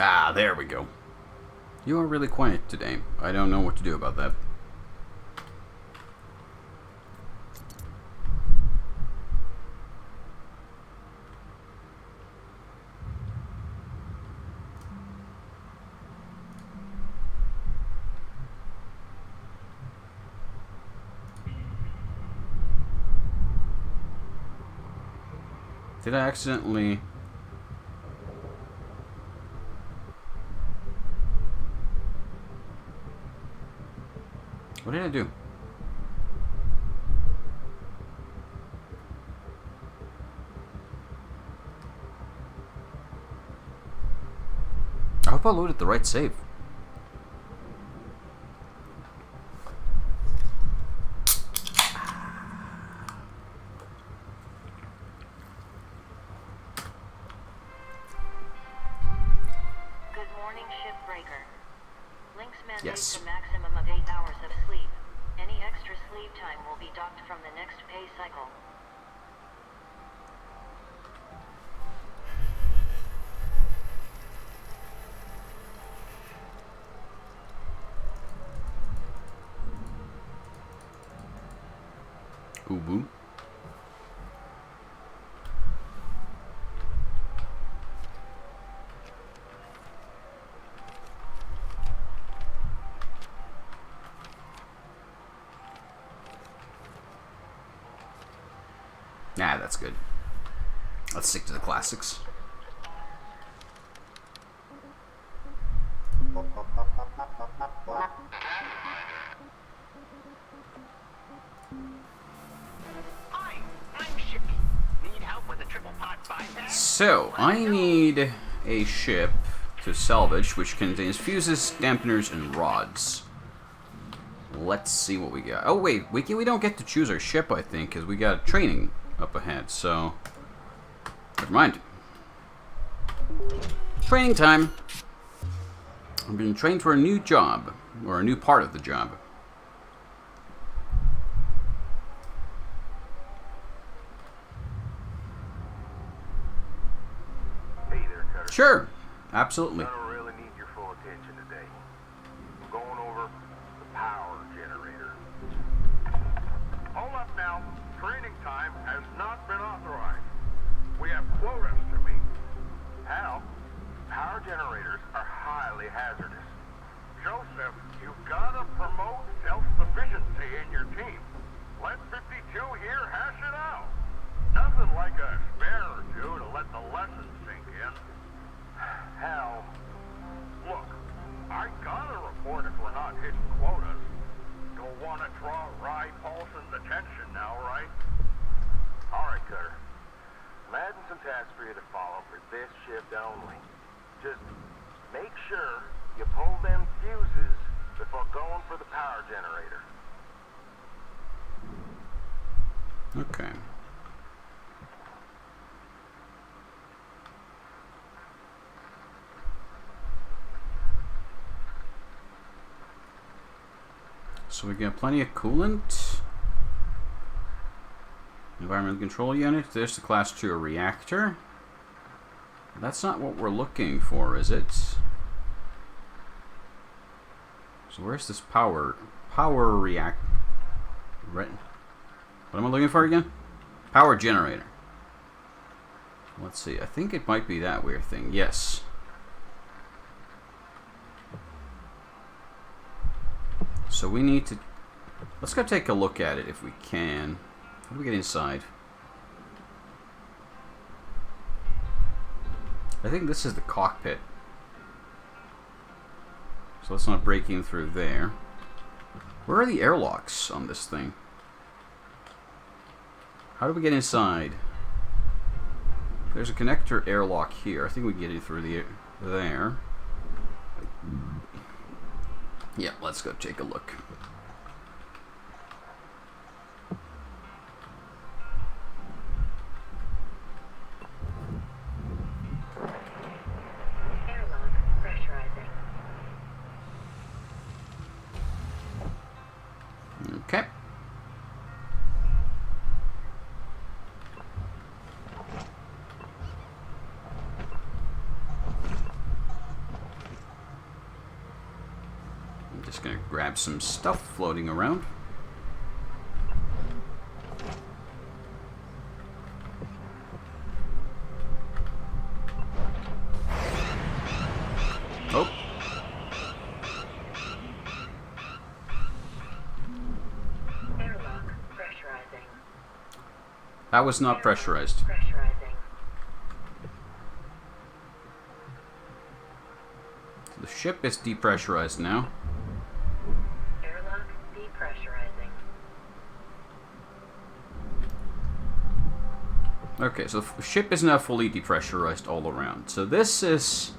Ah, there we go. You are really quiet today. I don't know what to do about that. Did I accidentally... What did I do? I hope I loaded the right save. Good morning, Shipbreaker. Links mandate Yes. a maximum of 8 hours of sleep. Any extra sleep time will be docked from the next pay cycle. Ubu. Nah, that's good. Let's stick to the classics. Hi, I'm Shippy. Need help with a triple pot bypass? So, I need a ship to salvage, which contains fuses, dampeners, and rods. Let's see what we got. Oh, wait, we don't get to choose our ship, I think, because we got training up ahead, so... Never mind. Training time. I'm being trained for a new job, or a new part of the job. Hey there, Cutter. Sure, absolutely. I don't really need your full attention today. We're going over the power generator. Hold up now. Training time has not been authorized. We have quotas to meet. Hal, power generators are highly hazardous. Joseph, you've got to promote self-sufficiency in your team. Let 52 here hash it out. Nothing like a spare or two to let the lesson sink in. Hal, look, I gotta report if we're not hitting quotas. Don't want to draw Rye Paulson's attention now, right? All right, Cutter. I'm adding some tasks for you to follow for this shift only. Just make sure you pull them fuses before going for the power generator. Okay. So we got plenty of coolant. Environmental control unit. There's the class 2 reactor. That's not what we're looking for, is it? So where's this power reactor? Right. What am I looking for again? Power generator. Let's see. I think it might be that weird thing. Yes. So we need to... Let's go take a look at it if we can. How do we get inside? I think this is the cockpit. So let's not break in through there. Where are the airlocks on this thing? How do we get inside? There's a connector airlock here. I think we can get in through there. Yeah, let's go take a look. Airlock pressurizing. Okay. grab some stuff floating around. Oh. Airlock pressurizing. That was not pressurized. Pressurizing. The ship is depressurized now. Airlock depressurizing. Okay, so the ship is now fully depressurized all around. So this is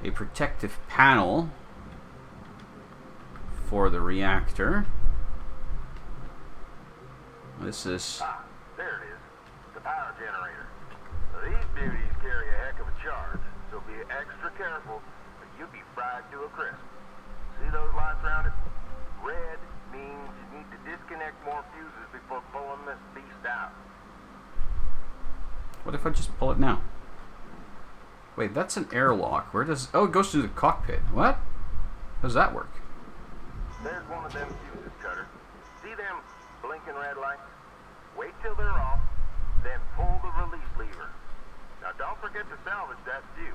a protective panel for the reactor. This is... Ah, there it is. The power generator. Now, these beauties carry a heck of a charge, so be extra careful or you'll be fried to a crisp. See those lights around it? Red means you need to disconnect more fuses before pulling this beast out. What if I just pull it now? Wait, that's an airlock. Where does... Oh, it goes to the cockpit. What? How does that work? There's one of them fuses, Cutter. See them blinking red lights? Wait till they're off, then pull the release lever. Now don't forget to salvage that fuse.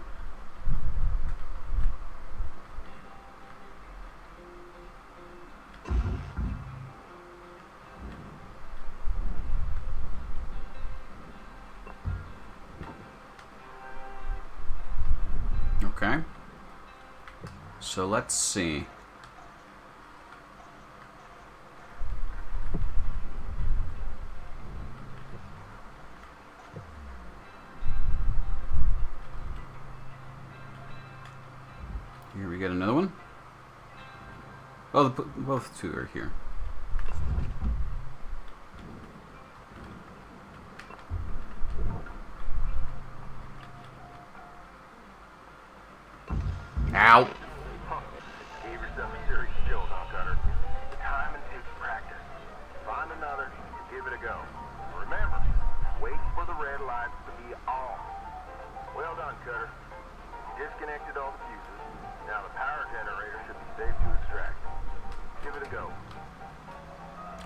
Okay. So let's see. Here we get another one. Oh, both two are here. Ow! Gave yourself a serious chill, now, Cutter. Time and takes practice. Find another, give it a go. Remember, wait for the red lights to be on. Well done, Cutter. You disconnected all the fuses. Now the power generator should be safe to extract. Give it a go.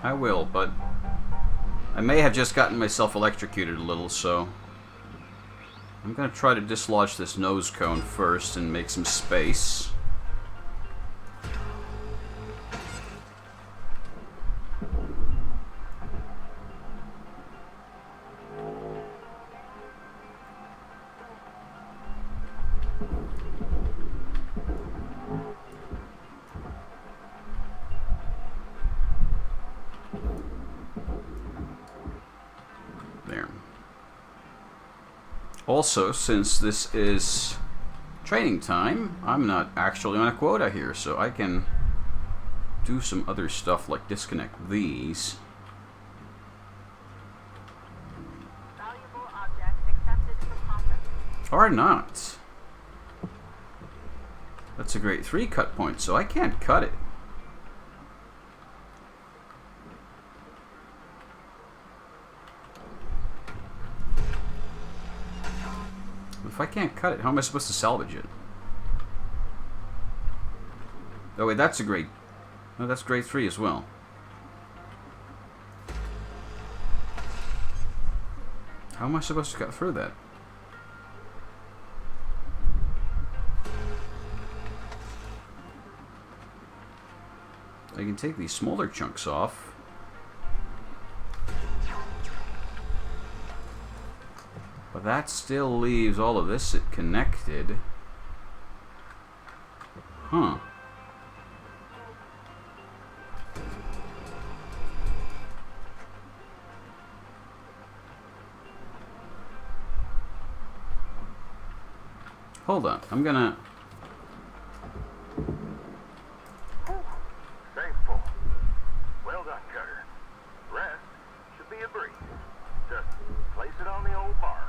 I will, but I may have just gotten myself electrocuted a little, so I'm going to try to dislodge this nose cone first and make some space. There. Also, since this is training time, I'm not actually on a quota here, so I can do some other stuff like disconnect these. Valuable object accepted for processing. Or not. That's a grade 3 cut point, so I can't cut it. If I can't cut it, how am I supposed to salvage it? Oh wait, that's a grade... No, that's grade 3 as well. How am I supposed to cut through that? I can take these smaller chunks off. But that still leaves all of this connected. Huh. Hold on, I'm gonna... Safe pull. Well done, Cutter. Rest should be a breeze. Just place it on the old barge.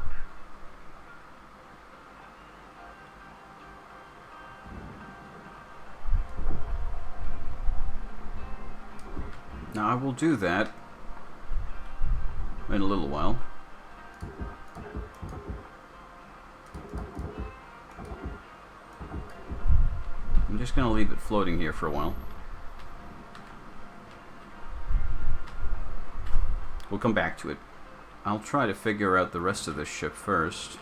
Now I will do that in a little while. gonna leave it floating here for a while. We'll come back to it. I'll try to figure out the rest of this ship first.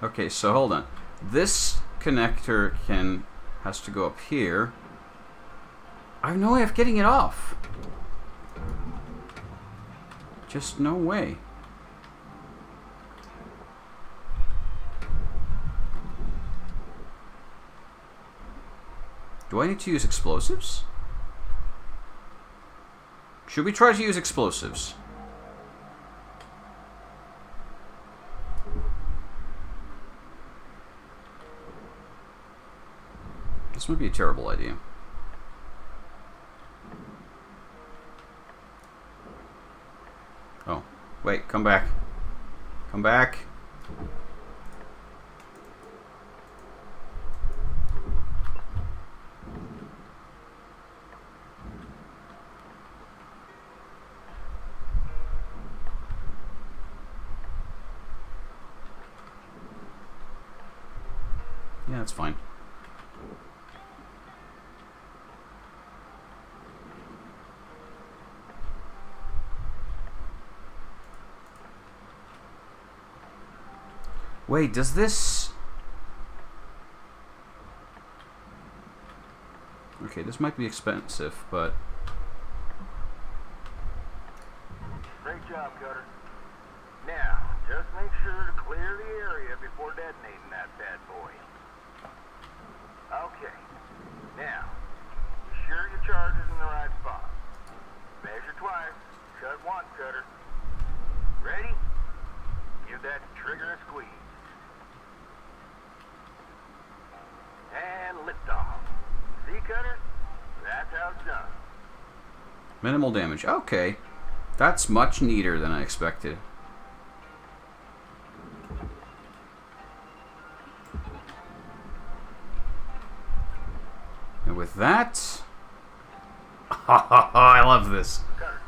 Okay, so hold on. This connector has to go up here. I have no way of getting it off. Just no way. Do I need to use explosives? Should we try to use explosives? This would be a terrible idea. Oh, wait, come back. Come back. Yeah, that's fine. Wait, does this... Okay, this might be expensive, but... Great job, Cutter. Now, just make sure to clear the area before detonating that bad boy. Okay. Now, be sure your charge is in the right spot. Measure twice. Shut once, Cutter. Ready? Give that trigger a squeeze. And lift off. See, Cutter? That's how it's done. Minimal damage. Okay. That's much neater than I expected. And with that... I love this. Cutter,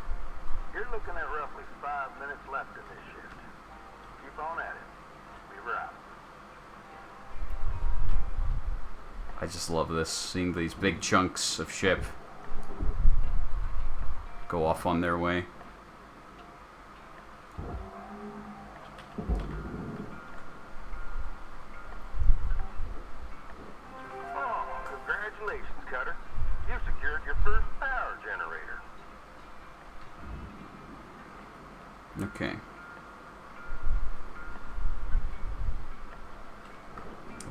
you're looking at roughly 5 minutes left in this shift. Keep on at it. We're out. I just love this, seeing these big chunks of ship go off on their way. Oh, congratulations, Cutter. You secured your first power generator. Okay.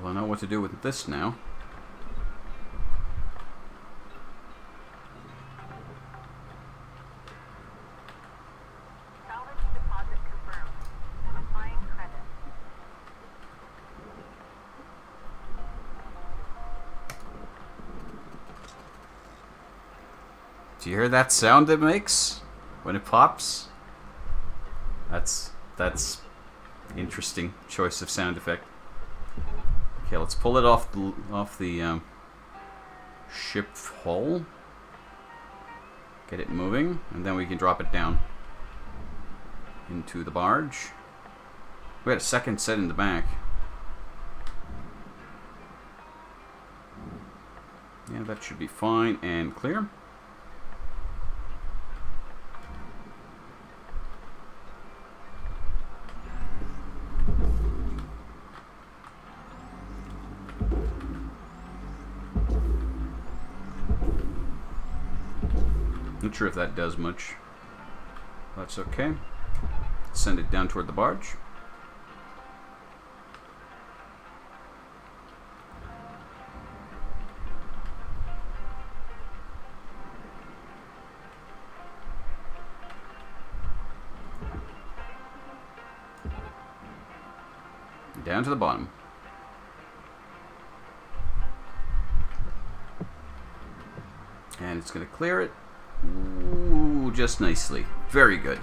Well, I know what to do with this now. Salvage deposit confirmed. Applying credit. Do you hear that sound it makes when it pops? That's interesting choice of sound effect. Okay, let's pull it off the ship hull. Get it moving, and then we can drop it down into the barge. We had a second set in the back. Yeah, that should be fine and clear. Not sure if that does much. That's okay. Send it down toward the barge. Down to the bottom. And it's going to clear it. Ooh, just nicely. Very good.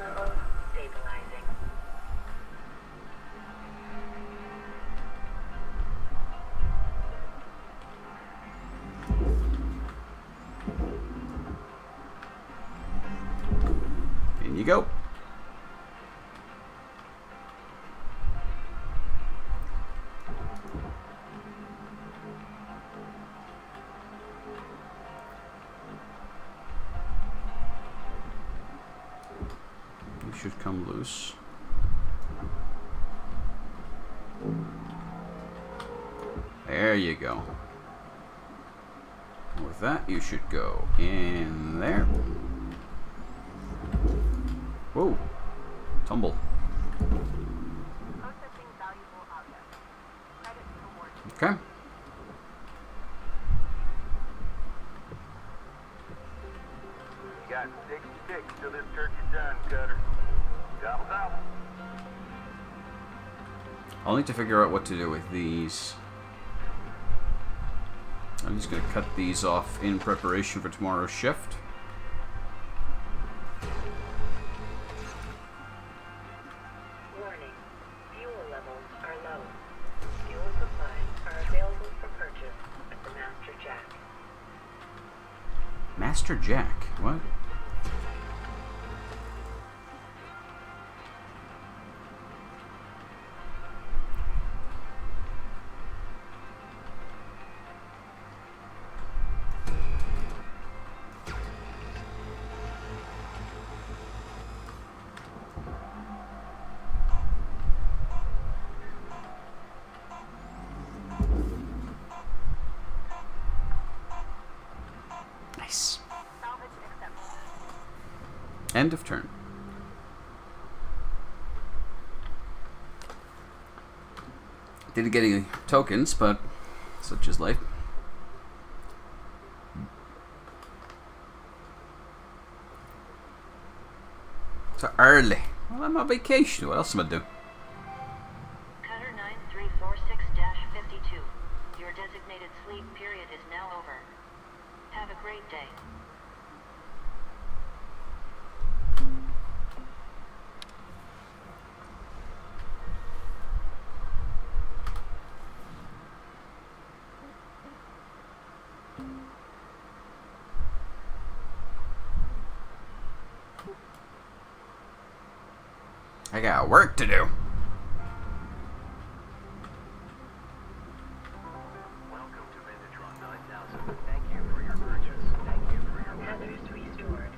level stabilizing. In you go. You should come loose. There you go. With that, you should go in there. Whoa. Tumble. Processing valuable objects. Credits awarded. Okay. You got 6 ticks till this turkey's done, Cutter. Gobble, gobble. I'll need to figure out what to do with these. I'm just going to cut these off in preparation for tomorrow's shift. Warning. Fuel levels are low. Fuel supplies are available for purchase at the Master Jack. Master Jack? What? Nice. Salvage accepted. End of turn. Didn't get any tokens, but such is life. So early. Well, I'm on vacation. What else am I doing? Cutter 9346-52. Your designated sleep period is now over. Have a great day. I got work to do. Welcome to Vindatron 9000. Thank you for your purchase. Thank you for your Others restored.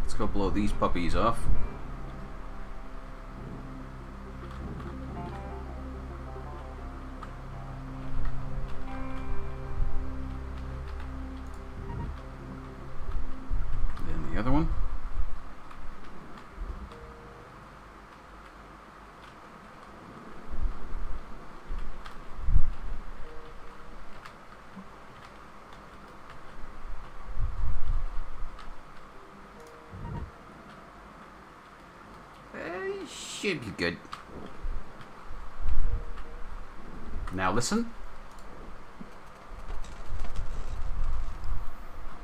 Let's go blow these puppies off. Then the other one. Should be good. Now listen.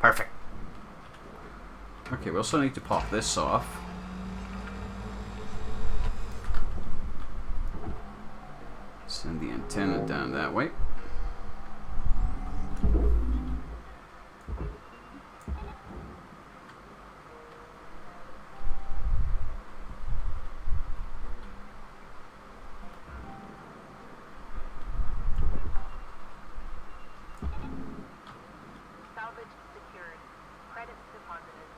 Perfect. Okay, we also need to pop this off. Send the antenna down that way. Salvage secured. Credits deposited.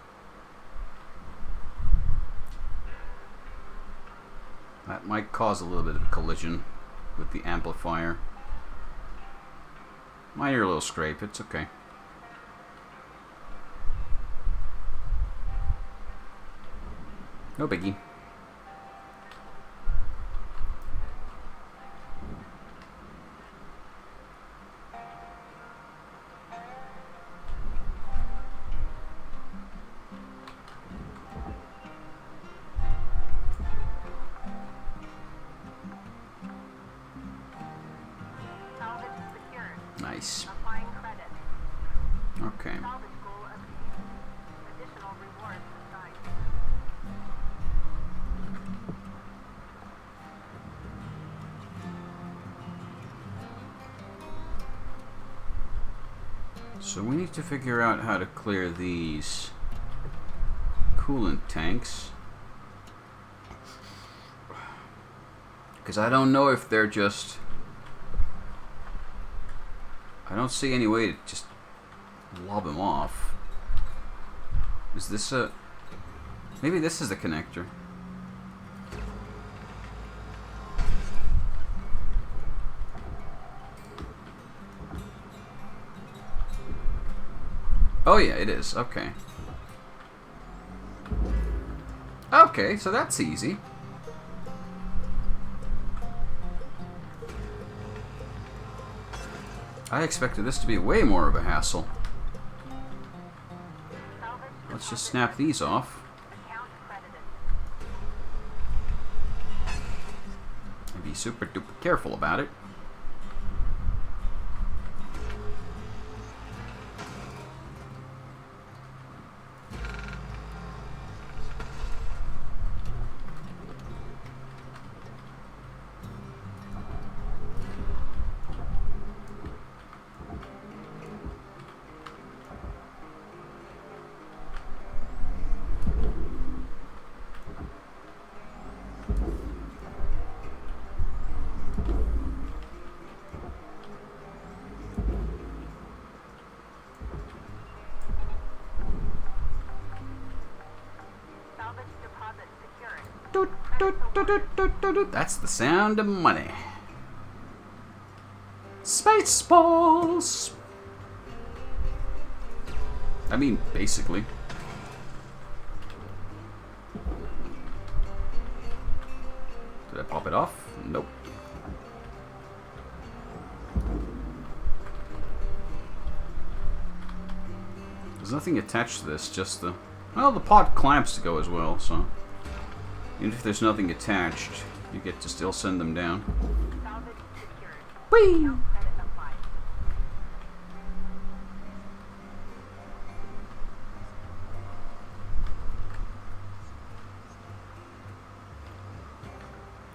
That might cause a little bit of a collision with the amplifier. Minor little scrape, it's okay. No biggie. Nice. Applying credit. Okay. Salvage goal obtained. Additional rewards assigned. So we need to figure out how to clear these coolant tanks. Because I don't know if they're just... I don't see any way to just lob them off. Is this a... Maybe this is the connector. Oh yeah, it is. Okay. Okay, so that's easy. I expected this to be way more of a hassle. Salvage Let's just snap these off. account credited. And be super duper careful about it. Salvage deposit secured. Doot, doot, doot, doot, doot, doot, doot. That's the sound of money. Spaceballs! I mean, basically. Did I pop it off? Nope. There's nothing attached to this, just the... Well, the pod clamps to go as well, so... Even if there's nothing attached, you get to still send them down. Salvage secured. Whee! Account credit applied.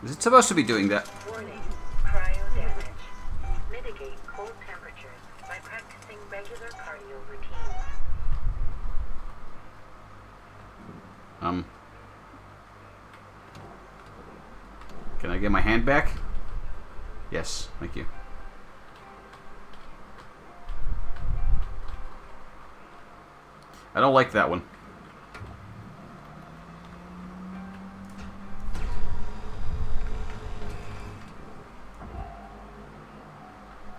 Is it supposed to be doing that? Warning, cryo damage. Mitigate cold temperatures by practicing regular cardio routines. Can I get my hand back? Yes, thank you. I don't like that one.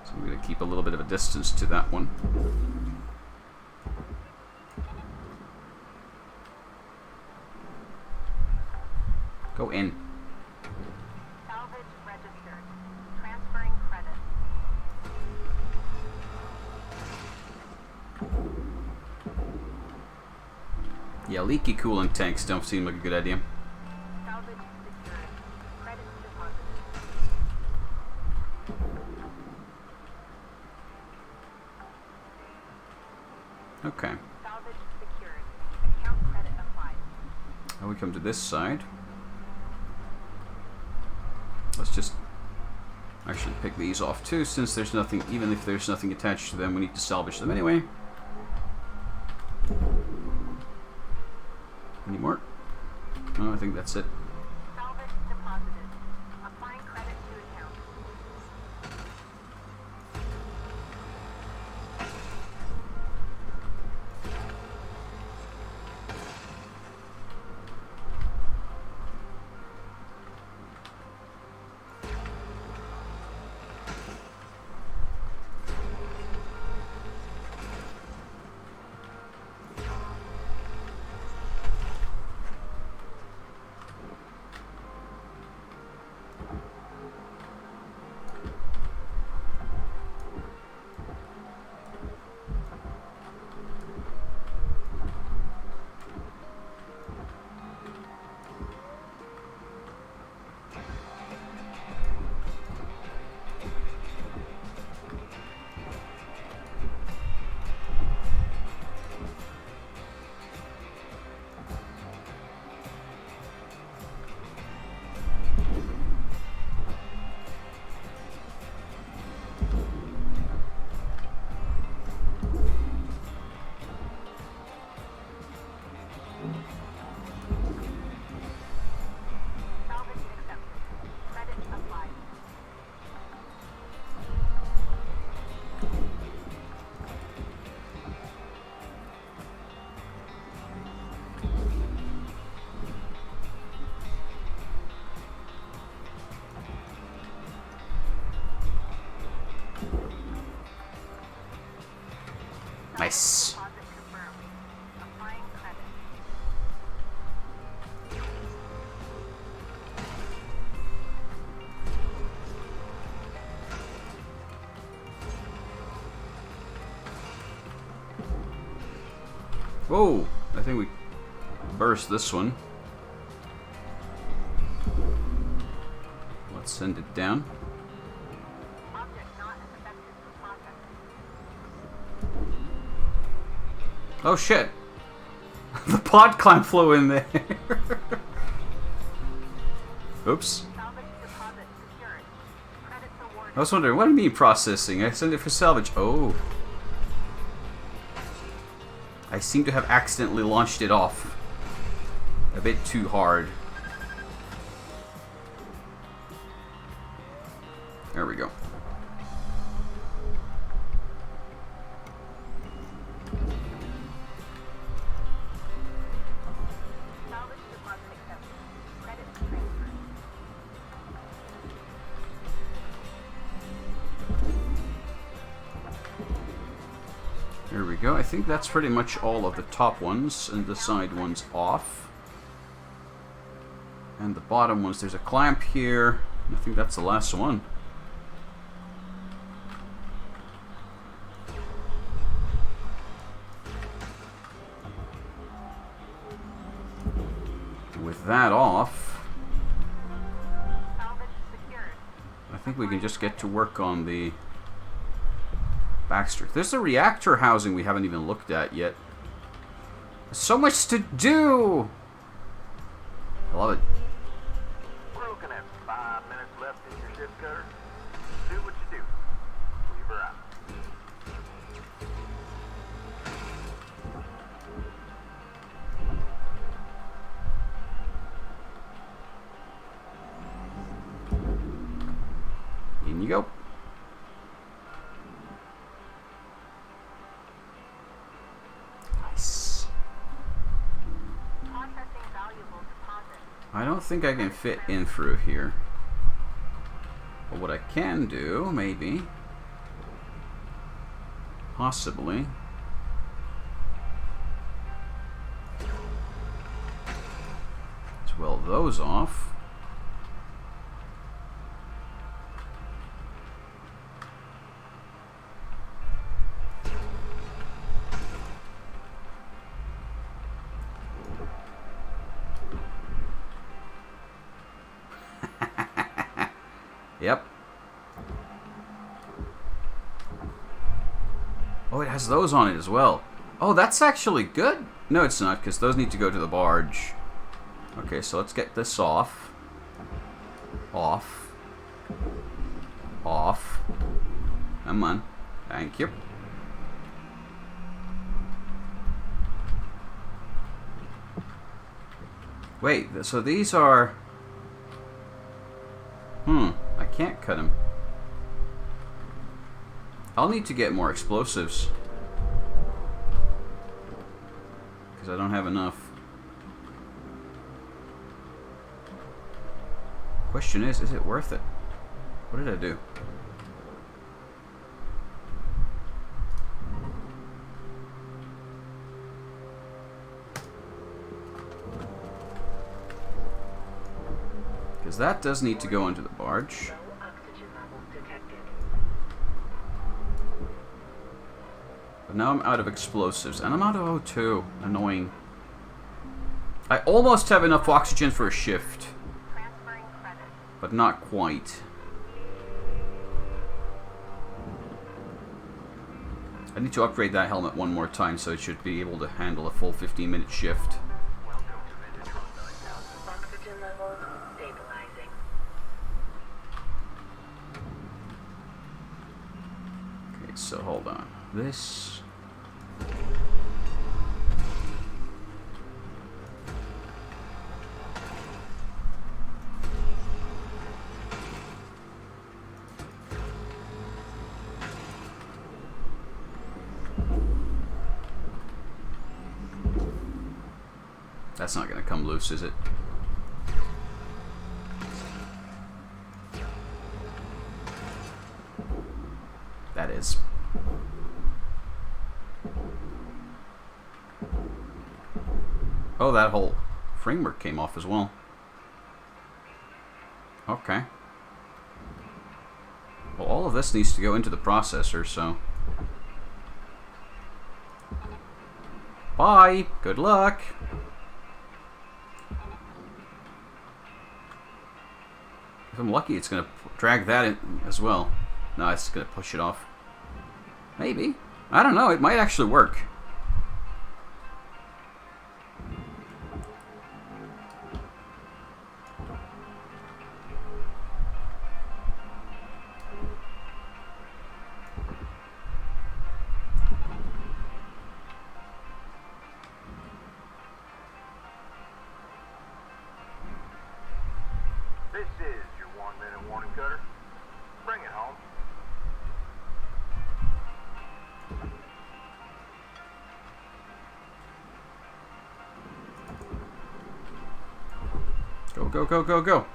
So I'm going to keep a little bit of a distance to that one. Go in. Salvage registered. Transferring credit. Yeah, leaky coolant tanks don't seem like a good idea. Salvage secured. Credit deposited. Okay. Salvage secured. Account credit applied. Now we come to this side. Let's just actually pick these off too, since there's nothing, even if there's nothing attached to them, we need to salvage them anyway. Any more? No, I think that's it. Salvage deposited. Applying credit to account. Yes. Deposit confirmed. Applying credit. Whoa! I think we burst this one. Let's send it down. Object not expected for processing. Oh shit! The pod climb flew in there. Oops. Salvage deposit secured. Credits awarded. I was wondering, what do you mean processing? I sent it for salvage. Oh. I seem to have accidentally launched it off a bit too hard. There we go. Salvage deposit accepted. Credits transferred. There we go. I think that's pretty much all of the top ones and the side ones off. And the bottom ones, there's a clamp here. I think that's the last one. With that off, Salvage secured. I think we can just get to work on the Baxter. There's the reactor housing we haven't even looked at yet. There's so much to do! I love it. We're looking at 5 minutes left in your ship cutter. Do what you do. Leave her out. In you go. Nice. Processing valuable deposit. I don't think I can fit in through here. But what I can do, maybe, possibly, is weld those off. Yep. Oh, it has those on it as well. Oh, that's actually good. No, it's not, because those need to go to the barge. Okay, so let's get this off. Off. Off. Come on. Thank you. Wait, so these are... I can't cut them. I'll need to get more explosives. Because I don't have enough. Question is it worth it? What did I do? Because that does need to go into the barge. Low oxygen levels detected. But now I'm out of explosives. And I'm out of O2. Annoying. I almost have enough oxygen for a shift. Transferring credit. But not quite. I need to upgrade that helmet one more time so it should be able to handle a full 15-minute shift. Welcome to Megatron 9000. Oxygen levels stabilizing. Okay, so hold on. This... That's not going to come loose, is it? That is. Oh, that whole framework came off as well. Okay. Well, all of this needs to go into the processor, so... Bye! Good luck! If I'm lucky, it's going to drag that in as well. No, it's going to push it off. Maybe. I don't know. It might actually work. This is your 1-minute warning cutter. Bring it home. Go, go, go, go, go.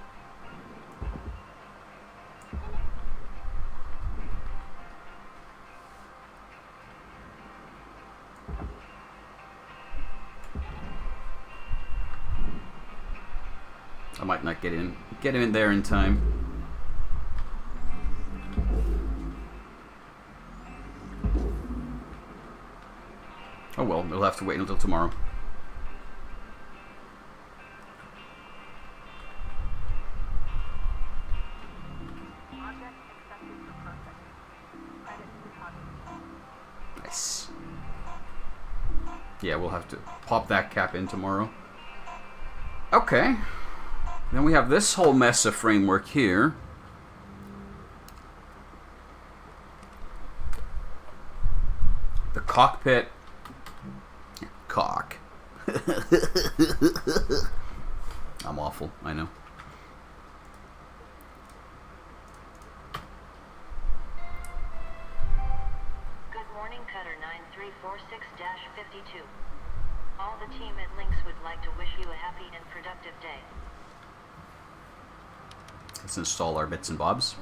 I might not get him in there in time. Oh well, we'll have to wait until tomorrow. Object accepted for processing. Credit deposited. Nice. Yeah, we'll have to pop that cap in tomorrow. Okay. Then we have this whole mess of framework here. The cockpit. Cock. I'm awful, I know. Good morning, Cutter 9346-52. All the team at Lynx would like to wish you a happy and productive day. Let's install our bits and bobs.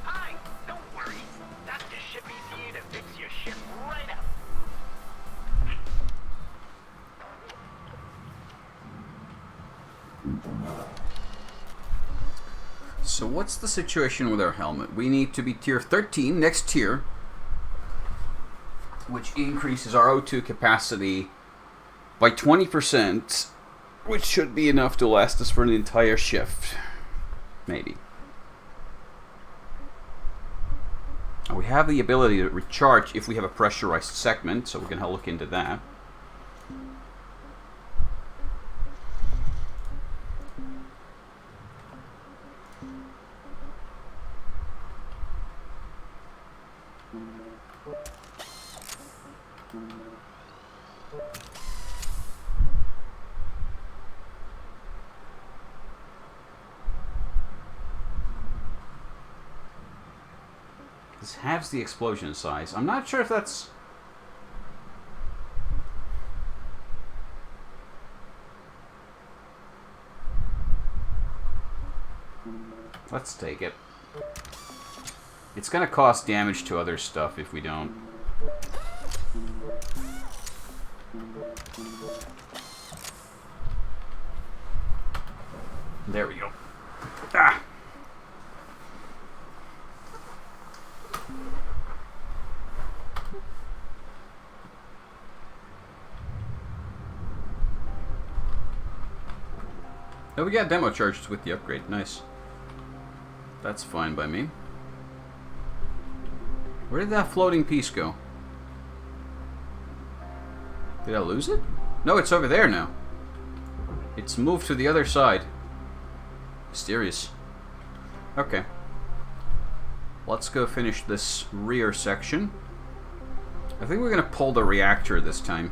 Hi, don't worry. Dr. Shippy's here to fix your ship right up. So what's the situation with our helmet? We need to be tier 13, next tier, which increases our O2 capacity by 20%, which should be enough to last us for an entire shift. Maybe. And we have the ability to recharge if we have a pressurized segment, so we can look into that. This halves the explosion size. I'm not sure if that's... Let's take it. It's gonna cause damage to other stuff if we don't. There we go. Ah! Oh, we got demo charges with the upgrade. Nice. That's fine by me. Where did that floating piece go? Did I lose it? No, it's over there now. It's moved to the other side. Mysterious. Okay. Let's go finish this rear section. I think we're gonna pull the reactor this time.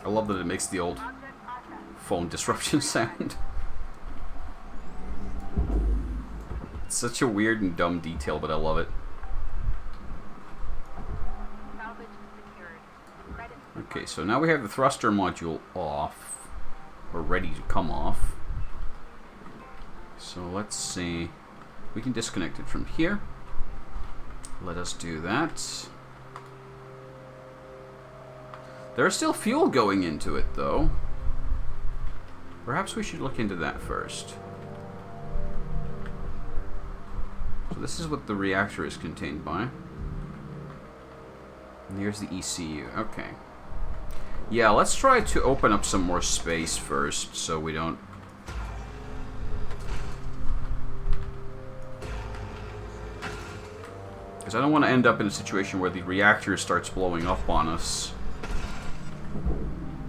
I love that it makes the old phone disruption sound. It's such a weird and dumb detail, but I love it. Salvage secured. Credit Okay, so now we have the thruster module off, or ready to come off. So let's see. We can disconnect it from here. Let us do that. There's still fuel going into it, though. Perhaps we should look into that first. So this is what the reactor is contained by. And here's the ECU. Okay. Yeah, let's try to open up some more space first, so we don't... Because I don't want to end up in a situation where the reactor starts blowing up on us.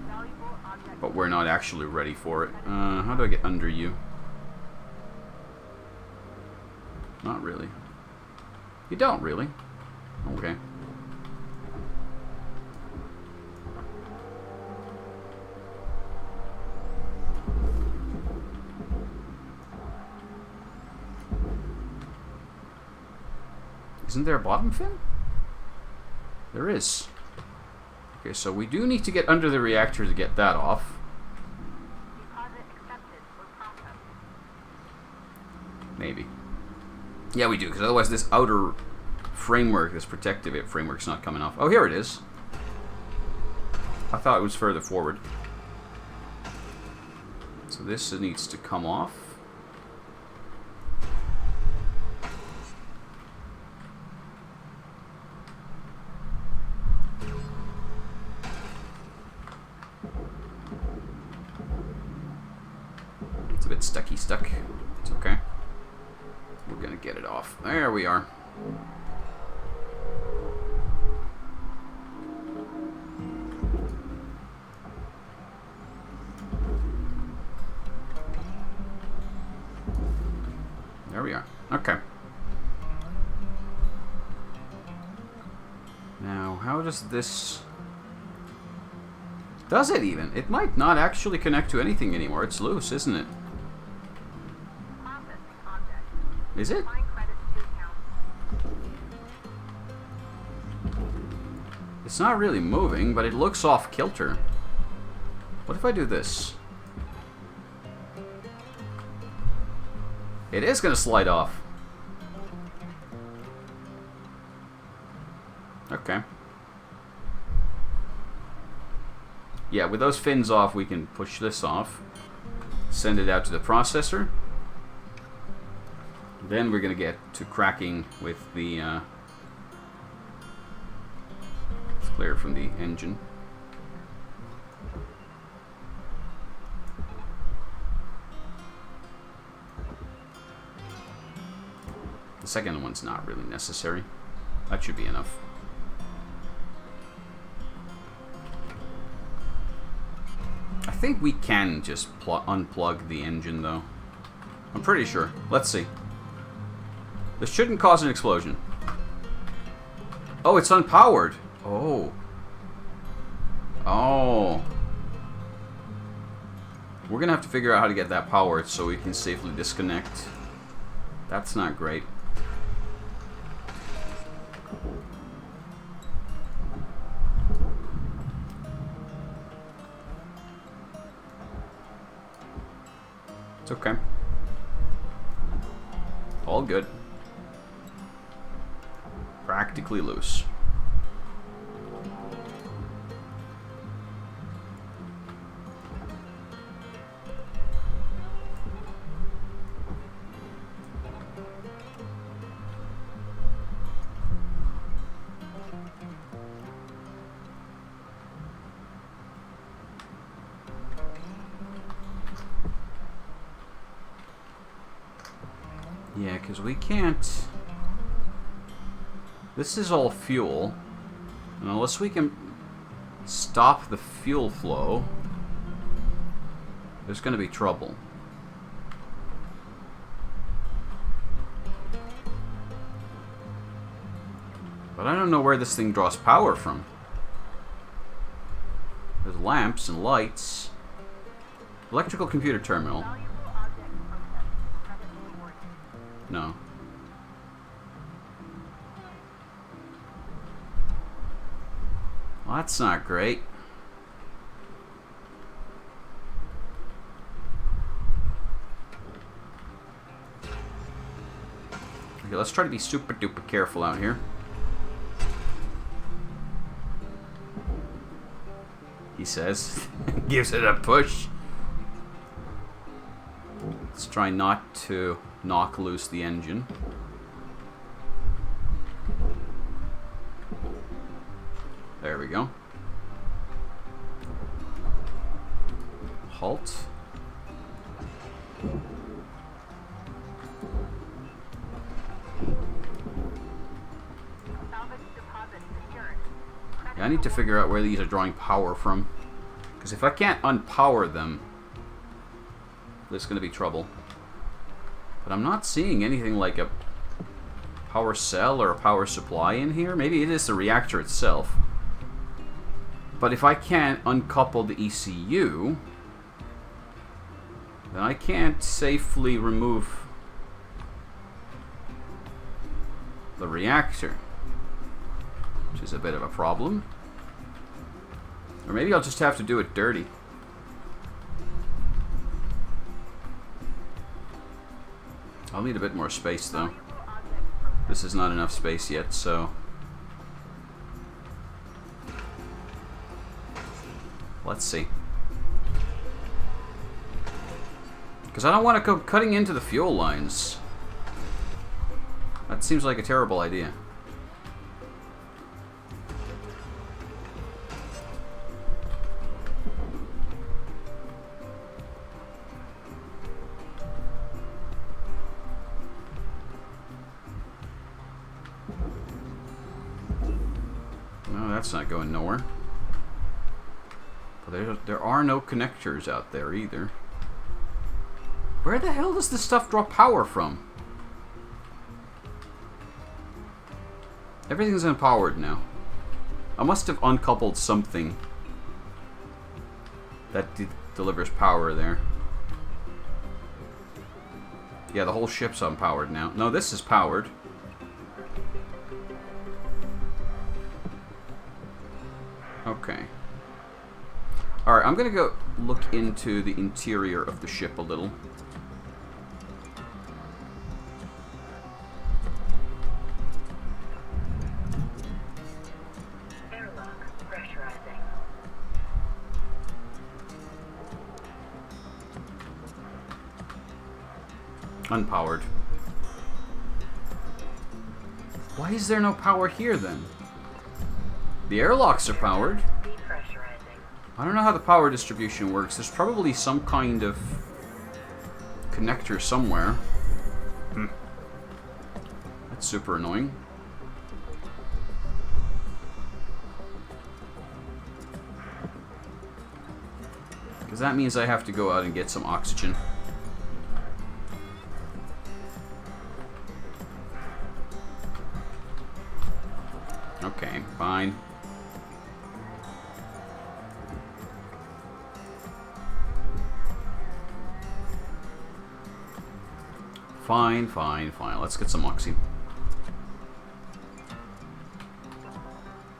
valuable object. But we're not actually ready for it. How do I get under you? Not really. You don't really. Okay. Isn't there a bottom fin? There is. Okay, so we do need to get under the reactor to get that off. Deposit accepted or processed. Maybe. Yeah, we do, because otherwise this outer framework, this protective framework's not coming off. Oh, here it is. I thought it was further forward. So this needs to come off. It's a bit stuck. It's okay. We're gonna get it off. There we are. There we are. Okay. Now, how does this... Does it even? It might not actually connect to anything anymore. It's loose, isn't it? Processing object. Is it? Applying credits to account. It's not really moving, but it looks off kilter. What if I do this? It is going to slide off. Okay. Yeah, with those fins off, we can push this off. Send it out to the processor. Then we're going to get to cracking with the... it's clear from the engine. The second one's not really necessary. That should be enough. I think we can just unplug the engine, though. I'm pretty sure. Let's see. This shouldn't cause an explosion. Oh, it's unpowered. Oh. Oh. We're gonna have to figure out how to get that powered so we can safely disconnect. That's not great. It's okay. All good. Practically loose. Yeah, because we can't... This is all fuel. And unless we can stop the fuel flow, there's going to be trouble. But I don't know where this thing draws power from. There's lamps and lights. Electrical computer terminal. Valuable object processed. Credit rewarded. No. Well, that's not great. Okay, let's try to be super duper careful out here. He says. Gives it a push. Let's try not to knock loose the engine. There we go. Halt. Salvage deposit secured. Credit Yeah, I need to figure out where these are drawing power from. Because if I can't unpower them, there's going to be trouble. But I'm not seeing anything like a power cell or a power supply in here. Maybe it is the reactor itself. But if I can't uncouple the ECU, then I can't safely remove the reactor, which is a bit of a problem. Or maybe I'll just have to do it dirty. I'll need a bit more space though. valuable object processed. This is not enough space yet, so... Let's see. Because I don't want to go cutting into the fuel lines. That seems like a terrible idea. No, that's not going nowhere. But there are no connectors out there either. Where the hell does this stuff draw power from? Everything's unpowered now. I must have uncoupled something that delivers power there. Yeah, the whole ship's unpowered now. No, this is powered. Okay. Alright, I'm gonna go look into the interior of the ship a little. Airlock pressurizing. Unpowered. Why is there no power here then? The airlocks are powered. Depressurizing. I don't know how the power distribution works. There's probably some kind of connector somewhere. That's super annoying. Because that means I have to go out and get some oxygen. Okay, fine. Fine. Let's get some oxy.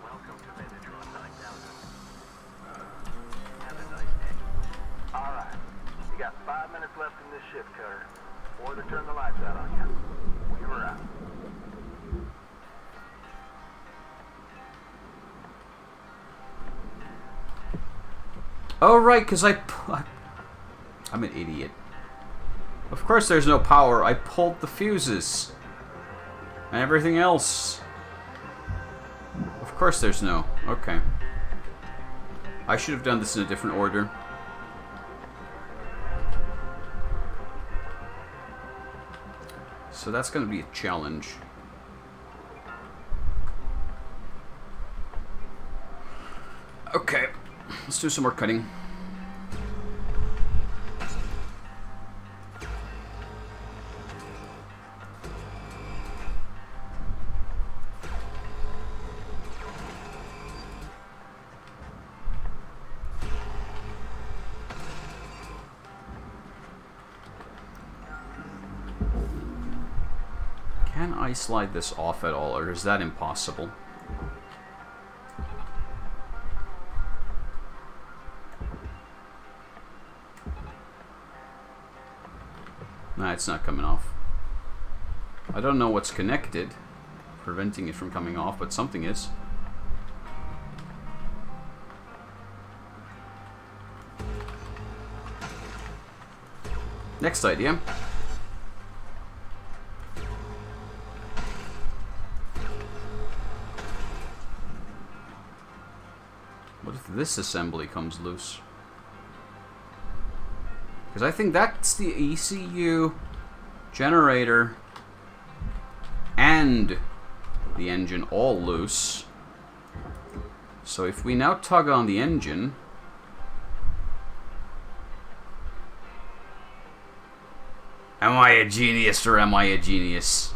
Welcome to Megatron 9000. Have a nice day. All right. You got 5 minutes left in this shift, Cutter. Or they turn the lights out on you. We were out. Oh, right, because I'm an idiot. Of course there's no power. I pulled the fuses. And everything else. Of course there's no. Okay. I should have done this in a different order. So that's going to be a challenge. Okay. Let's do some more cutting. I slide this off at all, or is that impossible? Nah, it's not coming off. I don't know what's connected, preventing it from coming off, but something is. Next idea. What if this assembly comes loose? Because I think that's the ECU, generator, and the engine all loose. So if we now tug on the engine... Am I a genius or am I a genius?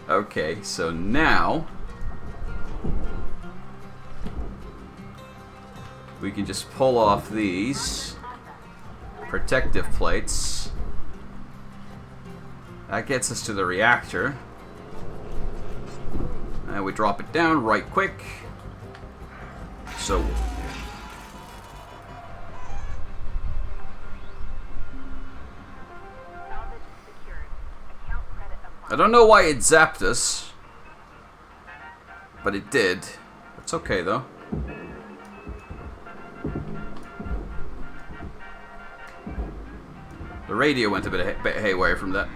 Okay, so now we can just pull off these protective plates. That gets us to the reactor. And we drop it down right quick. So Salvage secured. Account credit applied. I don't know why it zapped us, but it did. It's okay though. The radio went a bit haywire from that.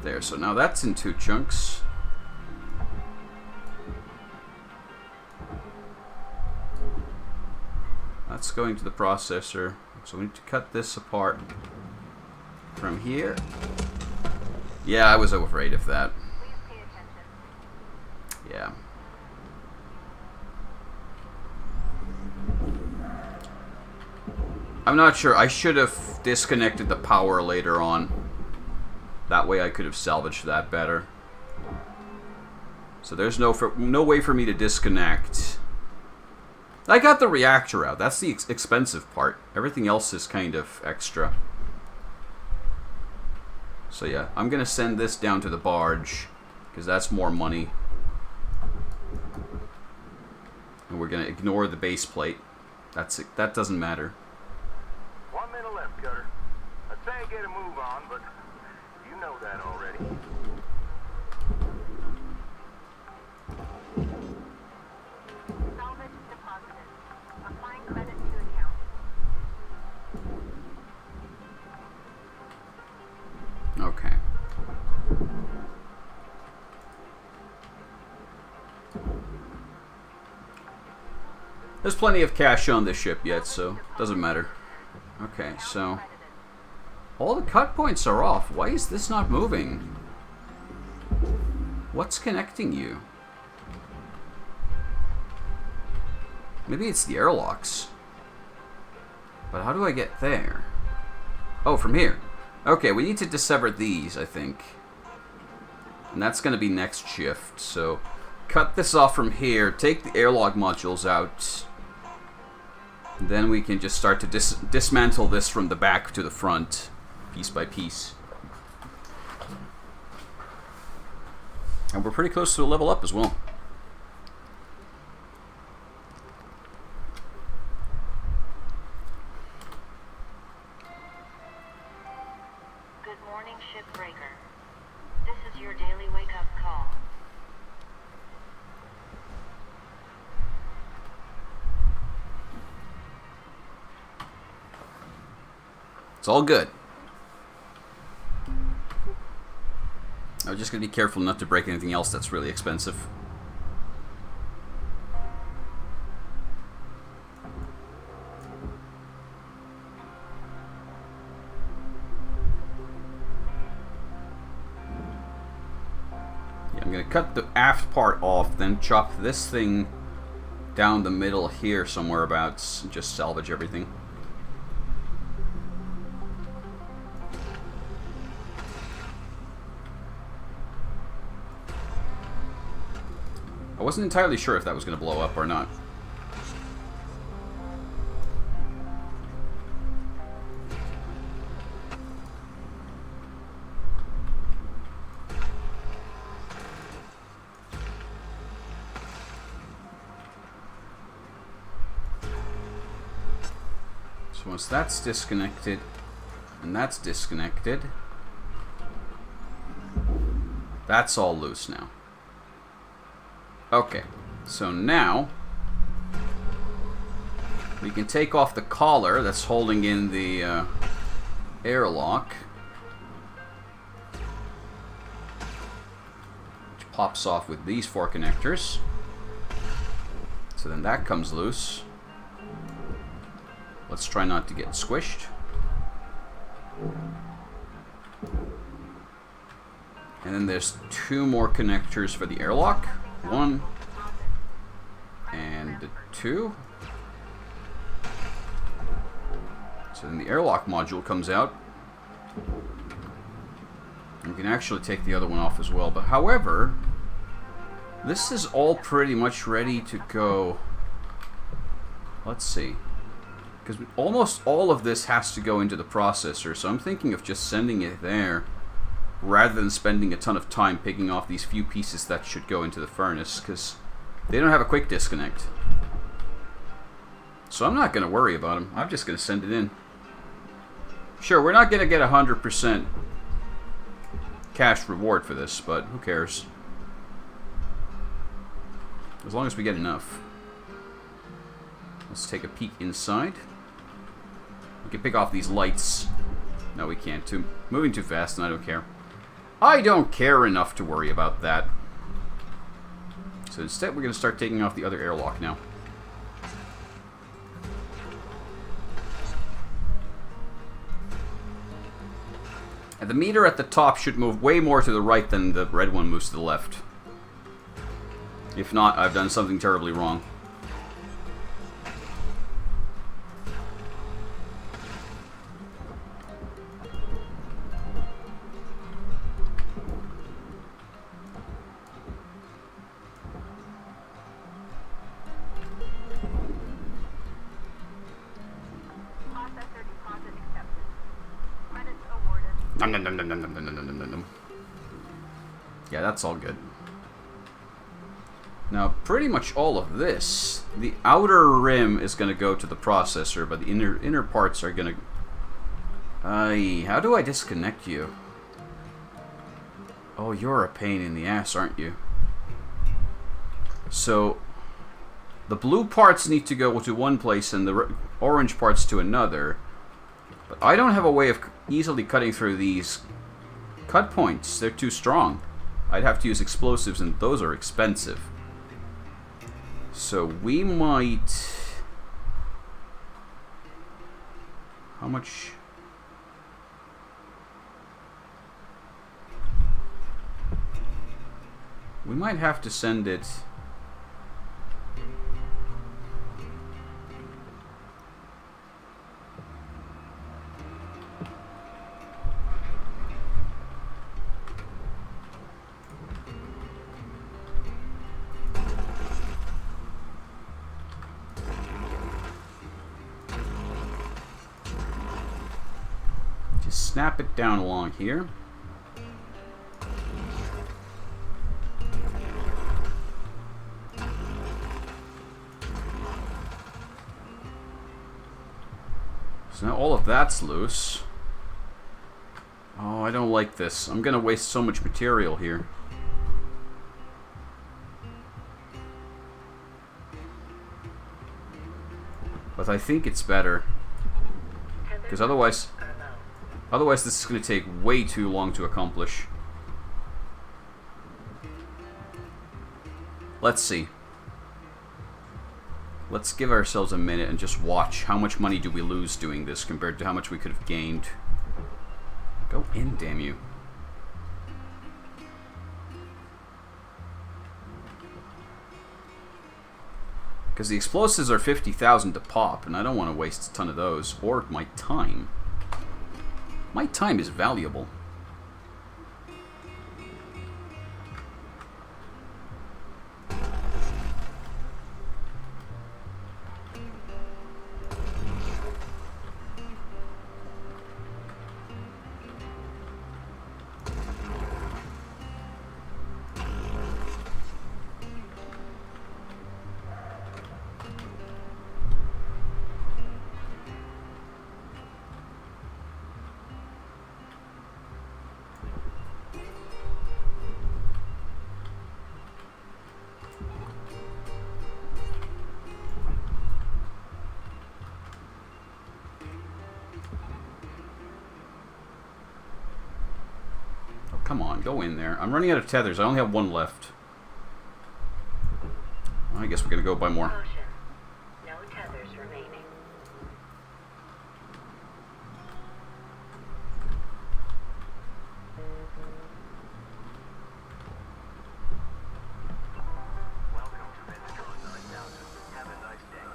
There, so now that's in 2 chunks. That's going to the processor. So we need to cut this apart from here. Yeah, I was afraid of that. Please pay attention. Yeah. I'm not sure. I should have disconnected the power later on. That way I could have salvaged that better. So there's no way for me to disconnect. I got the reactor out. That's the expensive part. Everything else is kind of extra. So yeah, I'm going to send this down to the barge, because that's more money. And we're going to ignore the base plate. That's it. That doesn't matter. 1 minute left, Cutter. I'd say get a move on, but you know that already. Salvage deposited. Applying credit to account. Okay. There's plenty of cash on this ship yet, so doesn't matter. Okay, so all the cut points are off. Why is this not moving? What's connecting you? Maybe it's the airlocks. But how do I get there? Oh, from here. Okay, we need to dissever these, I think. And that's going to be next shift. So, cut this off from here. Take the airlock modules out. Then we can just start to dismantle this from the back to the front. Piece by piece. And we're pretty close to a level up as well. Good morning, Shipbreaker. This is your daily wake-up call. It's all good. I'm just going to be careful not to break anything else that's really expensive. Yeah, I'm going to cut the aft part off, then chop this thing down the middle here somewhere abouts, and just salvage everything. wasn't entirely sure if that was going to blow up or not. So once that's disconnected, and that's disconnected, that's all loose now. Okay, so now we can take off the collar that's holding in the airlock, which pops off with these 4 connectors. So then that comes loose. Let's try not to get squished. And then there's 2 more connectors for the airlock. 1 and 2. So then the airlock module comes out. You can actually take the other one off as well. But however, this is all pretty much ready to go. Let's see. Because almost all of this has to go into the processor, so I'm thinking of just sending it there rather than spending a ton of time picking off these few pieces that should go into the furnace, because they don't have a quick disconnect. So I'm not going to worry about them. I'm just going to send it in. Sure, we're not going to get 100% cash reward for this, but who cares? As long as we get enough. Let's take a peek inside. We can pick off these lights. No, we can't. Moving too fast, and I don't care. I don't care enough to worry about that. So instead, we're going to start taking off the other airlock now. And the meter at the top should move way more to the right than the red one moves to the left. If not, I've done something terribly wrong. Yeah, that's all good. Now, pretty much all of this, the outer rim is going to go to the processor, but the inner parts are going to... how do I disconnect you? Oh, you're a pain in the ass, aren't you? So, the blue parts need to go to one place and the orange parts to another. But I don't have a way of easily cutting through these cut points. They're too strong. I'd have to use explosives, and those are expensive. So we might... How much... We might have to send it... Just snap it down along here. So now all of that's loose. Oh, I don't like this. I'm gonna waste so much material here. But I think it's better. Because otherwise this is going to take way too long to accomplish. Let's see. Let's give ourselves a minute and just watch how much money do we lose doing this compared to how much we could have gained. Go in, damn you. Because the explosives are 50,000 to pop, and I don't want to waste a ton of those, or my time. My time is valuable. Come on, go in there. I'm running out of tethers. I only have one left. I guess we're gonna go buy more. Caution. No tethers remaining. Welcome to Megatron 9000. Have a nice day.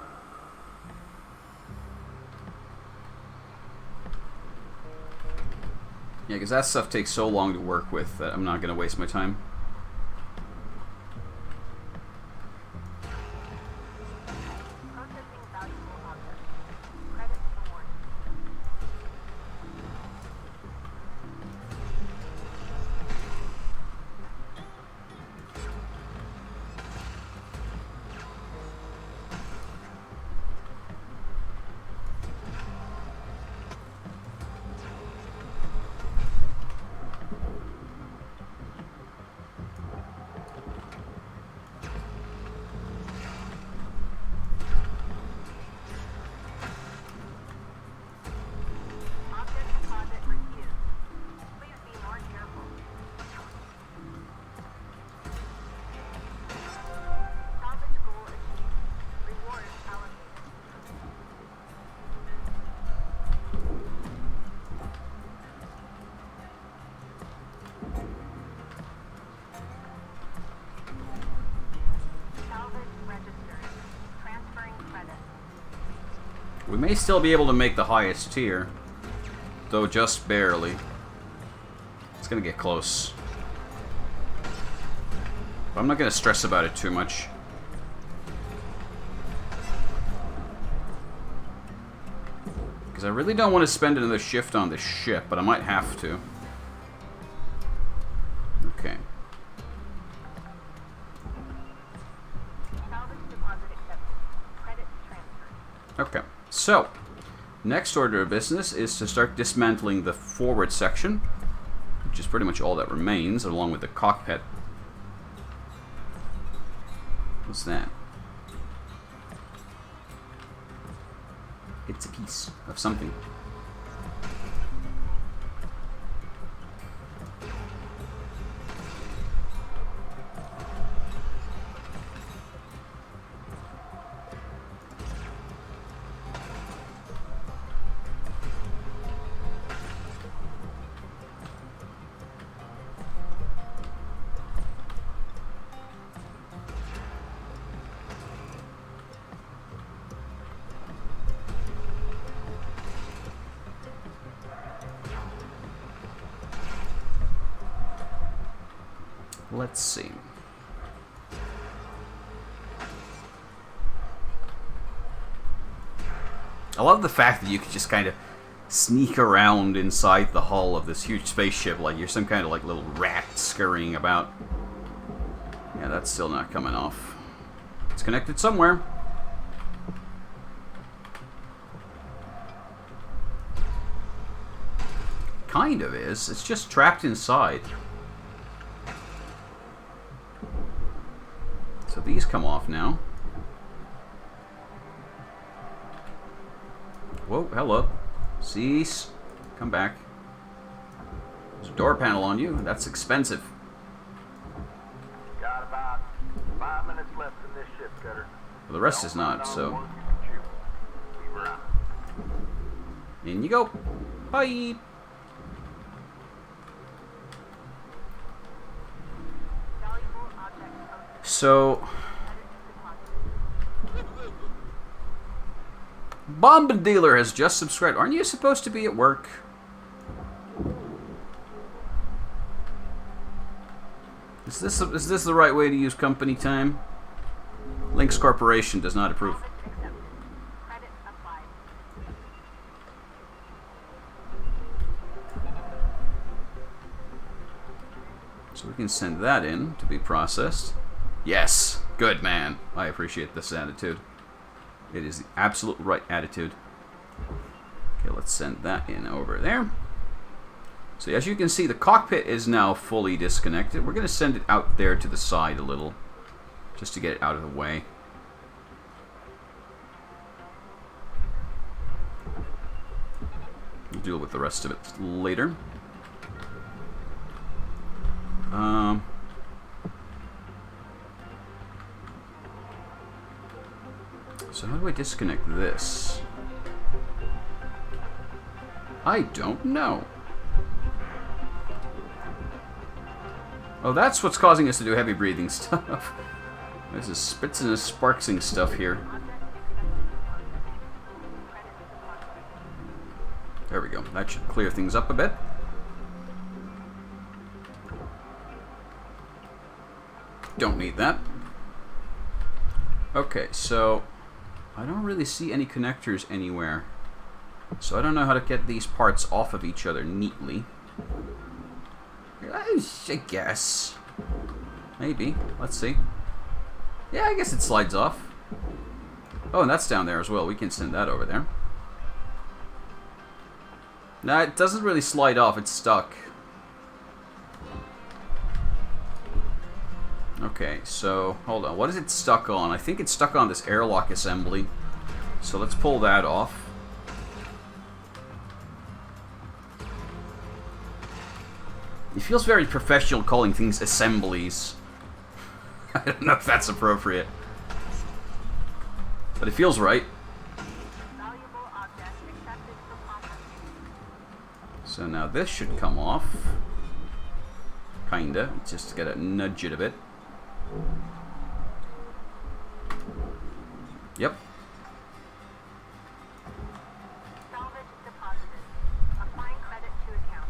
Yeah, because that stuff takes so long to work with that I'm not gonna waste my time. Processing valuable objects. Credits awarded. Object deposit refused. Please be more careful. Salvage goal achieved. Rewards allocated. Salvage registered. Transferring credit. We may still be able to make the highest tier, though just barely. It's gonna get close. But I'm not gonna stress about it too much. Because I really don't want to spend another shift on this ship, but I might have to. Okay. Salvage deposit accepted. Credits transferred. Okay. So, next order of business is to start dismantling the forward section, which is pretty much all that remains, along with the cockpit. What's that? It's a piece of something. Let's see. I love the fact that you can just kind of sneak around inside the hull of this huge spaceship like you're some kind of like little rat scurrying about. Yeah, that's still not coming off. It's connected somewhere. Kind of is. It's just trapped inside. So these come off now. Whoa, hello. Cease. Come back. There's a door panel on you. That's expensive. Got about 5 minutes left in this ship, Cutter. Well, the rest is not, so. We were out. In you go. Bye. Valuable object posted. So, Credits deposited. Bomb Dealer has just subscribed. Aren't you supposed to be at work? Is this the right way to use company time? Lynx Corporation does not approve. Salvage accepted. Credits applied. So we can send that in to be processed. Yes, good man. I appreciate this attitude. It is the absolute right attitude. Okay, let's send that in over there. So as you can see, the cockpit is now fully disconnected. We're going to send it out there to the side a little, just to get it out of the way. We'll deal with the rest of it later. So how do I disconnect this? I don't know. Oh, that's what's causing us to do heavy breathing stuff. There's a spits and a sparksing stuff here. There we go. That should clear things up a bit. Don't need that. Okay, so I don't really see any connectors anywhere. So I don't know how to get these parts off of each other neatly. I guess. Maybe. Let's see. Yeah, I guess it slides off. Oh, and that's down there as well. We can send that over there. No, it doesn't really slide off. It's stuck. Okay, so hold on. What is it stuck on? I think it's stuck on this airlock assembly. So let's pull that off. It feels very professional calling things assemblies. I don't know if that's appropriate. But it feels right. Valuable object accepted for processing. So now this should come off. Kinda. Just gotta nudge it a bit. Yep. Salvage deposited. Applying credit to account.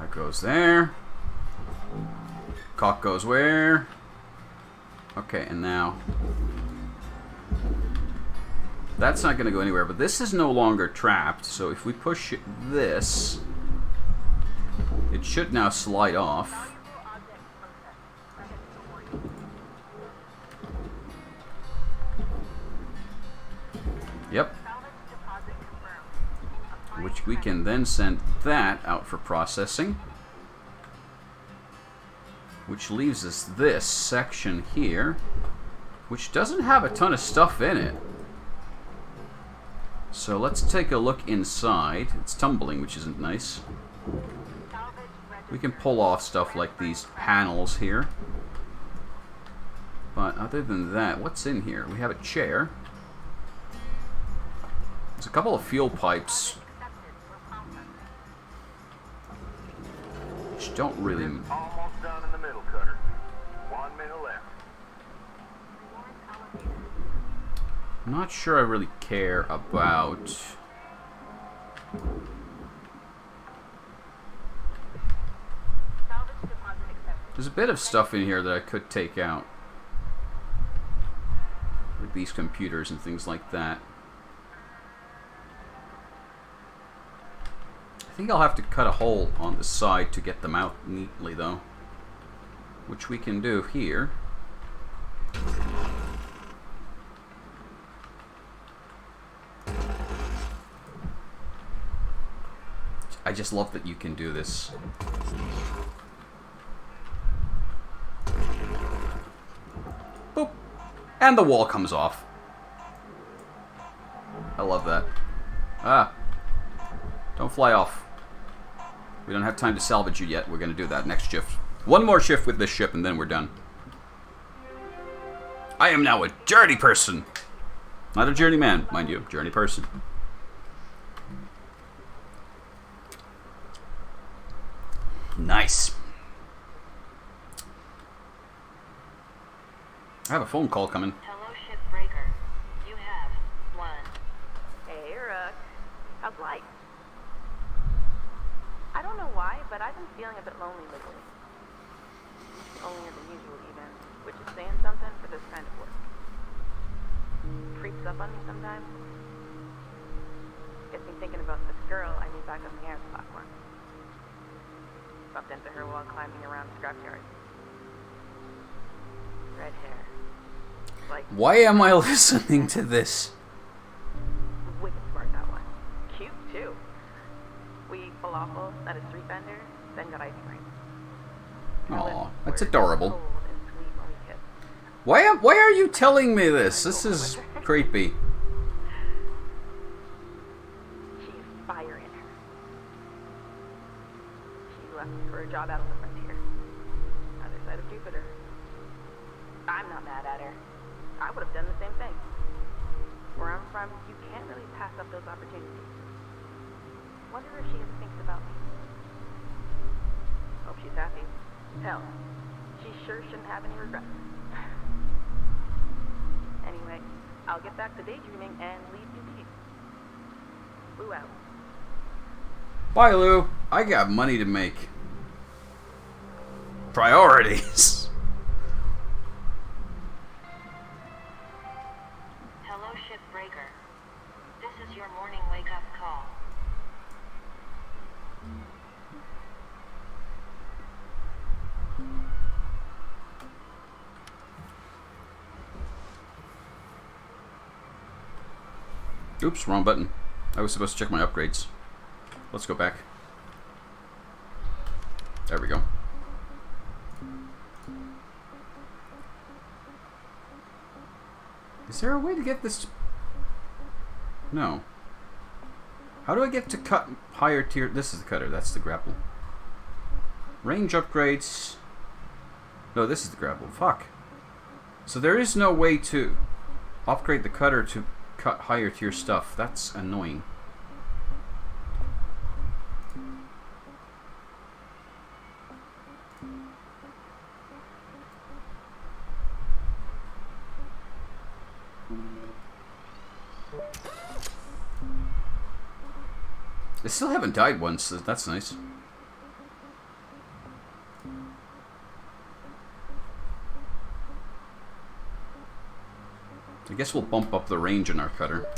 That goes there. Cock goes where? Okay, and now that's not going to go anywhere, but this is no longer trapped, so if we push this, it should now slide off. Valuable object processed. Credit awarded. Yep. Salvage deposit confirmed. Applying Which we credit. can then send that out for processing. Which leaves us this section here, which doesn't have a ton of stuff in it. So let's take a look inside. It's tumbling, which isn't nice. Salvage We can pull off stuff like these panels here. But other than that, what's in here? We have a chair. There's a couple of fuel pipes, accepted for processing. which don't really... Almost done in the middle, Cutter. 1 minute left. Reward allocated. I'm not sure I really care about... Salvage deposit accepted. There's a bit of stuff in here that I could take out. Like these computers and things like that. I think I'll have to cut a hole on the side to get them out neatly, though. Which we can do here. I just love that you can do this. Boop. And the wall comes off. I love that. Ah. Don't fly off. We don't have time to salvage you yet. We're going to do that next shift. One more shift with this ship and then we're done. I am now a journey person. Not a journeyman, mind you. Journey person. Nice. I have a phone call coming. Hello, Shipbreaker. You have one. Hey, Rook. How's life? I don't know why, but I've been feeling a bit lonely lately. Lonelier than usual, even, which is saying something for this kind of work. Creeps up on me sometimes. Gets me thinking about this girl I knew back on the air platform. Bumped into her while climbing around the scrapyard. Red hair. Like, Why am I listening to this? wicked smart, that one. Cute, too. We eat falafel at a street vendor, then got ice cream. Aw, that's adorable. Cold and sweet when we kiss. Why are you telling me this? This is creepy. She's fire in her. job out on the frontier. Other side of Jupiter. I'm not mad at her. I would have done the same thing. Where I'm from, you can't really pass up those opportunities. Wonder if she ever thinks about me. Hope she's happy. Hell, she sure shouldn't have any regrets. Anyway, I'll get back to daydreaming and leave you be. Lou out. Bye, Lou. I got money to make. Priorities. Hello, Shipbreaker. This is your morning wake-up call. Oops, wrong button. I was supposed to check my upgrades. Let's go back. There we go. Is there a way to get this? No. How do I get to cut higher tier? This is the cutter. That's the grapple. Range upgrades. No, this is the grapple. Fuck. So there is no way to upgrade the cutter to cut higher tier stuff. That's annoying. I still haven't died once. So that's nice. I guess we'll bump up the range in our cutter.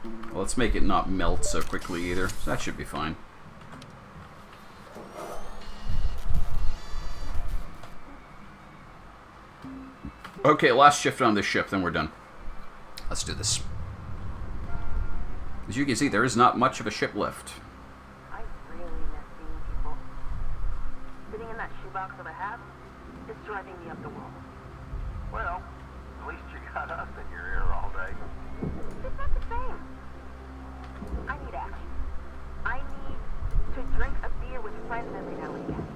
Well, let's make it not melt so quickly either. So that should be fine. Okay, last shift on this ship, then we're done. Let's do this. As you can see, there is not much of a ship left. I really miss seeing people. Sitting in that shoebox that I have is driving me up the wall. Well, at least you got us in your ear all day. It's not the same. I need action. I need to drink a beer with friends every now and again.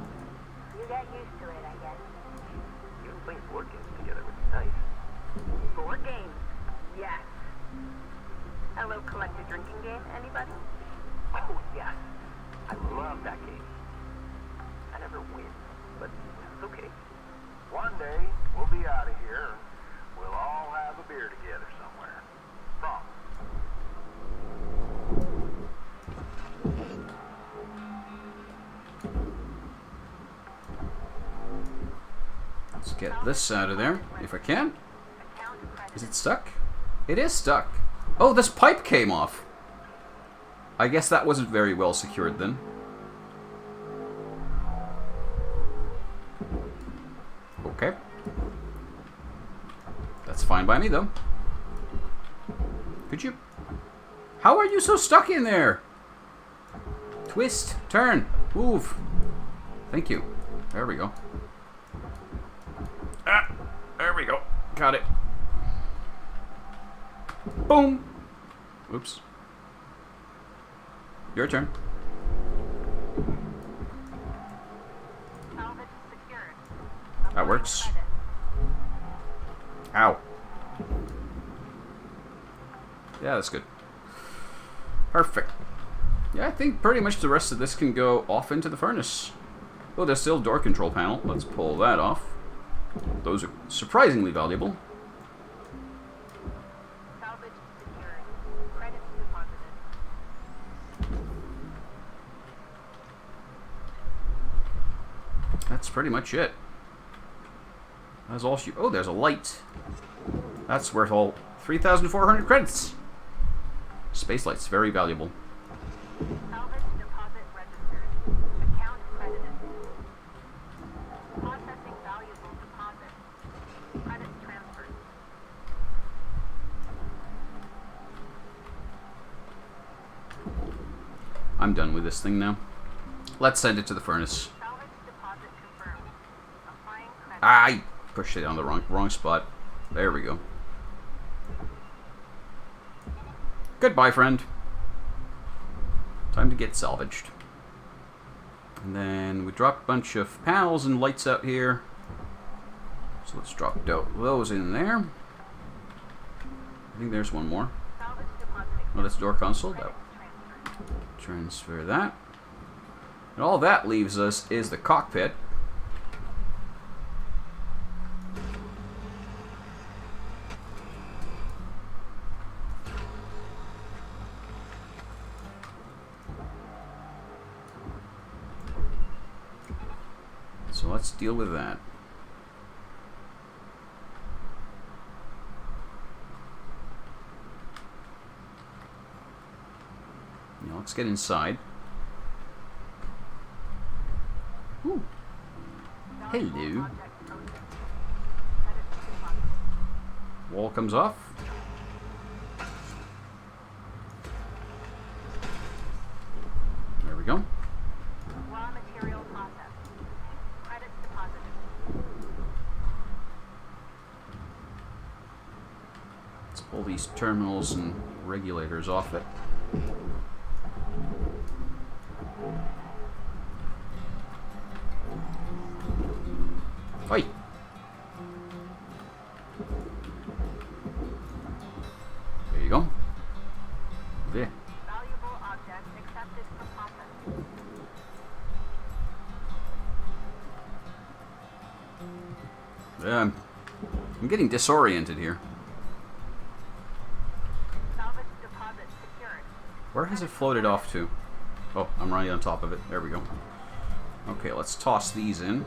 You got used to it, I guess. Even playing board games together would be nice. Board games. Yes. Hello, collector drinking game. Anybody? Oh, yes. I love that game. I never win, but it's okay. One day, we'll be out of here, and we'll all have a beer together somewhere. Promise. Let's get this out of there, if I can. Is it stuck? It is stuck. Oh, this pipe came off. I guess that wasn't very well secured then. Okay. That's fine by me, though. Could you... How are you so stuck in there? Twist. Turn. Move. Thank you. There we go. Ah, there we go. Got it. Boom. Oops. Your turn. Salvage secured. That works. Ow. Yeah, that's good. Perfect. Yeah, I think pretty much the rest of this can go off into the furnace. Oh, there's still door control panel. Let's pull that off. Those are surprisingly valuable. Salvage secured. Credits deposited. That's pretty much it. That's all she... Oh, there's a light. That's worth all 3,400 credits. Space light's very valuable. Salvage deposit registered. Account credited. Processing valuable deposit. Credits transferred. I'm done with this thing now. Let's send it to the furnace. Salvage deposit confirmed. Applying credit. I pushed it on the wrong spot. There we go. Goodbye, friend. Time to get salvaged. And then we drop a bunch of panels and lights out here. So let's drop those in there. I think there's one more. Oh, that's door console. That. Transfer that. And all that leaves us is the cockpit. So let's deal with that. Now let's get inside. Ooh. Hello. Wall comes off. There we go. Raw material process. Credits deposited. Let's pull these terminals and regulators off it. Oi! There you go. There. Valuable object accepted for processing. I'm getting disoriented here. Salvage deposit secured. Where has it floated off to? Oh, I'm right on top of it. There we go. Okay, let's toss these in.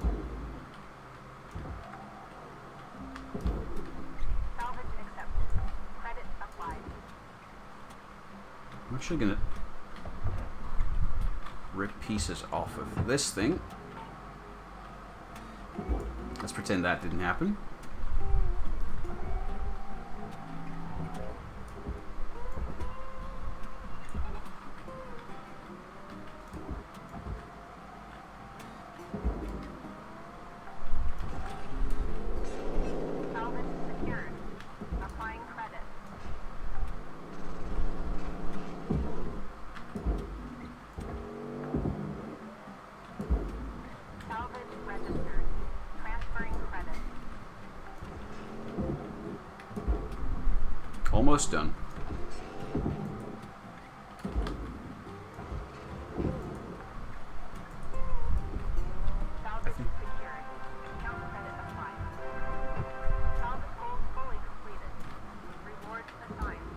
Salvage accepted. Credit applied. I'm actually gonna rip pieces off of this thing. Let's pretend that didn't happen. Salvage secured. Applying credit. Salvage registered. Transferring credit. Almost done. Salvage secured. Account credit applied. Salvage goals fully completed. Rewards assigned.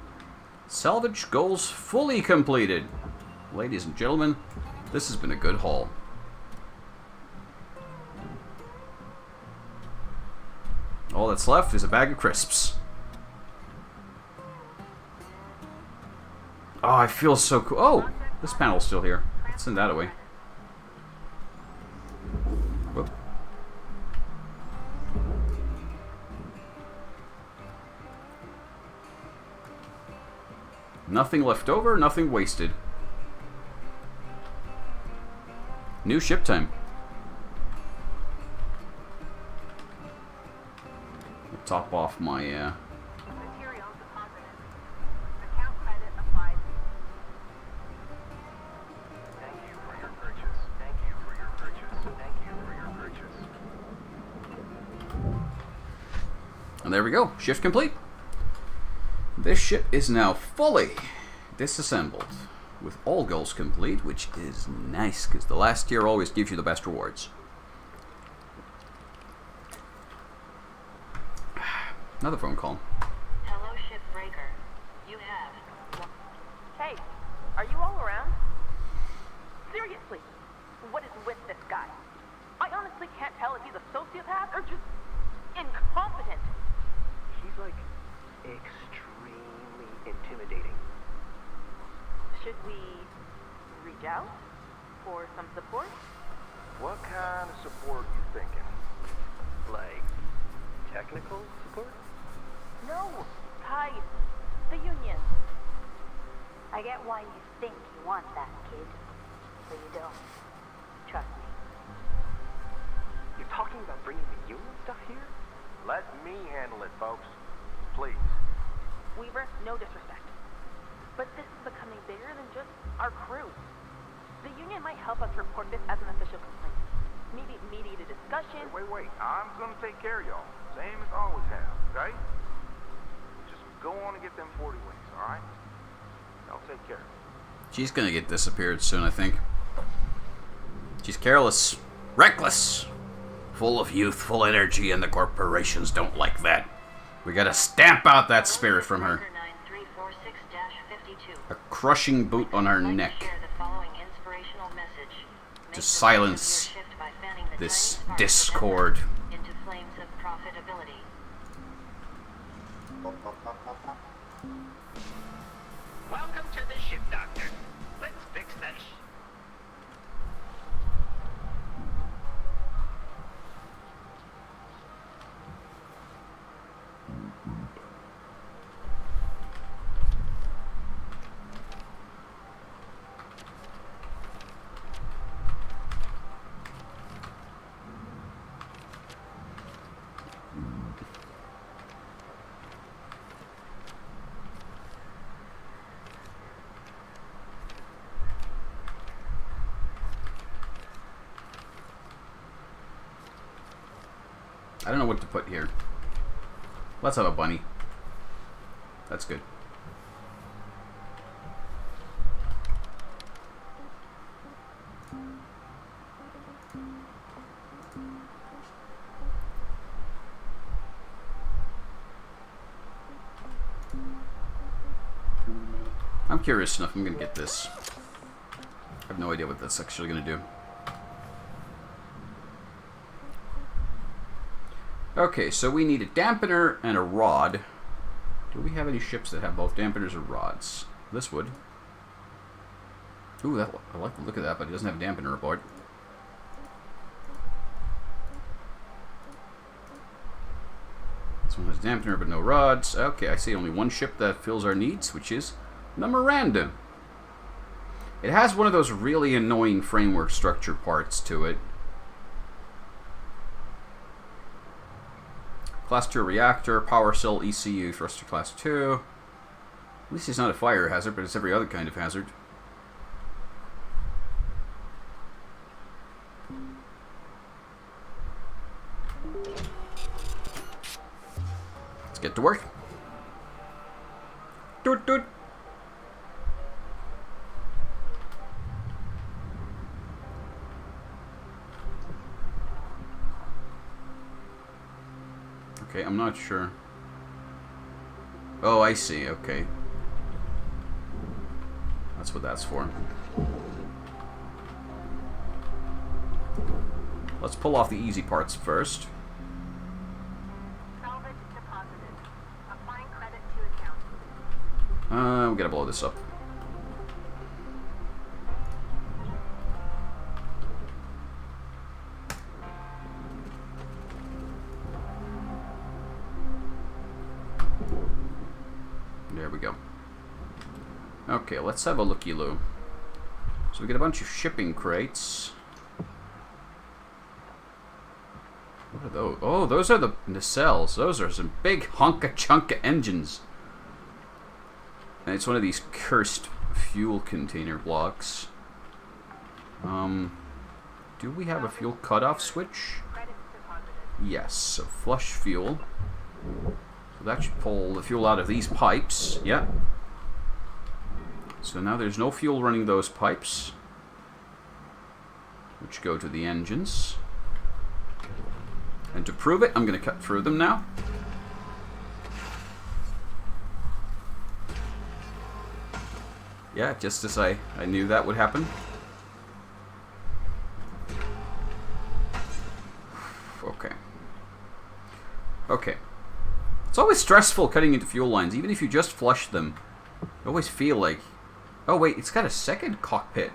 Salvage goals fully completed. Ladies and gentlemen, this has been a good haul. All that's left is a bag of crisps. Oh, I feel so cool. Oh, this panel's still here. Let's send that away. Whoop. Nothing left over, nothing wasted. New ship time. I'll top off my Material deposited. Account credit applied. Thank you for your purchase. Thank you for your purchase. Thank you for your purchase. And there we go. Shift complete. This ship is now fully disassembled with all goals complete, which is nice because the last tier always gives you the best rewards. Another phone call. Hello, Shipbreaker. You have. Hey, are you all around? Seriously, what is with this guy? I honestly can't tell if he's a sociopath or just incompetent. He's like extremely intimidating. Should we reach out for some support? What kind of support you thinking? Like technical support? No, Ty, the union. I get why you think you want that, kid, but you don't. Trust me. You're talking about bringing the union stuff here? Let me handle it, folks. Please. Weaver, no disrespect. But this is becoming bigger than just our crew. The union might help us report this as an official complaint. Maybe mediate a discussion. Wait. I'm gonna take care of y'all. Same as I always have, okay? Just go on and get them 40 wings, alright? I'll take care of it. She's gonna get disappeared soon, I think. She's careless, reckless, full of youthful energy, and the corporations don't like that. We gotta stamp out that spirit from her. A crushing boot on her neck to silence this discord. Into flames of profitability. Welcome to the ship, Doctor. Let's fix that I don't know what to put here. Let's have a bunny. That's good. I'm curious enough. I'm gonna get this. I have no idea what that's actually gonna do. Okay, so we need a dampener and a rod. Do we have any ships that have both dampeners or rods? This would. Ooh, I like the look of that, but it doesn't have a dampener aboard. This one has dampener but no rods. Okay, I see only one ship that fills our needs, which is the Miranda. It has one of those really annoying framework structure parts to it. Class 2 reactor, power cell, ECU, thruster class 2. At least it's not a fire hazard, but it's every other kind of hazard. Let's get to work. Doot doot. Okay, I'm not sure. Oh, I see. Okay. That's what that's for. Let's pull off the easy parts first. Salvage deposited. Applying credit to account. We gotta blow this up. There we go. Okay, let's have a looky-loo. So we get a bunch of shipping crates. What are those? Oh, those are the nacelles. Those are some big hunka-chunka engines. And it's one of these cursed fuel container blocks. Do we have a fuel cutoff switch? Yes, so flush fuel. So that should pull the fuel out of these pipes. Yeah. So now there's no fuel running those pipes, which go to the engines. And to prove it, I'm going to cut through them now. Yeah, just as I knew that would happen. Okay. Okay. It's always stressful cutting into fuel lines, even if you just flush them. You always feel like... Oh wait, it's got a second cockpit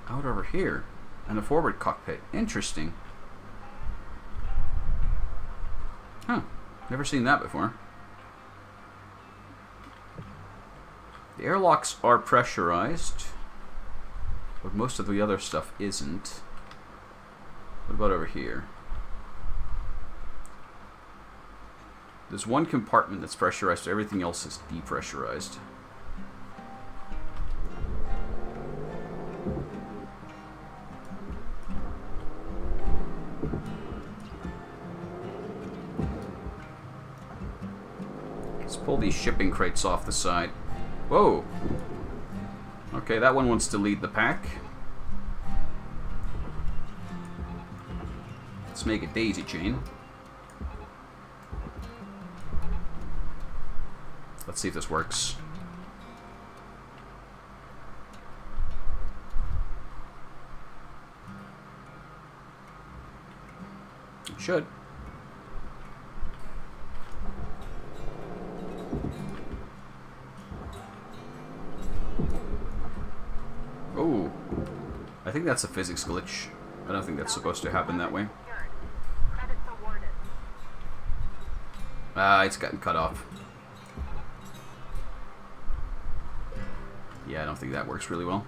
out over here. And a forward cockpit. Interesting. Huh. Never seen that before. The airlocks are pressurized, but most of the other stuff isn't. What about over here? There's one compartment that's pressurized, so everything else is depressurized. pull these shipping crates off the side. Whoa! Okay, that one wants to lead the pack. Let's make a daisy chain. Let's see if this works. It should. Oh, I think that's a physics glitch. I don't think that's supposed to happen that way. Credits awarded. It's gotten cut off. Yeah, I don't think that works really well.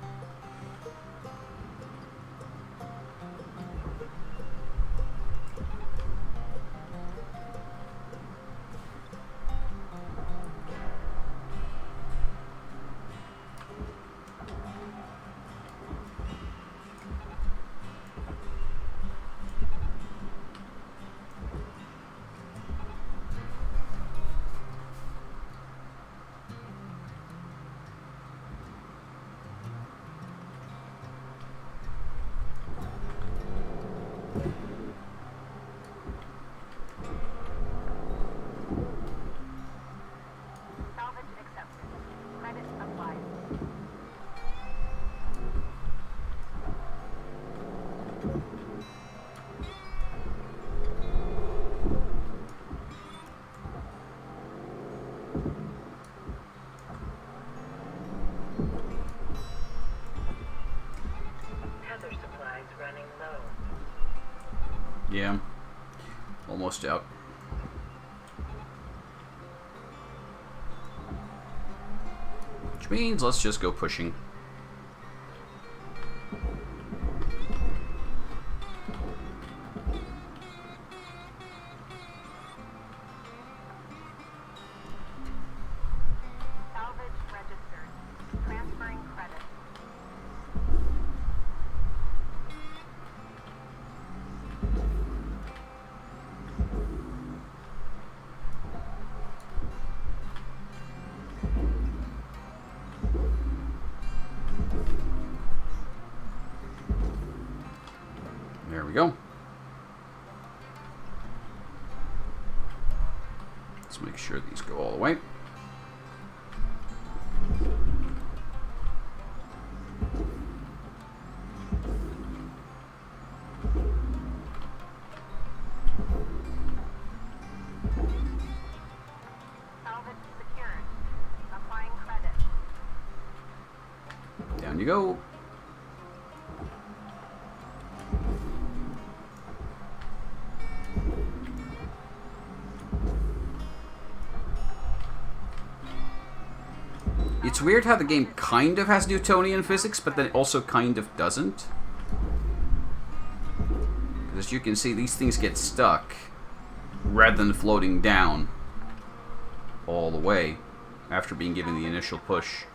Salvage accepted. Credits applied. Tether supplies running low. Yeah, almost out. Which means let's just go pushing. Salvage registered. Transferring credits. There we go. Let's make sure these go all the way. Salvage secured. Applying credit. Down you go. It's weird how the game kind of has Newtonian physics, but then it also kind of doesn't. Because as you can see, these things get stuck rather than floating down all the way after being given the initial push.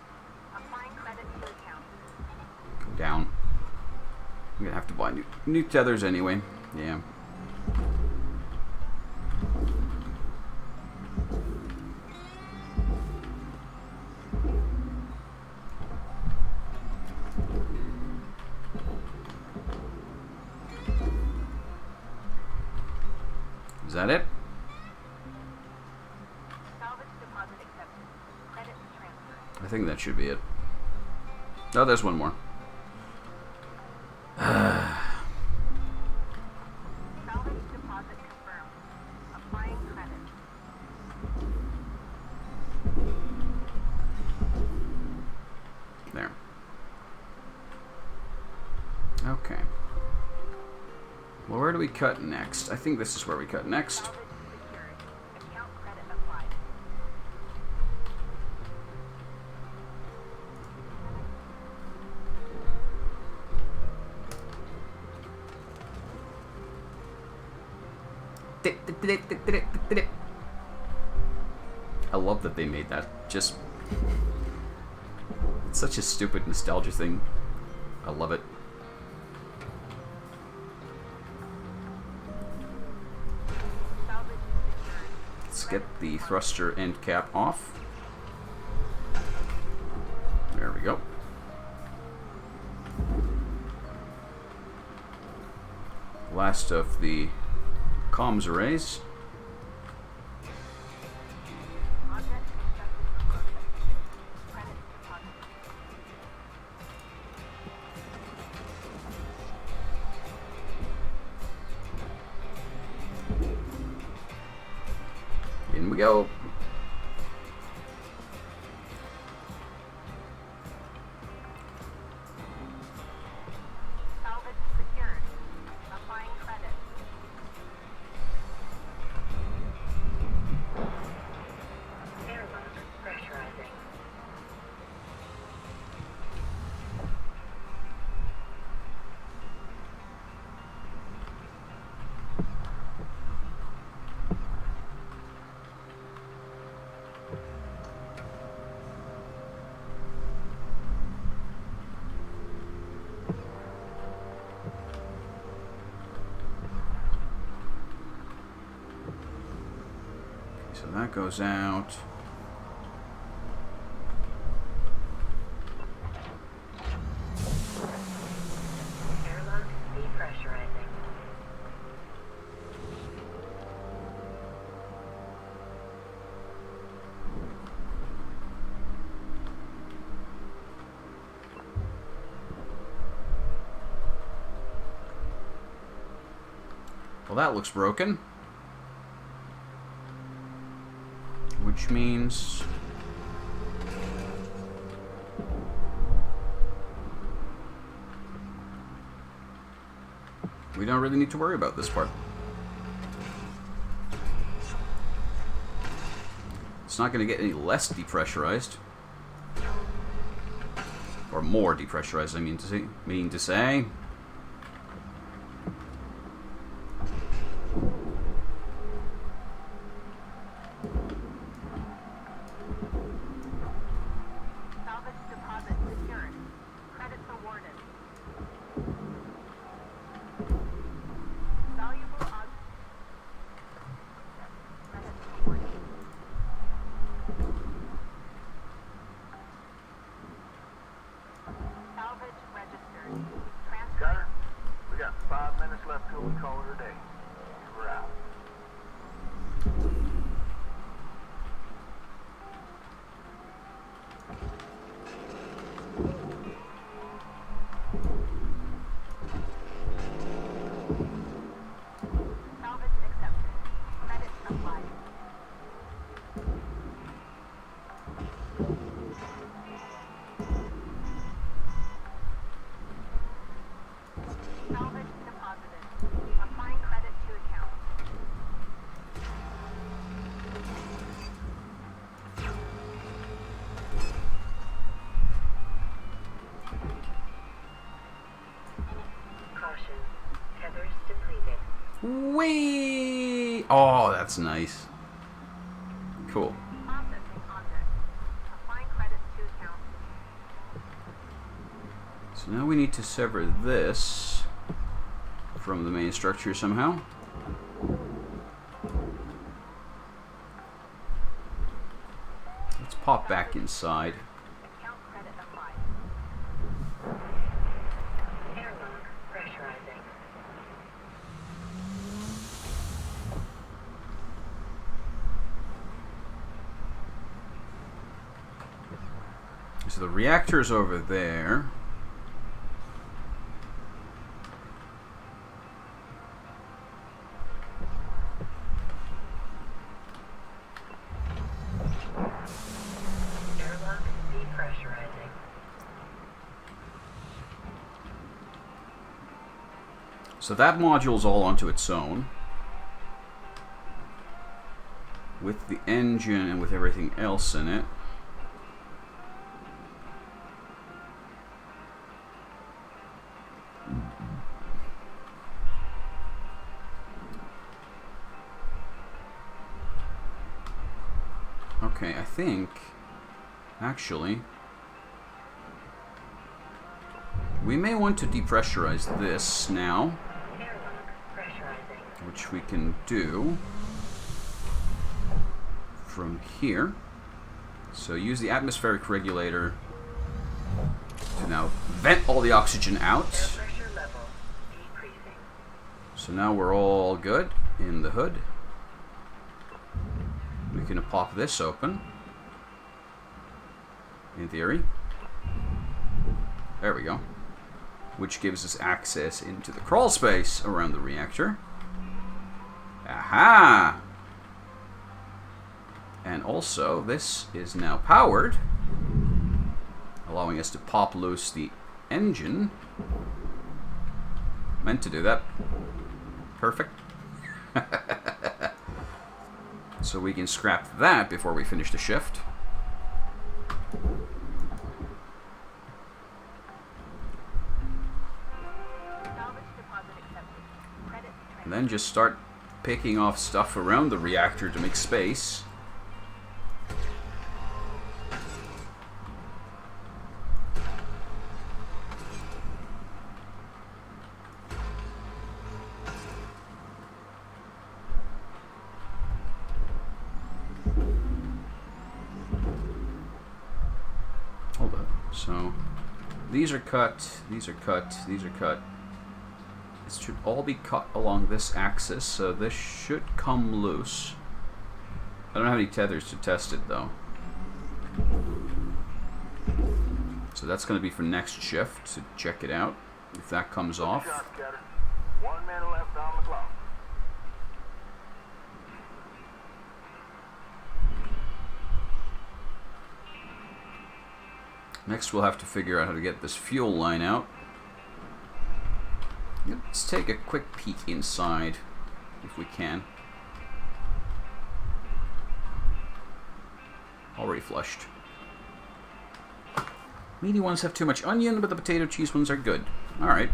Applying credit to account. Go down. I'm gonna have to buy new tethers anyway. Yeah. Is that it? Salvage deposit accepted. Credits transferred. I think that should be it. Oh, there's one more. Salvage deposit confirmed. Applying credit. There. Okay. Well, where do we cut next? I think this is where we cut next. Salvage secured. Account credit applied. I love that they made that. Just... It's such a stupid nostalgia thing. I love it. Salvage secured. get the thruster end cap off. There we go. Last of the comms arrays. In we go. Salvage secured. Applying credit. Airlock pressurizing. So that goes out. Airlock depressurizing. Well, that looks broken. Which means we don't really need to worry about this part. It's not going to get any less depressurized. Or more depressurized, I mean to say. Salvage deposit secured. Credits awarded. Valuable credits awarded. Salvage registered. Transfer. Cutter, we got 5 minutes left till we call it a day. We're out. Salvage accepted. Credits applied. Salvage deposited. Applying credit to account. Caution. Tethers depleted. Whee! Oh, that's nice. Cool. Processing object. Applying credits to account. So now we need to sever this from the main structure somehow. Let's pop back inside. Account credit applied. Airlock pressurizing. So the reactor's over there. Airlock depressurizing. So that module's all onto its own. With the engine and with everything else in it. Okay, I think, actually, we may want to depressurize this now, Airlock pressurizing. which we can do. from here. So use the atmospheric regulator to now vent all the oxygen out. Pressure level decreasing. So now we're all good in the hood. We can pop this open. In theory. There we go. Which gives us access into the crawl space around the reactor. Aha! And also, this is now powered, allowing us to pop loose the engine. Meant to do that. Perfect. So we can scrap that before we finish the shift. And then just start picking off stuff around the reactor to make space. Hold up. So these are cut, these are cut, these are cut. This should all be cut along this axis, so this should come loose. I don't have any tethers to test it though. So that's going to be for next shift to check it out. If that comes off. Shot, Cutter. 1 minute left on the clock. Next we'll have to figure out how to get this fuel line out. Let's take a quick peek inside, if we can. Already flushed. Meaty ones have too much onion, but the potato cheese ones are good. Alright.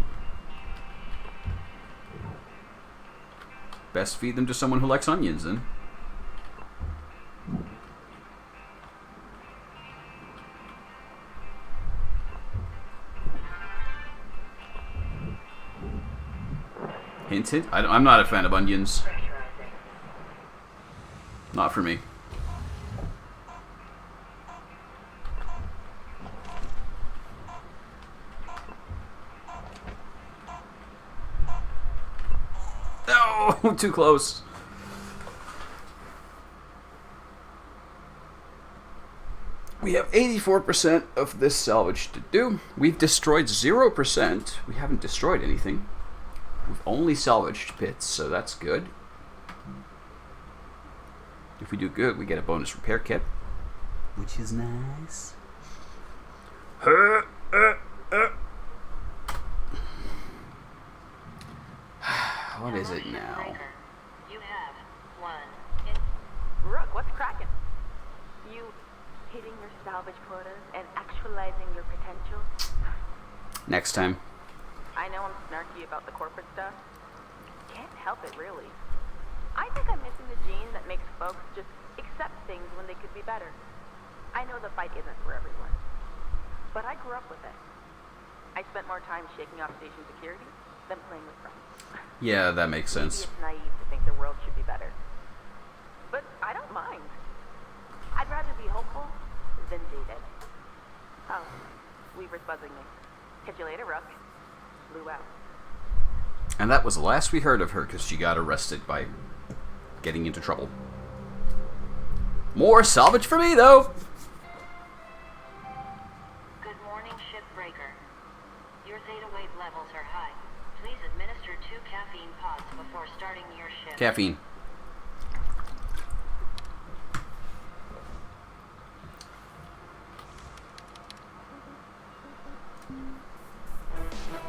Best feed them to someone who likes onions, then. Hint, hint. I'm not a fan of onions. Pressurizing. Not for me. No, too close. We have 84% of this salvage to do. We've destroyed 0%. We haven't destroyed anything. We've only salvaged bits, so that's good. If we do good, we get a bonus repair kit, which is nice. What is it now? Shipbreaker, you have 1 Rook, what's cracking? You hitting your salvage quotas and actualizing your potential? Next time. I know I'm snarky about the corporate stuff. Can't help it, really. I think I'm missing the gene that makes folks just accept things when they could be better. I know the fight isn't for everyone, but I grew up with it. I spent more time shaking off station security than playing with friends. Yeah, that makes Maybe sense. it's naive to think the world should be better, but I don't mind. I'd rather be hopeful than jaded. Oh, Weaver's buzzing me. Catch you later, Rook. Blew out. And that was the last we heard of her because she got arrested by getting into trouble. More salvage for me, though! Good morning, Shipbreaker. Your theta wave levels are high. Please administer 2 caffeine pods before starting your shift. Caffeine.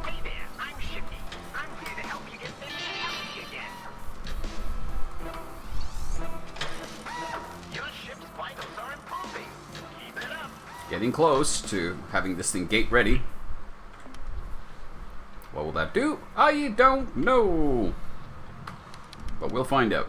Hey there, I'm Shippy. I'm here to help you get this healthy again. Your ship's vitals are improving. Keep it up. Getting close to having this thing gate ready. What will that do? I don't know. But we'll find out.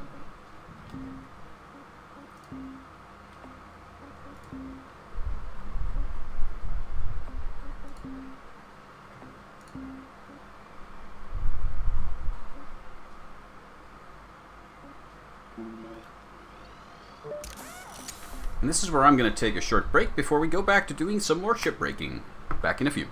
And this is where I'm going to take a short break before we go back to doing some more shipbreaking. Back in a few.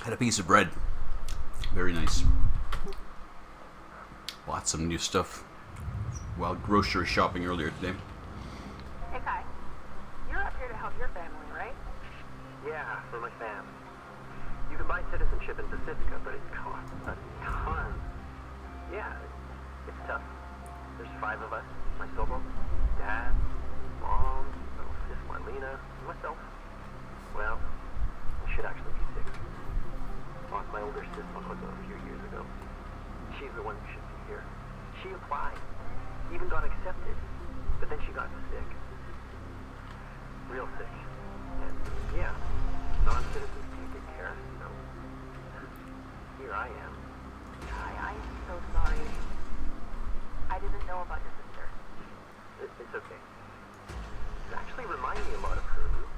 And a piece of bread. Very nice. Bought some new stuff while grocery shopping earlier today. Hey, Kai. You're up here to help your family, right? Yeah, for my fam. You can buy citizenship in Pacifica, but it costs a ton. Yeah, it's tough. There's 5 of us. My solo, dad, mom, little sis Marlena, and myself. Well, I should actually be 6. Lost my older sis Makoto a few years ago. She's the one who should be here. She applied, even got accepted, but then she got sick. Real sick. And yeah, non-citizens can't get care, so here I am. Kai, I'm so sorry. I didn't know about your sister. It's okay. You actually remind me a lot of her, Lou.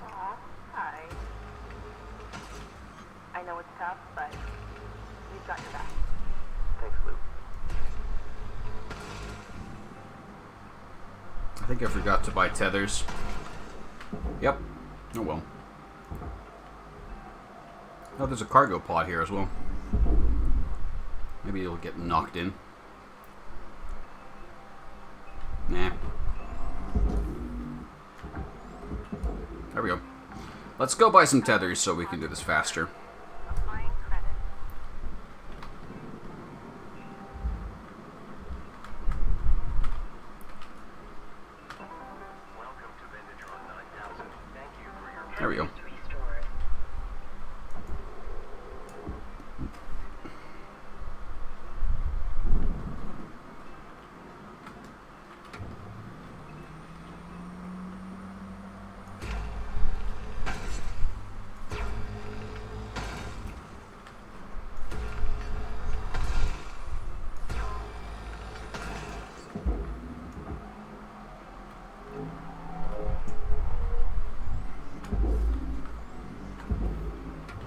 Aw, Kai. I know it's tough, but we've got your back. Thanks, Lou. I think I forgot to buy tethers. Yep. Oh well. Oh, there's a cargo pod here as well. Maybe it'll get knocked in. Nah. There we go. Let's go buy some tethers so we can do this faster. Applying credit. Welcome to Vindatron 9000. Thank you for your There we go. Restored.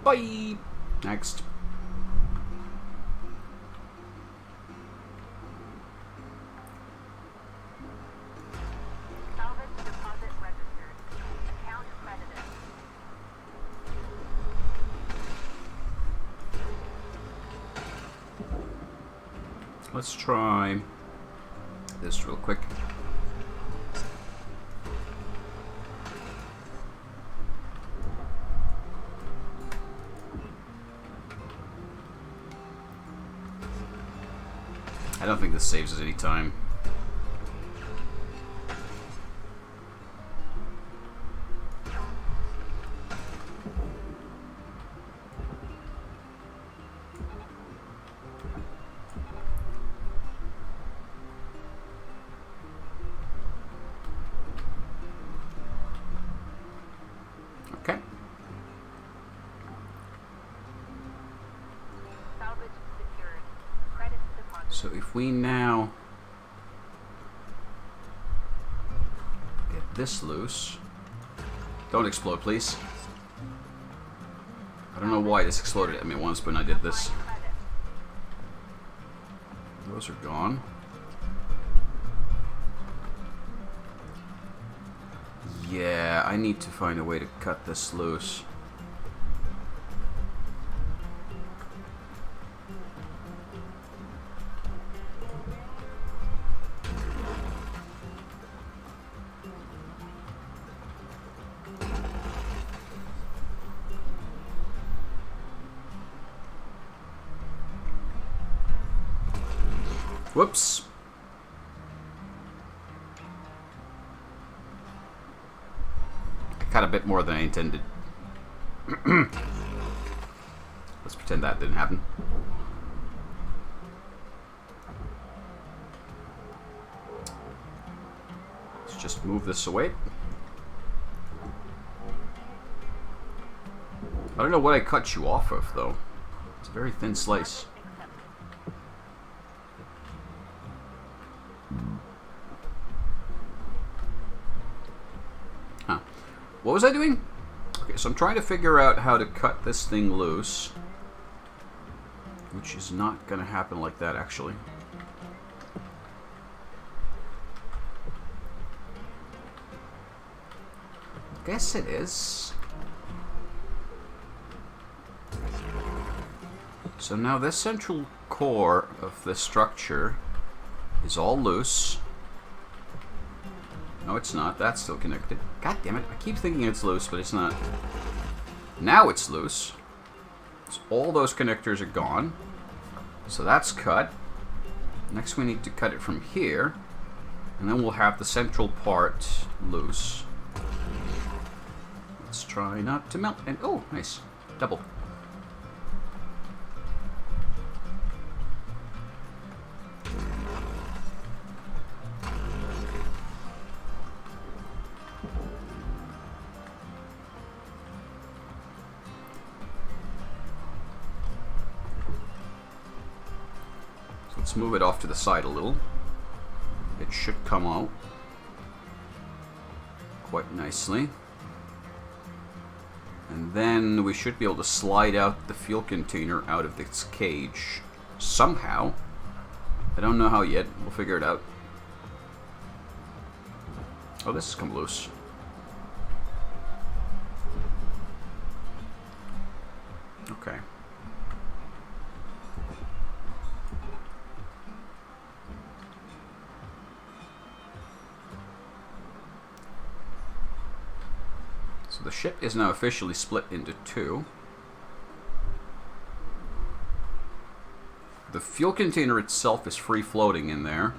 Bye! Next. Salvage deposit registered. Account credited. Let's try this real quick. I don't think this saves us any time. Okay. Salvage secured. Credit deposit. So if we now get this loose. Don't explode, please. I don't know why this exploded at me once when I did this. Credit. Those are gone. Yeah, I need to find a way to cut this loose. Whoops. I cut a bit more than I intended. Let's pretend that didn't happen. Let's just move this away. I don't know what I cut you off of, though. It's a very thin slice. Huh. What was I doing? Okay, so I'm trying to figure out how to cut this thing loose. Which is not going to happen like that, actually. Guess it is. So now this central core of the structure is all loose. No, it's not. That's still connected. God damn it. I keep thinking it's loose, but it's not. Now it's loose. So all those connectors are gone. So that's cut. Next we need to cut it from here. And then we'll have the central part loose. Let's try not to melt. And oh, nice. Double. Let's move it off to the side a little. It should come out quite nicely. And then we should be able to slide out the fuel container out of its cage somehow. I don't know how yet. We'll figure it out. Oh, this has come loose. Okay. So the ship is now officially split into two. The fuel container itself is free floating in there,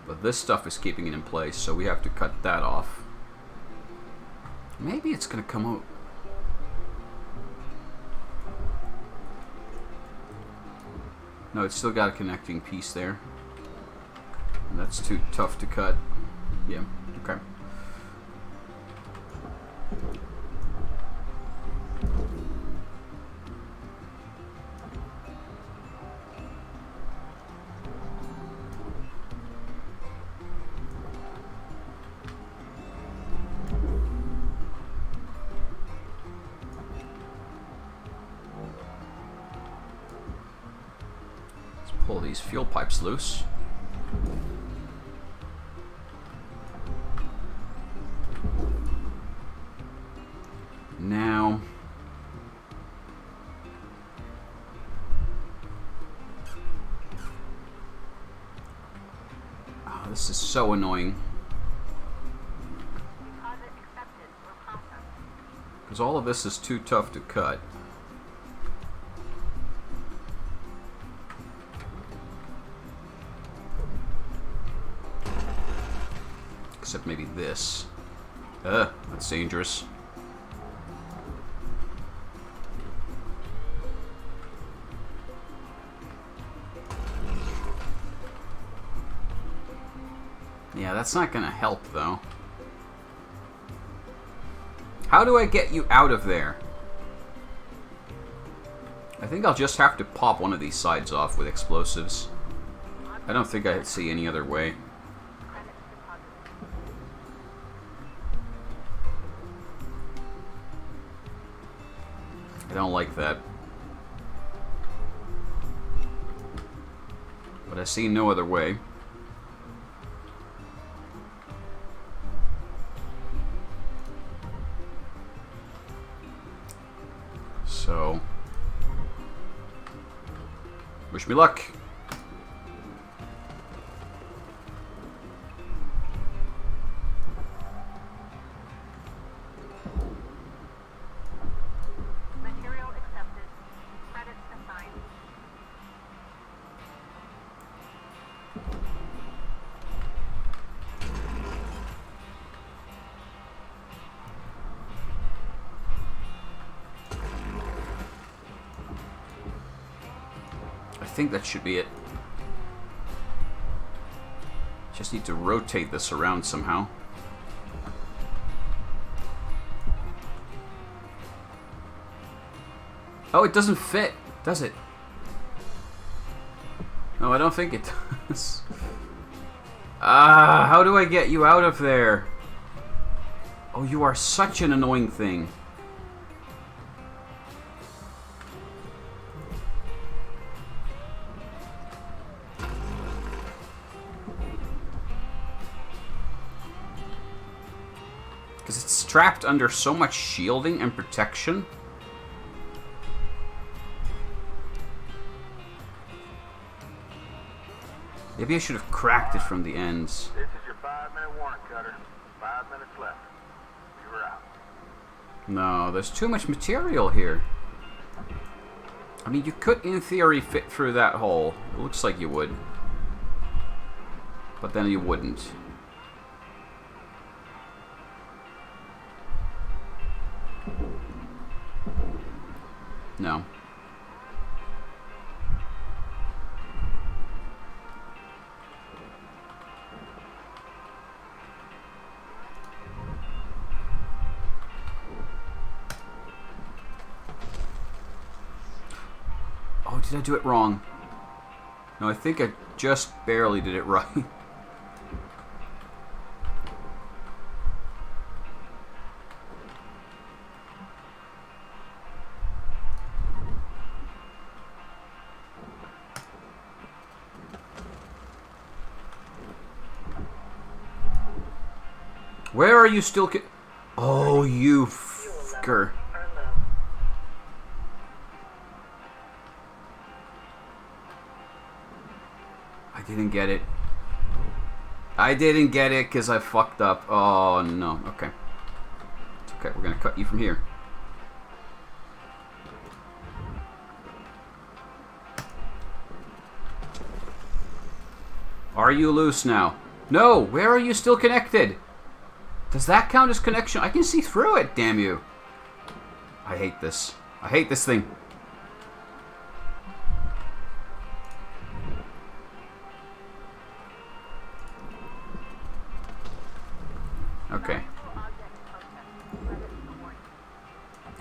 but this stuff is keeping it in place, so we have to cut that off. Maybe it's gonna come out. No, it's still got a connecting piece there. And that's too tough to cut. Yeah, okay. Pull these fuel pipes loose. Now, oh, this is so annoying. Because all of this is too tough to cut. Except maybe this. That's dangerous. Yeah, that's not gonna help, though. How do I get you out of there? I think I'll just have to pop one of these sides off with explosives. I don't think I see any other way. I don't like that. But I see no other way. So, wish me luck. I think that should be it. Just need to rotate this around somehow. Oh, it doesn't fit, does it? No, I don't think it does. Ah, how do I get you out of there? Oh, you are such an annoying thing. Because it's trapped under so much shielding and protection. Maybe I should have cracked it from the ends. This is your 5-minute warning, Cutter. 5 minutes left. You're out. No, there's too much material here. I mean, you could, in theory, fit through that hole. It looks like you would. But then you wouldn't. No. Oh, did I do it wrong? No, I think I just barely did it right. Where are you still? Oh, you fucker. Are low. I didn't get it. I didn't get it because I fucked up. Oh, no. Okay. It's okay. We're going to cut you from here. Are you loose now? No! Where are you still connected? Does that count as connection? I can see through it, damn you. I hate this. I hate this thing. Okay.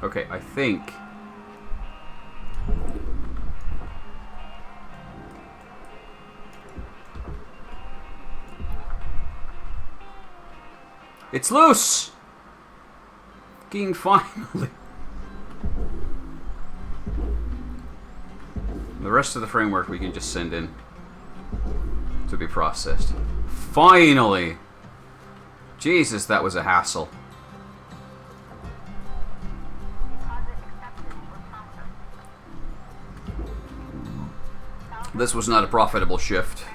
Okay, I think... It's loose! Fucking finally. The rest of the framework we can just send in to be processed. Finally! Jesus, that was a hassle. This was not a profitable shift.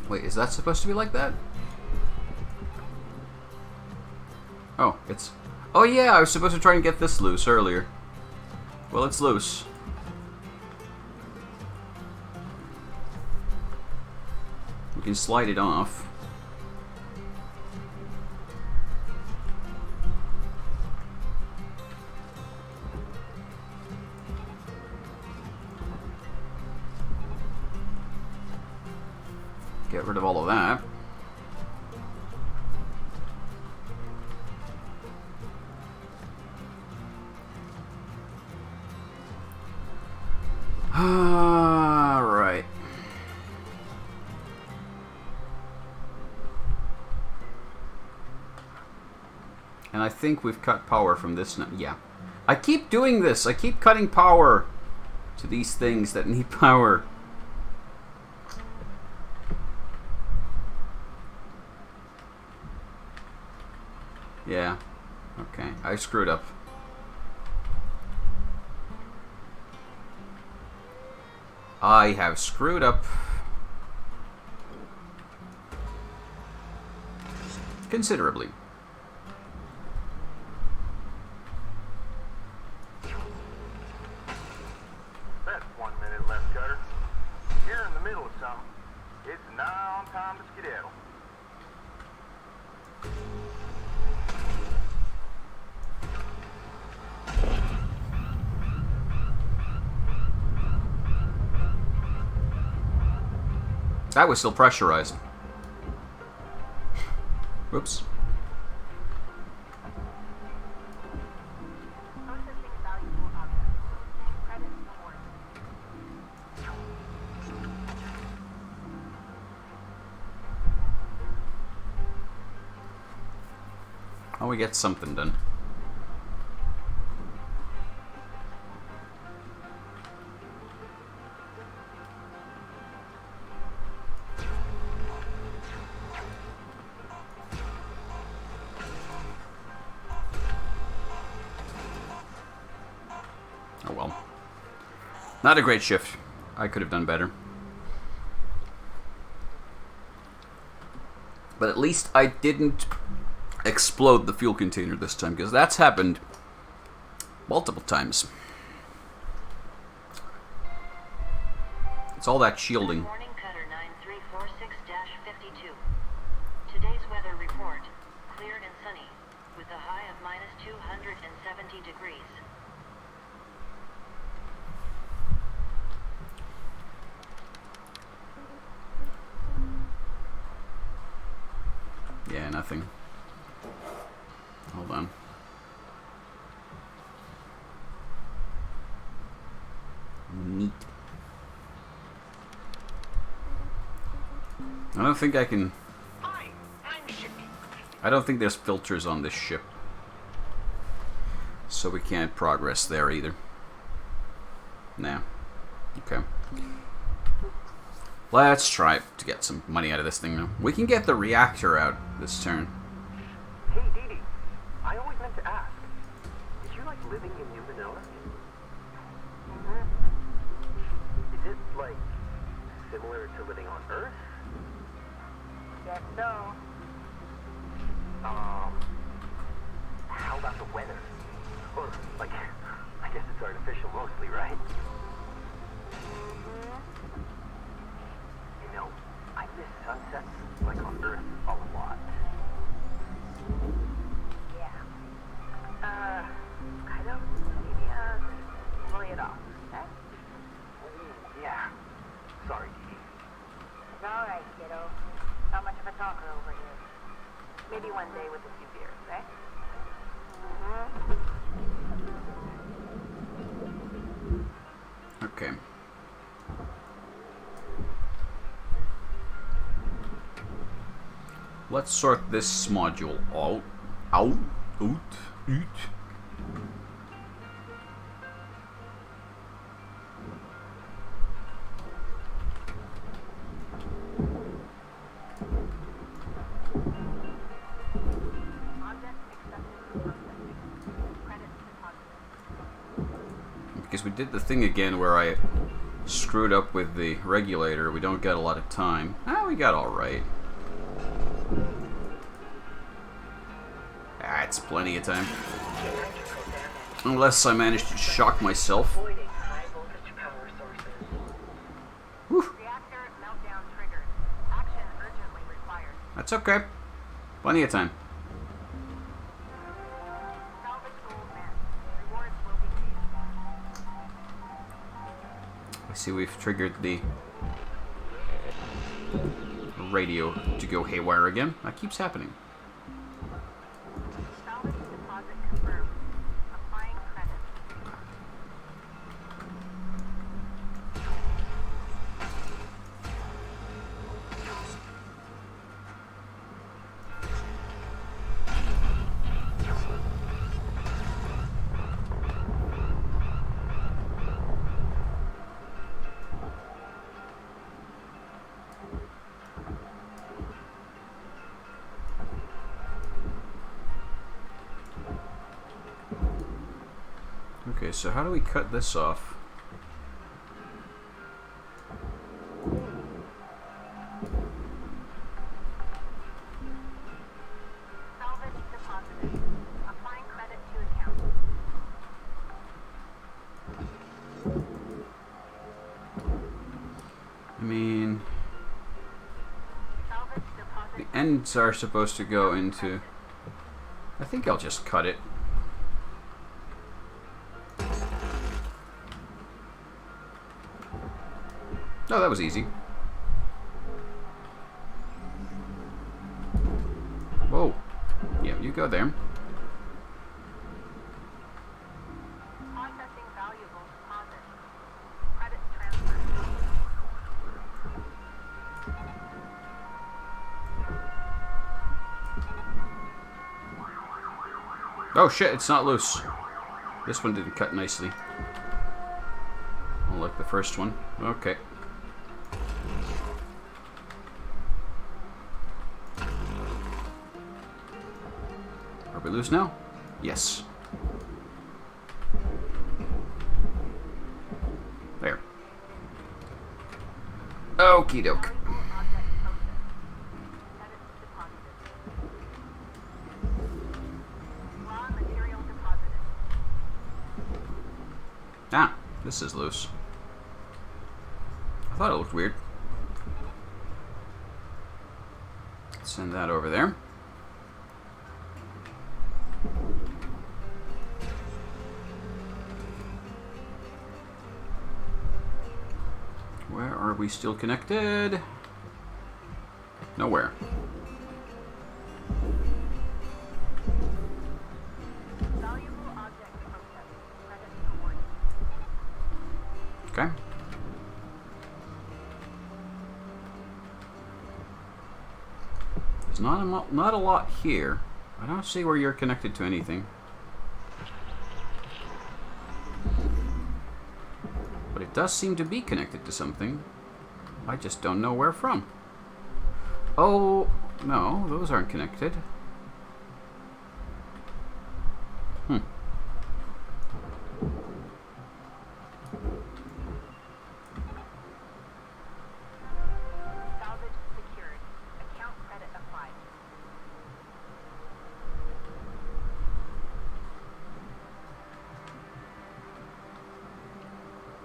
Wait, is that supposed to be like that? Oh, it's... Oh yeah, I was supposed to try and get this loose earlier. Well, it's loose. We can slide it off. Get rid of all of that. Alright. And I think we've cut power from this now. Yeah. I keep doing this. I keep cutting power to these things that need power. Yeah. Okay. I screwed up. I have screwed up. Considerably. That's 1 minute left, Cutter. You're in the middle of something. It's now on time to skedaddle. That was still pressurized. Whoops. Processing valuable objects. Credit awarded. Oh, we get something done. Oh well. Not a great shift. I could have done better. But at least I didn't explode the fuel container this time, because that's happened multiple times. It's all that shielding. Morning Cutter 9346-52. Today's weather report, clear and sunny, with a high of minus 270 degrees. Yeah, nothing. Hold on. Neat. I don't think I can... Hi, I'm Shipbreaker. I don't think there's filters on this ship. So we can't progress there either. Nah. Okay. Let's try to get some money out of this thing now. We can get the reactor out this turn. Hey, Dee Dee, I always meant to ask. Did you like living in New Manila? Is it, like, similar to living on Earth? Guess so. How about the weather? Or, like, I guess it's artificial mostly, right? You know, I miss sunsets, like on Earth, a lot. Yeah. Kind of. Maybe, lay it off, okay? Yeah. Sorry, Dee Dee. It's alright, kiddo. Not much of a talker over here. Maybe one day with a few beers, eh? Okay. Let's sort this module out. Out. Because we did the thing again where I screwed up with the regulator. We don't get a lot of time. Ah, we got alright. Ah, it's plenty of time. Unless I manage to shock myself. Avoiding high voltage power sources. Whew. Reactor meltdown triggered. Action urgently required. That's okay. Plenty of time. Salvage gold men. Rewards will be paid. I see we've triggered the radio to go haywire again. That keeps happening. Salvage deposit confirmed. Applying credit. Okay, so how do we cut this off? Salvage deposited. Applying credit to account. I mean, Salvage deposit. the ends are supposed to go into... I think I'll just cut it. Oh, that was easy. Whoa. Yeah, you go there. Processing valuable deposit. Credit transfer. Oh shit, it's not loose. This one didn't cut nicely. Oh, like the first one. Okay. Are we loose now? Yes. There. Okie doke. Ah, this is loose. I thought it looked weird. Send that over there. Where are we still connected? Nowhere. Okay. There's not a lot here. I don't see where you're connected to anything. But it does seem to be connected to something. I just don't know where from. Oh, no, those aren't connected. Hmm. Salvage secured. Account credit applied.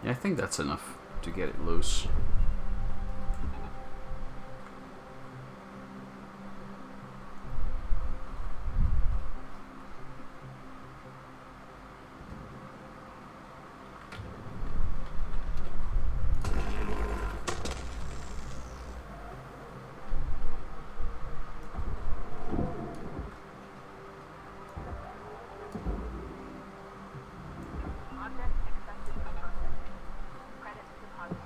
Yeah, I think that's enough to get it loose. Object accepted for processing. Credit deposited.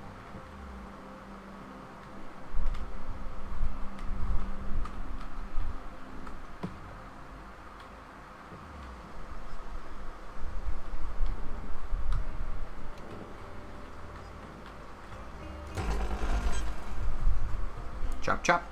Chop, chop.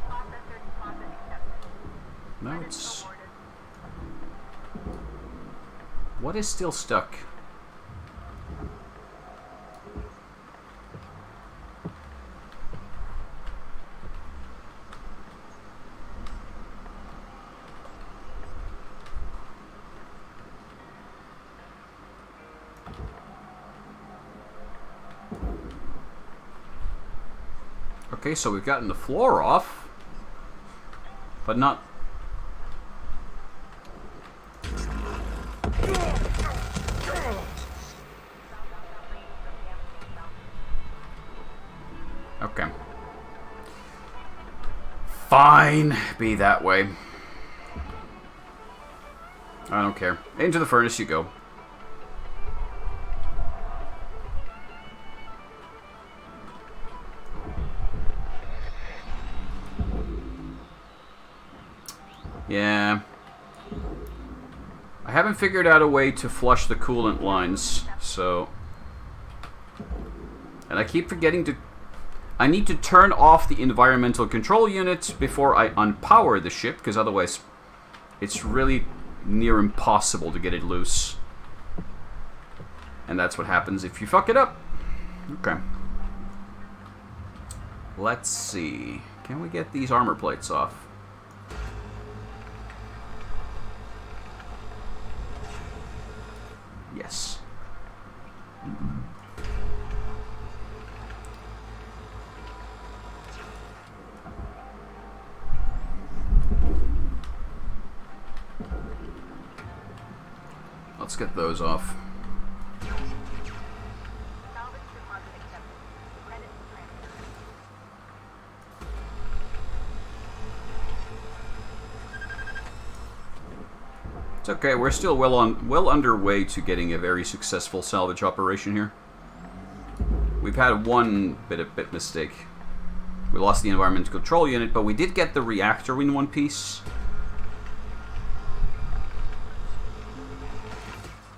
Processor deposit accepted. No, Credit it's... awarded. What is still stuck? Okay, so we've gotten the floor off, but not... Okay. Fine, be that way. I don't care. Into the furnace you go. Yeah. I haven't figured out a way to flush the coolant lines, so... And I keep forgetting to... I need to turn off the environmental control unit before I unpower the ship, because otherwise it's really near impossible to get it loose. And that's what happens if you fuck it up. Okay. Let's see. Can we get these armor plates off? Yes. Let's get those off. Salvage deposit accepted. Credit transferred. It's okay, we're still well underway to getting a very successful salvage operation here. We've had one bit mistake. We lost the environmental control unit, but we did get the reactor in one piece.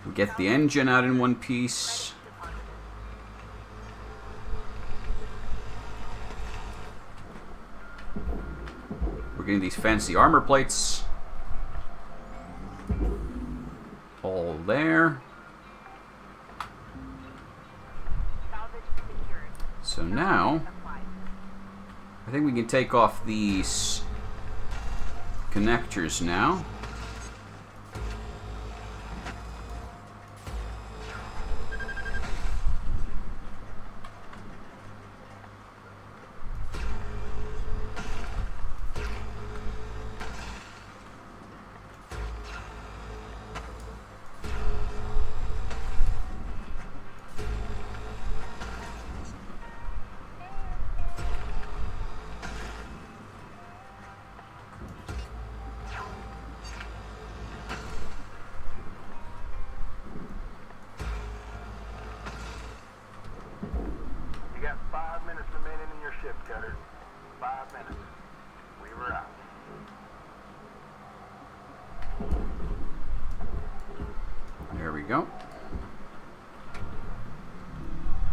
We get the engine out in one piece. We're getting these fancy armor plates. All there. So now, I think we can take off these connectors now. You got 5 minutes remaining in your shift, Cutter. 5 minutes. We were out. There we go.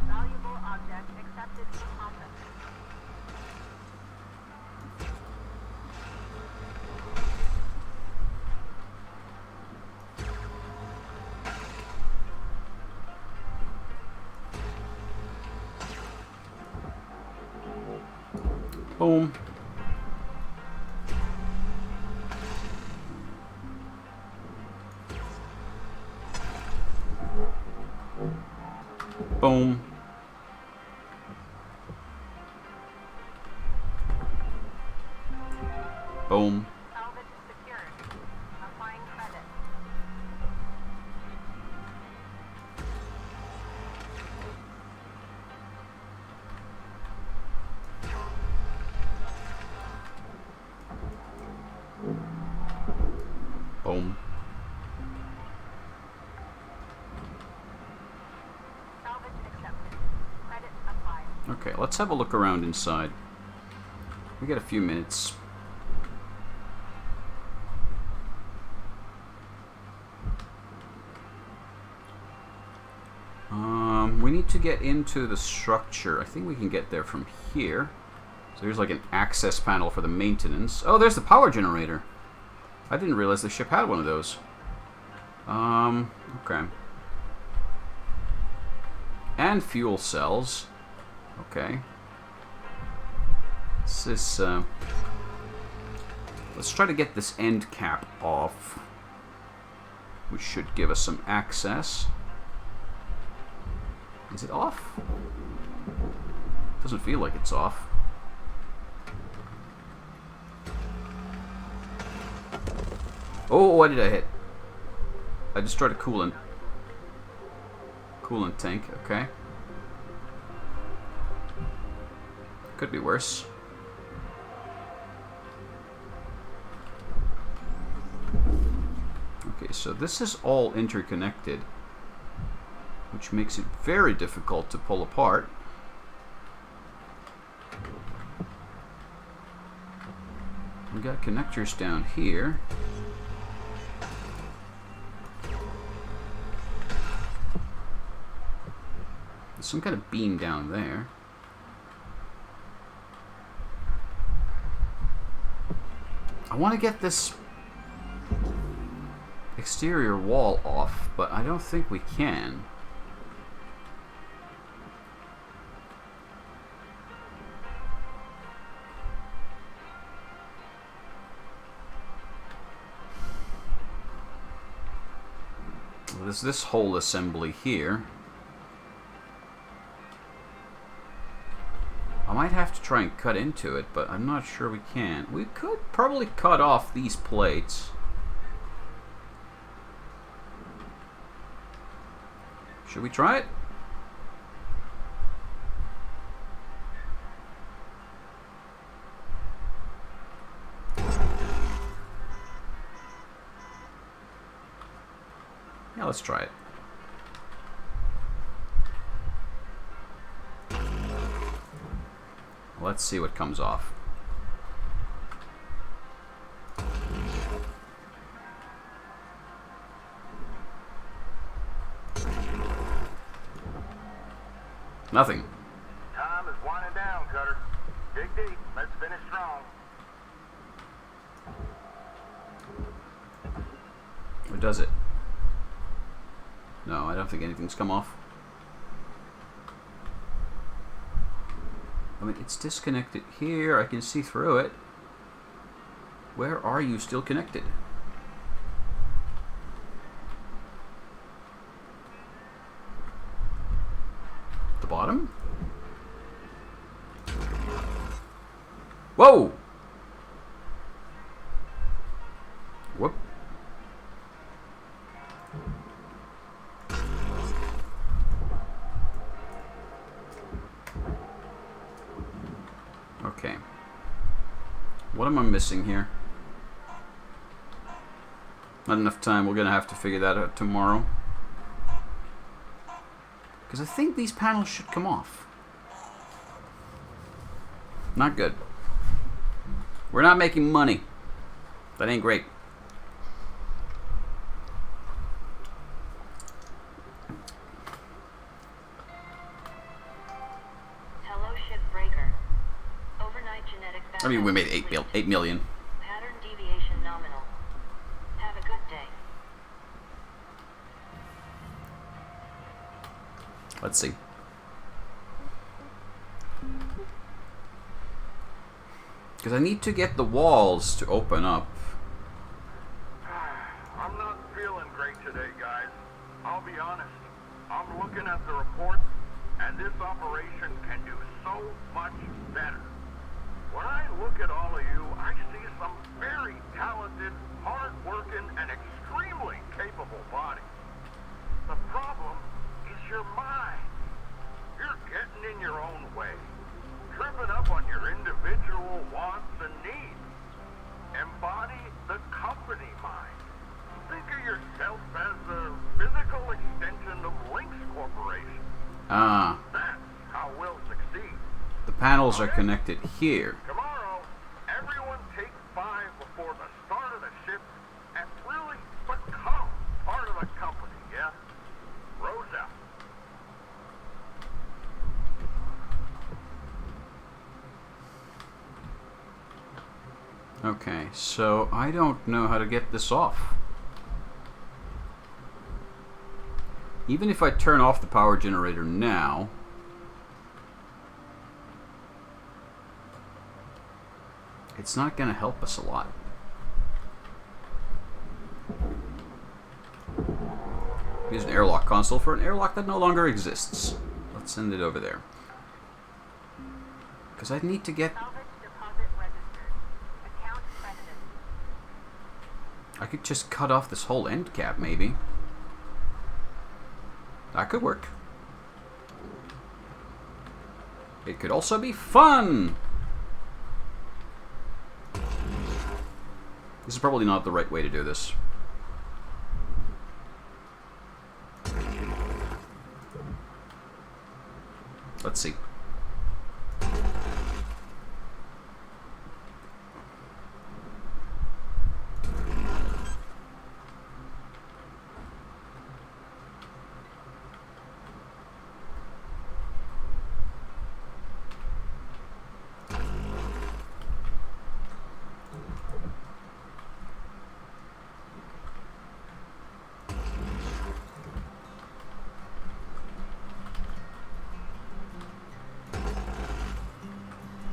Valuable object accepted for processing. Boom. Boom. Boom. Salvage secured. Applying credit. Boom. Salvage accepted. Credit applied. Okay, let's have a look around inside. We got a few minutes. We need to get into the structure. I think we can get there from here. So here's like an access panel for the maintenance. Oh, there's the power generator. I didn't realize the ship had one of those. Okay. And fuel cells. Okay. This is, let's try to get this end cap off, which should give us some access. Is it off? Doesn't feel like it's off. Oh, what did I hit? I destroyed a coolant tank, okay. Could be worse. Okay, so this is all interconnected, which makes it very difficult to pull apart. We got connectors down here. There's some kind of beam down there. I want to get this exterior wall off, but I don't think we can. There's this whole assembly here. I might have to try and cut into it, but I'm not sure we can. We could probably cut off these plates. Should we try it? Yeah, let's try it. Let's see what comes off. Nothing. Time is winding down, Cutter. Dig deep. Let's finish strong. Or does it? No, I don't think anything's come off. I mean, it's disconnected here. I can see through it. Where are you still connected? The bottom? Whoa! Whoop. Okay. What am I missing here? Not enough time. We're gonna have to figure that out tomorrow. Because I think these panels should come off. Not good. We're not making money. That ain't great. Hello, Shipbreaker. Overnight genetic I mean, we made 8 million. Pattern deviation nominal. Have a good day. Let's see. Because I need to get the walls to open up. I'm not feeling great today, guys. I'll be honest. I'm looking at the report, and this operation can do so much better. When I look at all of you, I see some very talented, hard-working, and extremely capable bodies. The problem is your mind. You're getting in your own way, tripping up on your individual wants and needs. Embody the company mind. Think of yourself as a physical extension of Lynx Corporation. Ah, That's how we'll succeed. the panels are connected here. Tomorrow, everyone take 5 before the start of the ship and really become part of the company, yeah? Rose out. Okay, so I don't know how to get this off. Even if I turn off the power generator now, it's not going to help us a lot. Here's an airlock console for an airlock that no longer exists. Let's send it over there. Because I need to get... Salvage deposit registered. Account credited. I could just cut off this whole end cap, maybe. That could work. It could also be fun! This is probably not the right way to do this. Let's see.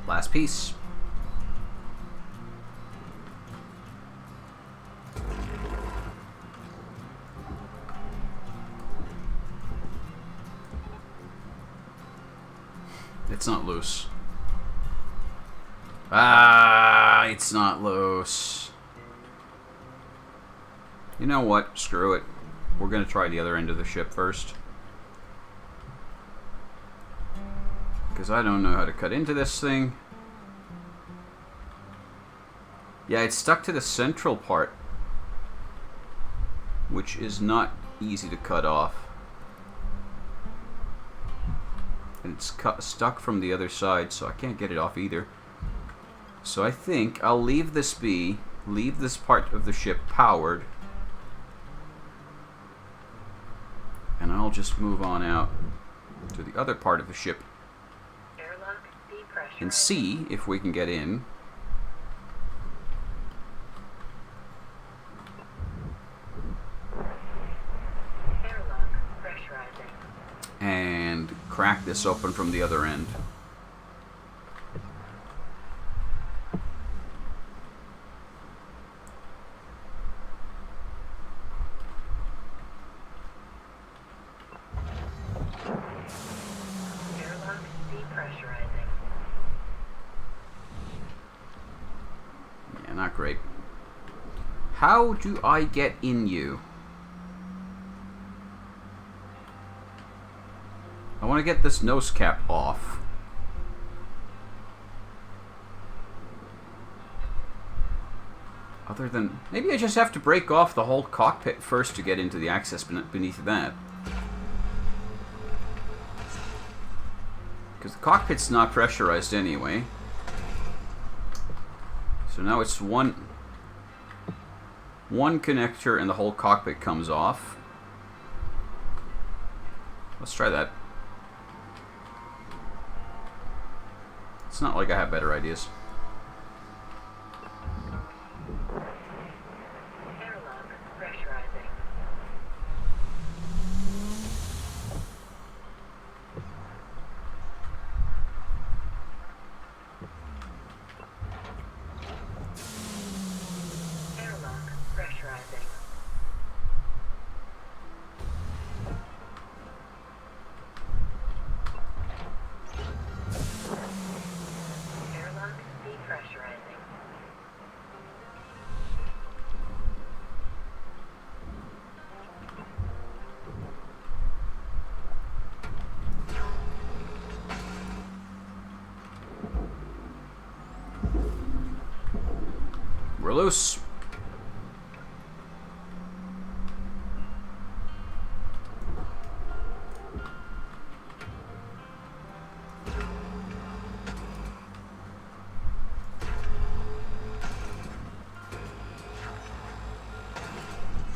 Last piece. It's not loose. Ah, it's not loose. You know what? Screw it. We're gonna try the other end of the ship first. Because I don't know how to cut into this thing. Yeah, it's stuck to the central part, which is not easy to cut off. And it's stuck from the other side, so I can't get it off either. So I think I'll leave this be, leave this part of the ship powered, and I'll just move on out to the other part of the ship Airlock depressurized. and see if we can get in. crack this open from the other end. Airlock depressurizing. Yeah, not great. How do I get in you? I want to get this nose cap off. Other than... maybe I just have to break off the whole cockpit first to get into the access beneath that. Because the cockpit's not pressurized anyway. So now it's one connector and the whole cockpit comes off. Let's try that. It's not like I have better ideas. Airlock pressurizing. Airlock pressurizing. Airlock depressurizing. We're loose.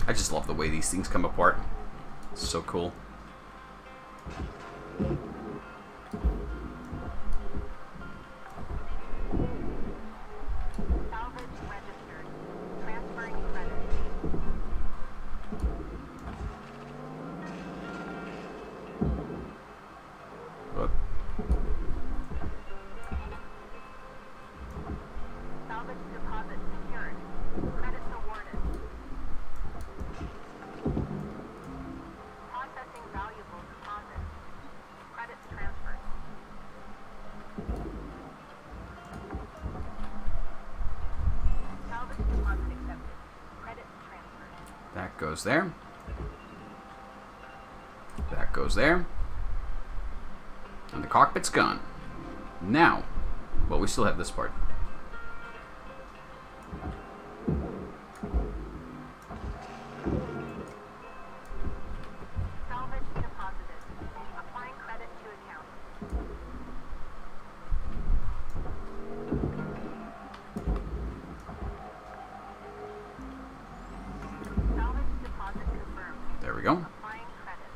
I just love the way these things come apart. It's so cool. Salvage registered. Transferring credit. But Salvage deposit secured. Credits awarded. Processing valuable deposit. Credits transferred. Salvage deposit accepted. Credits transferred. that goes there. That goes there. And the cockpit's gone. Now, well, we still have this part. Salvage deposited. Applying credit to account. Salvage deposit confirmed. There we go. Applying credit.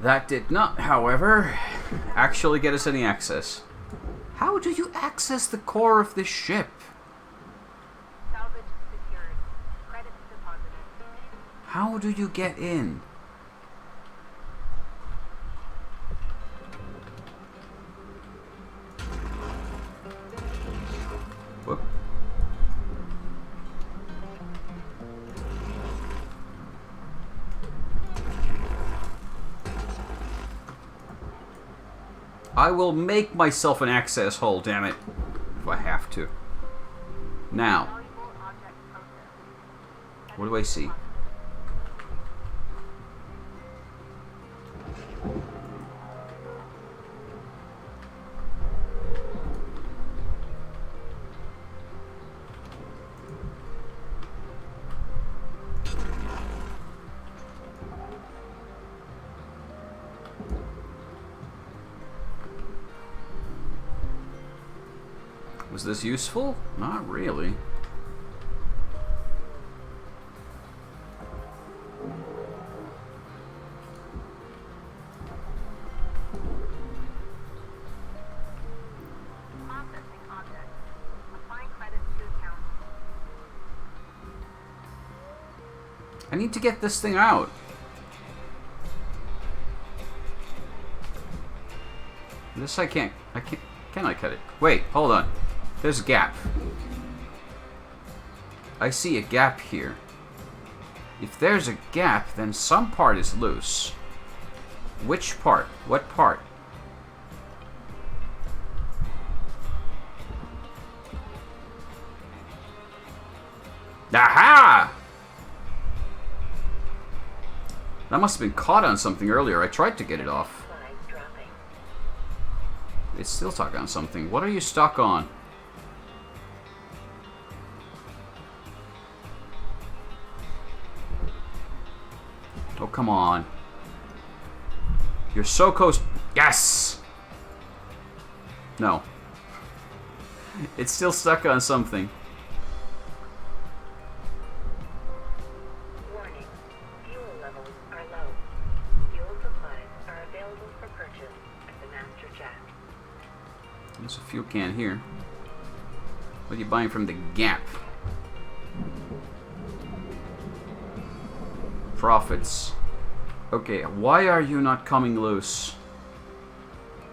That did not, however, actually get us any access. How do you access the core of this ship? Salvage secured. Credits deposited. How do you get in? Whoop. I will make myself an access hole, damn it. If I have to. Now, Valuable object processed. what do I see? Was this useful? Not really. Processing object. Applying credits to account. I need to get this thing out. This I can't. Can I cut it? Wait, hold on. There's a gap. I see a gap here. If there's a gap, then some part is loose. Which part? What part? Aha! That must have been caught on something earlier. I tried to get it off. Supplies dropping. It's still stuck on something. What are you stuck on? Oh, come on. You're so close. Yes! No. It's still stuck on something. Warning. Fuel levels are low. Fuel supplies are available for purchase at the master jack. There's a fuel can here. What are you buying from the Gap? Profits. Okay, why are you not coming loose?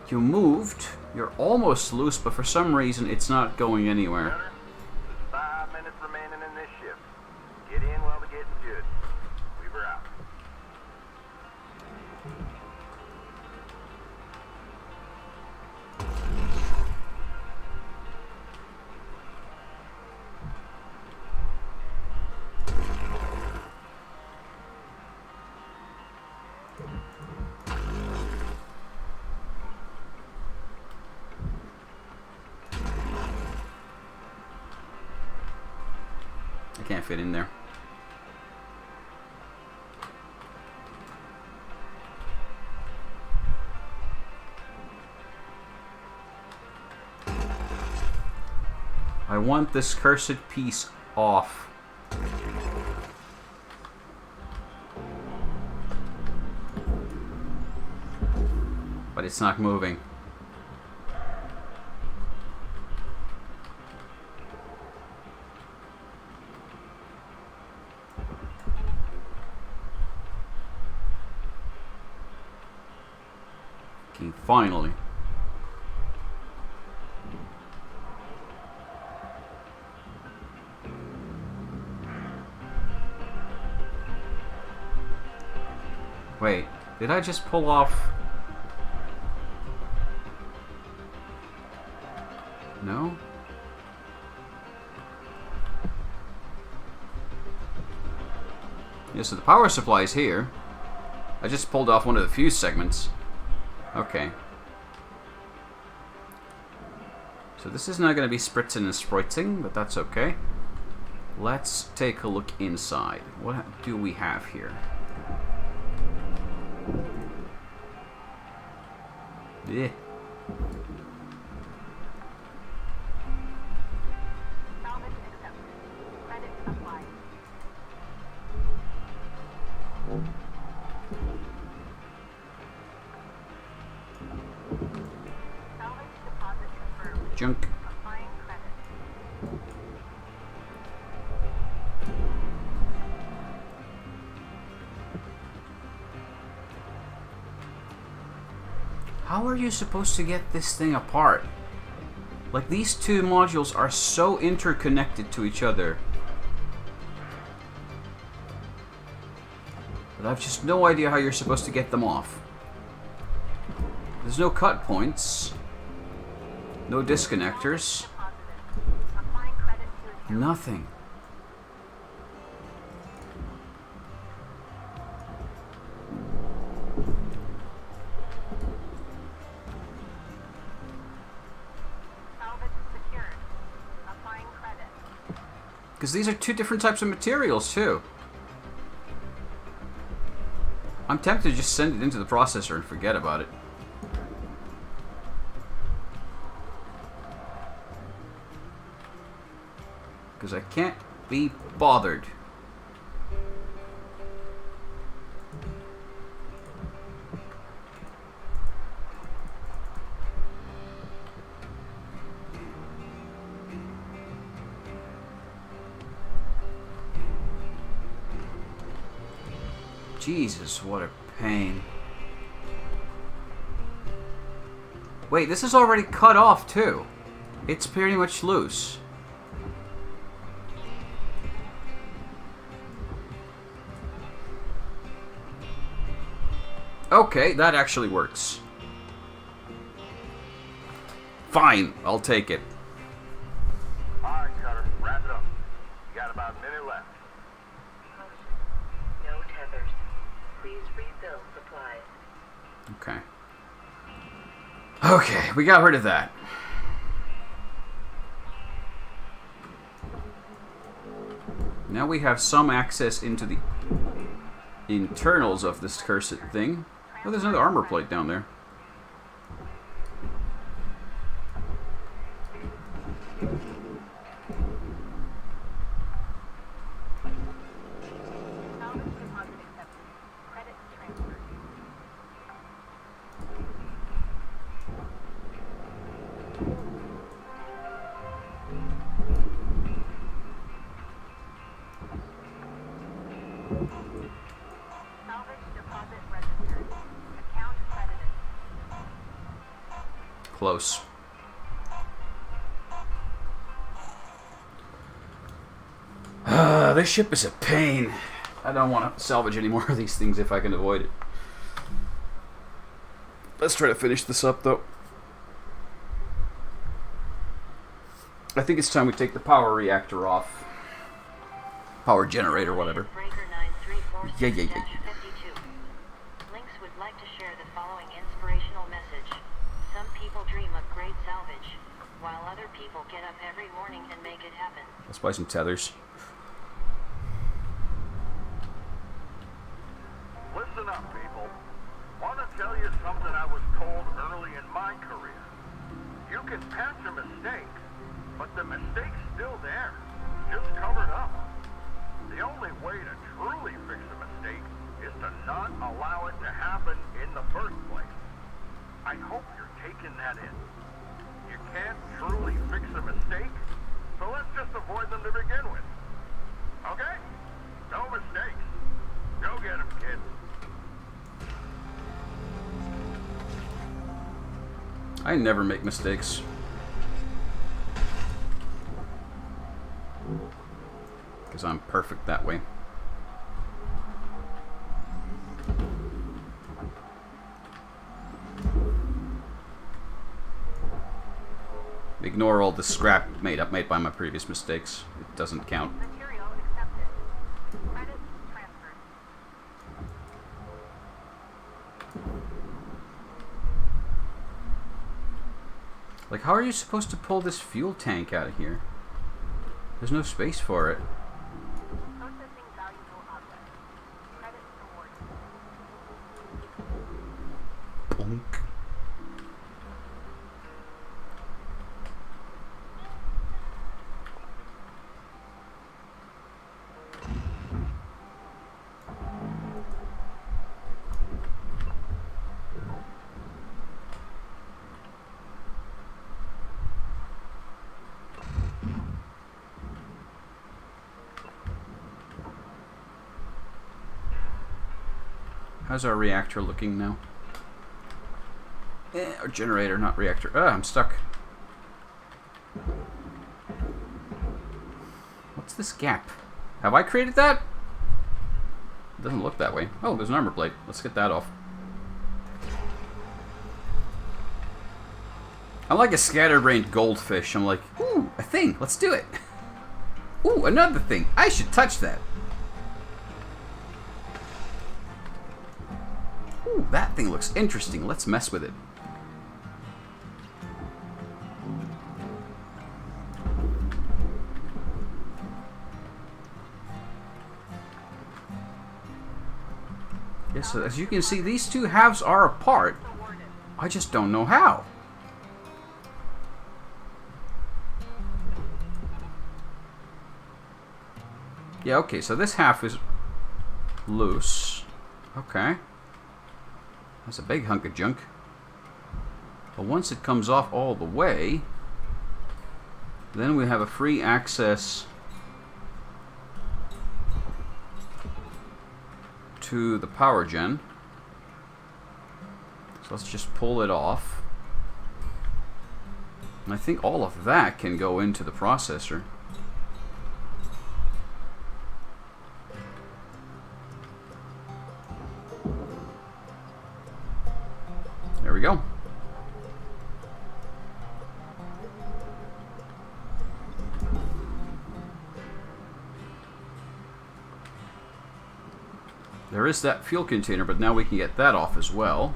You moved. You're almost loose, but for some reason it's not going anywhere. Gunner, there's 5 minutes remaining in this shift. Get in while the getting's good. Weaver out. I can't fit in there. I want this cursed piece off. But it's not moving. Okay, finally. Wait, did I just pull off? No? Yeah, so the power supply is here. I just pulled off one of the fuse segments. Okay. So this is not going to be spritzing and spritzing, but that's okay. Let's take a look inside. What do we have here? Yeah. Salvage accepted. Credit applied. Salvage deposit confirmed. Junk. Applying credit. How are you supposed to get this thing apart? Like, these two modules are so interconnected to each other. But I've just no idea how you're supposed to get them off. There's no cut points. No disconnectors. Deposited. Applying credit to account. Nothing. Salvage secured. Applying credit. Because these are two different types of materials, too. I'm tempted to just send it into the processor and forget about it. Because I can't be bothered. Jesus, what a pain. Wait, this is already cut off too. It's pretty much loose. Okay, that actually works. Fine, I'll take it. Alright, Cutter, wrap it up. You got about a minute left. No tethers. Please refill supplies. Okay. Okay, we got rid of that. Now we have some access into the internals of this cursed thing. Oh, there's another armor plate down there. Close. This ship is a pain. I don't want to salvage any more of these things if I can avoid it. Let's try to finish this up, though. I think it's time we take the power reactor off. Power generator, whatever. Yeah. Links would like to share the following inspirational message. Some people dream of great salvage, while other people get up every morning and make it happen. Let's buy some tethers. Listen up, people. Want to tell you something I was told early in my career. You can patch a mistake, but the mistake's still there, just covered up. The only way to truly fix a mistake is to not allow it to happen in the first place. I hope you're taking that in. You can't truly fix a mistake, so let's just avoid them to begin with. Okay? No mistakes. Go get them, kid. I never make mistakes. Because I'm perfect that way. Ignore all the scrap made by my previous mistakes. It doesn't count. Material accepted. Credits transferred. Like, how are you supposed to pull this fuel tank out of here? There's no space for it. Processing valuable object. Credits awarded. Bonk. How's our reactor looking now? Our generator, not reactor. Ah, I'm stuck. What's this gap? Have I created that? It doesn't look that way. Oh, there's an armor plate. Let's get that off. I'm like a scatterbrained goldfish. I'm like, ooh, a thing. Let's do it. Ooh, another thing. I should touch that. Ooh, that thing looks interesting. Let's mess with it. Yes, so as you can see, these two halves are apart. I just don't know how. Yeah, okay, so this half is loose. Okay. That's a big hunk of junk. But once it comes off all the way, then we have a free access to the power gen. So let's just pull it off. And I think all of that can go into the processor. There we go. There is that fuel container, but now we can get that off as well.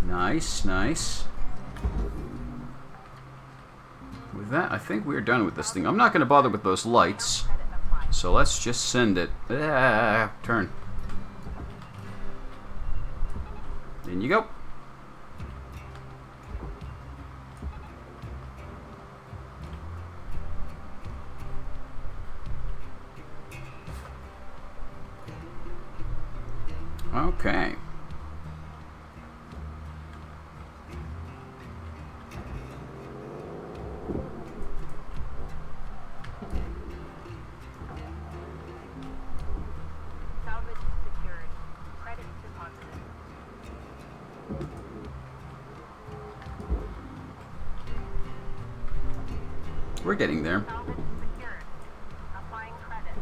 Nice, nice. With that, I think we're done with this thing. I'm not going to bother with those lights, so let's just send it. Turn. In you go. Okay. Salvage secured. Credit deposited. We're getting there. Salvage secured. Applying credit.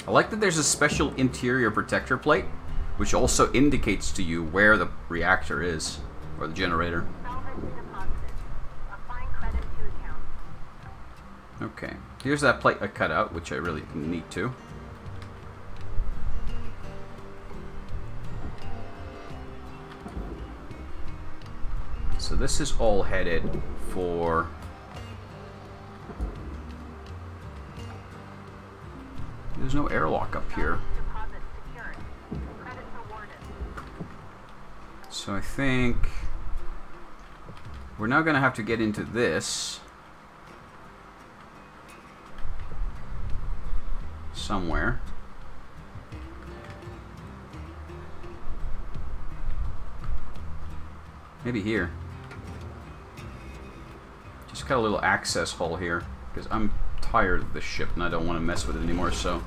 I like that there's a special interior protector plate, which also indicates to you where the reactor is, or the generator. Salvage deposited. Applying credit to account. Okay, here's that plate I cut out, which I really didn't need to. So this is all headed for... There's no airlock up here. Deposit secured. Credit awarded. So I think we're now going to have to get into this somewhere. Maybe here. Just got a little access hole here because I'm tired of this ship and I don't want to mess with it anymore, so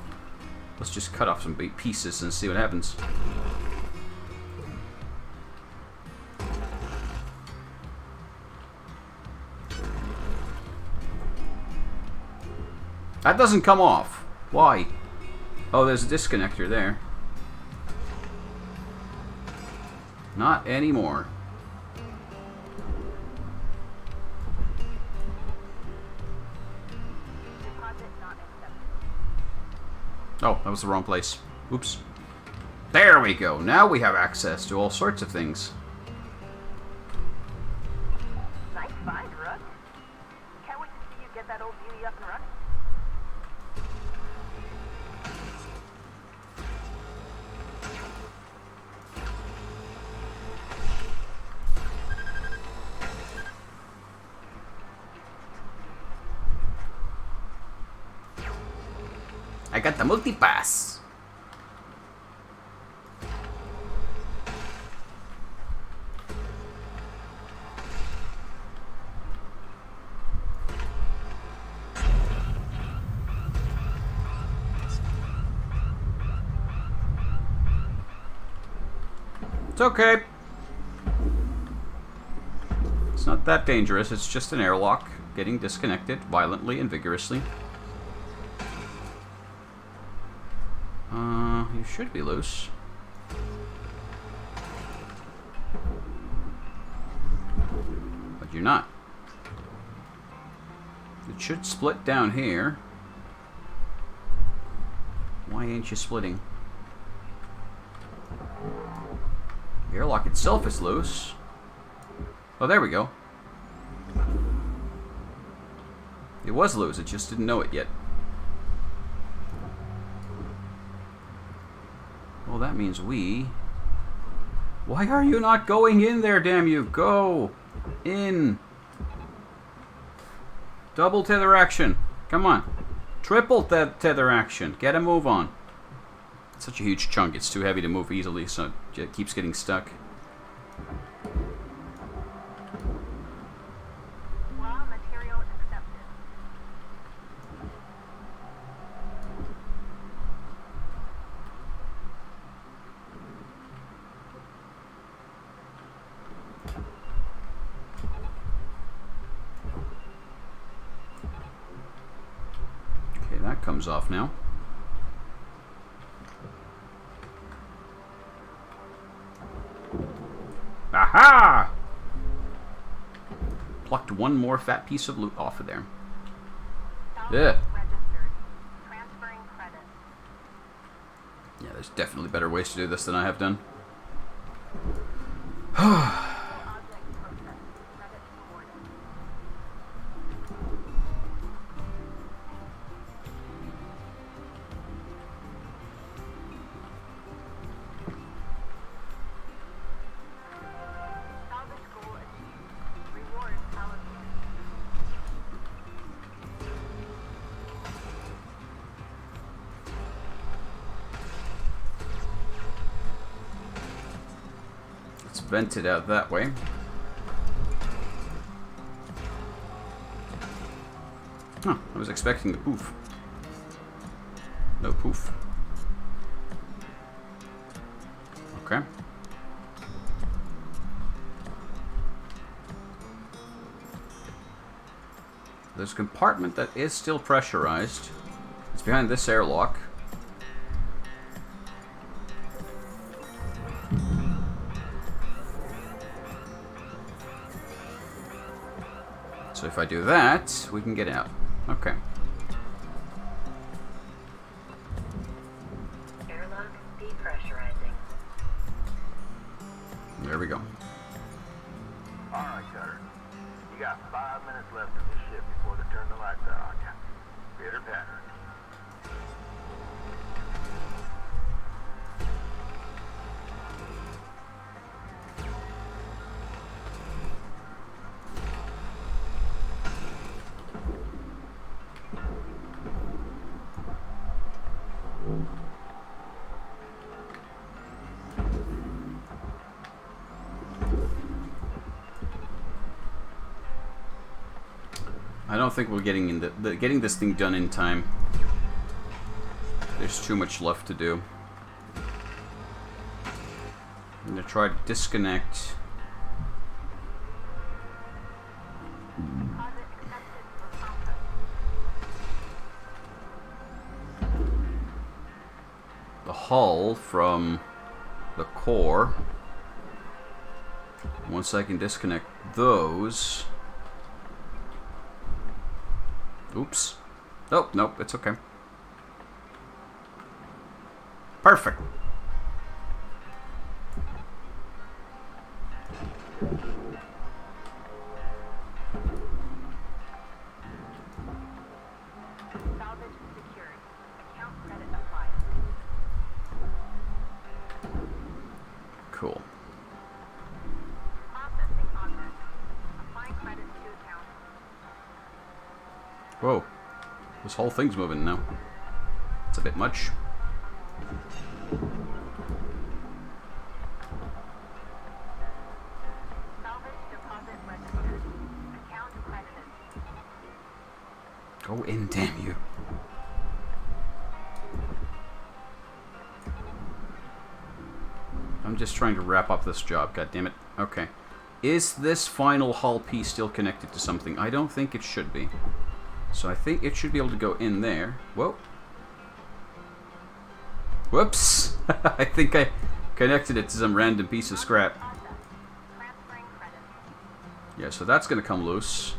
let's just cut off some big pieces and see what happens. That doesn't come off. Why? Oh, there's a disconnector there. Not anymore. Deposit not accepted. Oh, that was the wrong place. Oops. There we go. Now we have access to all sorts of things. Nice find, Rook. Can't wait to see you get that old beauty up and running. I got the multi-pass. It's okay. It's not that dangerous. It's just an airlock getting disconnected violently and vigorously. You should be loose. But you're not. It should split down here. Why ain't you splitting? The airlock itself is loose. Oh, there we go. It was loose, it just didn't know it yet. Well, that means we... Why are you not going in there, damn you? Go! In! Double tether action. Come on. Triple tether action. Get a move on. It's such a huge chunk, it's too heavy to move easily, so it keeps getting stuck. Raw material accepted. comes off now. Aha! Plucked one more fat piece of loot off of there. Yeah. Transferring credits. Yeah, there's definitely better ways to do this than I have done. Object process. Credits awarded. Salvage goal achieved. Rewards allocated. Let's vent it out that way. Huh, I was expecting the poof. No poof. Okay. There's a compartment that is still pressurized. It's behind this airlock. So if I do that, we can get out. Okay. Airlock depressurizing. There we go. All right, Cutter. You got 5 minutes left on this ship before they turn the lights out on you. Pitter patter. I don't think we're getting getting this thing done in time. There's too much left to do. I'm gonna try to disconnect. Deposit accepted for process. The hull from the core. Once I can disconnect those. Oops. Oh, nope, it's okay. Perfect. Salvage secured. Account credit applied. Cool. Processing object. Applying credits to account. Whoa. This whole thing's moving now. It's a bit much. Salvage deposit registered. Account credited. Go in, damn you. I'm just trying to wrap up this job, god damn it. Okay. Is this final hull piece still connected to something? I don't think it should be. So I think it should be able to go in there. Whoa. Whoops. I think I connected it to some random piece of scrap. Transferring credits. Yeah, so that's going to come loose,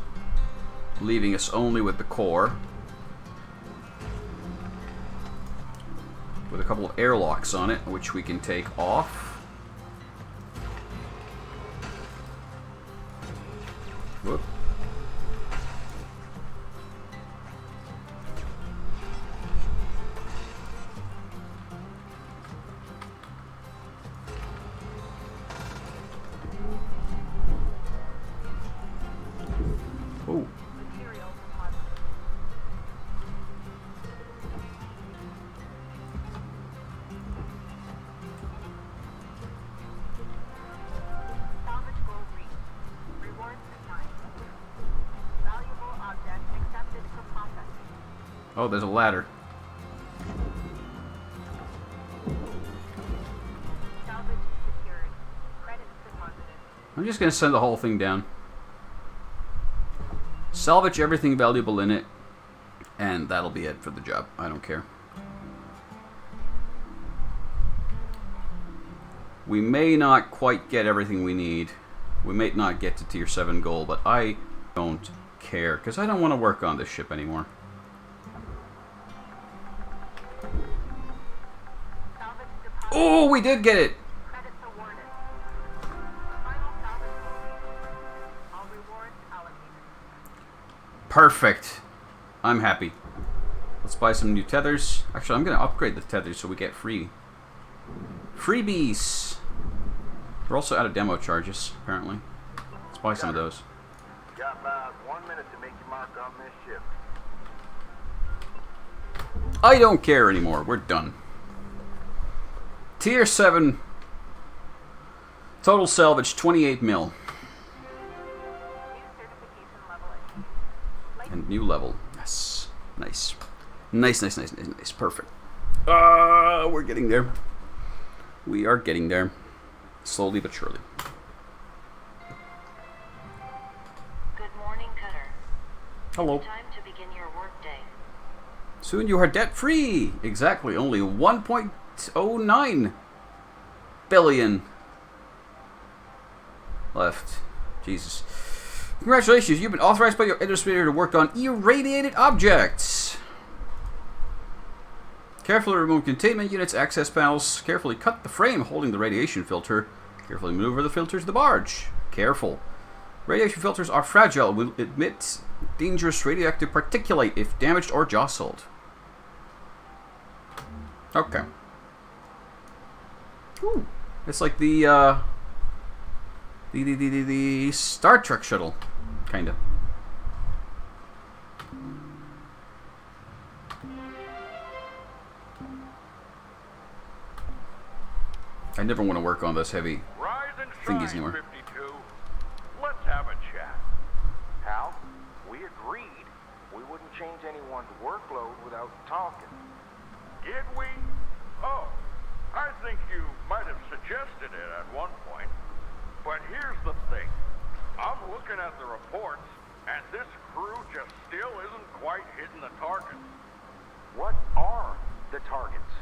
leaving us only with the core. With a couple of airlocks on it, which we can take off. Whoop. Oh. Material deposit. Salvage goal reached. Rewards assigned. Valuable object accepted for processing. Oh, there's a ladder. Salvage secured. Credits deposited. I'm just going to send the whole thing down. Salvage everything valuable in it. And that'll be it for the job. I don't care. We may not quite get everything we need. We may not get to tier 7 gold, but I don't care, because I don't want to work on this ship anymore. Oh, we did get it! Credits awarded. Final salvage complete. All rewards allocated. Perfect. I'm happy. Let's buy some new tethers. Actually, I'm going to upgrade the tethers so we get free. Freebies! We're also out of demo charges, apparently. Let's buy some of those. You got about 1 minute to make your mark on this ship. I don't care anymore. We're done. Tier 7. Total salvage 28 mil. New certification level achieved. And new level. Yes. Nice. Nice. Perfect. We're getting there. We are getting there. Slowly but surely. Good morning, Cutter. Hello. Time to begin your workday. Soon you are debt-free. Exactly. Only 1.09 billion left. Jesus. Congratulations. You've been authorized by your administrator to work on irradiated objects. Carefully remove containment units, access panels. Carefully cut the frame holding the radiation filter. Carefully maneuver the filter to the barge. Careful. Radiation filters are fragile and will emit dangerous radioactive particulate if damaged or jostled. Okay. Ooh. It's like the Star Trek shuttle, kinda. I never want to work on this heavy Rise and thingies shine, anymore. 52. Let's have a chat. Hal, we agreed we wouldn't change anyone's workload without talking. Did we? Oh, I think you might have suggested it at one point. But here's the thing. I'm looking at the reports, and this crew just still isn't quite hitting the target. What are the targets?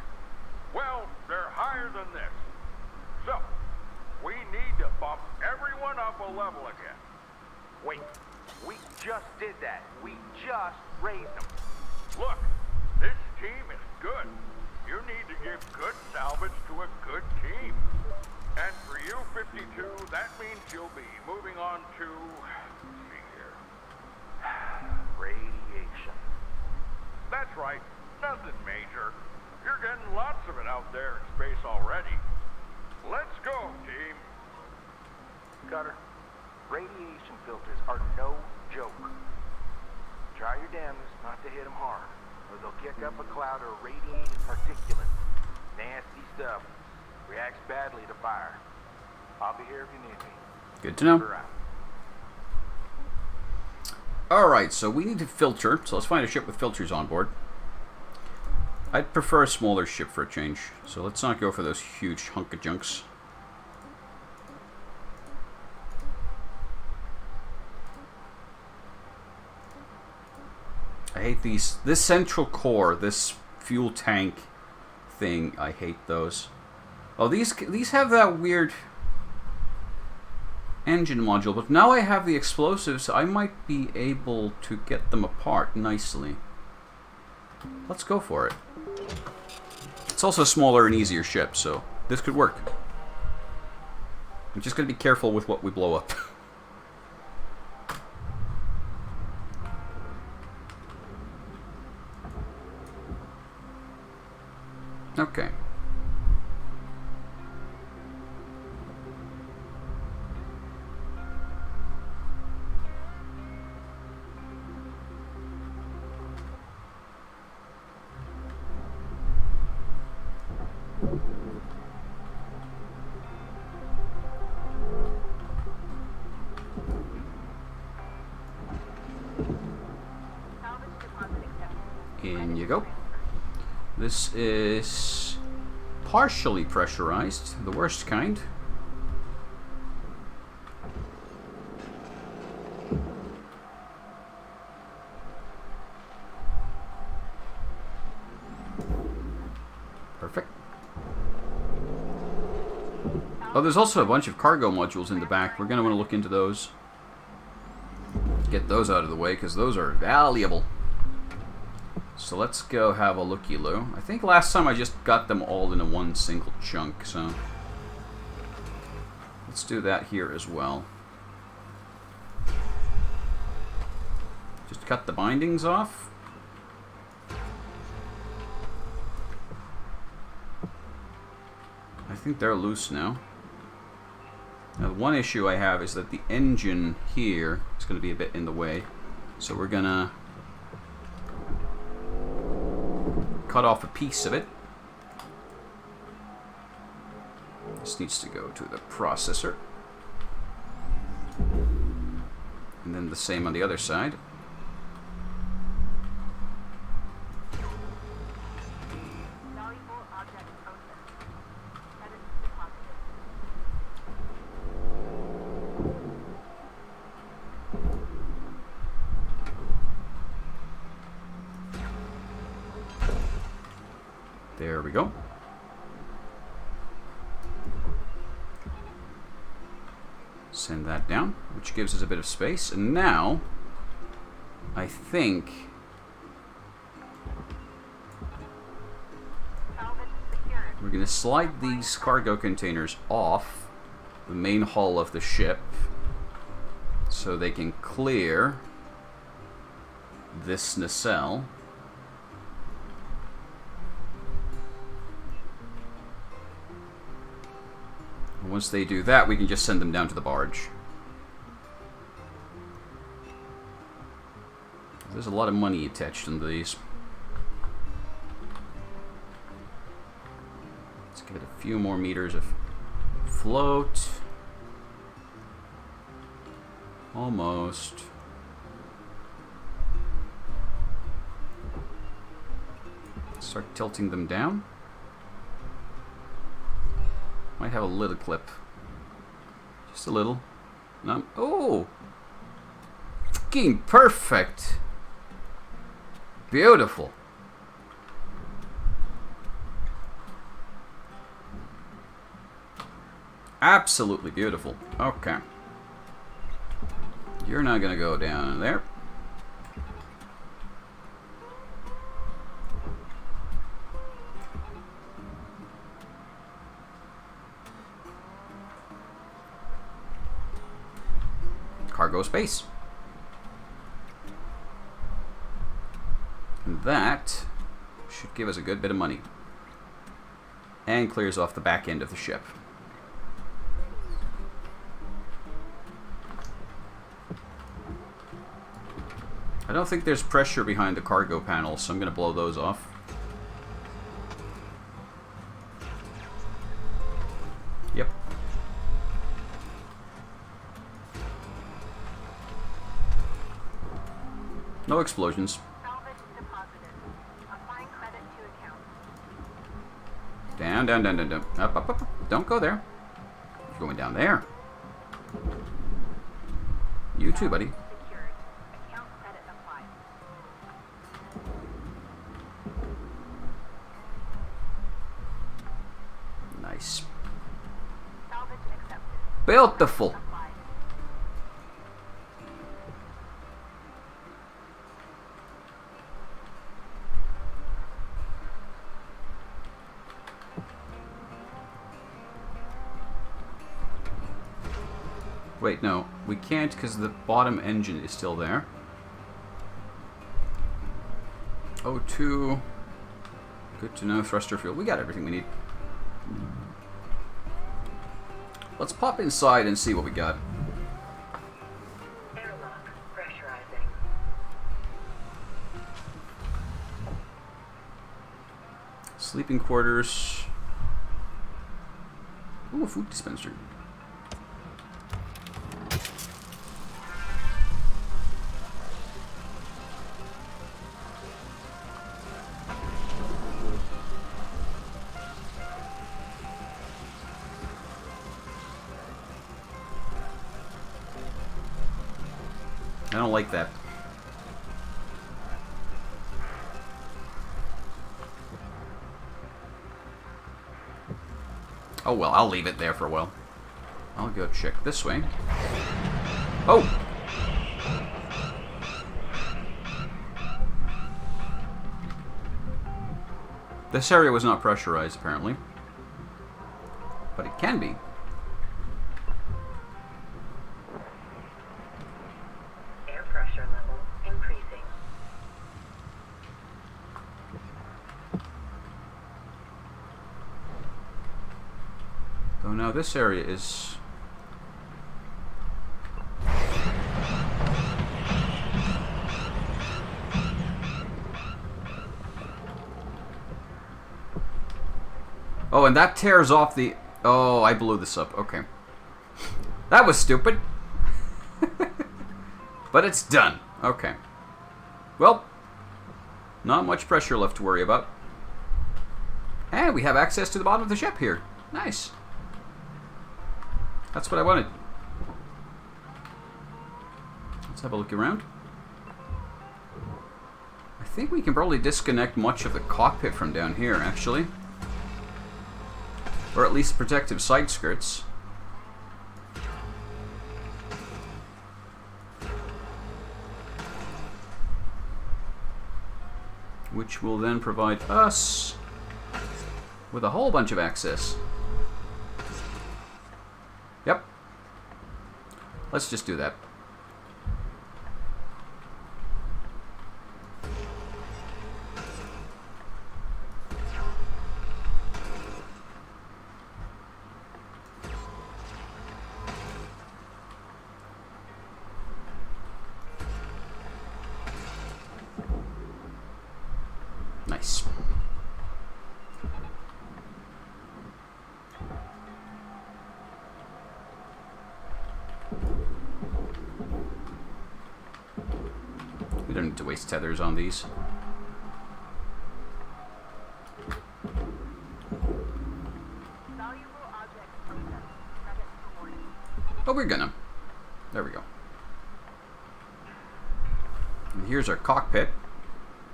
Well, they're higher than this. So, we need to bump everyone up a level again. Wait, we just did that. We just raised them. Look, this team is good. You need to give good salvage to a good team. And for you, 52, that means you'll be moving on to... let's see here. Radiation. That's right, nothing major. You're getting lots of it out there in space already. Let's go, team. Cutter, radiation filters are no joke. Try your damnedest not to hit them hard, or they'll kick up a cloud of radiated particulate. Nasty stuff. Reacts badly to fire. I'll be here if you need me. Good to know. We're out. Alright, so we need to filter. So let's find a ship with filters on board. I'd prefer a smaller ship for a change. So let's not go for those huge hunk of junks. I hate these. This central core, this fuel tank thing, I hate those. Oh, these have that weird engine module, but now I have the explosives, I might be able to get them apart nicely. Let's go for it. It's also a smaller and easier ship, so this could work. I'm just going to be careful with what we blow up. Okay. Salvage deposit accepted. In you go. This is partially pressurized, the worst kind. Oh, there's also a bunch of cargo modules in the back. We're going to want to look into those. Get those out of the way, because those are valuable. So let's go have a looky-loo. I think last time I just got them all in a one single chunk, so... let's do that here as well. Just cut the bindings off. I think they're loose now. Now, the one issue I have is that the engine here is going to be a bit in the way. So we're going to cut off a piece of it. This needs to go to the processor. And then the same on the other side. There we go. Send that down, which gives us a bit of space. And now, I think... we're going to slide these cargo containers off the main hull of the ship so they can clear this nacelle. Once they do that, we can just send them down to the barge. There's a lot of money attached into these. Let's give it a few more meters of float. Almost. Start tilting them down. Might have a little clip. Just a little. No. Oh! Fucking perfect! Beautiful. Absolutely beautiful. Okay. You're not gonna go down in there. Cargo space. And that should give us a good bit of money. And clears off the back end of the ship. I don't think there's pressure behind the cargo panels, so I'm going to blow those off. Yep. No explosions. Salvage deposited. Applying credit to account. Down, down, down, down, down. Up, up, up, up. Don't go there. You're going down there. You too, buddy. Secured. Account credit applied. Nice. Salvage accepted. Beautiful. Applied. Wait, no. We can't because the bottom engine is still there. O2. Good to know. Thruster fuel. We got everything we need. Let's pop inside and see what we got. Airlock pressurizing. Sleeping quarters. Ooh, a food dispenser. I don't like that. Oh well, I'll leave it there for a while. I'll go check this way. Oh! This area was not pressurized, apparently. But it can be. Air pressure level increasing. So now this area is... Oh, and that tears off the... Oh, I blew this up. Okay. That was stupid. But it's done. Okay. Well, not much pressure left to worry about. And we have access to the bottom of the ship here. Nice. That's what I wanted. Let's have a look around. I think we can probably disconnect much of the cockpit from down here, actually. Or at least protective side skirts. Which will then provide us with a whole bunch of access. Yep. Let's just do that. Nice. We don't need to waste tethers on these. But we're gonna. There we go. And here's our cockpit,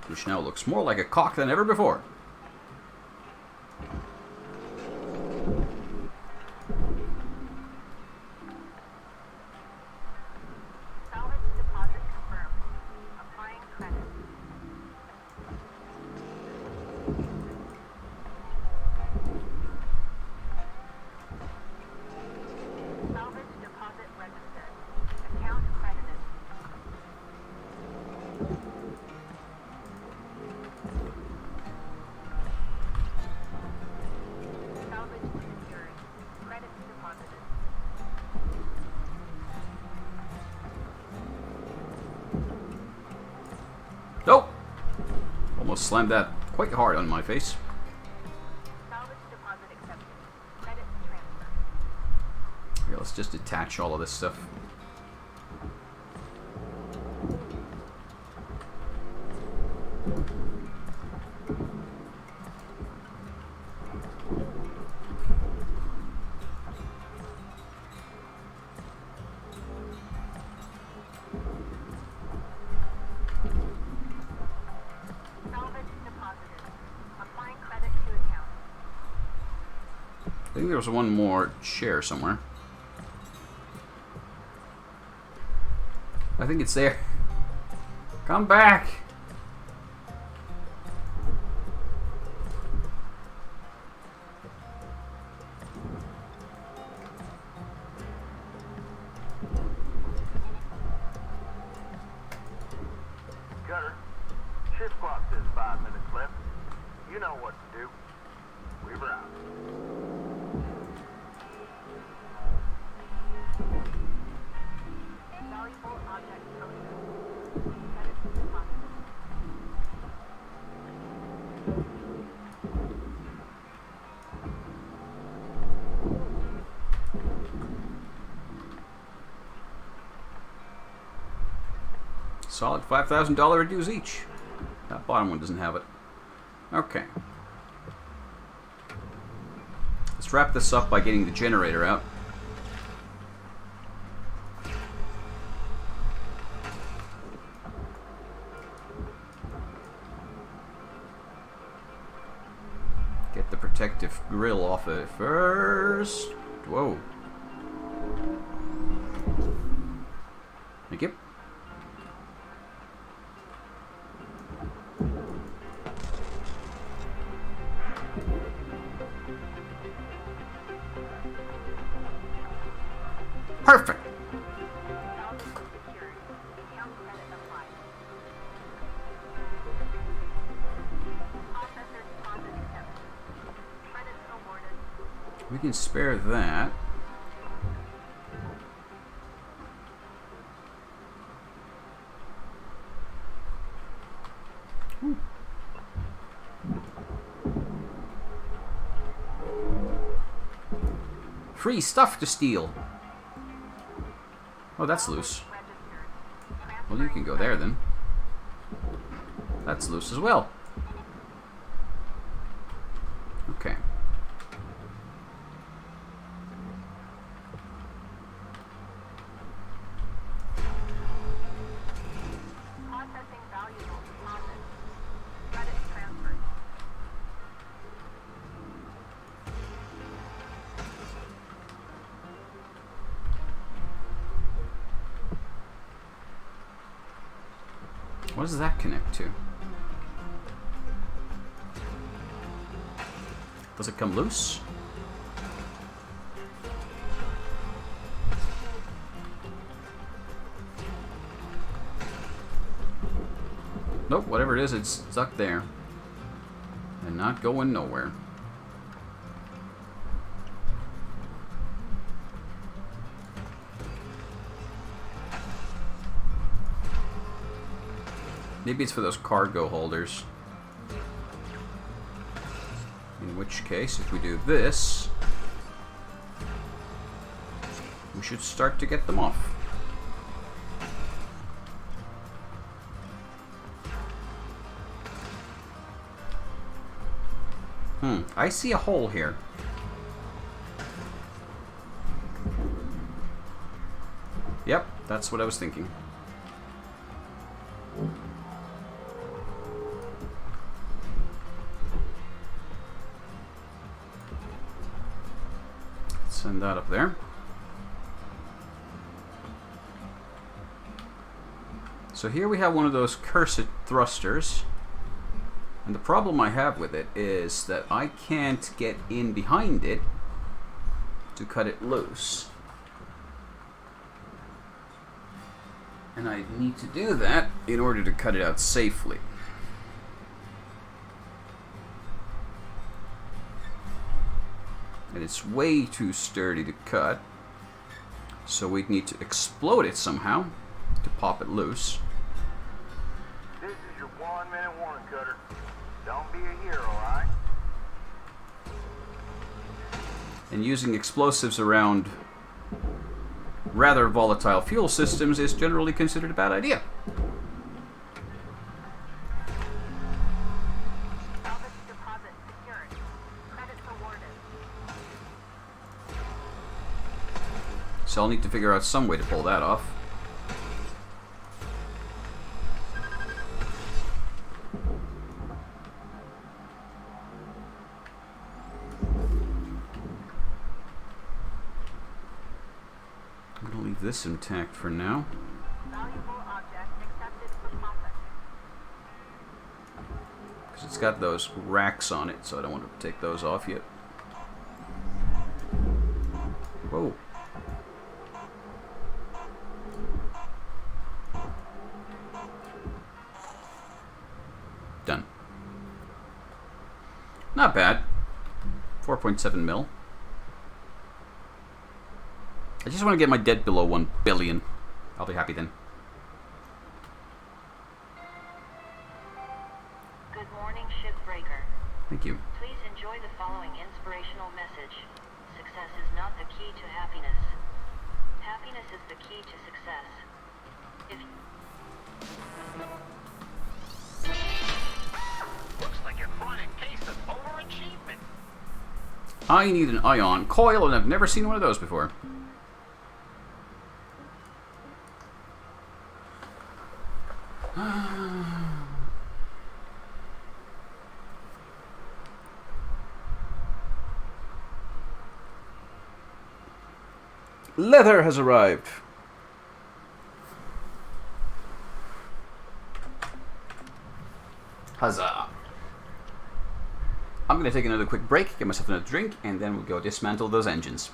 which now looks more like a cock than ever before. Salvage deposit confirmed. Applying credit. Salvage deposit registered. Account credited. Salvage secured. Credits deposited. Nope! Almost slammed that quite hard on my face. Salvage deposit accepted. Credits transferred. Here, let's just detach all of this stuff. Salvage deposited. Applying credit to account. I think there was one more chair somewhere. I think it's there. Come back! Cutter, ship clock says 5 minutes left. You know what to do. We're out. Valuable object processed. Credits deposited. Solid $5,000 dues each. That bottom one doesn't have it. Okay. Let's wrap this up by getting the generator out. Get the protective grill off of it first. Whoa. Thank you. Perfect. We can spare that. Free stuff to steal. Oh, that's loose. Well, you can go there then. That's loose as well. Okay. Processing valuable deposits. Credit transferred. What does that connect to? Does it come loose? Nope, whatever it is, it's stuck there. And not going nowhere. Maybe it's for those cargo holders. In which case, if we do this, we should start to get them off. I see a hole here. Yep, that's what I was thinking. Send that up there. So here we have one of those cursed thrusters. And the problem I have with it is that I can't get in behind it to cut it loose. And I need to do that in order to cut it out safely. And it's way too sturdy to cut. So we'd need to explode it somehow to pop it loose. This is your 1-minute warning, Cutter. Don't be a hero, alright? And using explosives around rather volatile fuel systems is generally considered a bad idea. Salvage deposit secured. Credits awarded. So I'll need to figure out some way to pull that off. I'm going to leave this intact for now. Valuable object accepted for processing. Because it's got those racks on it, so I don't want to take those off yet. Whoa. Done. Not bad. 4.7 mil. I just want to get my debt below 1 billion. I'll be happy then. Good morning, Shipbreaker. Thank you. Please enjoy the following inspirational message. Success is not the key to happiness. Happiness is the key to success. Looks like a chronic case of overachievement. I need an ion coil, and I've never seen one of those before. Leather has arrived. Huzzah. I'm gonna take another quick break, get myself another drink, and then we'll go dismantle those engines.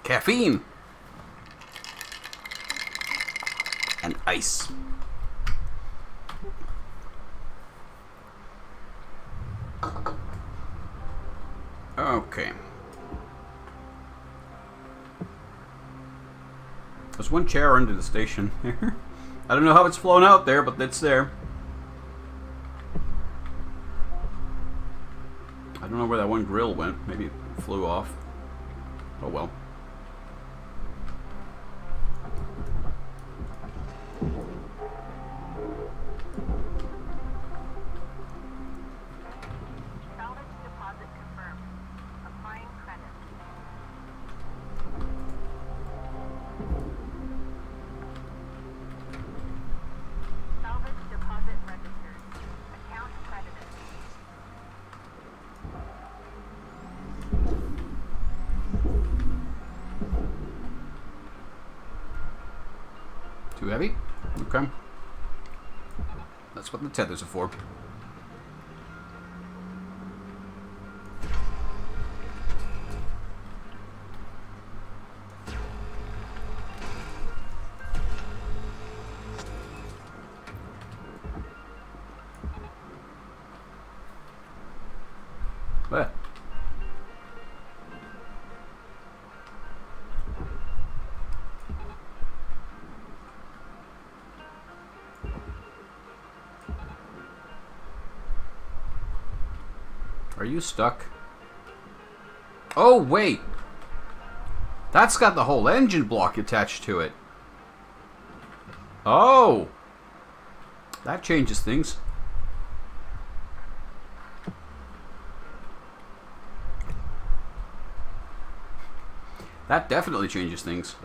Caffeine! And ice. Okay. There's one chair under the station. I don't know how it's flown out there, but it's there. I don't know where that one grill went. Maybe it flew off. Oh well. Salvage deposit confirmed. Applying credit. Salvage deposit registered. Account credited. Too heavy? Okay. That's what the tethers are for. What? Are you stuck? Oh, wait! That's got the whole engine block attached to it. Oh! That changes things. That definitely changes things.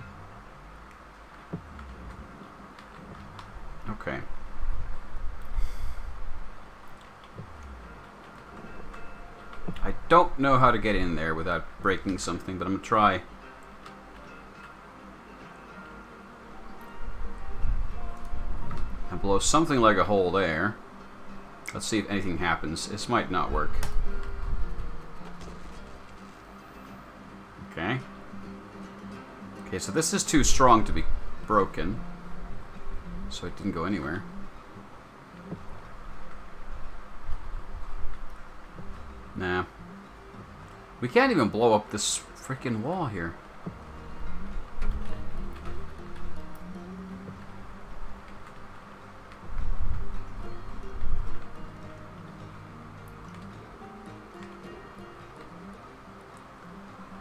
Okay. I don't know how to get in there without breaking something, but I'm gonna try. And blow something like a hole there. Let's see if anything happens. This might not work. Okay. Okay, so this is too strong to be broken. So it didn't go anywhere. Nah. We can't even blow up this freaking wall here.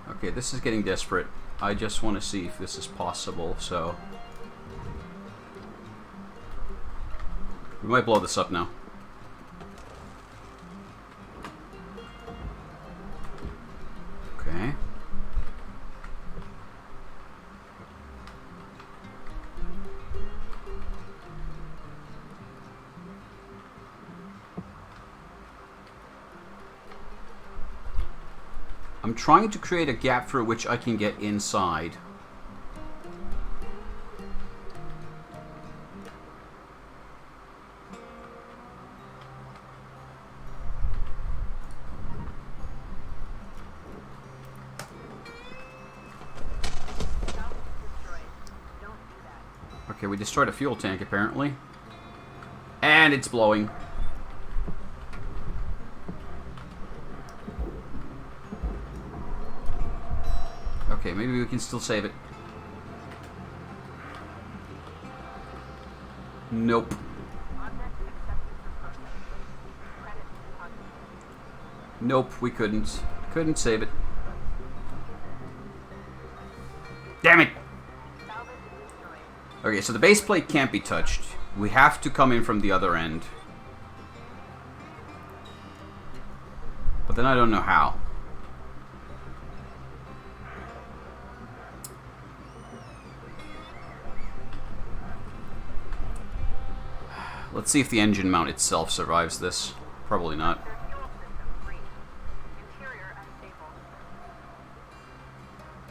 Okay, this is getting desperate. I just want to see if this is possible, so... We might blow this up now. Okay. I'm trying to create a gap through which I can get inside. Okay, we destroyed a fuel tank apparently. And it's blowing. Okay, maybe we can still save it. Nope. Nope, we couldn't. Couldn't save it. Damn it! Okay, so the base plate can't be touched. We have to come in from the other end. But then I don't know how. Let's see if the engine mount itself survives this. Probably not.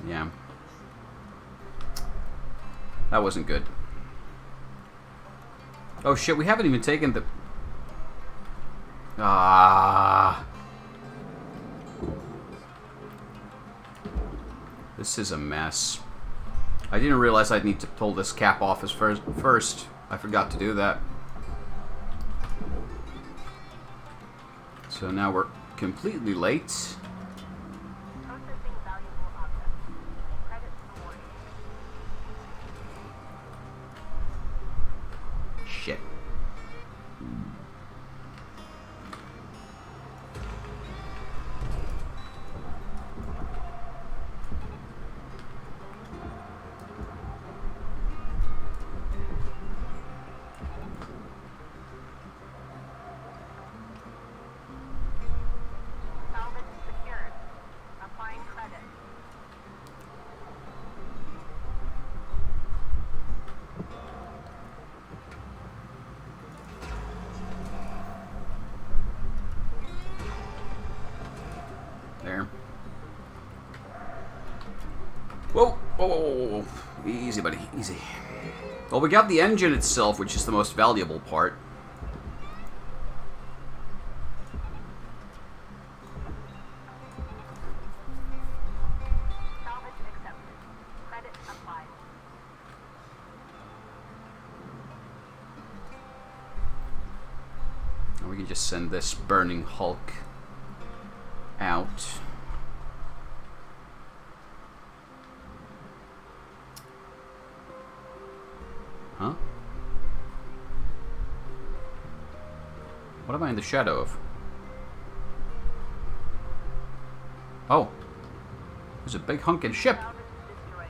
Yeah. That wasn't good. Oh shit, we haven't even taken the... Ah. This is a mess. I didn't realize I'd need to pull this cap off as first. I forgot to do that. So now we're completely late. Processing valuable objects. Credits awarded. Shit. Salvage secured. Applying credit. There. Whoa, whoa, whoa, whoa, whoa. Easy, buddy, easy. Well, we got the engine itself, which is the most valuable part. Salvage accepted. Credit applied. And we can just send this burning Hulk out. Huh? What am I in the shadow of? Oh. There's a big hunkin' ship. Salvage destroyed.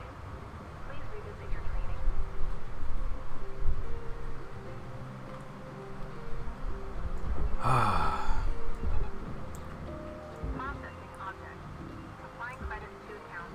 Please revisit your training. Processing object. Applying credits to account.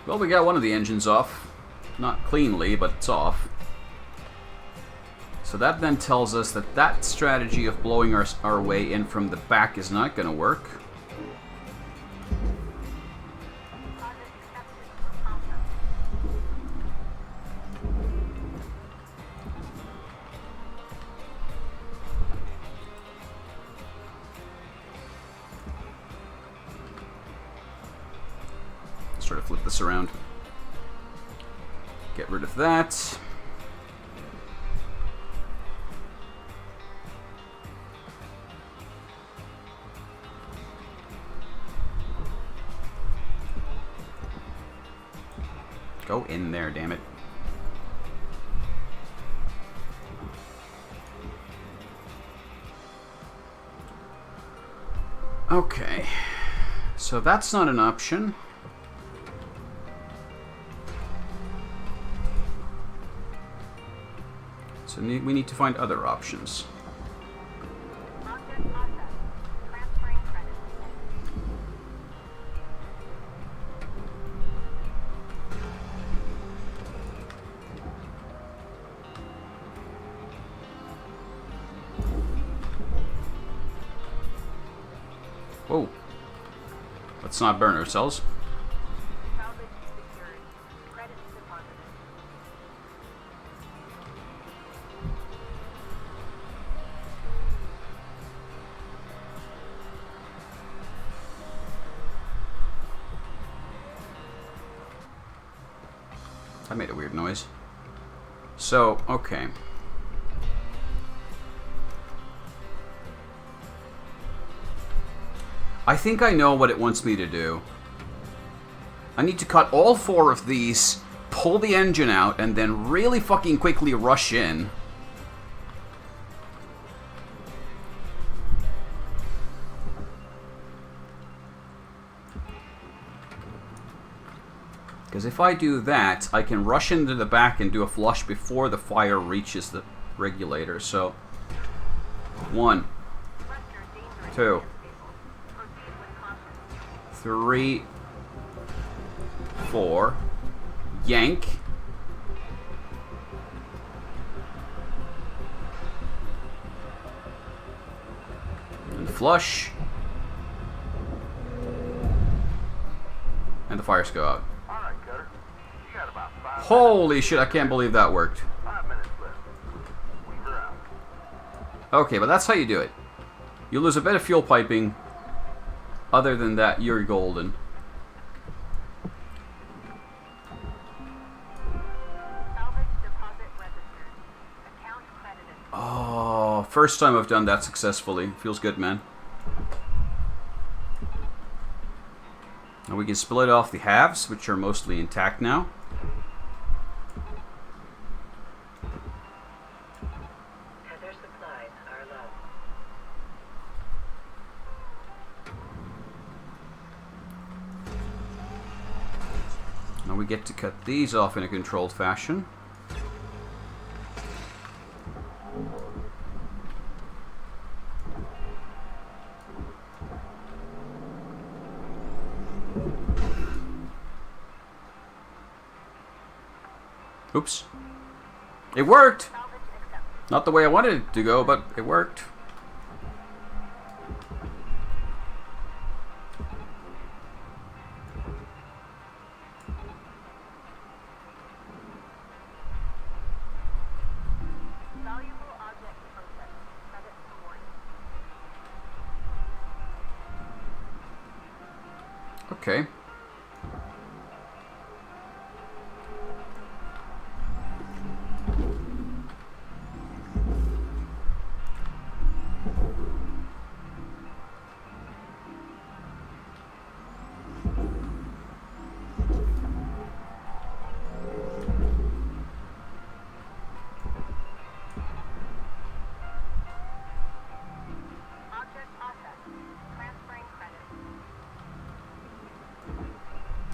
Well, we got one of the engines off. Not cleanly, but it's off. So that then tells us that that strategy of blowing our way in from the back is not going to work. Project accepted for process. Sort of flip this around. Get rid of that. Go in there, damn it. Okay. So that's not an option. So we need to find other options. Object processed. Transferring credits. Whoa. Let's not burn ourselves. Salvage secured. Credits deposited. That made a weird noise. So, okay. I think I know what it wants me to do. I need to cut all 4 of these, pull the engine out, and then really fucking quickly rush in. Because if I do that, I can rush into the back and do a flush before the fire reaches the regulator. So, 1, 2, 3, 4, yank. flush. And the fires go out. All right, Cutter. You got about 5 Holy shit, I can't believe that worked. 5 minutes left. Weaver out. Okay, but that's how you do it. You lose a bit of fuel piping. Other than that, you're golden. Salvage deposit registered. Account credited. Oh, first time I've done that successfully. Feels good, man. Now we can split off the halves, which are mostly intact now. Tether supplies are low. Now we get to cut these off in a controlled fashion. Oops. It worked! Salvage accepted. Not the way I wanted it to go, but it worked. Valuable object processed. Credit awarded. Okay. Object processed. Transferring credit.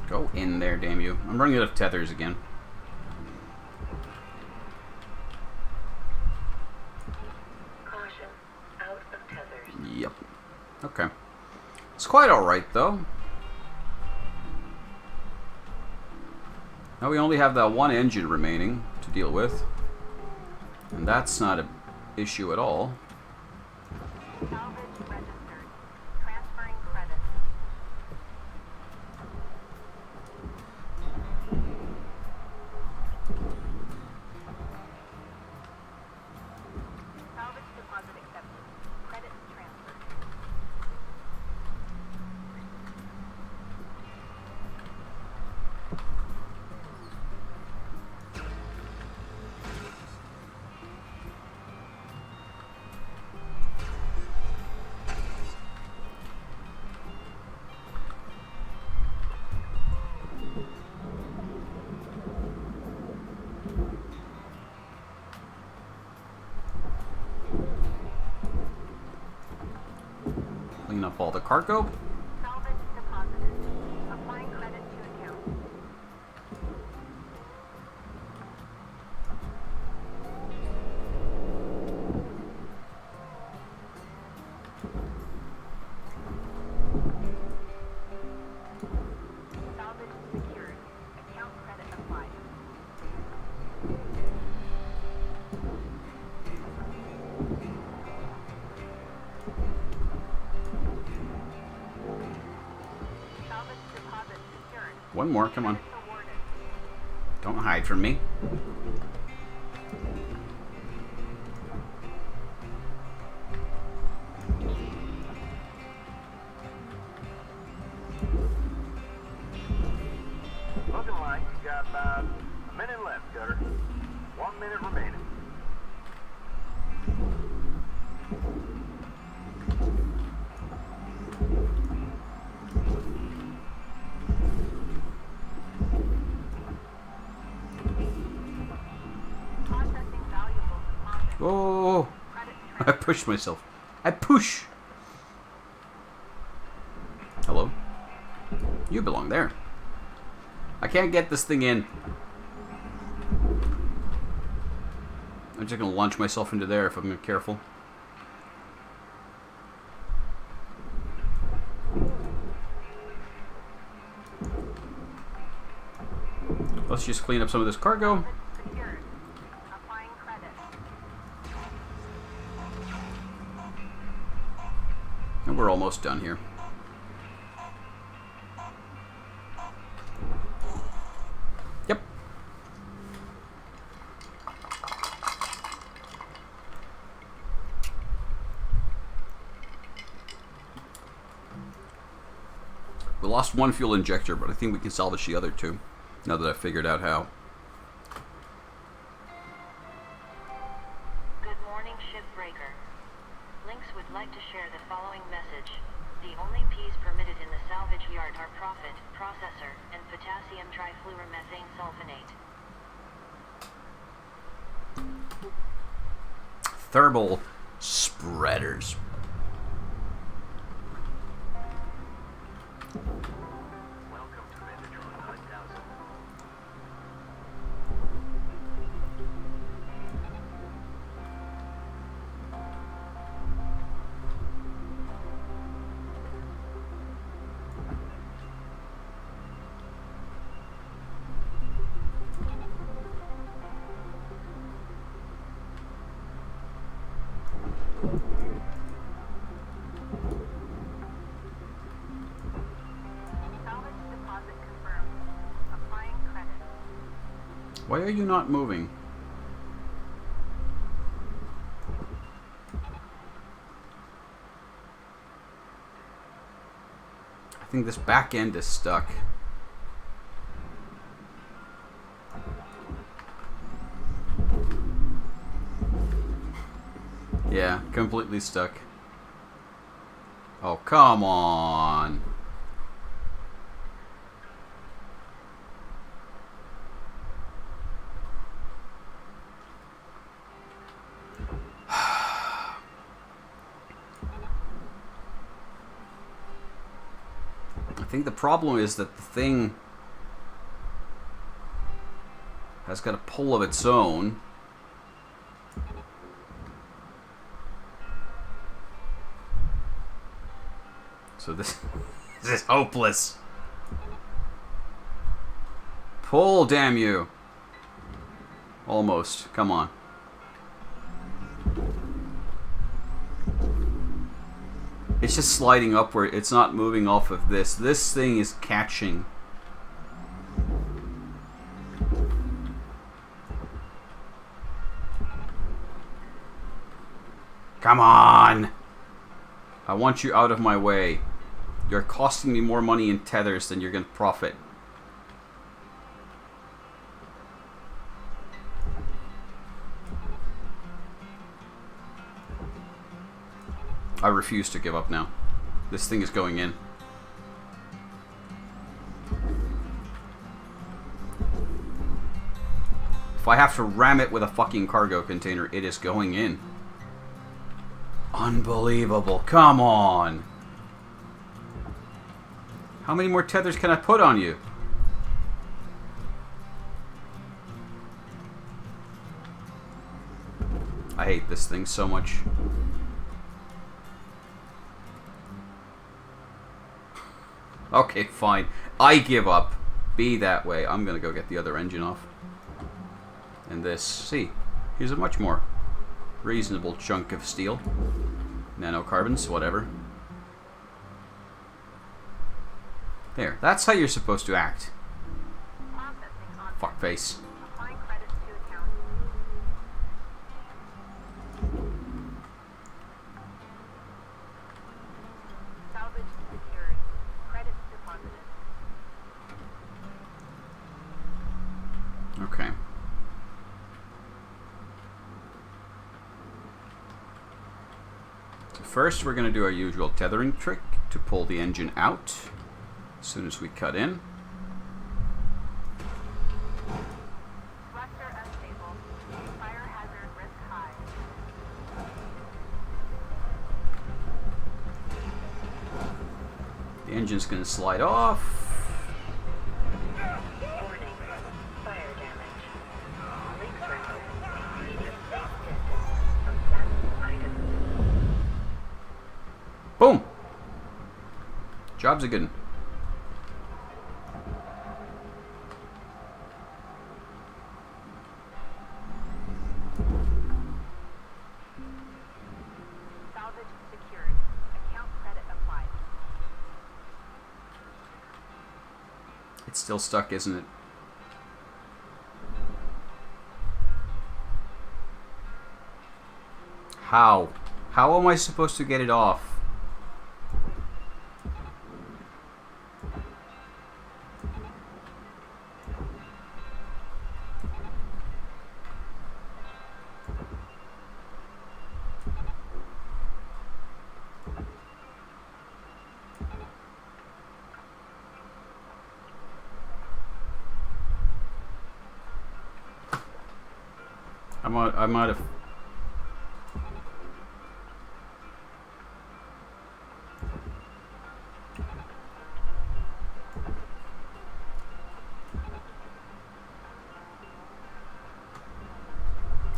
Go in there, damn you. I'm running out of tethers again. Caution. Out of tethers. Yep. Okay. It's quite alright, though. Now we only have that one engine remaining to deal with. And that's not an issue at all. Salvage registered. Transferring credit. Salvage deposit accepted. Credit transferred. Clean up all the cargo. Salvage deposited. Applying credit to account. Salvage secured. Account credit applied. Salvage deposit secured. One more, come on. Credits awarded. Don't hide from me. Looking like you got about a minute left, Cutter. 1 minute remaining. Processing valuable deposit. Oh, Credit I transferred. pushed myself. I push. Hello? You belong there. I can't get this thing in. I'm just gonna launch myself into there if I'm not careful. Let's just clean up some of this cargo. Secured. Applying credit. And we're almost done here. Yep. We lost one fuel injector, but I think we can salvage the other two, now that I've figured out how. Good morning, Shipbreaker. Lynx would like to share the following message. The only P's permitted in the salvage yard are profit, processor, and potassium trifluoromethane sulfonate. Thermal spreaders. Welcome to Metatron 9000. Salvage deposit confirmed. Applying credit. Why are you not moving? I think this back end is stuck. Yeah, completely stuck. Oh, come on. I think the problem is that the thing has got a pull of its own. So this is hopeless. Pull, damn you. Almost. Come on. It's just sliding upward. It's not moving off of this. This thing is catching. Come on! I want you out of my way. You're costing me more money in tethers than you're going to profit. I refuse to give up now. This thing is going in. If I have to ram it with a fucking cargo container, it is going in. Unbelievable. Come on. How many more tethers can I put on you? I hate this thing so much. Okay, fine. I give up. Be that way. I'm gonna go get the other engine off. And this. See, here's a much more reasonable chunk of steel. Nanocarbons, whatever. There. That's how you're supposed to act. Processing on Fuckface. applying credits to account. Salvage secured. Credits deposited. Okay. So first, we're going to do our usual tethering trick to pull the engine out as soon as we cut in. Thruster unstable. Fire hazard risk high. The engine's going to slide off. Warning. Fire damage. Lynx rental. Immediate safe distance from sample item. Boom! Job's a good one. Salvage secured. Account credit It's still stuck, isn't it? How? How am I supposed to get it off? I might have.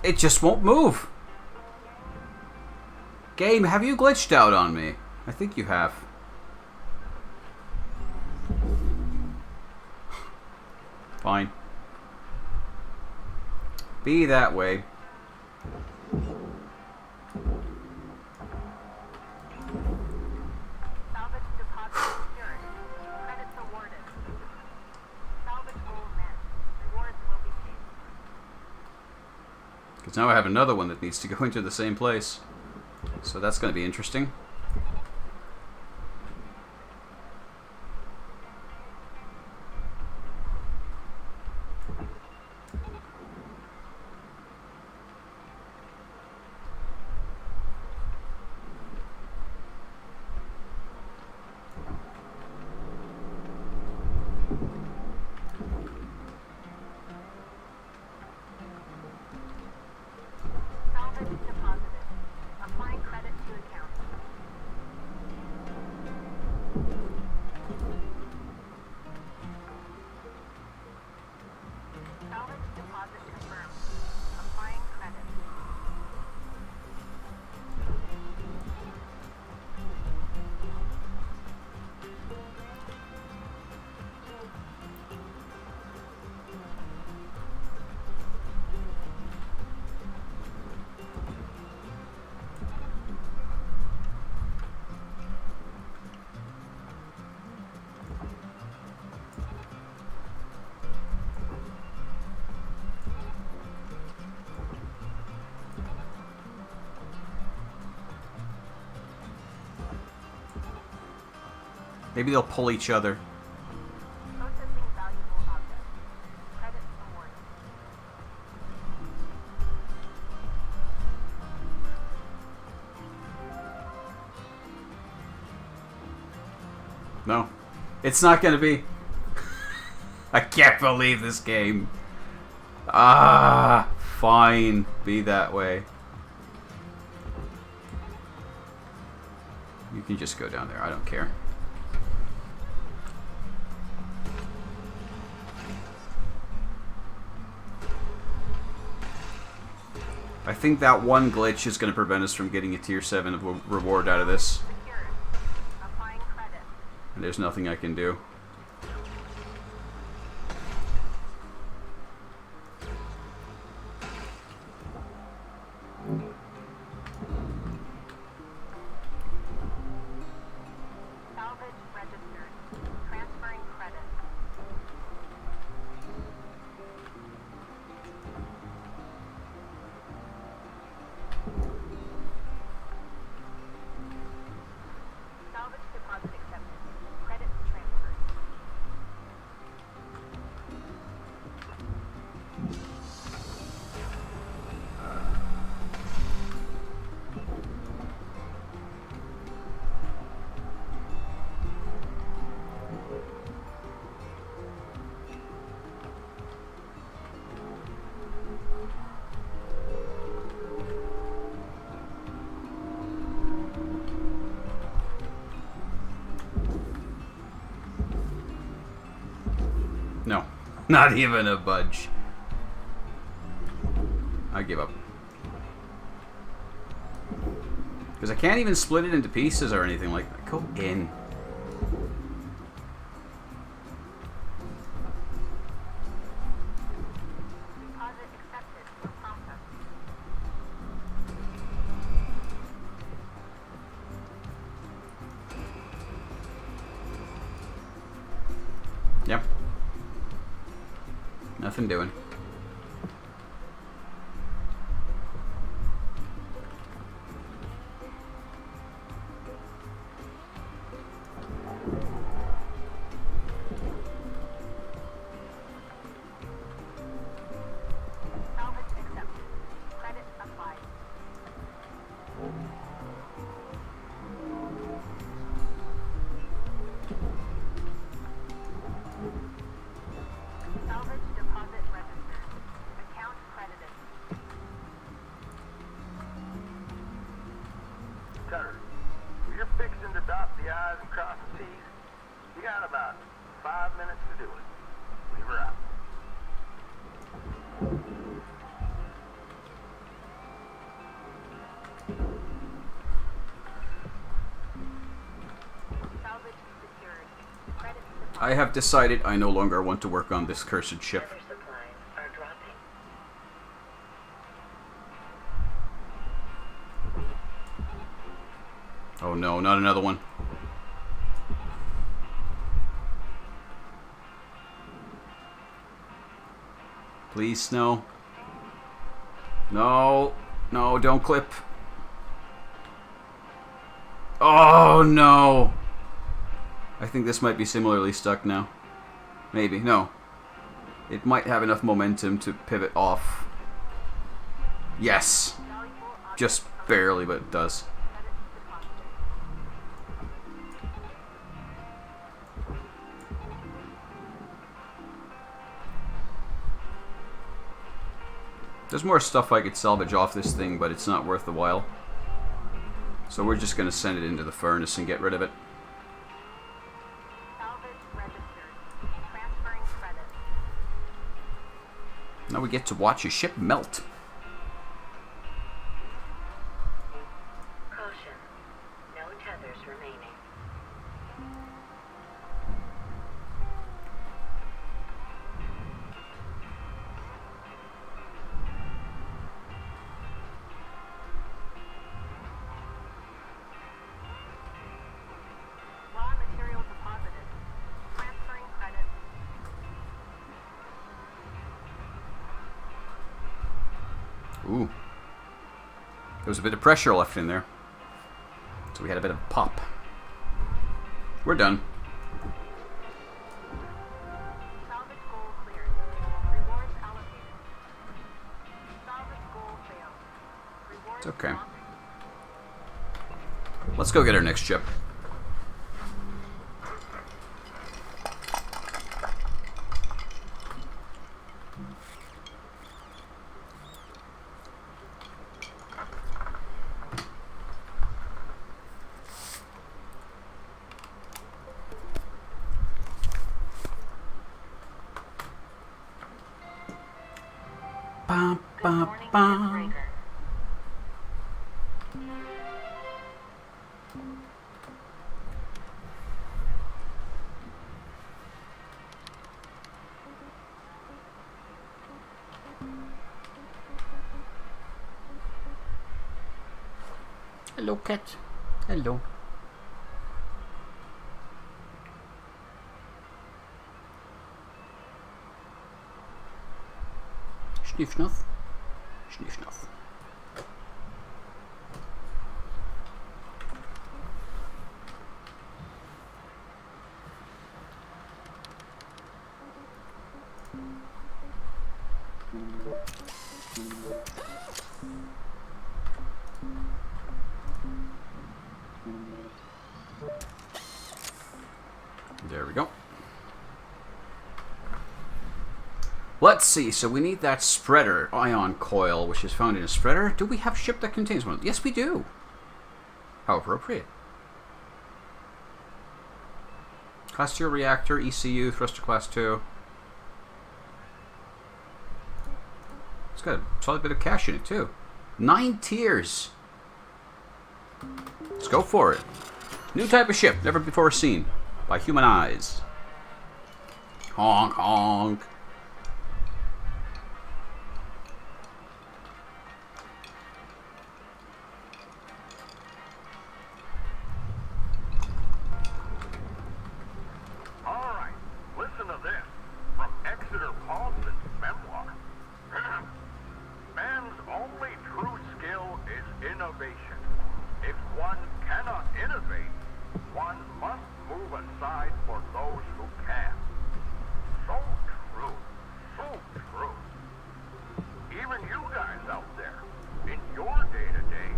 It just won't move. Game, have you glitched out on me? I think you have. Fine. Be that way. Salvage deposit secured. Credits awarded. Salvage goal met. Rewards will be paid. Because now I have another one that needs to go into the same place. So that's going to be interesting. Salvage deposited. Applying credit to account. Salvage deposit confirmed. Applying credit. Maybe they'll pull each other. Processing valuable object. Credit awarded. No. It's not going to be. I can't believe this game. Ah, fine. Be that way. You can just go down there. I don't care. I think that one glitch is going to prevent us from getting a tier 7 reward out of this. Secured. Applying credit. And there's nothing I can do. Salvage registered. Transferring credit. Salvage deposit accepted. Credits transferred. No. Not even a budge. I give up. Because I can't even split it into pieces or anything like that. Go in. Deposit accepted for processing. Yep. Nothing doing. Salvage accepted. Credit applied. Salvage deposit registered. Account credited. Cutter, you're fixing to dot the I's and cross the T's. You got about 5 minutes to do it. Leave her out. Salvage secured. Credit deposit. I have decided I no longer want to work on this cursed ship. Other supplies are dropping. Oh no, not another one. Please, snow. No. No, don't clip. Oh no. I think this might be similarly stuck now. Maybe. No. It might have enough momentum to pivot off. Yes. Just barely, but it does. Credit deposited. There's more stuff I could salvage off this thing, but it's not worth the while. So we're just going to send it into the furnace and get rid of it. Salvage registered. Transferring credit. Now we get to watch a ship melt. Caution. No tethers remaining. Raw material deposited. Transferring credit. Ooh. There was a bit of pressure left in there. So we had a bit of pop. We're done. Salvage goal cleared. Rewards allocated. Salvage goal failed. Rewards It's okay. lost. Let's go get our next ship. Bum, Good bum, morning, bum. Shipbreaker. Hello, cat. Hello. Sniff, snuff. Sniff, snuff. There we go. Let's see, so we need that spreader ion coil, which is found in a spreader. Do we have a ship that contains one? Yes, we do. How appropriate. Class 2 reactor, ECU, thruster class 2. It's got a solid bit of cash in it, too. 9 tiers. Let's go for it. New type of ship, never before seen by human eyes. Honk, honk. All right, listen to this. From Exeter, Boston, aside for those who can. So true. So true. Even you guys out there, in your day-to-day,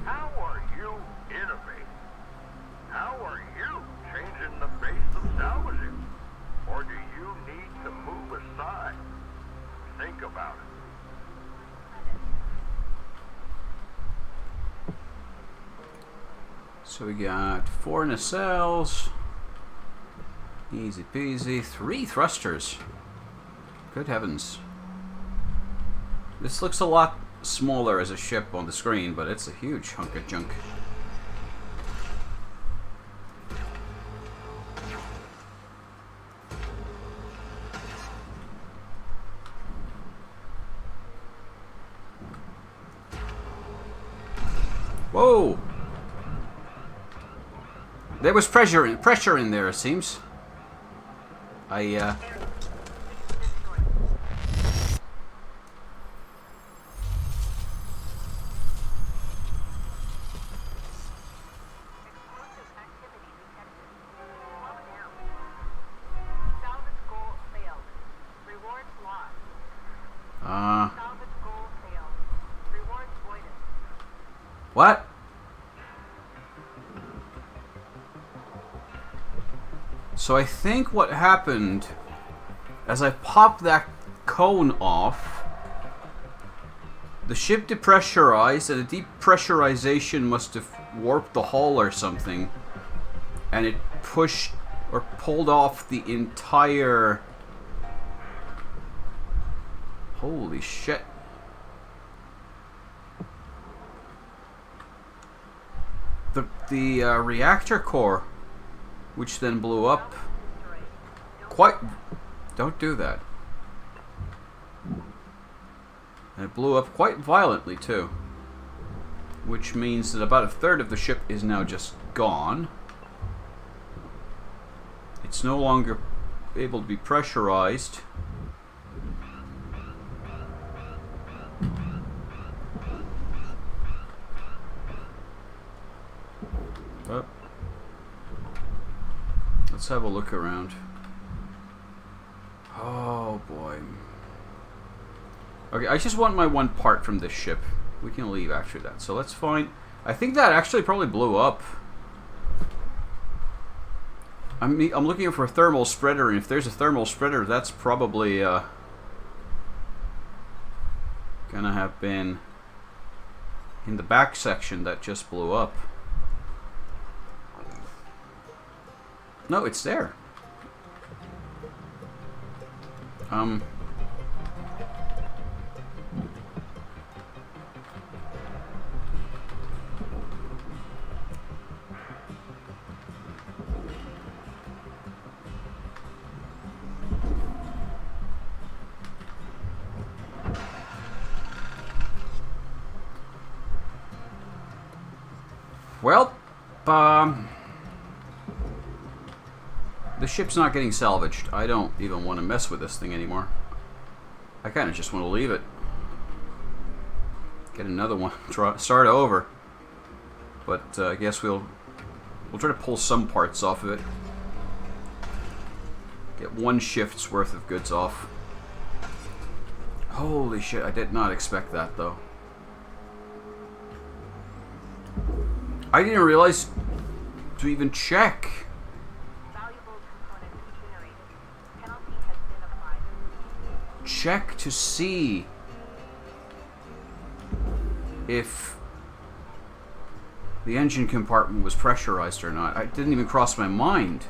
how are you innovating? How are you changing the face of salvaging? Or do you need to move aside? Think about it. So we got 4 nacelles. Easy peasy. 3 thrusters. Good heavens. This looks a lot smaller as a ship on the screen, but it's a huge hunk of junk. Whoa! There was pressure in there, it seems. What? So I think what happened, as I popped that cone off, the ship depressurized, and the depressurization must have warped the hull or something, and it pushed or pulled off the entire... Holy shit. The reactor core, which then blew up quite... Don't do that. And it blew up quite violently too, which means that about a third of the ship is now just gone. It's no longer able to be pressurized. Oh. Let's have a look around. Oh boy. Okay, I just want my one part from this ship. We can leave after that, so let's find... I think that actually probably blew up. I'm looking for a thermal spreader, and if there's a thermal spreader, that's probably gonna have been in the back section that just blew up. No, it's there. Well, the ship's not getting salvaged. I don't even want to mess with this thing anymore. I kind of just want to leave it. Get another one. Start over. But I guess we'll try to pull some parts off of it. Get one shift's worth of goods off. Holy shit, I did not expect that though. I didn't realize to even check. Check to see if the engine compartment was pressurized or not. It didn't even cross my mind.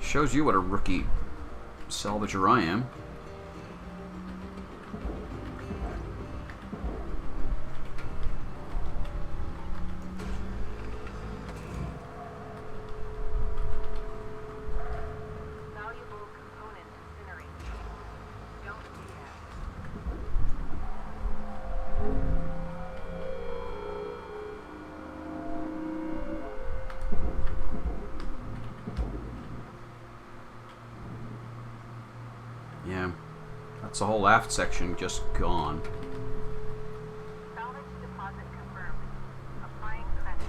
Shows you what a rookie salvager I am. Yeah, that's the whole aft section just gone. Salvage deposit confirmed. Applying credit.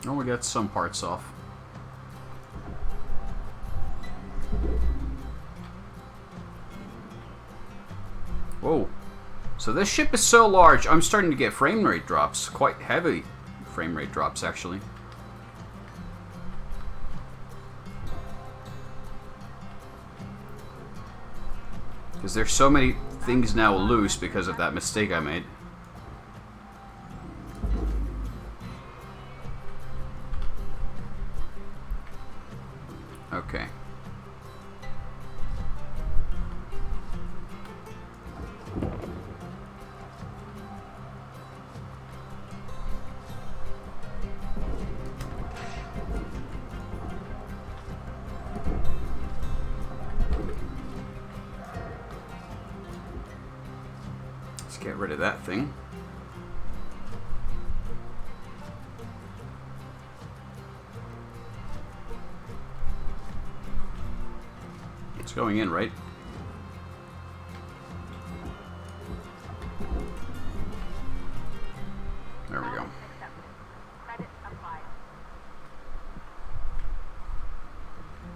Oh, we got some parts off. Whoa. So this ship is so large, I'm starting to get frame rate drops. Quite heavy frame rate drops, actually. Because there's so many things now loose because of that mistake I made. Okay. Let's get rid of that thing. It's going in, right? There we go.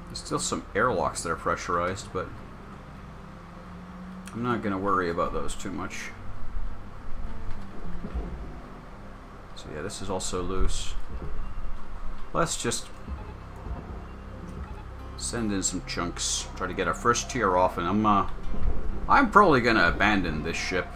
There's still some airlocks that are pressurized, but I'm not going to worry about those too much. So yeah, this is also loose. Let's just send in some chunks. Try to get our first tier off, and I'm probably going to abandon this ship.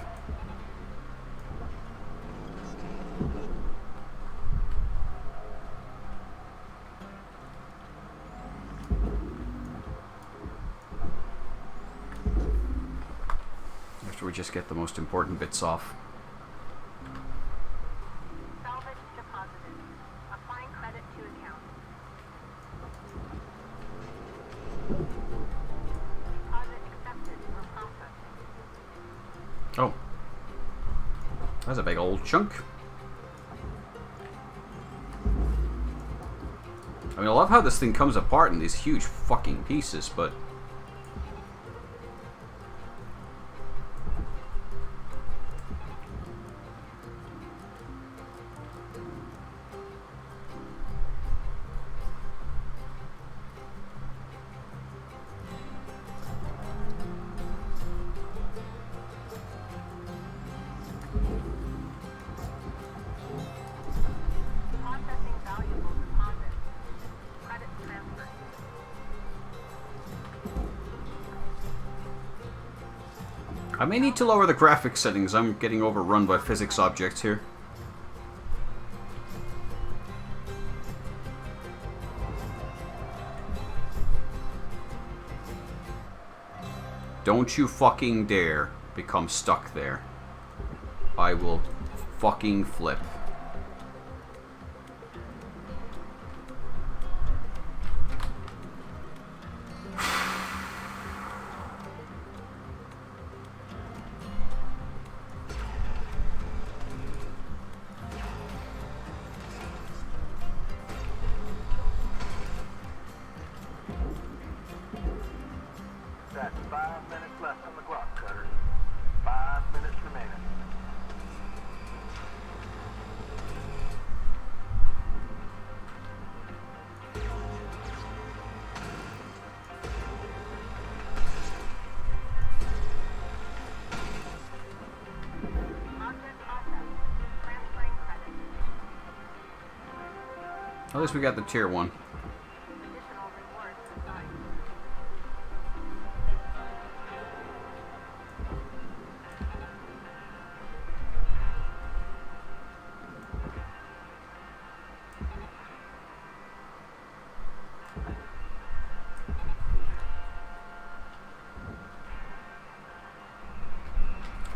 After we just get the most important bits off. Salvage deposited. Applying credit to account. Deposit accepted for processing. Oh. That's a big old chunk. I mean, I love how this thing comes apart in these huge fucking pieces, but... Processing valuable deposit. Credit transfer. I may need to lower the graphics settings. I'm getting overrun by physics objects here. Don't you fucking dare become stuck there. I will fucking flip. That's 5 minutes left on the clock, Cutter. 5 minutes remaining. Object processed. Transferring credit. At least we got the tier 1. Additional rewards assigned.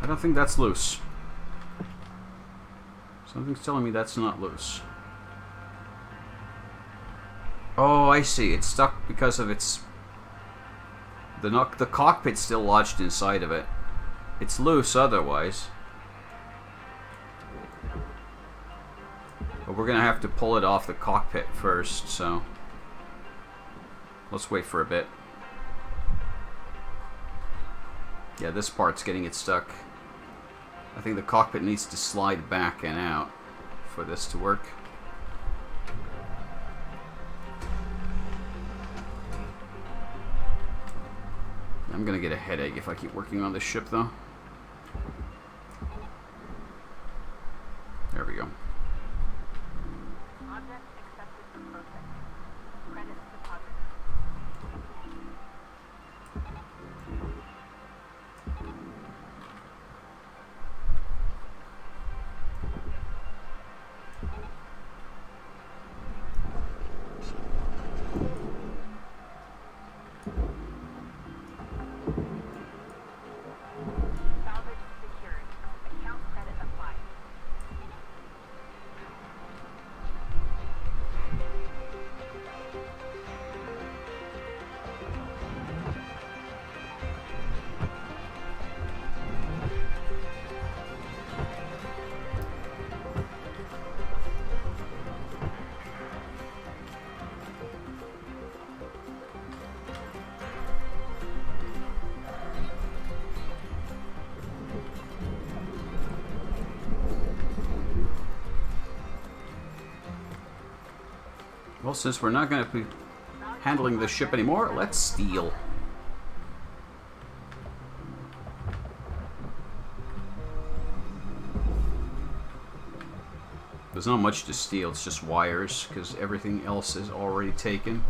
I don't think that's loose. Something's telling me that's not loose. Oh, I see. It's stuck because of its... The cockpit's still lodged inside of it. It's loose otherwise. But we're gonna have to pull it off the cockpit first, so... Let's wait for a bit. Yeah, this part's getting it stuck. I think the cockpit needs to slide back and out for this to work. I'm gonna get a headache if I keep working on this ship, though. There we go. Object accepted for processing. Credits deposited. Salvage secured. Account credit applied. Well, since we're not going to be handling this ship anymore, let's steal. There's not much to steal, it's just wires, because everything else is already taken.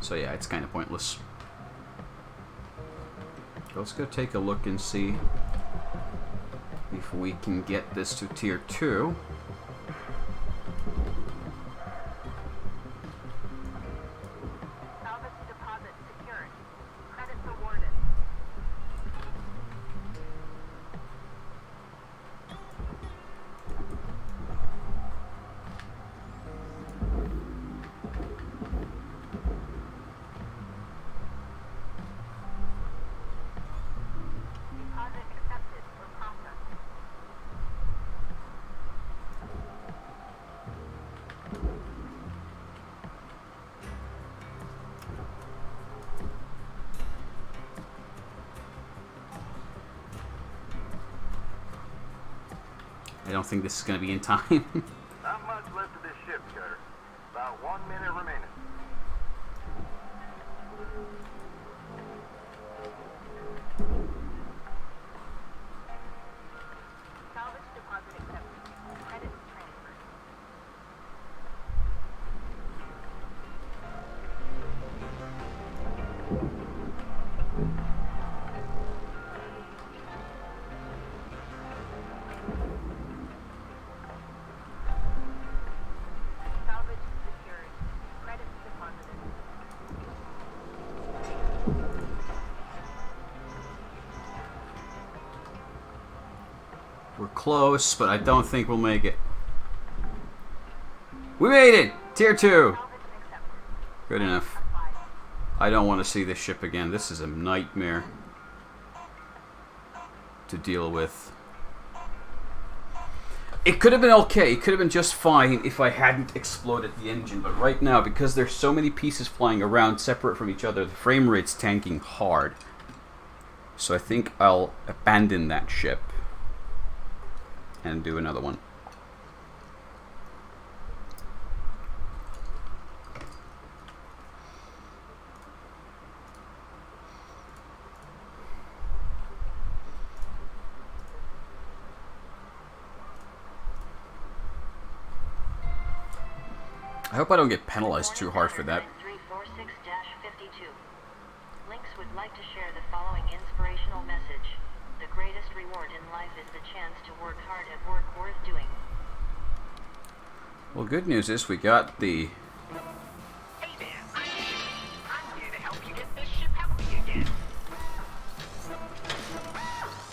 So yeah, it's kind of pointless. Let's go take a look and see if we can get this to tier 2. Salvage deposit secured. Credits awarded. Deposit accepted for processing. I don't think this is going to be in time. Not much left of this ship, Cutter. About 1 minute remaining. Salvage deposit accepted. Credits transferred. Salvage secured. Credits deposited. We're close, but I don't think we'll make it. We made it! Tier 2! Salvage accepted. Good enough. Applied. I don't want to see this ship again. This is a nightmare to deal with. It could have been okay. It could have been just fine if I hadn't exploded the engine. But right now, because there's so many pieces flying around separate from each other, the frame rate's tanking hard. So I think I'll abandon that ship and do another one. I hope I don't get penalized too hard for that. 346-52. Lynx would like to share the following inspirational message. The greatest reward in life is the chance to work hard at work worth doing. Well, good news is we got the... Hey there, I'm here to help you get this ship healthy again.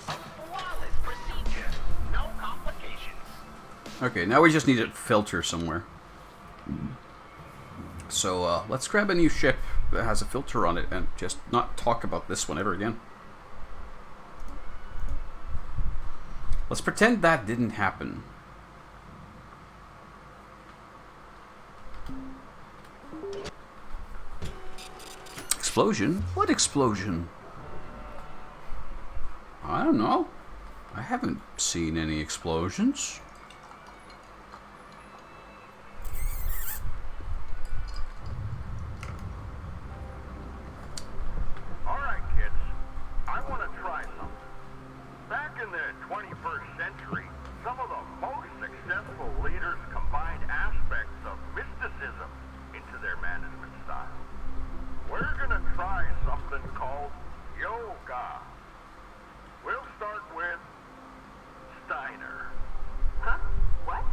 A flawless procedure, no complications. Okay, now we just need a filter somewhere. So let's grab a new ship that has a filter on it and just not talk about this one ever again. Let's pretend that didn't happen. Explosion? What explosion? I don't know. I haven't seen any explosions. leaders combined aspects of mysticism into their management style. We're gonna try something called yoga. We'll start with Steiner. Huh? What?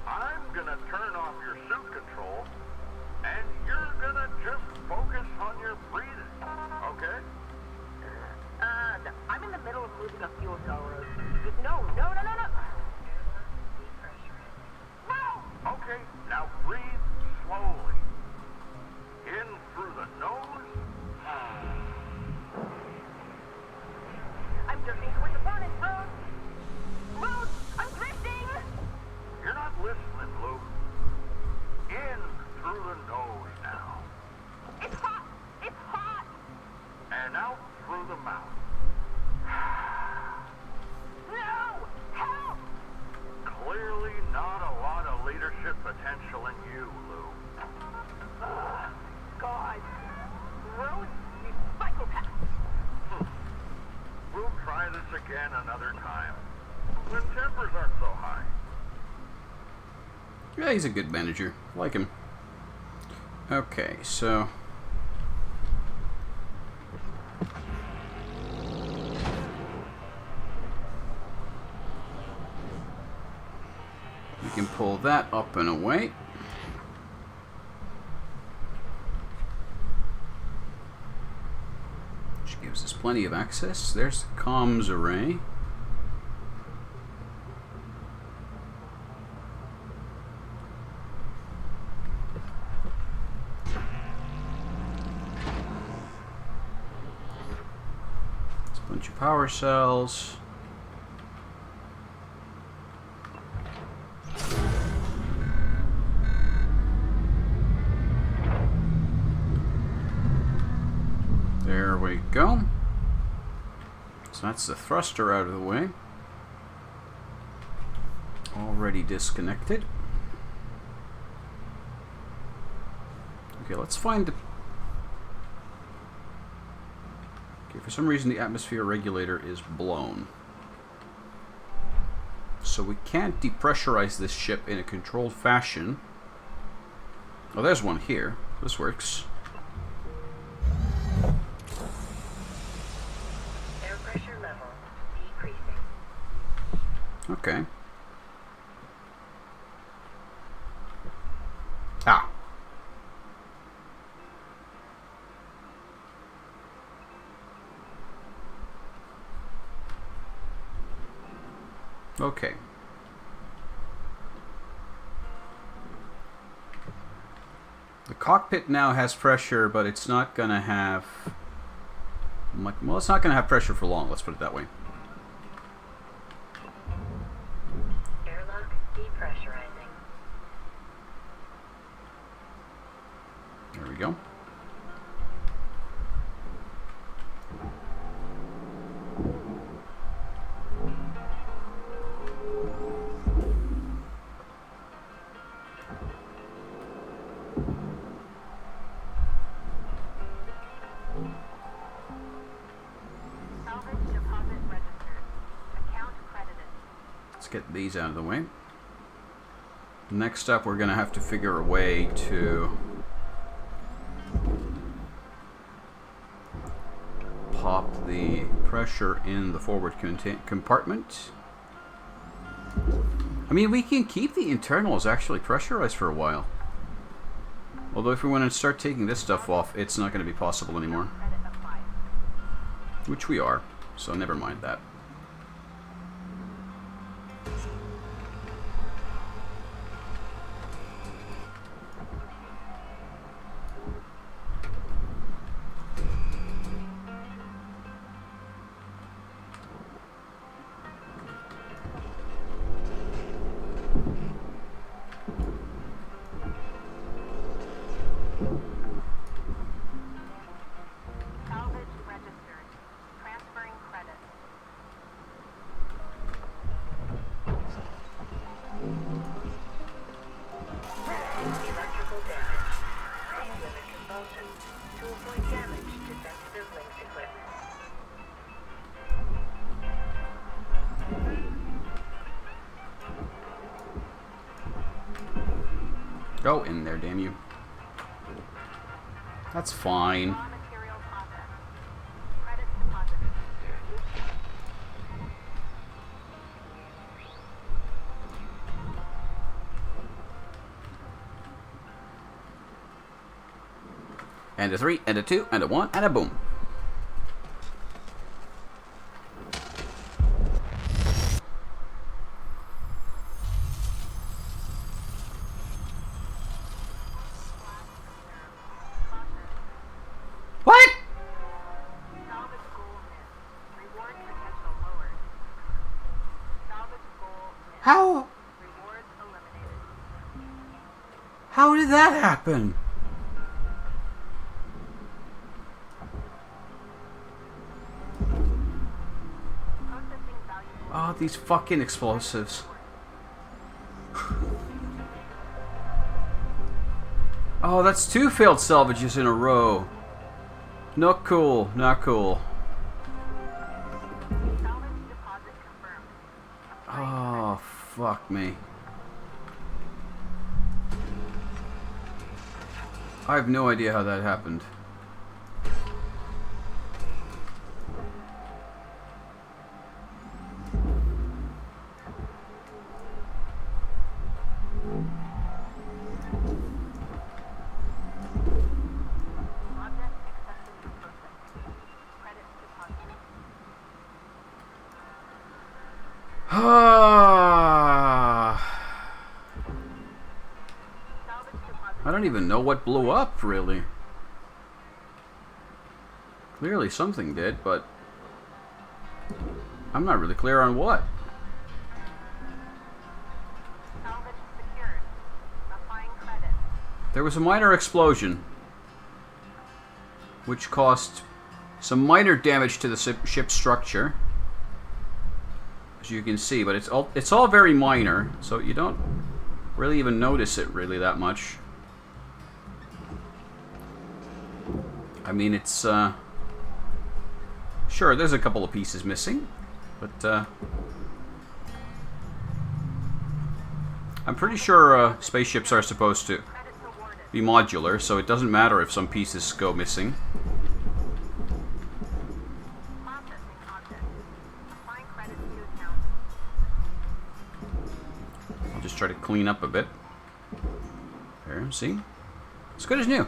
I'm gonna turn off your suit control, and you're gonna just focus on your breathing, okay? No. I'm in the middle of moving a fuel cell road. No. No! Okay, now breathe slowly. In through the nose. I'm drifting toward the bonus road. Road! I'm drifting! You're not listening, Luke. In through the nose now. It's hot! It's hot! And out through the mouth. No! Help! Clearly not a lot of leadership potential in you, Lou. God. Road, you psychopath! We'll try this again another time. When tempers aren't so high. Yeah, he's a good manager. I like him. Okay, so... we can pull that up and away. Which gives us plenty of access. There's the comms array. There's a bunch of power cells. There we go. So that's the thruster out of the way. Already disconnected. Okay, let's find the... okay, for some reason the atmosphere regulator is blown. So we can't depressurize this ship in a controlled fashion. Oh, there's one here. This works. Air pressure level decreasing. Okay. Ah. Okay. The cockpit now has pressure, but it's not going to have much. Well, it's not going to have pressure for long, let's put it that way. Airlock depressurizing. There we go. Salvage deposit registered. Account credited. Let's get these out of the way. Next up, we're going to have to figure a way to pop the pressure in the forward compartment. I mean, we can keep the internals actually pressurized for a while. Although if we want to start taking this stuff off, it's not going to be possible anymore. Credit applied. Which we are, so never mind that. Salvage registered. Transferring credit. Go in there, damn you. That's fine. Raw material processed. Credits deposited. And a 3, and a 2, and a 1, and a boom. What? Salvage goal missed. Reward potential lowered. Salvage goal missed. How? Rewards eliminated. How did that happen? Processing valuable. Oh, these fucking explosives. Oh, that's 2 failed salvages in a row. Not cool, not cool. Salvage deposit confirmed. Oh, fuck me. I have no idea how that happened. Object successfully processed. Credits deposited. Salvage deposit. I don't even know what blew up, really. Clearly something did, but I'm not really clear on what. Salvage secured. Applying credits. There was a minor explosion, which caused some minor damage to the ship's structure, as you can see, but it's all very minor, so you don't really even notice it really that much. I mean, it's sure, there's a couple of pieces missing, but I'm pretty sure spaceships are supposed to Credits awarded. be modular, so it doesn't matter if some pieces go missing. Processing object. Applying credits to account. I'll just try to clean up a bit. There, see? It's good as new.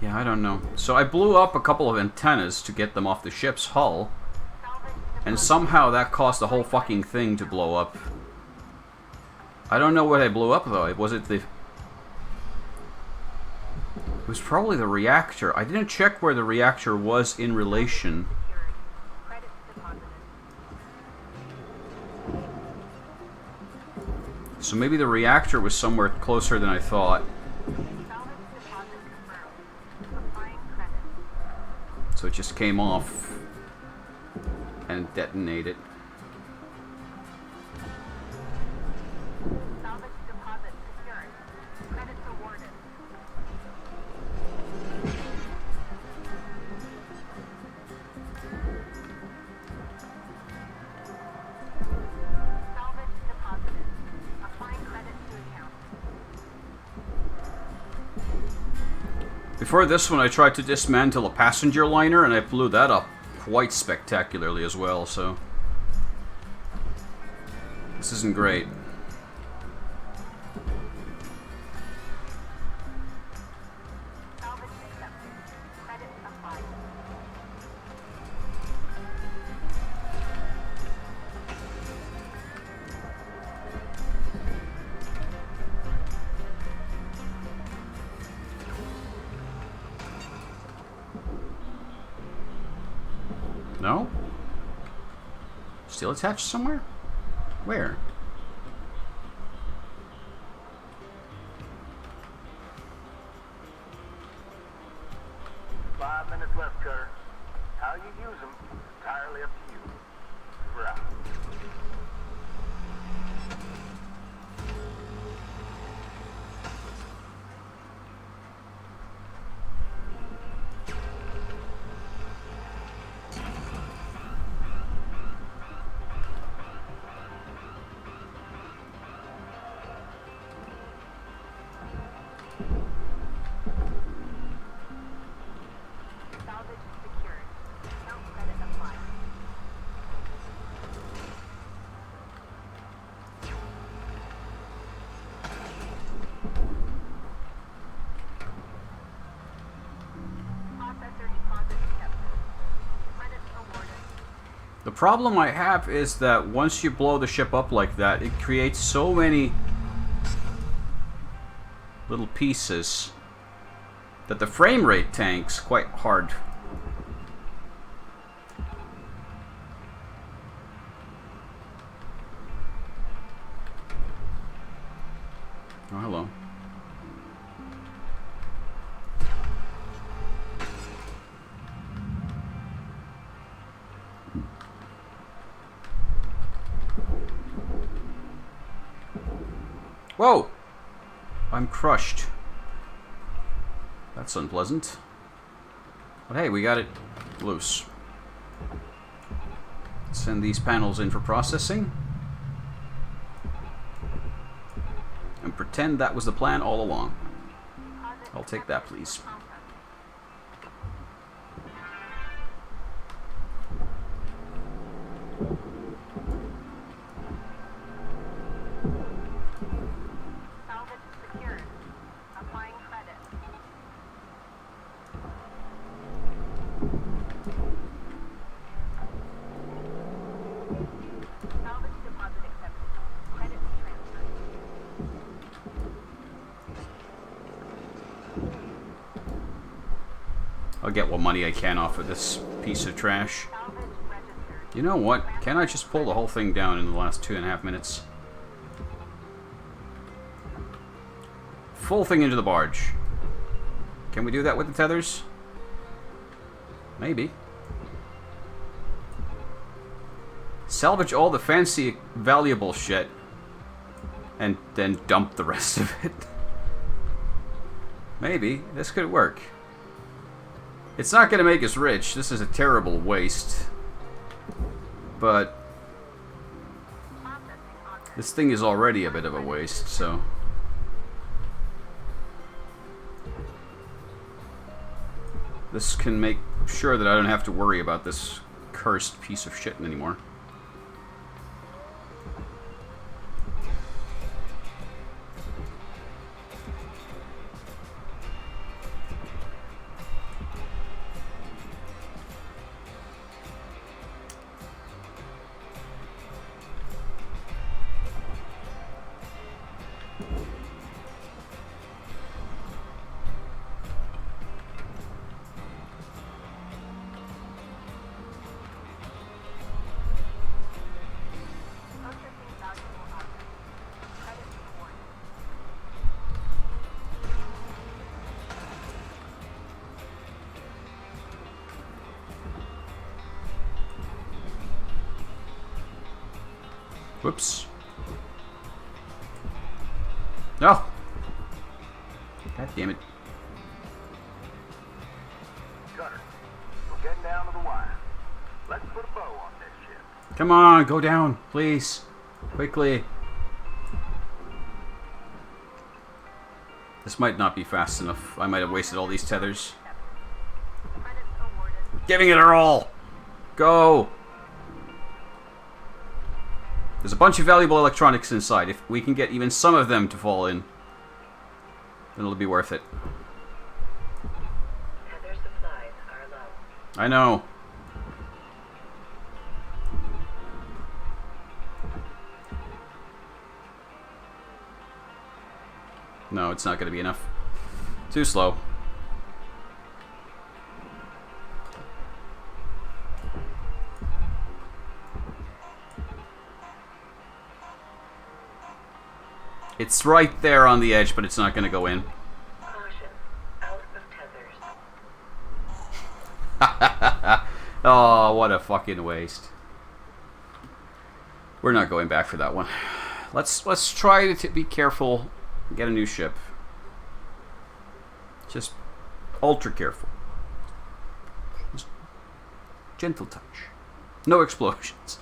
Yeah, I don't know. So I blew up a couple of antennas to get them off the ship's hull, Salvage and somehow that caused the whole fucking thing to blow up. I don't know what I blew up though. Was it the... It was probably the reactor. I didn't check where the reactor was in relation. secured. Credits deposited. So maybe the reactor was somewhere closer than I thought. Salvage deposit confirmed. Applying credits. So it just came off and detonated. Salvage deposit secured. Credits awarded. Salvage deposited. Applying credits to account. Before this one, I tried to dismantle a passenger liner, and I blew that up quite spectacularly as well, so... This isn't great. Salvage accepted. Credits applied. No? Still attached somewhere? Where? Five minutes left, Cutter. How you use them, entirely up to you. We're out. The problem I have is that once you blow the ship up like that, it creates so many little pieces that the frame rate tanks quite hard. Oh, hello. Whoa! I'm crushed. That's unpleasant. But hey, we got it loose. Send these panels in for processing. And pretend that was the plan all along. I'll take that, please. Salvage secured. Applying credit. Salvage deposit accepted. Credit transferred. I'll get what money I can off of this piece of trash. Salvage registered. You know what? Can I just pull the whole thing down in the last 2.5 minutes? Full thing into the barge. Can we do that with the tethers? Maybe. Salvage all the fancy, valuable shit. And then dump the rest of it. Maybe. This could work. It's not going to make us rich. This is a terrible waste. But this thing is already a bit of a waste, so... This can make sure that I don't have to worry about this cursed piece of shit anymore. Processing valuable objects. Credit reward. Whoops. No! God damn it. Gunner, we're getting down to the wire. Let's put a bow on this ship. Come on, go down, please. Quickly. This might not be fast enough. I might have wasted all these tethers. Credits awarded. Giving it our all! Go! There's a bunch of valuable electronics inside. If we can get even some of them to fall in, then it'll be worth it. Tether supplies are low. I know. No, it's not going to be enough. Too slow. It's right there on the edge, but it's not going to go in. Caution. Out of tethers. Oh, what a fucking waste. We're not going back for that one. Let's try to be careful. Get a new ship. Just ultra careful. Just gentle touch. No explosions.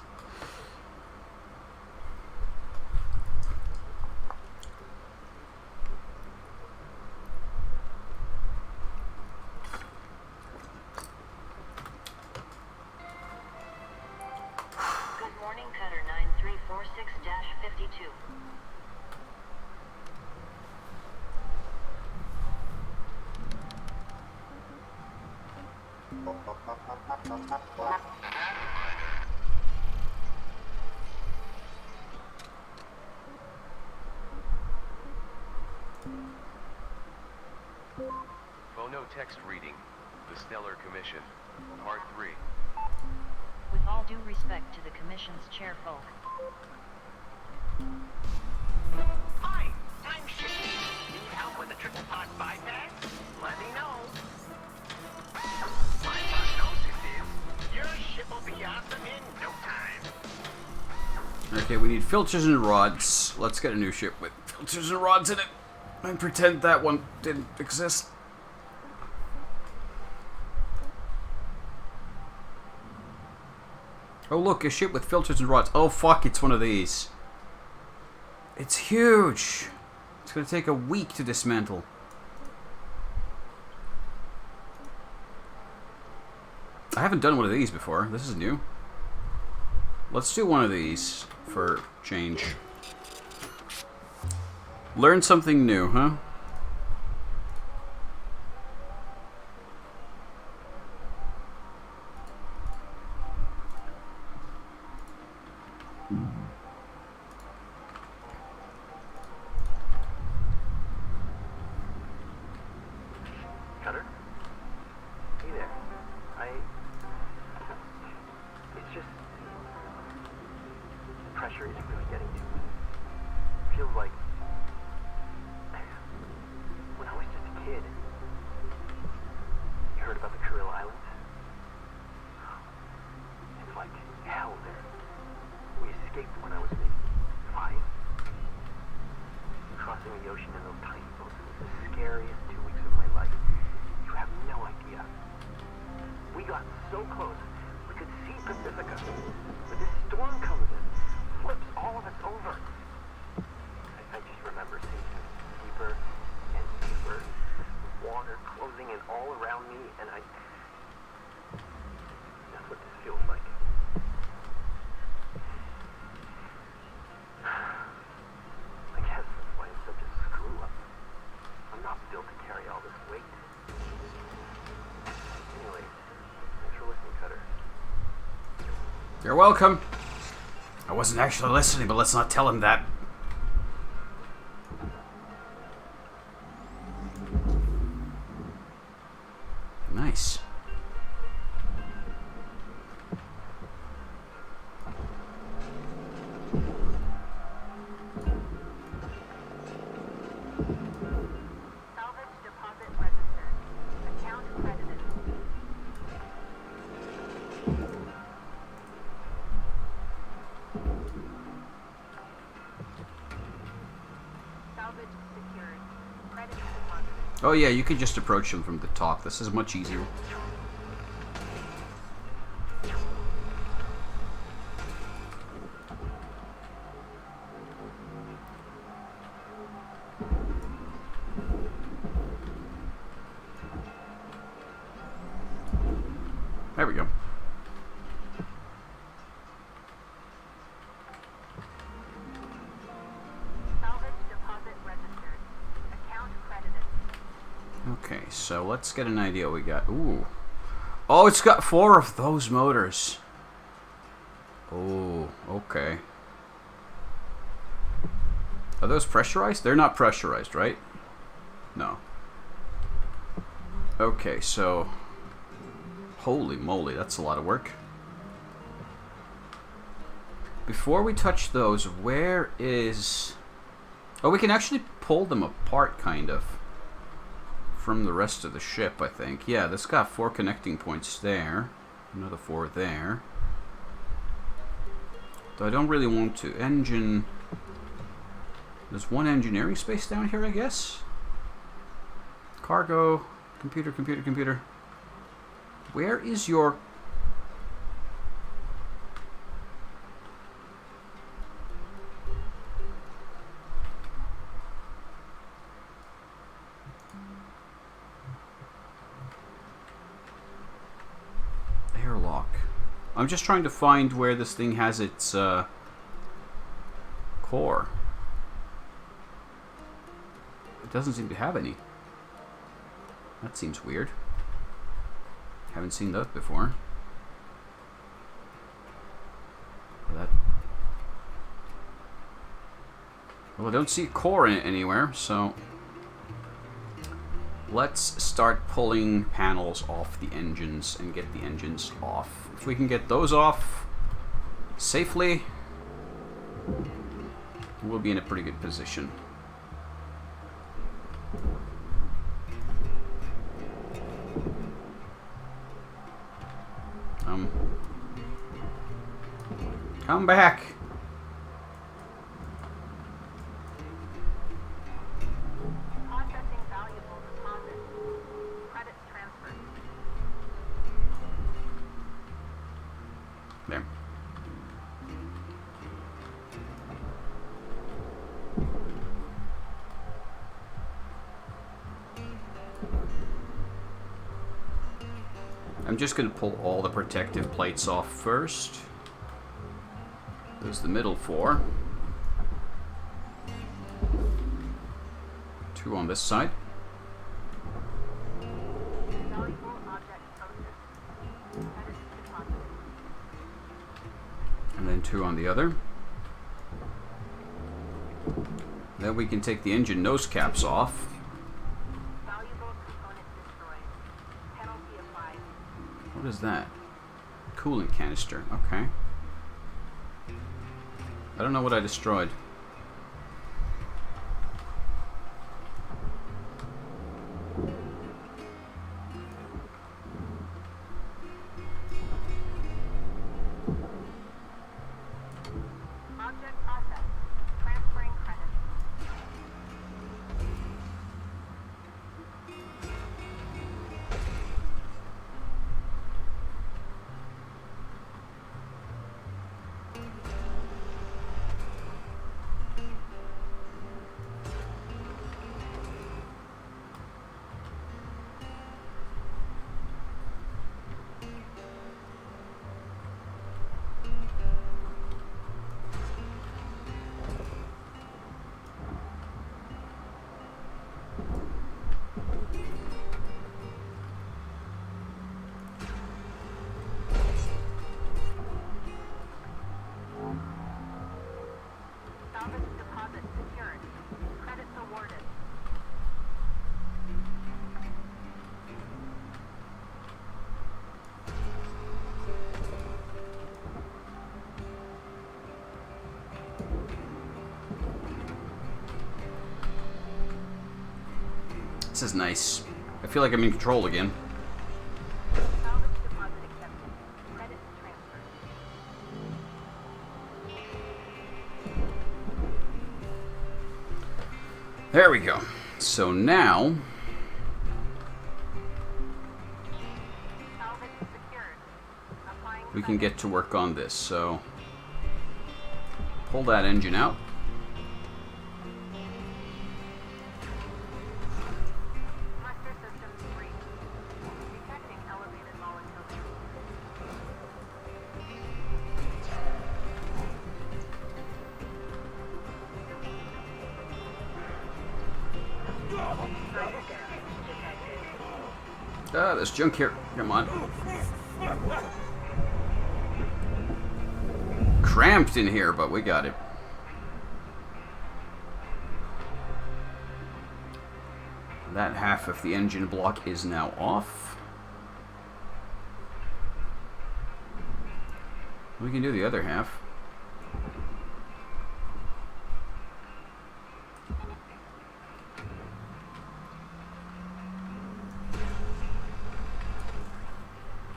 Good morning, Cutter 9346-52. no text reading. The Stellar Commission. Part 3. With all due respect to the Commission's chairfolk. Hi, I'm Ship. Need help with a triple pod bypass? Let me know. My prognosis is your ship will be awesome in no time. Okay, we need filters and rods. Let's get a new ship with filters and rods in it. And pretend that one didn't exist. Oh look, a ship with filters and rods. Oh fuck, it's one of these. It's huge. It's gonna take a week to dismantle. I haven't done one of these before. This is new. Let's do one of these for change. Learn something new, huh? Cutter? Hey there. It's just... the pressure isn't really getting to me. Feels like... when I was just a kid. You heard about the Kuril Islands? It's like hell there. We escaped when I was maybe 5. Crossing the ocean in those tiny boats was the scariest 2 weeks of my life. You have no idea. We got so close, we could see Pacifica. But this storm comes in, flips all of us over. I just remember seeing deeper and deeper, water closing in all around me, and that's what this feels like. I guess that's why I'm such a screw up. I'm not built to carry all this weight. Anyways, thanks for listening, Cutter. You're welcome. I wasn't actually listening, but let's not tell him that. Nice. Salvage deposit registered. Account credited. Salvage secured. Credit deposited. Oh yeah, you can just approach him from the top. This is much easier. There we go. Salvage deposit registered. Account credited. Okay, so let's get an idea what we got. Ooh. Oh, it's got 4 of those motors. Oh, okay. Are those pressurized? They're not pressurized, right? No. Okay, so... holy moly, that's a lot of work. Before we touch those, where is... oh, we can actually pull them apart, kind of. From the rest of the ship, I think. Yeah, this got 4 connecting points there. Another 4 there. Though I don't really want to. Engine... there's 1 engineering space down here, I guess? Cargo... computer, computer, computer. Where is your... airlock? I'm just trying to find where this thing has its core. It doesn't seem to have any. That seems weird. Haven't seen that before. Well, I don't see a core in it anywhere, so... Let's start pulling panels off the engines and get the engines off. If we can get those off safely, we'll be in a pretty good position. Come back. Processing valuable deposits. Credits transferred. There. I'm just going to pull all the protective plates off first. There's the middle 4. 2 on this side. Valuable object processed. Credits deposited. And then 2 on the other. Then we can take the engine nose caps off. Valuable component destroyed. Penalty applied. What is that? Coolant canister. Okay. I don't know what I destroyed. Object processed. Transferring credits. Salvage deposit secured. Credits awarded. This is nice. I feel like I'm in control again. Salvage deposit accepted. Credits transferred. There we go. So now Salvage secured. Applying we can get to work on this. So pull that engine out. muster systems free. Detecting elevated volatility. Ah, there's junk here. Come on. Cramped in here, but we got it. That half of the engine block is now off. We can do the other half.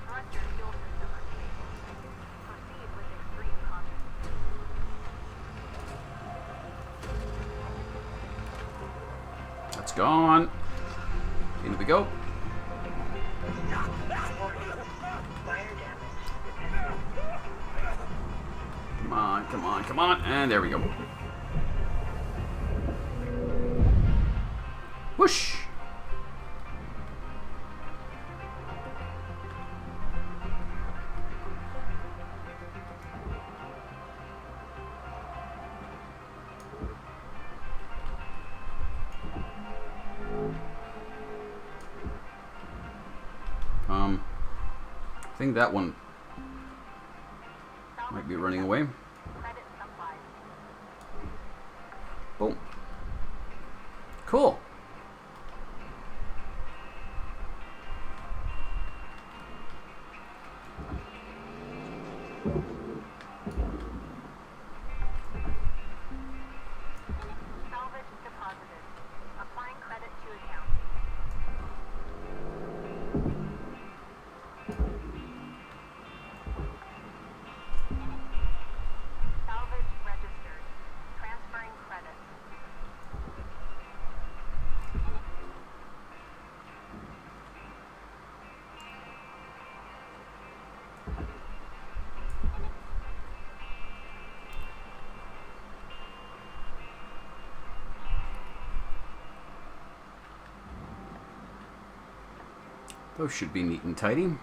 Muster fuel system unstable. Proceed with extreme caution. That's gone. In we go. Come on, come on, come on. And there we go. Whoosh. I think that one might be running away. Credit supplied. Boom. Cool. Those should be neat and tidy.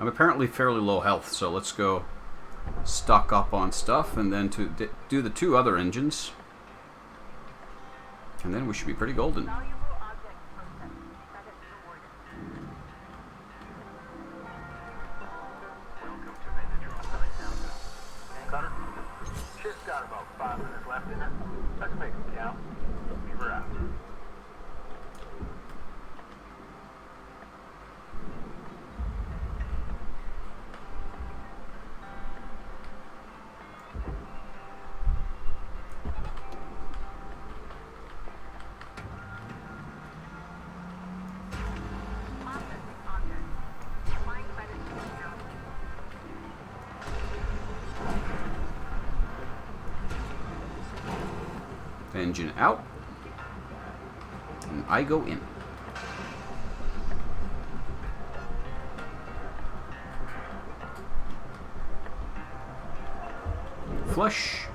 I'm apparently fairly low health, so let's go stock up on stuff and then to do the 2 other engines. And then we should be pretty golden. Valuable object processed. Credit rewarded. Welcome to Vendor 9000. Cutter, ship's got about 5 minutes left in it. Let's make it count. We're out. Processing object. Applying credit to account. Engine out. And I go in. Flush.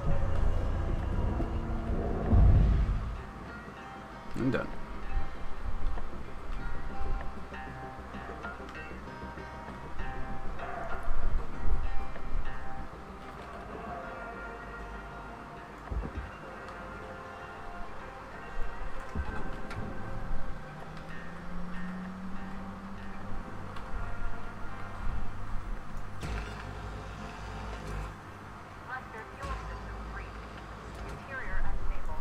And done. Cluster fuel system free. Interior unstable.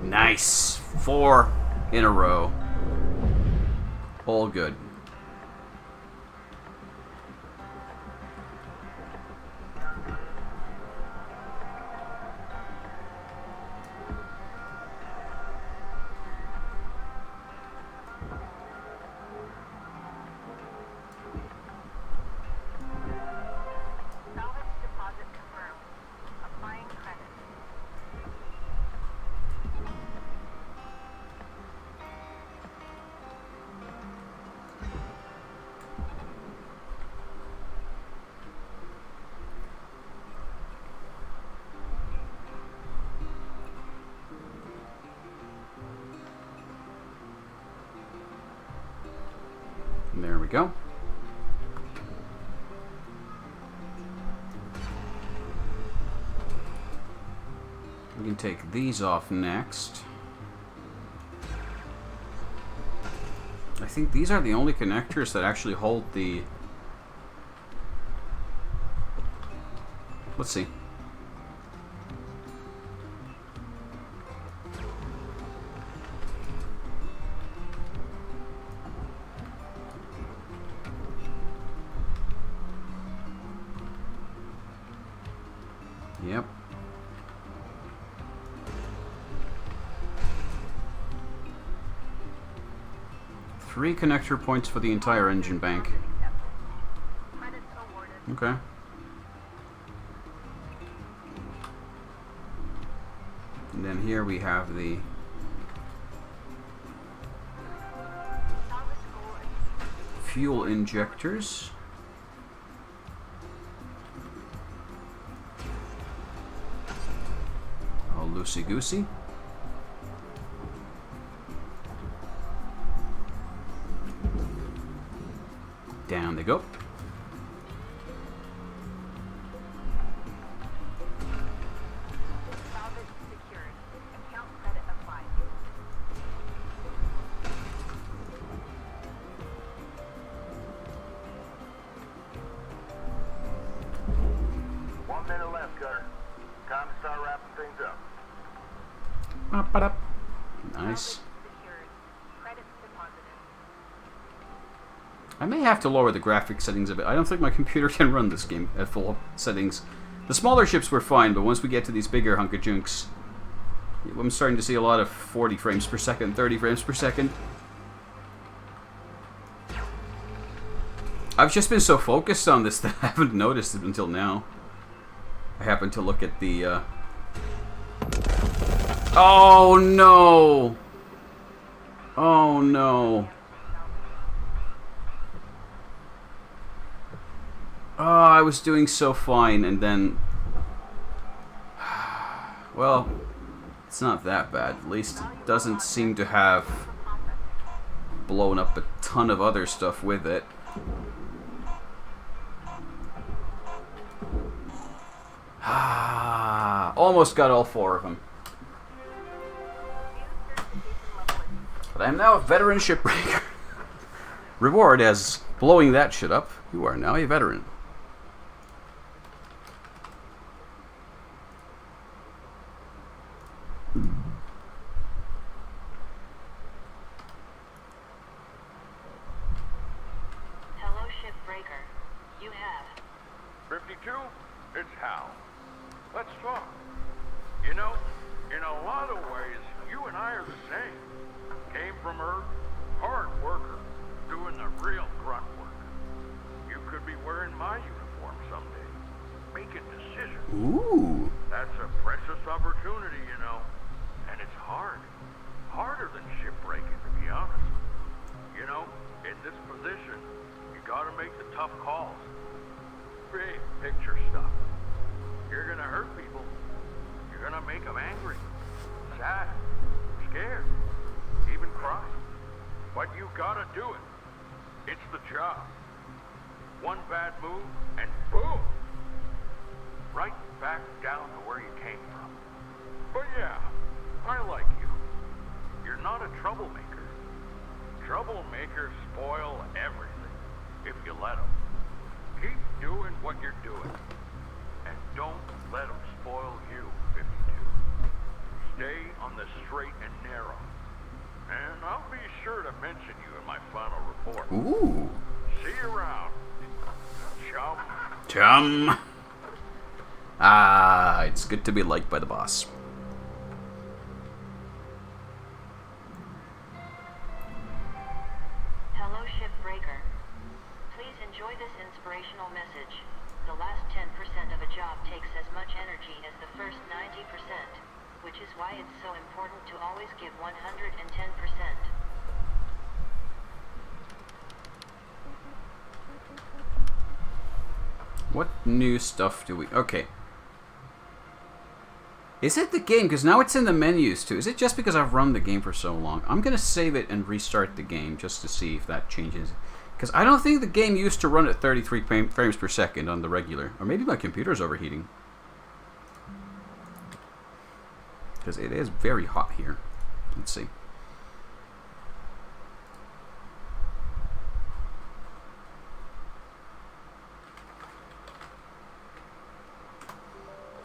Nice. 4 in a row. All good. Salvage deposit confirmed. Applying credit. There we go. We can take these off next. I think these are the only connectors that actually hold the... Let's see. Yep. Three connector points for the entire engine bank. Credits awarded. Okay. And then here we have the Salvage goal achieved. fuel injectors. All loosey-goosey. Down they go. Salvage secured. Account credit applied. One minute left, Cutter. Time to start wrapping things up. Ba-ba-da. Nice. Secured. Credits deposited. I may have to lower the graphics settings a bit. I don't think my computer can run this game at full settings. The smaller ships were fine, but once we get to these bigger hunk of junks, I'm starting to see a lot of 40 frames per second, 30 frames per second. I've just been so focused on this that I haven't noticed it until now. I happened to look at the, Oh, no! Oh, no. Oh, I was doing so fine, and then... Well, it's not that bad. At least it doesn't seem to have blown up a ton of other stuff with it. Almost got all 4 of them. But I am now a veteran shipbreaker. Reward as blowing that shit up. You are now a veteran. Hello, Shipbreaker. You have 52? It's Hal. Let's talk. You know, in a lot of ways, you and I are the same. Came from Earth, hard worker, doing the real grunt work. You could be wearing my uniform someday, making decisions. Ooh. That's a precious opportunity, you know. And it's hard. Harder than shipbreaking, to be honest. You know, in this position, you gotta make the tough calls. Big picture stuff. You're gonna hurt people. You're gonna make them angry, sad, scared, even cry. But you gotta do it. It's the job. One bad move, and boom! Right back down to where you came from. But yeah, I like you. You're not a troublemaker. Troublemakers spoil everything, if you let them. Keep doing what you're doing. And don't let them spoil you, 52. Stay on the straight and narrow. And I'll be sure to mention you in my final report. Ooh. See you around, chum. Chum. Ah, it's good to be liked by the boss. Hello, Shipbreaker. Please enjoy this inspirational message. The last 10% of a job takes as much energy as the first 90%, which is why it's so important to always give 110%. What new stuff do we... Okay. Is it the game? Because now it's in the menus too. Is it just because I've run the game for so long? I'm going to save it and restart the game just to see if that changes. Because I don't think the game used to run at 33 frames per second on the regular. Or maybe my computer's overheating. Because it is very hot here. Let's see.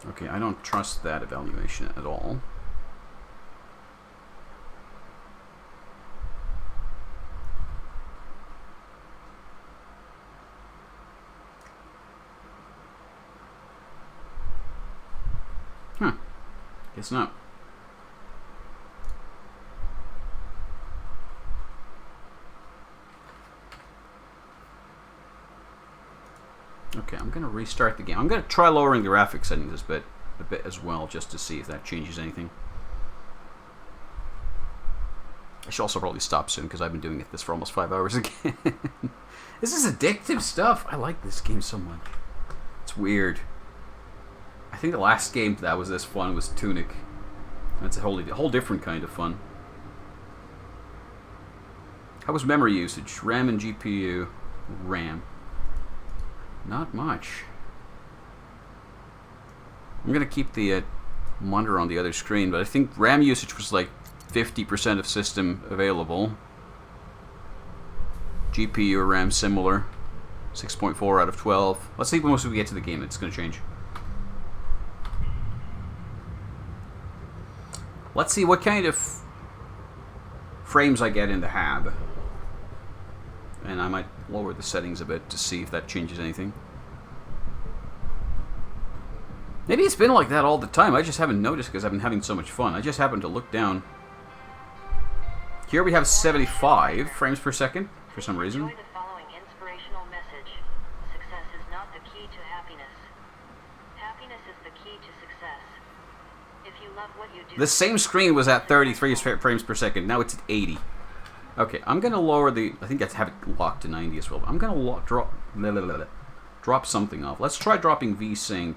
Okay, I don't trust that evaluation at all. Huh. Guess not. Okay, I'm going to restart the game. I'm going to try lowering the graphics settings a bit as well, just to see if that changes anything. I should also probably stop soon, because I've been doing this for almost 5 hours again. This is addictive stuff. I like this game so much. It's weird. I think the last game that was this fun was Tunic. That's a whole different kind of fun. How was memory usage? RAM and GPU. RAM. Not much. I'm going to keep the monitor on the other screen, but I think RAM usage was like 50% of system available. GPU or RAM similar. 6.4 out of 12. Let's see once we get to the game, it's going to change. Let's see what kind of frames I get in the hab. And I might lower the settings a bit to see if that changes anything. Maybe it's been like that all the time. I just haven't noticed because I've been having so much fun. I just happened to look down. Here we have 75 frames per second for some reason. Enjoy the following inspirational message. message. Success is not the key to happiness. Happiness is the key to success. If you love what you do... The same screen was at 33 frames per second. Now it's at 80. Okay, I'm going to lower the... I think I have it locked to 90 as well. I'm going to drop something off. Let's try dropping VSync.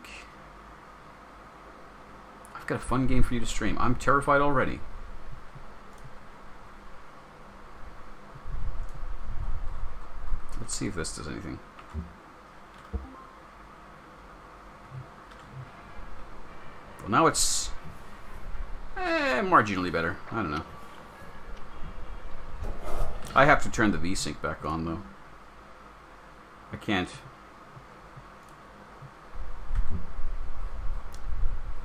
I've got a fun game for you to stream. I'm terrified already. Let's see if this does anything. Well, now it's marginally better. I don't know. I have to turn the VSync back on, though. I can't.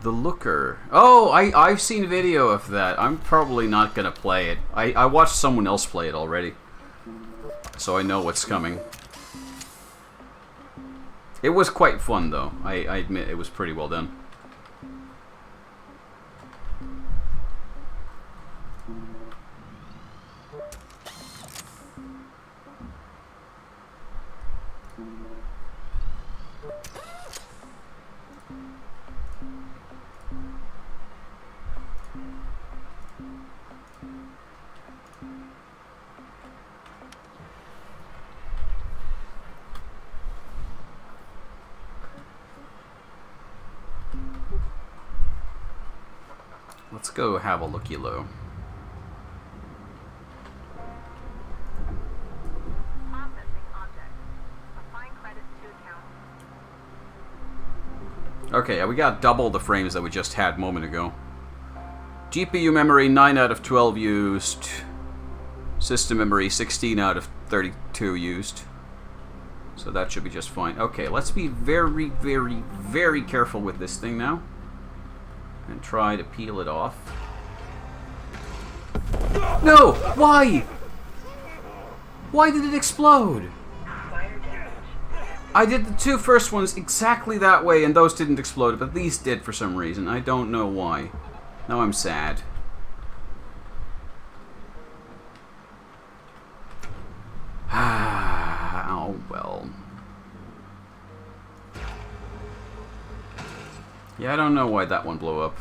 The Looker. Oh, I've seen video of that. I'm probably not going to play it. I watched someone else play it already. So I know what's coming. It was quite fun, though. I admit it was pretty well done. Let's go have a looky-loo. Processing object. Applying credits to account. Okay, we got double the frames that we just had a moment ago. GPU memory 9 out of 12 used. System memory 16 out of 32 used. So that should be just fine. Okay, let's be very, very, very careful with this thing now. And try to peel it off. No! Why? Why did it explode? I did the two first ones exactly that way and those didn't explode, but these did for some reason. I don't know why. Now I'm sad. Oh well. Yeah, I don't know why that one blew up.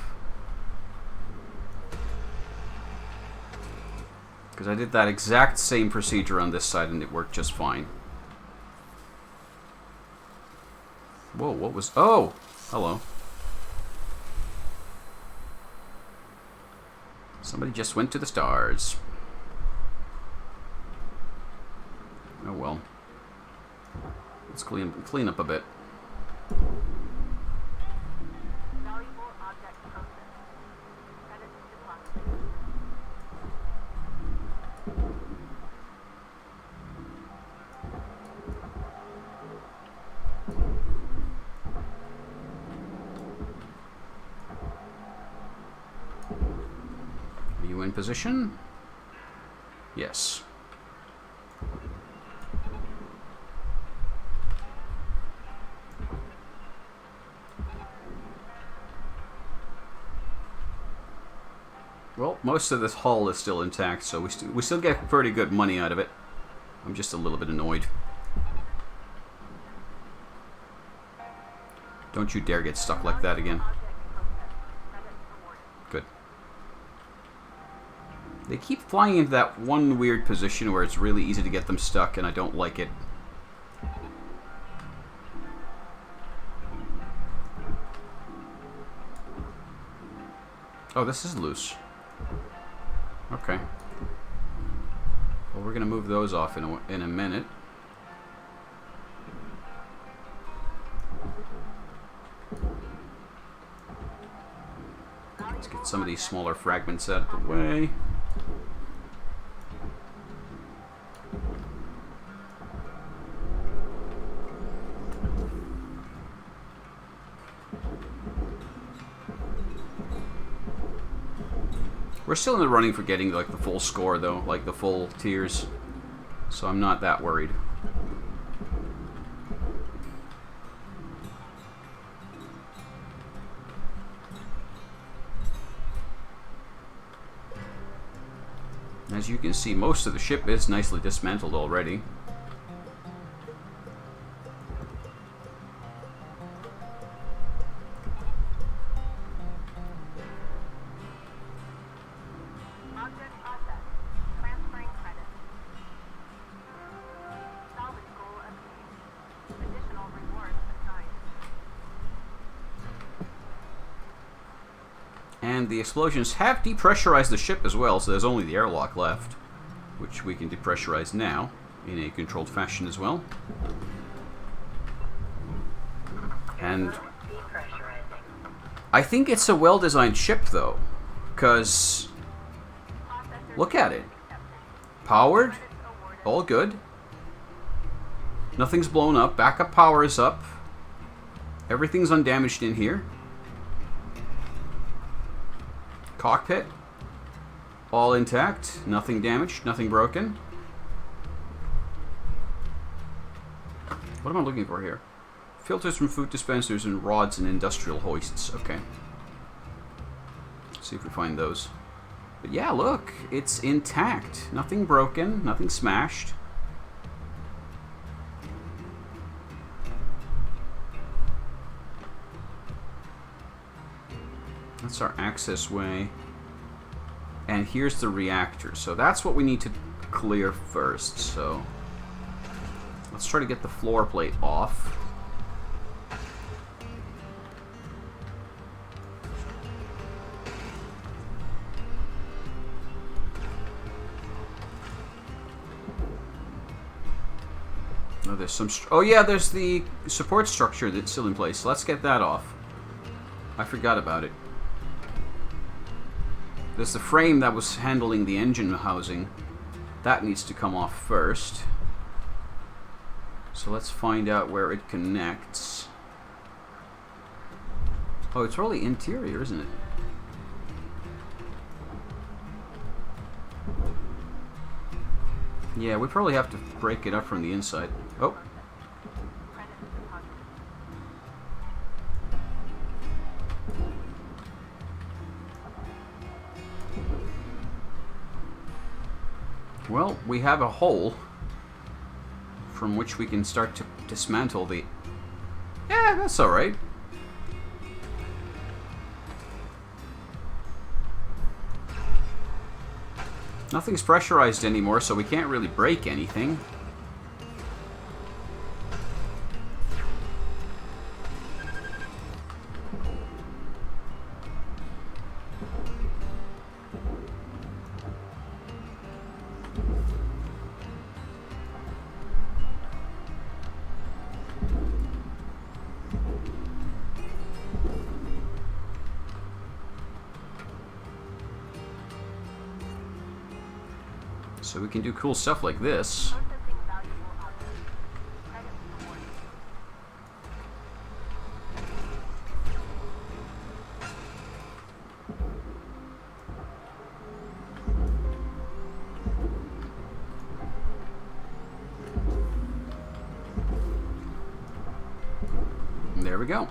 Because I did that exact same procedure on this side and it worked just fine. Whoa, what was... Oh! Hello. Somebody just went to the stars. Oh well. Let's clean up a bit. Valuable object processed. Credits deposited. Are you in position? Yes. Well, most of this hull is still intact, so we still get pretty good money out of it. I'm just a little bit annoyed. Don't you dare get stuck like that again. Good. They keep flying into that one weird position where it's really easy to get them stuck, and I don't like it. Oh, this is loose. Okay. Well, we're gonna move those off in a minute. Let's get some of these smaller fragments out of the way. We're still in the running for getting like the full score though, like the full tiers. So I'm not that worried. As you can see, most of the ship is nicely dismantled already. And the explosions have depressurized the ship as well, so there's only the airlock left, which we can depressurize now in a controlled fashion as well. And I think it's a well-designed ship, though, because look at it. Powered, all good. Nothing's blown up. Backup power is up. Everything's undamaged in here. Cockpit, all intact. Nothing damaged, nothing broken. What am I looking for here? Filters from food dispensers and rods and industrial hoists. Okay. Let's see if we find those. But yeah, look, it's intact. Nothing broken, nothing smashed. That's our access way. And here's the reactor. So that's what we need to clear first. So let's try to get the floor plate off. Oh, there's some... oh yeah, there's the support structure that's still in place. Let's get that off. I forgot about it. There's the frame that was handling the engine housing. That needs to come off first. So let's find out where it connects. Oh, it's really interior, isn't it? Yeah, we probably have to break it up from the inside. Oh. Well, we have a hole from which we can start to dismantle the... Yeah, that's alright. Nothing's pressurized anymore, so we can't really break anything. So we can do cool stuff like this. And there we go.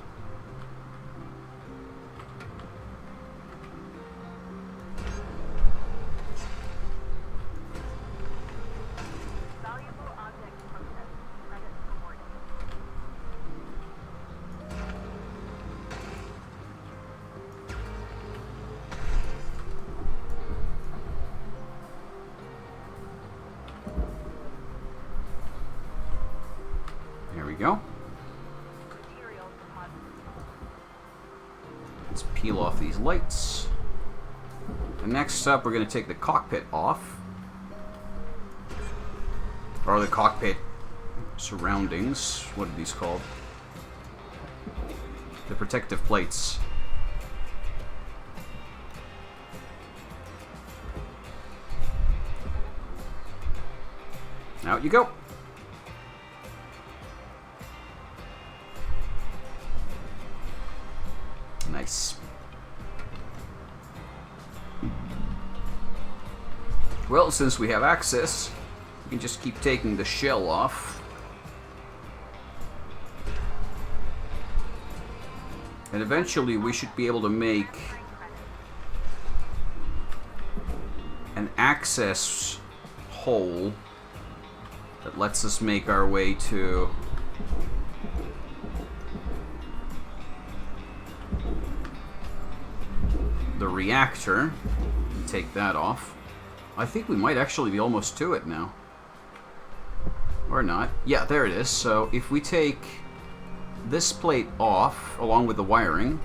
Go. Let's peel off these lights. And next up, we're going to take the cockpit off. Or the cockpit surroundings. What are these called? The protective plates. Out you go. Nice. Well, since we have access, we can just keep taking the shell off. And eventually we should be able to make an access hole that lets us make our way to the reactor. Take that off. I think we might actually be almost to it now. Or not. Yeah, there it is. So if we take this plate off along with the wiring,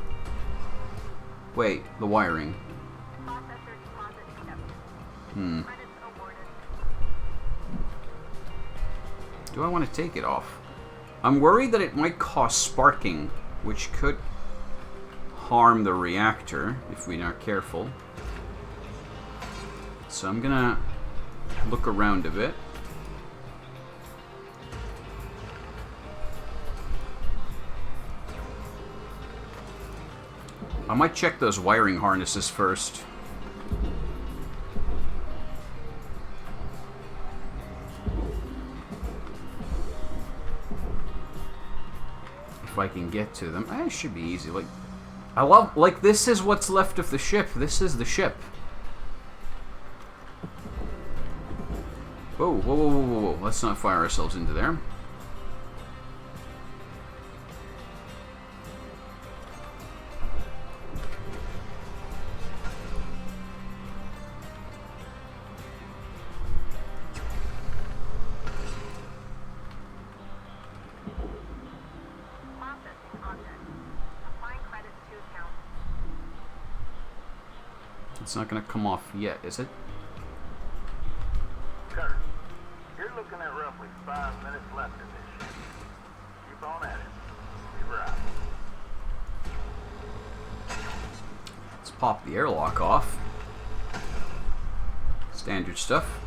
Wait, the wiring. Processor deposit accepted. Hmm. Credits awarded. Do I want to take it off? I'm worried that it might cause sparking, which could harm the reactor if we're not careful. So I'm gonna look around a bit. I might check those wiring harnesses first. If I can get to them. It should be easy. Like, this is what's left of the ship. This is the ship. Whoa, whoa, whoa, whoa, whoa. Let's not fire ourselves into there. It's not going to come off yet, is it? Cutter, you're looking at roughly 5 minutes left in this ship. Keep on at it. Be right. Let's pop the airlock off. Standard stuff.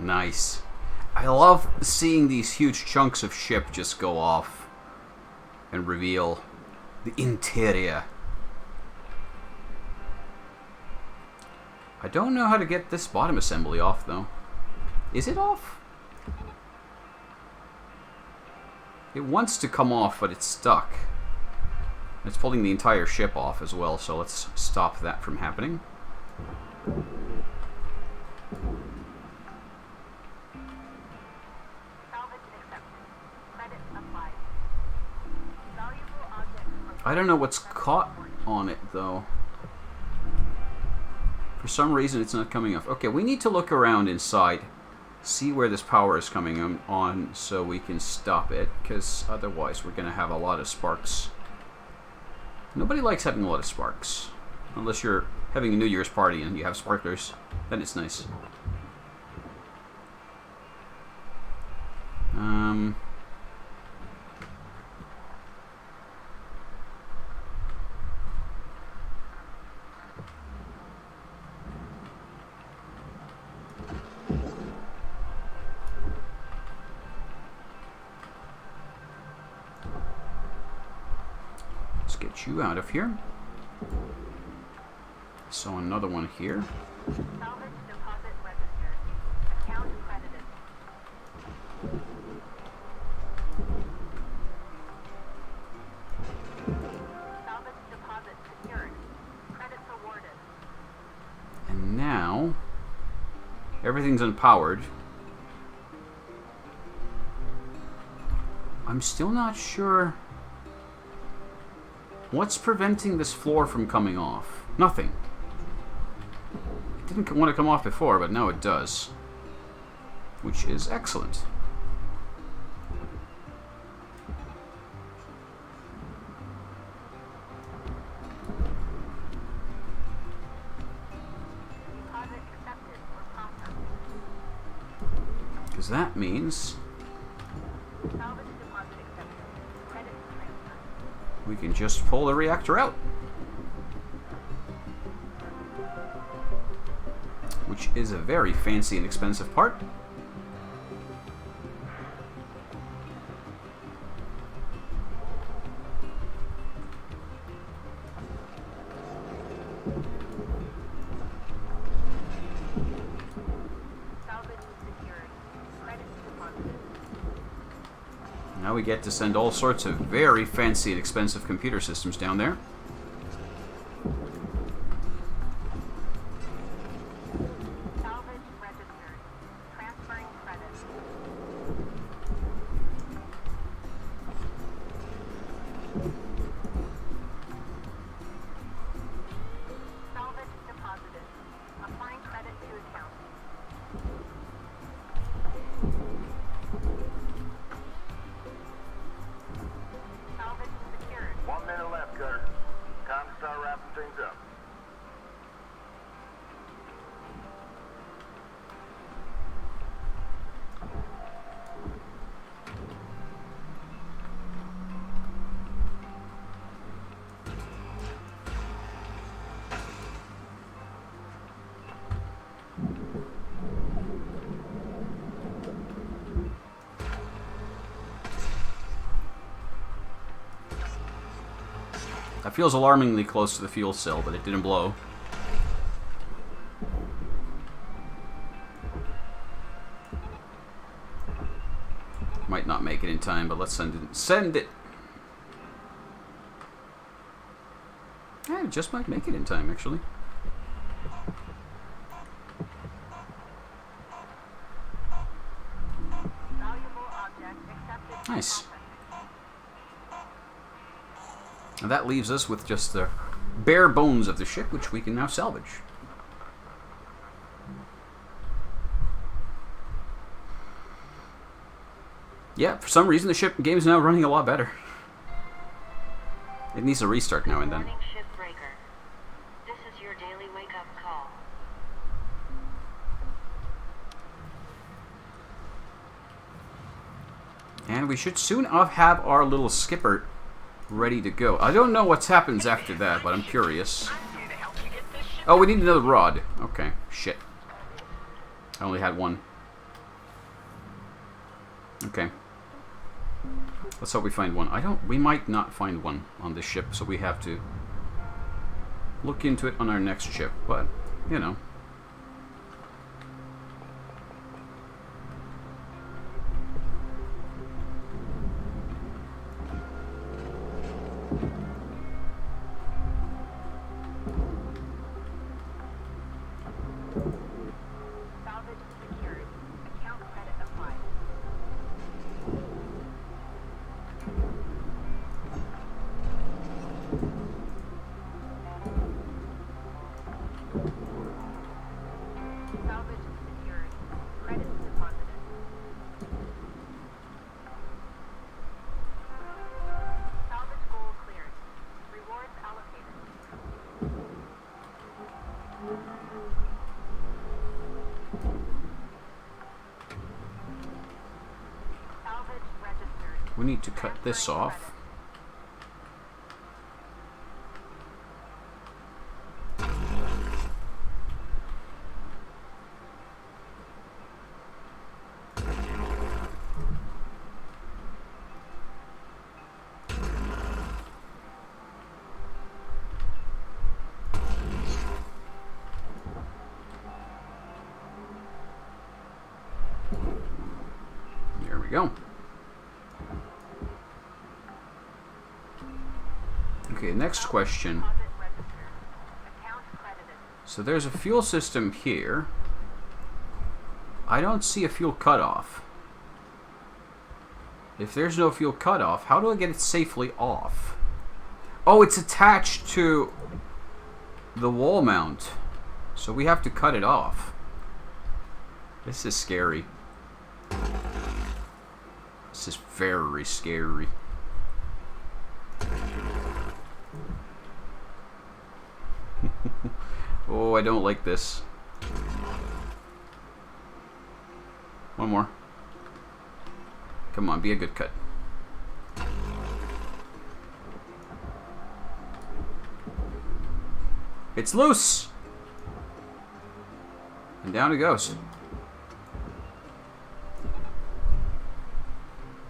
Nice. I love seeing these huge chunks of ship just go off and reveal the interior. I don't know how to get this bottom assembly off, though. Is it off? It wants to come off, but it's stuck. It's pulling the entire ship off as well, so let's stop that from happening. I don't know what's caught on it, though. For some reason, it's not coming off. Okay, we need to look around inside, see where this power is coming on so we can stop it, because otherwise we're going to have a lot of sparks. Nobody likes having a lot of sparks. Unless you're having a New Year's party and you have sparklers. Then it's nice. Let's get you out of here. So another one here. Salvage deposit registered. Account credited. Salvage deposit secured. Credits awarded. And now everything's unpowered. I'm still not sure what's preventing this floor from coming off. Nothing. It didn't want to come off before, but now it does. Which is excellent. Deposit accepted or processed. Because that means Salvage deposit accepted. Credits transferred. we can just pull the reactor out. Which is a very fancy and expensive part. Salvage secured. Credits deposited. Now we get to send all sorts of very fancy and expensive computer systems down there. Salvage registered. Transferring credits. That feels alarmingly close to the fuel cell, but it didn't blow. Might not make it in time, but let's send it. Send it! Yeah, it just might make it in time, actually. Nice. And that leaves us with just the bare bones of the ship, which we can now salvage. Yeah, for some reason the game is now running a lot better. It needs a restart now and then. Morning, Shipbreaker. This is your daily wake-up call. And we should soon have our little skipper ready to go. I don't know what happens after that, but I'm curious. Oh, we need another rod. Okay, shit. I only had one. Okay. Let's hope we find one. We might not find one on this ship, so we have to look into it on our next ship, but, you know. Salvage secured. Account credit applied. Salvage secured. Credits deposited. Salvage goal cleared. Rewards allocated. Salvage registered. We need to cut this off. There we go. Okay, next question. So there's a fuel system here. I don't see a fuel cutoff. If there's no fuel cutoff, how do I get it safely off? Oh, it's attached to the wall mount. So we have to cut it off. This is scary. This is very scary. Oh, I don't like this. One more. Come on, be a good cut. It's loose! And down it goes.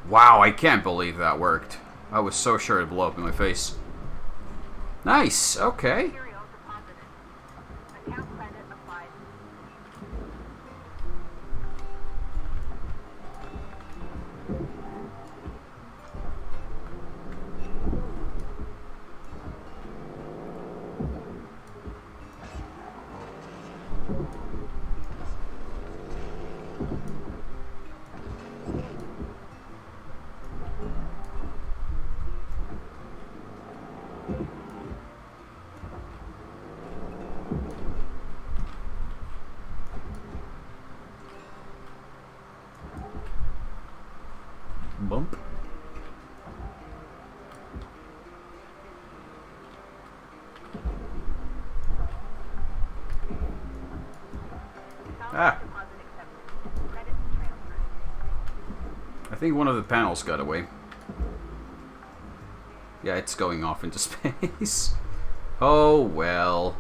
Wow, I can't believe that worked. I was so sure it'd blow up in my face. Nice, okay. Material deposited. Account credit applied. Bump. Ah. Deposit accepted. Credits transferred. I think one of the panels got away. Yeah, it's going off into space. Oh, well.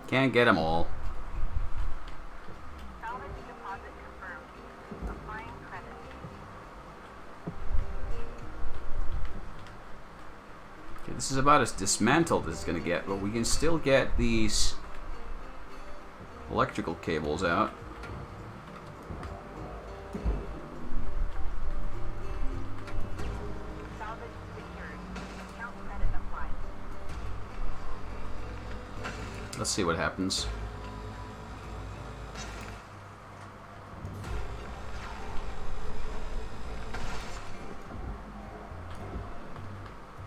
Can't get them all. Salvage deposit confirmed. Applying credit. is about as dismantled as it's going to get, but we can still get these electrical cables out. Salvage secured. Account credit applied. Let's see what happens.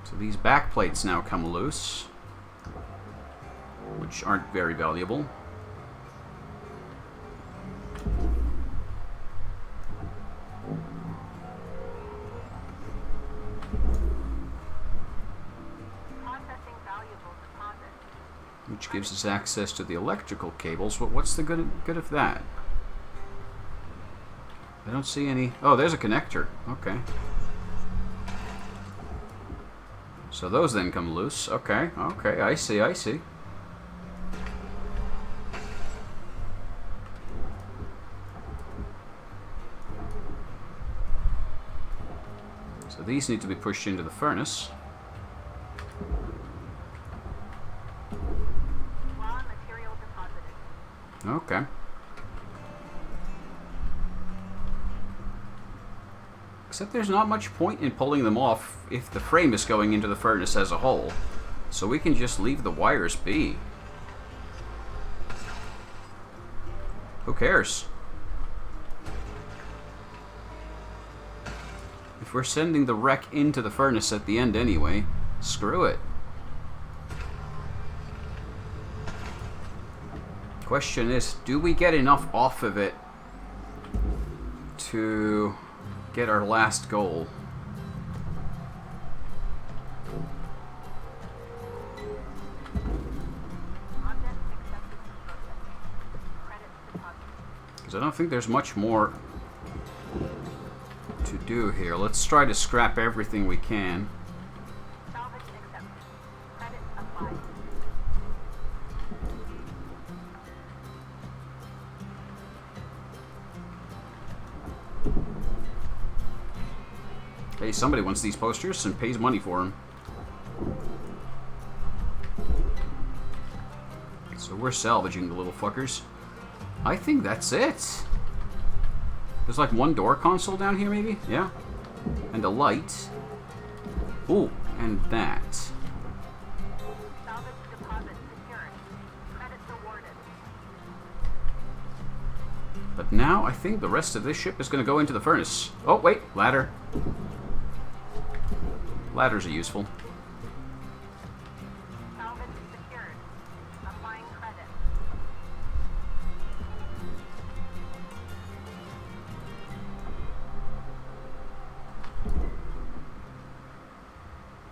So these back plates now come loose, which aren't very valuable. Processing valuable deposit. Which gives us access to the electrical cables, but what's the good of that? I don't see any... Oh, there's a connector. Okay. So those then come loose. Okay, okay, I see, I see. So these need to be pushed into the furnace. Raw material deposited. Okay. Except there's not much point in pulling them off if the frame is going into the furnace as a whole. So we can just leave the wires be. Who cares? If we're sending the wreck into the furnace at the end anyway, screw it. Question is, do we get enough off of it to get our last goal? Object accepted for processing. Credits deposited. Because I don't think there's much more to do here. Let's try to scrap everything we can. Salvage accepted. Credits applied. Hey, somebody wants these posters and pays money for them. So we're salvaging the little fuckers. I think that's it. There's like one door console down here, maybe? Yeah. And a light. Ooh, and that. Salvage deposit secured. Credits awarded. But now I think the rest of this ship is going to go into the furnace. Oh, wait, ladder. Ladders are useful. Salvage secured. Applying credit.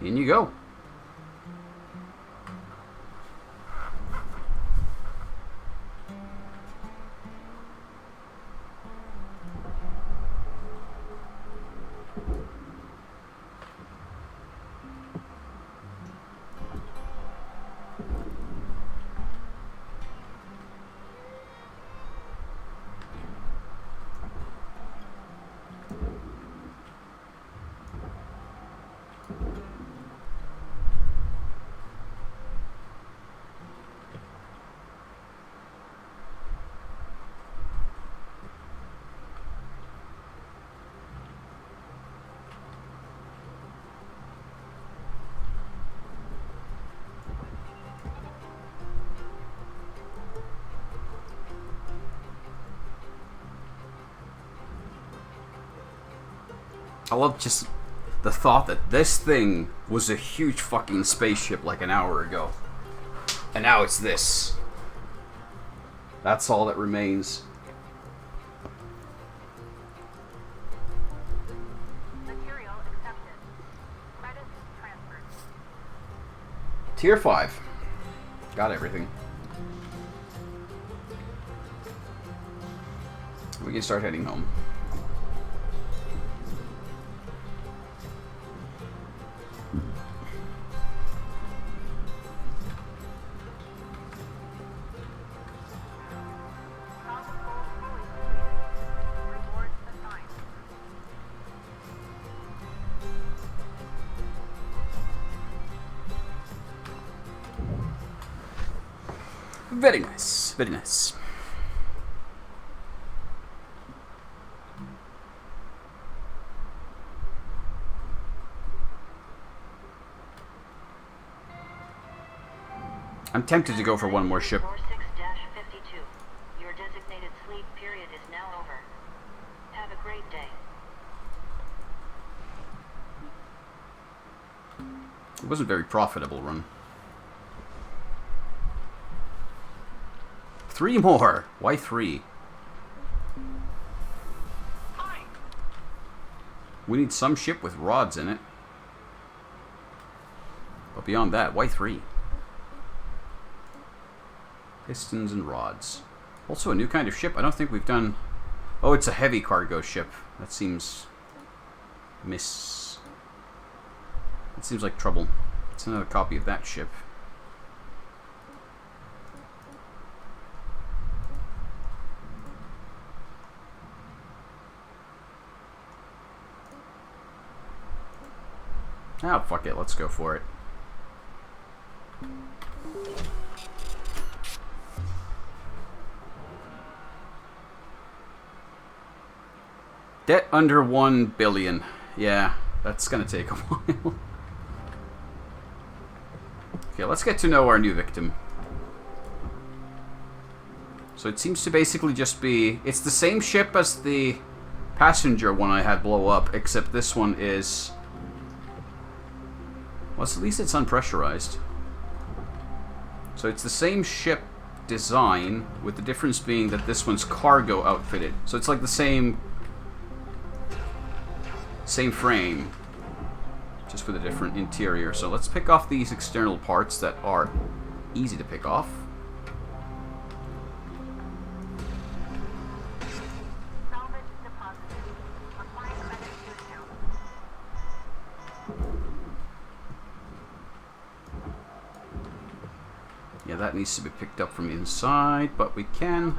In you go. I love just the thought that this thing was a huge fucking spaceship like an hour ago. And now it's this. That's all that remains. Material accepted. Credits transferred. Tier 5. Got everything. We can start heading home. Salvage goal fully completed. Rewards assigned. Very nice. Very nice. I'm tempted to go for one more ship. 46-52. Your designated sleep period is now over. Have a great day. It wasn't very profitable run. 3 more. Why 3? We need some ship with rods in it. But beyond that, why 3? Pistons and rods. Also a new kind of ship. I don't think we've done... Oh, it's a heavy cargo ship. That seems... It seems like trouble. It's another copy of that ship. Oh, fuck it. Let's go for it. Debt under 1 billion. Yeah, that's gonna take a while. Okay, let's get to know our new victim. So it seems to basically just be... It's the same ship as the passenger one I had blow up, except this one is... Well, at least it's unpressurized. So it's the same ship design, with the difference being that this one's cargo outfitted. So it's like the same frame, just with a different interior. So let's pick off these external parts that are easy to pick off. Yeah, that needs to be picked up from inside, but we can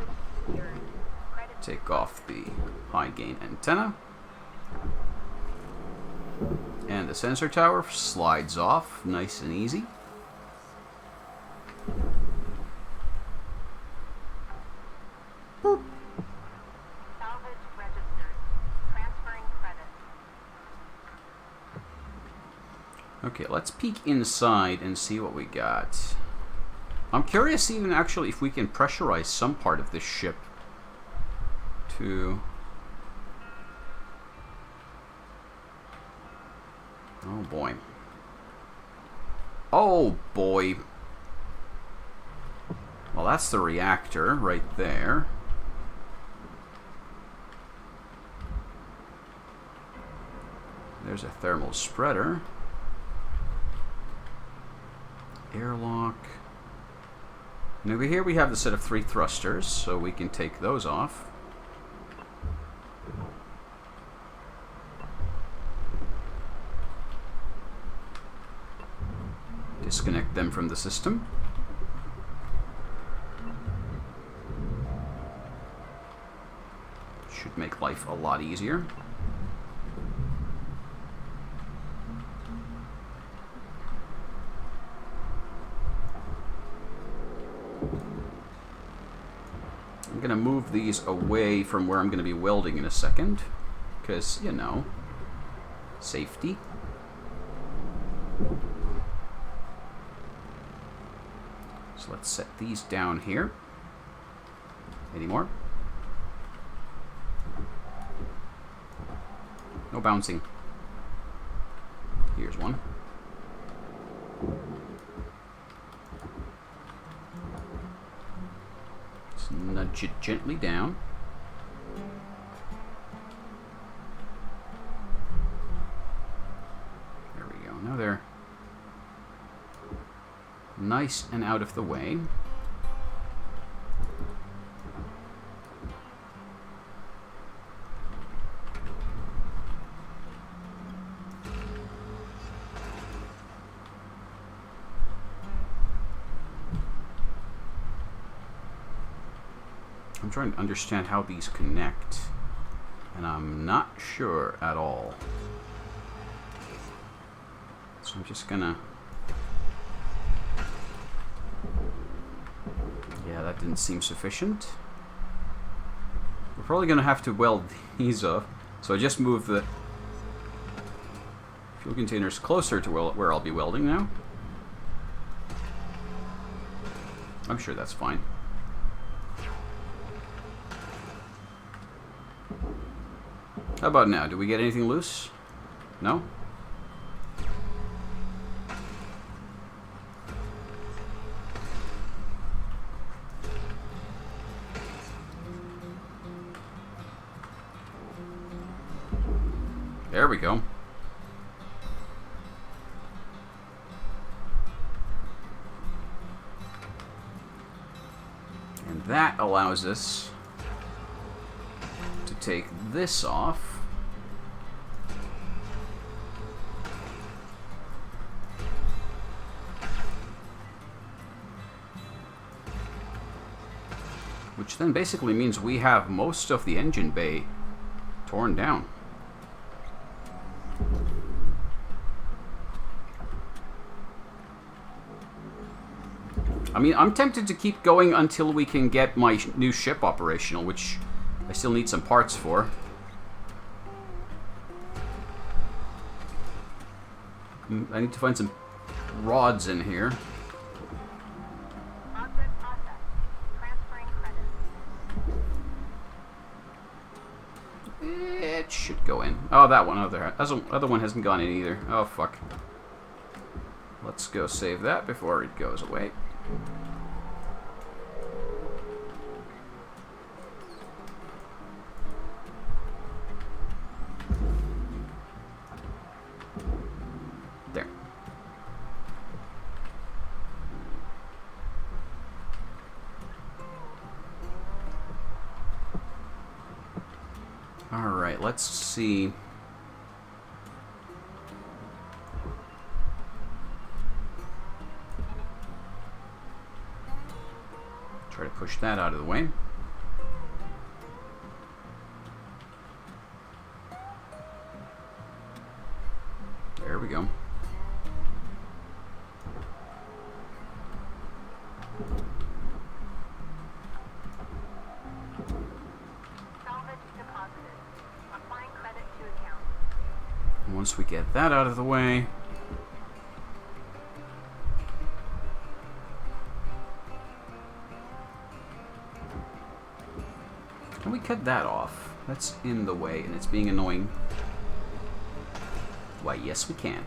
take off the high gain antenna. And the sensor tower slides off nice and easy. Boop. Salvage registered. Transferring credit. Okay, let's peek inside and see what we got. I'm curious even actually if we can pressurize some part of this ship to... Oh boy. Oh boy. Well, that's the reactor right there. There's a thermal spreader. Airlock. And over here we have the set of 3 thrusters, so we can take those off. Disconnect them from the system. Should make life a lot easier. I'm going to move these away from where I'm going to be welding in a second, because, you know, safety. So let's set these down here. Any more? No bouncing. Here's one. Let's nudge it gently down. There we go. Now they're nice and out of the way. I'm trying to understand how these connect, and I'm not sure at all. So I'm just gonna... didn't seem sufficient. We're probably going to have to weld these up. So I just moved the fuel containers closer to where I'll be welding now. I'm sure that's fine. How about now? Do we get anything loose? No? There we go. And that allows us to take this off. Which then basically means we have most of the engine bay torn down. I mean, I'm tempted to keep going until we can get my new ship operational, which I still need some parts for. I need to find some rods in here. Object process. Transferring credits. It should go in. Oh, that one other one hasn't gone in either. Oh, fuck. Let's go save that before it goes away. There. All right, let's see. Try to push that out of the way. There we go. Salvage deposited. Applying credit to account. And once we get that out of the way, can we cut that off? That's in the way and it's being annoying. Why, yes we can.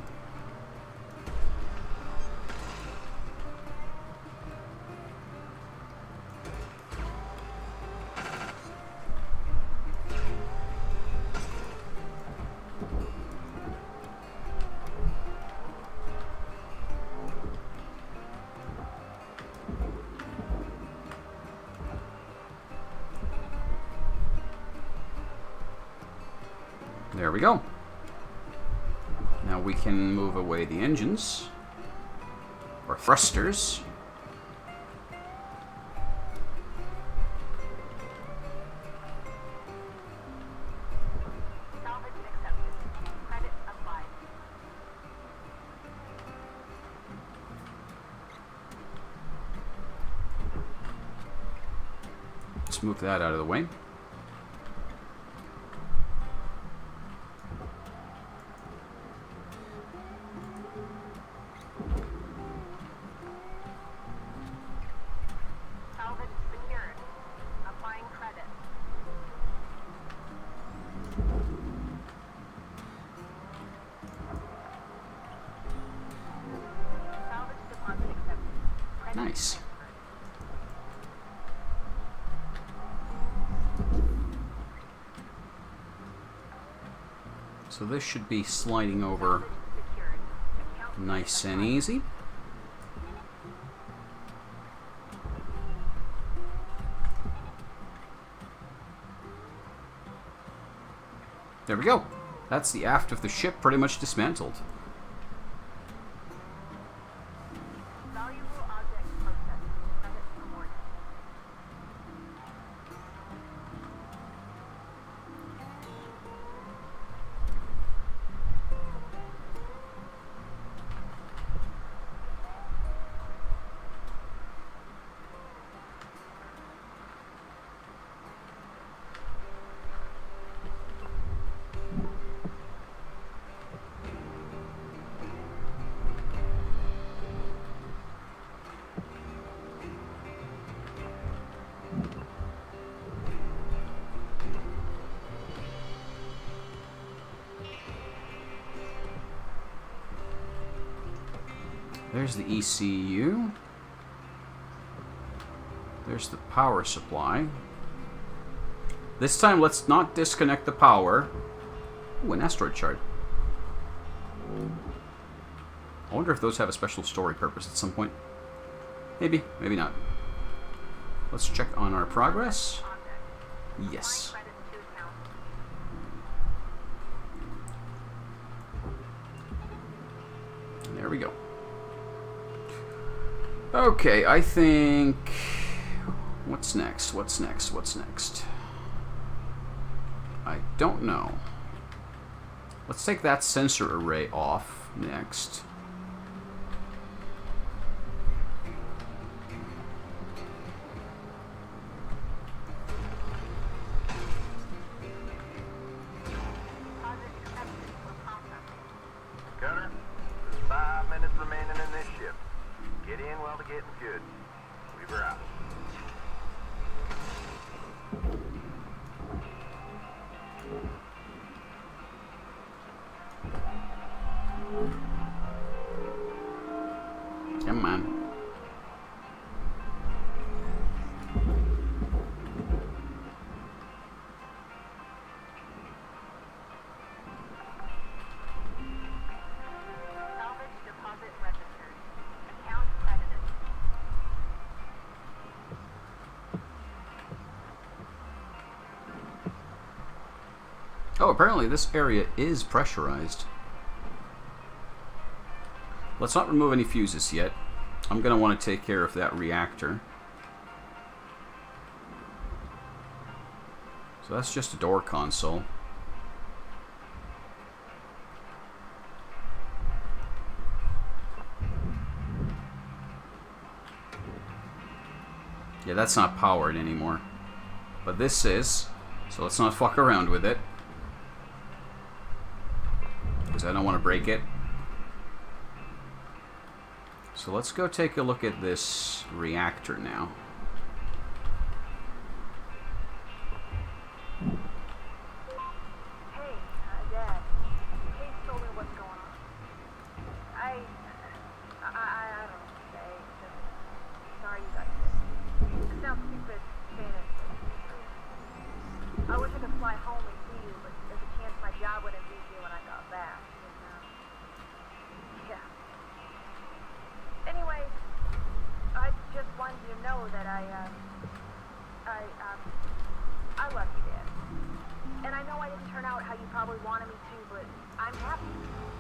There we go. Now we can move away the engines, or thrusters. Salvage accepted. Credit applied. Let's move that out of the way. Salvage secured. Applying credit. Salvage deposit accepted. Credit Nice. transferred. So this should be sliding over Secured. Account nice and easy. There we go. That's the aft of the ship pretty much dismantled. valuable object processed. Credit awarded. There's the ECU. There's the power supply. This time, let's not disconnect the power. Ooh, an asteroid shard. I wonder if those have a special story purpose at some point. Maybe, maybe not. Let's check on our progress. Yes. There we go. Okay, I think... What's next? What's next? What's next? I don't know. Let's take that sensor array off next. Gunner, there's 5 minutes remaining in this ship. Get in while the getting's good. Weaver out. Come on. Salvage deposit registered. Account credited. Oh, apparently this area is pressurized. Let's not remove any fuses yet. I'm going to want to take care of that reactor. So that's just a door console. Yeah, that's not powered anymore. But this is, so let's not fuck around with it. Because I don't want to break it. So let's go take a look at this reactor now. Hey, Dad. Kate told me what's going on. I don't know what to say. Just sorry you got sick. It sounds stupid saying it. I wish I could fly home and see you, but there's a chance my job wouldn't be here when I got back. Yeah. Anyway, I just wanted you to know that I love you, Dad. And I know I didn't turn out how you probably wanted me to, but I'm happy.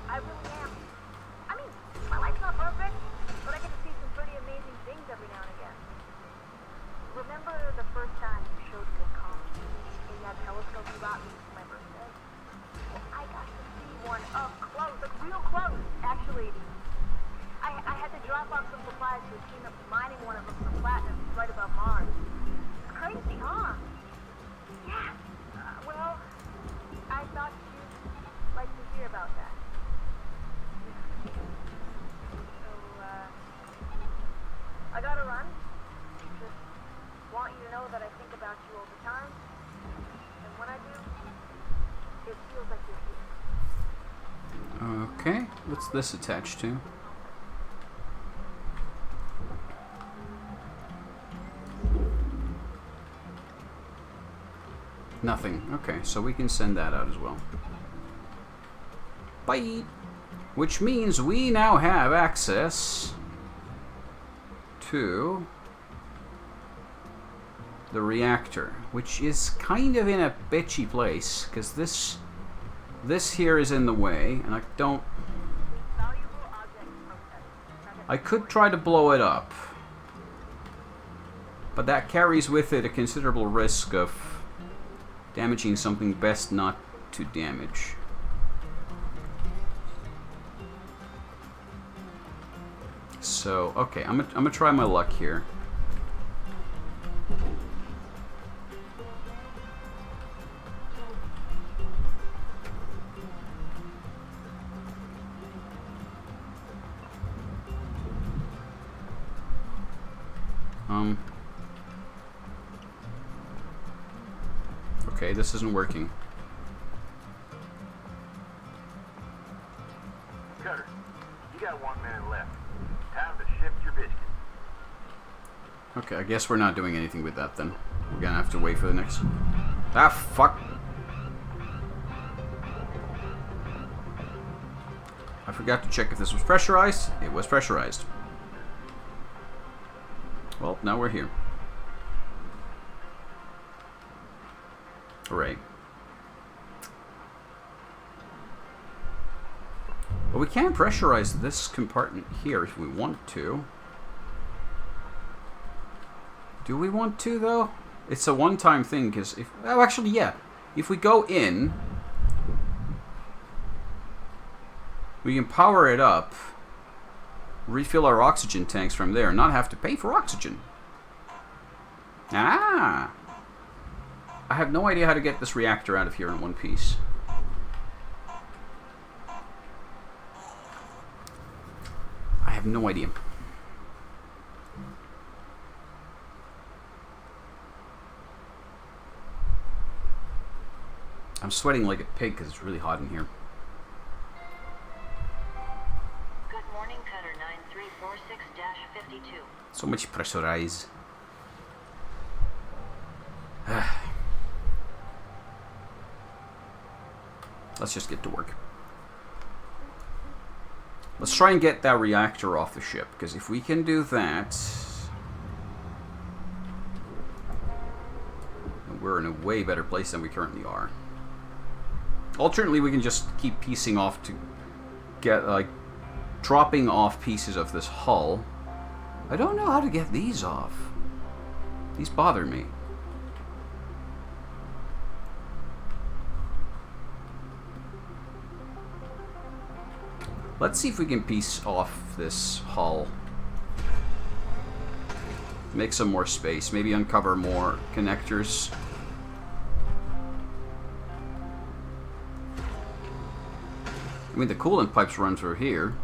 I really am. I mean, my life's not perfect, but I get to see some pretty amazing things every now and again. Remember the first time you showed me a comet in that telescope you bought me for my birthday? Well, I got to see one up close, like real close, actually. I had to drop off some supplies to a team that was mining one of them for platinum right above Mars. It's crazy, huh? Yeah. Well, I thought you'd like to hear about that. So, I gotta run. Just want you to know that I think about you all the time. And when I do, it feels like you're here. Okay, what's this attached to? Nothing. Okay, so we can send that out as well. Bye! Which means we now have access to the reactor, which is kind of in a bitchy place, because this here is in the way, and I don't... I could try to blow it up, but that carries with it a considerable risk of damaging something best not to damage. So, okay, I'm gonna try my luck here. Okay, this isn't working. Cutter, you got 1 minute left. Okay, I guess we're not doing anything with that then. We're gonna have to wait for the next... Ah, fuck! I forgot to check if this was pressurized. It was pressurized. Well, now we're here. Hooray. But we can pressurize this compartment here if we want to. Do we want to, though? It's a one-time thing, because if... Oh, actually, yeah. If we go in... we can power it up, refill our oxygen tanks from there, and not have to pay for oxygen. Ah! I have no idea how to get this reactor out of here in one piece. I have no idea. I'm sweating like a pig because it's really hot in here. Good morning, Cutter 9346-52. So much pressurize. Let's just get to work. Let's try and get that reactor off the ship, because if we can do that, we're in a way better place than we currently are. Alternately, we can just keep piecing off to get, like, dropping off pieces of this hull. I don't know how to get these off. These bother me. Let's see if we can piece off this hull. Make some more space. Maybe uncover more connectors. I mean, the coolant pipes run through here.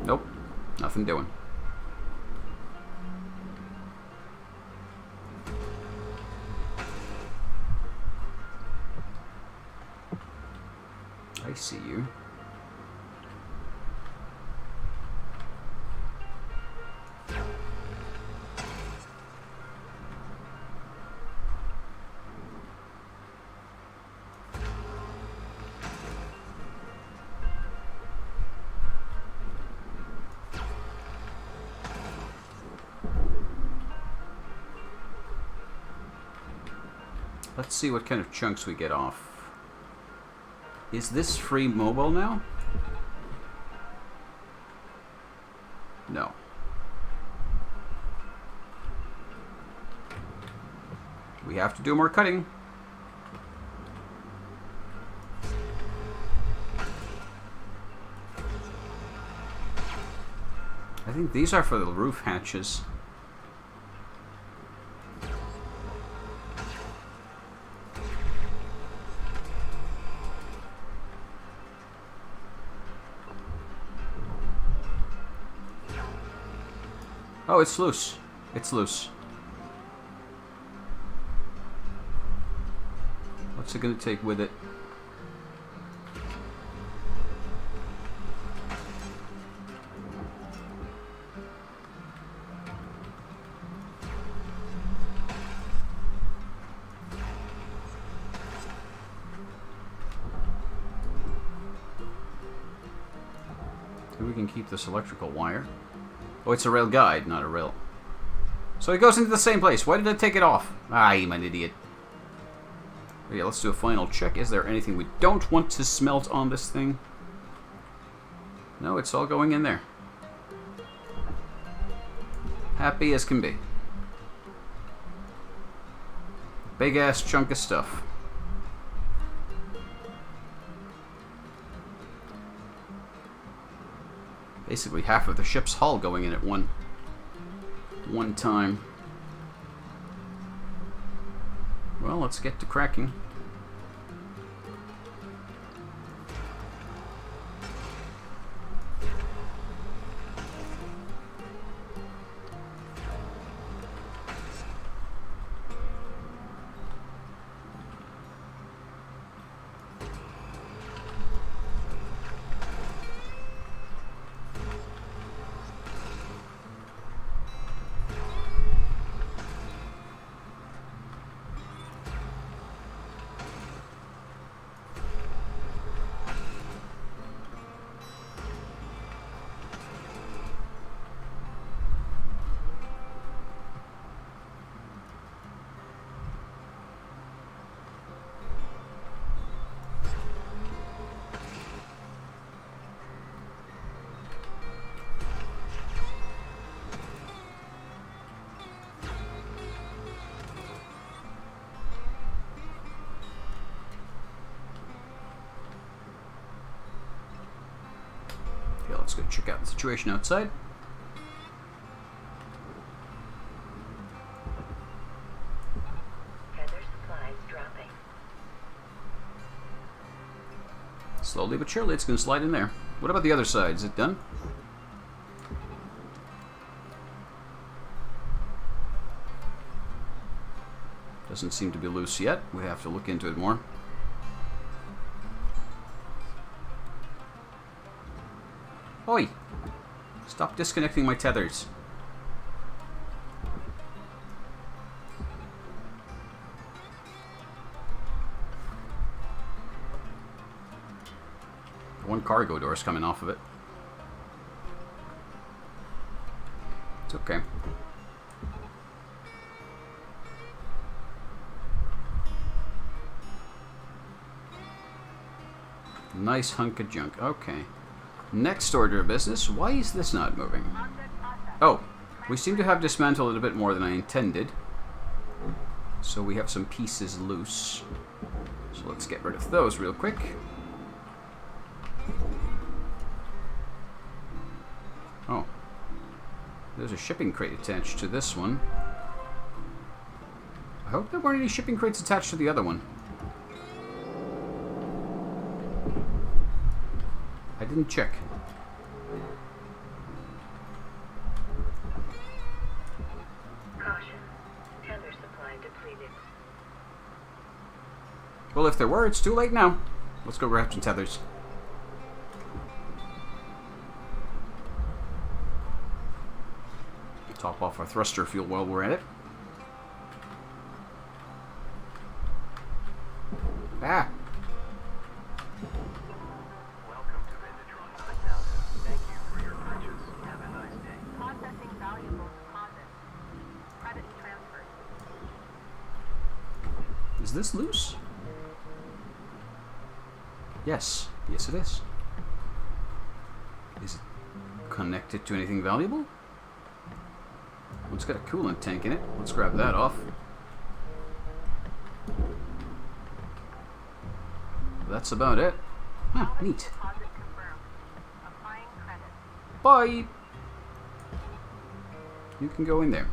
Nope. Nothing doing. I see you. Let's see what kind of chunks we get off. Is this free mobile now? No. We have to do more cutting. I think these are for the roof hatches. Oh, it's loose. It's loose. What's it going to take with it? Maybe we can keep this electrical wire. Oh, it's a rail guide, not a rail. So it goes into the same place. Why did I take it off? Ah, I'm an idiot. Yeah, let's do a final check. Is there anything we don't want to smelt on this thing? No, it's all going in there. Happy as can be. Big ass chunk of stuff. Basically half of the ship's hull going in at one time. Well, let's get to cracking. let's go check out the situation outside. Tether supplies dropping. Slowly but surely, it's going to slide in there. What about the other side? Is it done? Doesn't seem to be loose yet. We have to look into it more. Oi! Stop disconnecting my tethers. One cargo door's coming off of it. It's okay. Nice hunk of junk. Okay. Next order of business. Why is this not moving? Oh, we seem to have dismantled it a bit more than I intended. So we have some pieces loose. So let's get rid of those real quick. Oh. There's a shipping crate attached to this one. I hope there weren't any shipping crates attached to the other one. I didn't check. Caution. Tether supply depleted. Well, if there were, it's too late now. Let's go grab some tethers. Top off our thruster fuel while we're at it. Ah! Welcome to Venditron 9000. Thank you for your purchase. Have a nice day. Processing valuable deposit. Credit transferred. Is this loose? Yes. Yes, it is. Is it connected to anything valuable? Well, it's got a coolant tank in it. Let's grab that off. That's about it. Huh, neat. Deposit confirmed. Applying credit. Bye! You can go in there.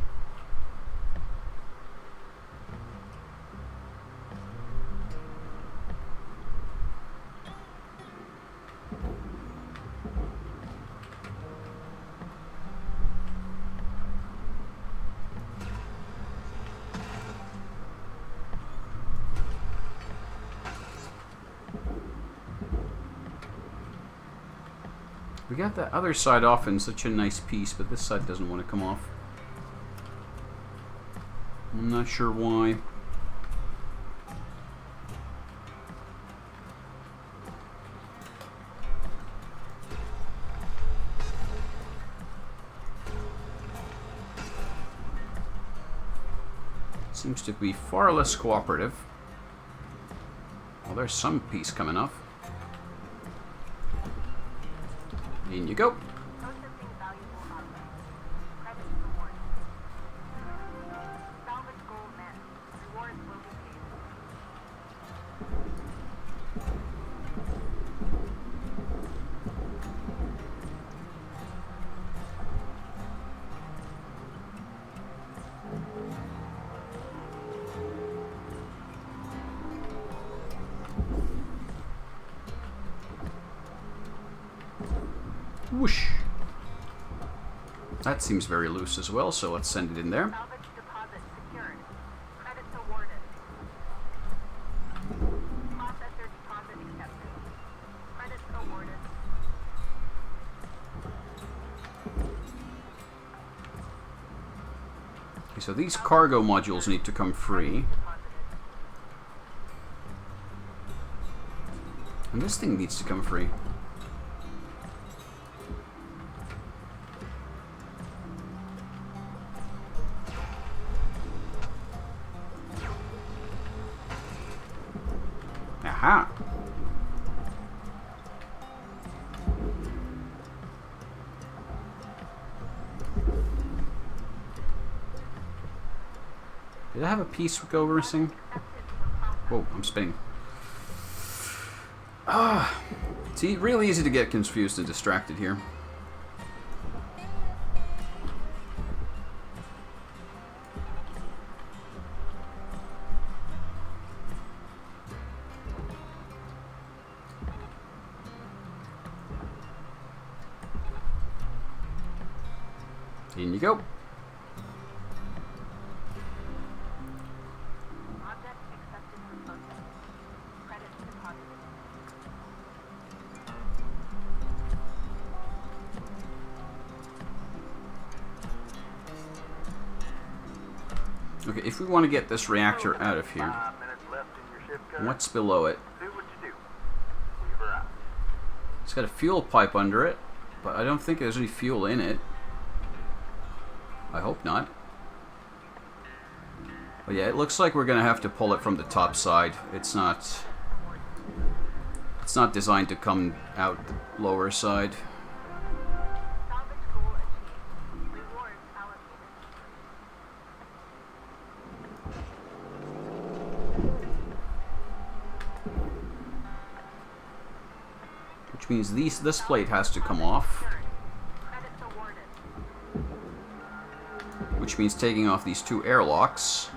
We got that other side off in such a nice piece, but this side doesn't want to come off. I'm not sure why. Seems to be far less cooperative. Well, there's some piece coming off. In you go. Processing valuable objects. Credit reward. Salvage goal met. Rewards will be paid. Whoosh. That seems very loose as well, so let's send it in there. Salvage deposit secured. Credits awarded. Processor deposit accepted. Credits awarded. Okay, so these cargo modules need to come free. Deposited. And this thing needs to come free. Aha! Did I have a piece go missing? Whoa, I'm spinning. Ah! See, really easy to get confused and distracted here. In you go. Object accepted for processing. Credits deposited. Okay, if we want to get this reactor out of here, 5 minutes left in your ship, cutter. what's below it? Do what you do. Leave her out. It's got a fuel pipe under it, but I don't think there's any fuel in it. I hope not. But yeah, it looks like we're gonna have to pull it from the top side. It's not designed to come out the lower side. Salvage goal achieved. Rewards allocated. Which means this plate has to come off. Credits awarded. Which means taking off these two airlocks.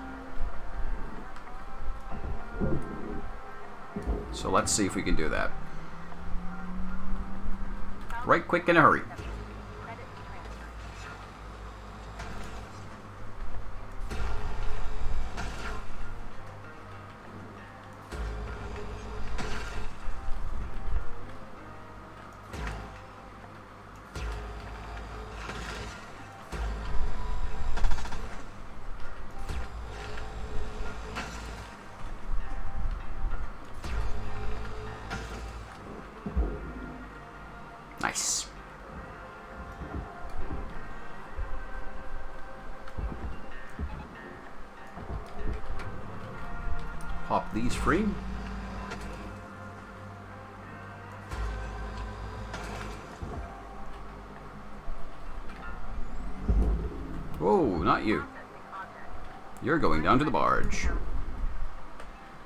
So let's see if we can do that. Right quick in a hurry. Credits transferred. Nice. Pop these free. Whoa, not you. You're going down to the barge.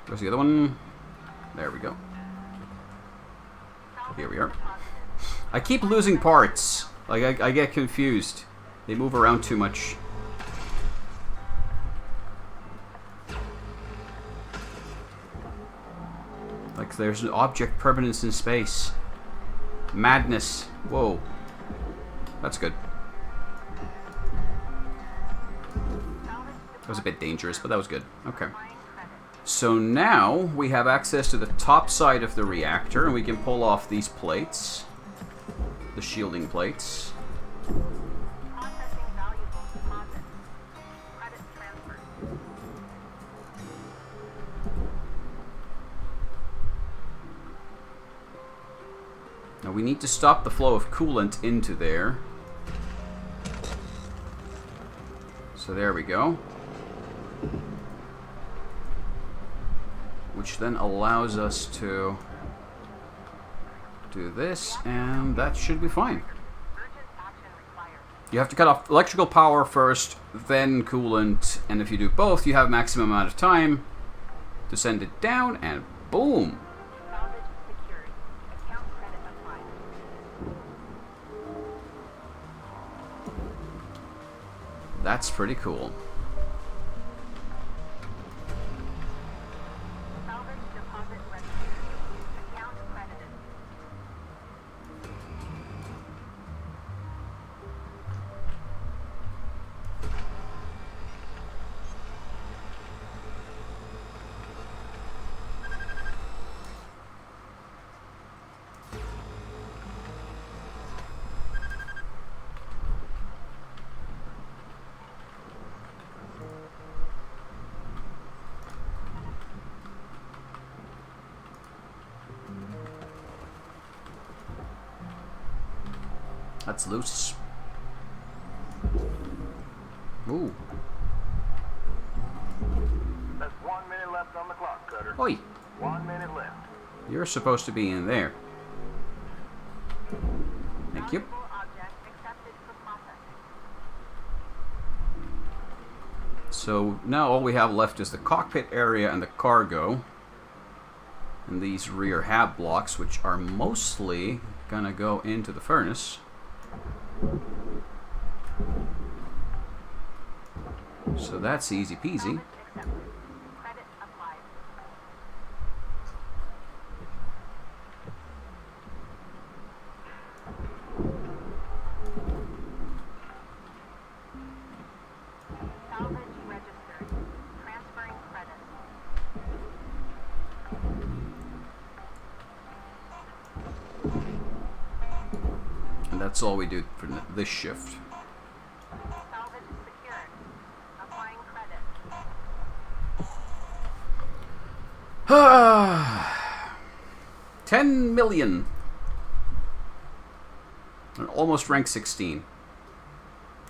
Where's the other one? There we go. Here we are. I keep losing parts. Like, I get confused. They move around too much. Like, there's an object permanence in space. Madness. Whoa. That's good. That was a bit dangerous, but that was good. Okay. So now we have access to the top side of the reactor, and we can pull off these plates. The shielding plates. Processing valuable deposits. Credits transferred. Now we need to stop the flow of coolant into there. So there we go. Which then allows us to do this, and that should be fine. Urgent action required. You have to cut off electrical power first, then coolant, and if you do both, you have maximum amount of time to send it down, and boom! Salvage secured. Account credit applied. That's pretty cool. Salvage deposit ready. Account credited. That's loose. Ooh. That's 1 minute left on the clock, Cutter. Oi! 1 minute left. You're supposed to be in there. Thank you. Valuable object accepted for processing. So now all we have left is the cockpit area and the cargo. And these rear hab blocks, which are mostly gonna go into the furnace. So that's easy peasy. Salvage accepted. Credit applied. that's all we do for this shift. Salvage secured. Applying credit. 10 million. And almost rank 16.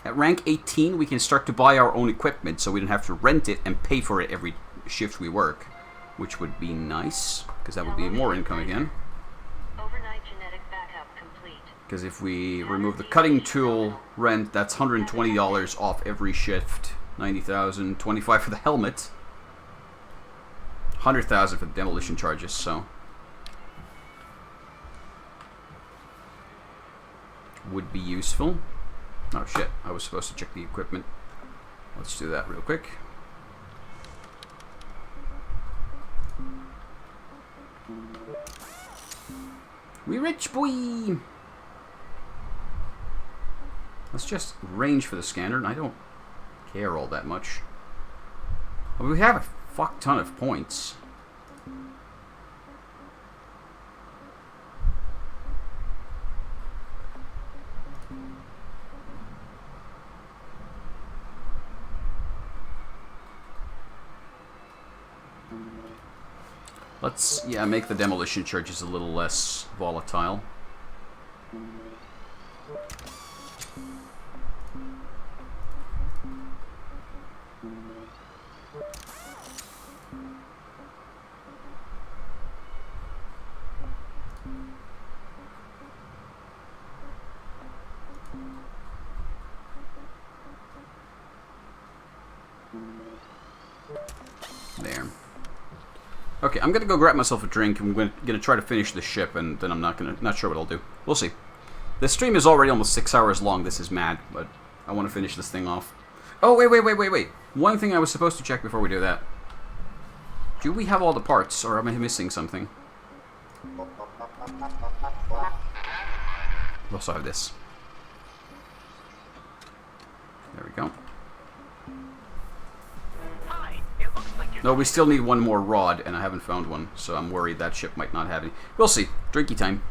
At rank 18, we can start to buy our own equipment, so we don't have to rent it and pay for it every shift we work, which would be nice, because that would be more income again. Overnight genetic backup complete. Because if we remove the cutting tool rent, that's $120 off every shift. 90,000, 25 for the helmet, 100,000 for the demolition charges. So would be useful. Oh shit! I was supposed to check the equipment. Let's do that real quick. We rich, boy! Let's just range for the scanner, and I don't care all that much. But we have a fuck ton of points. Let's, yeah, make the demolition charges a little less volatile. There. Okay, I'm gonna go grab myself a drink. I'm gonna try to finish the ship, and then I'm not sure what I'll do. We'll see. This stream is already almost 6 hours long. This is mad, but I want to finish this thing off. Oh, wait. One thing I was supposed to check before we do that. Do we have all the parts, or am I missing something? We also have this. There we go. Hi, it looks like you're... No, we still need one more rod, and I haven't found one, so I'm worried that ship might not have any. We'll see. Drinky time.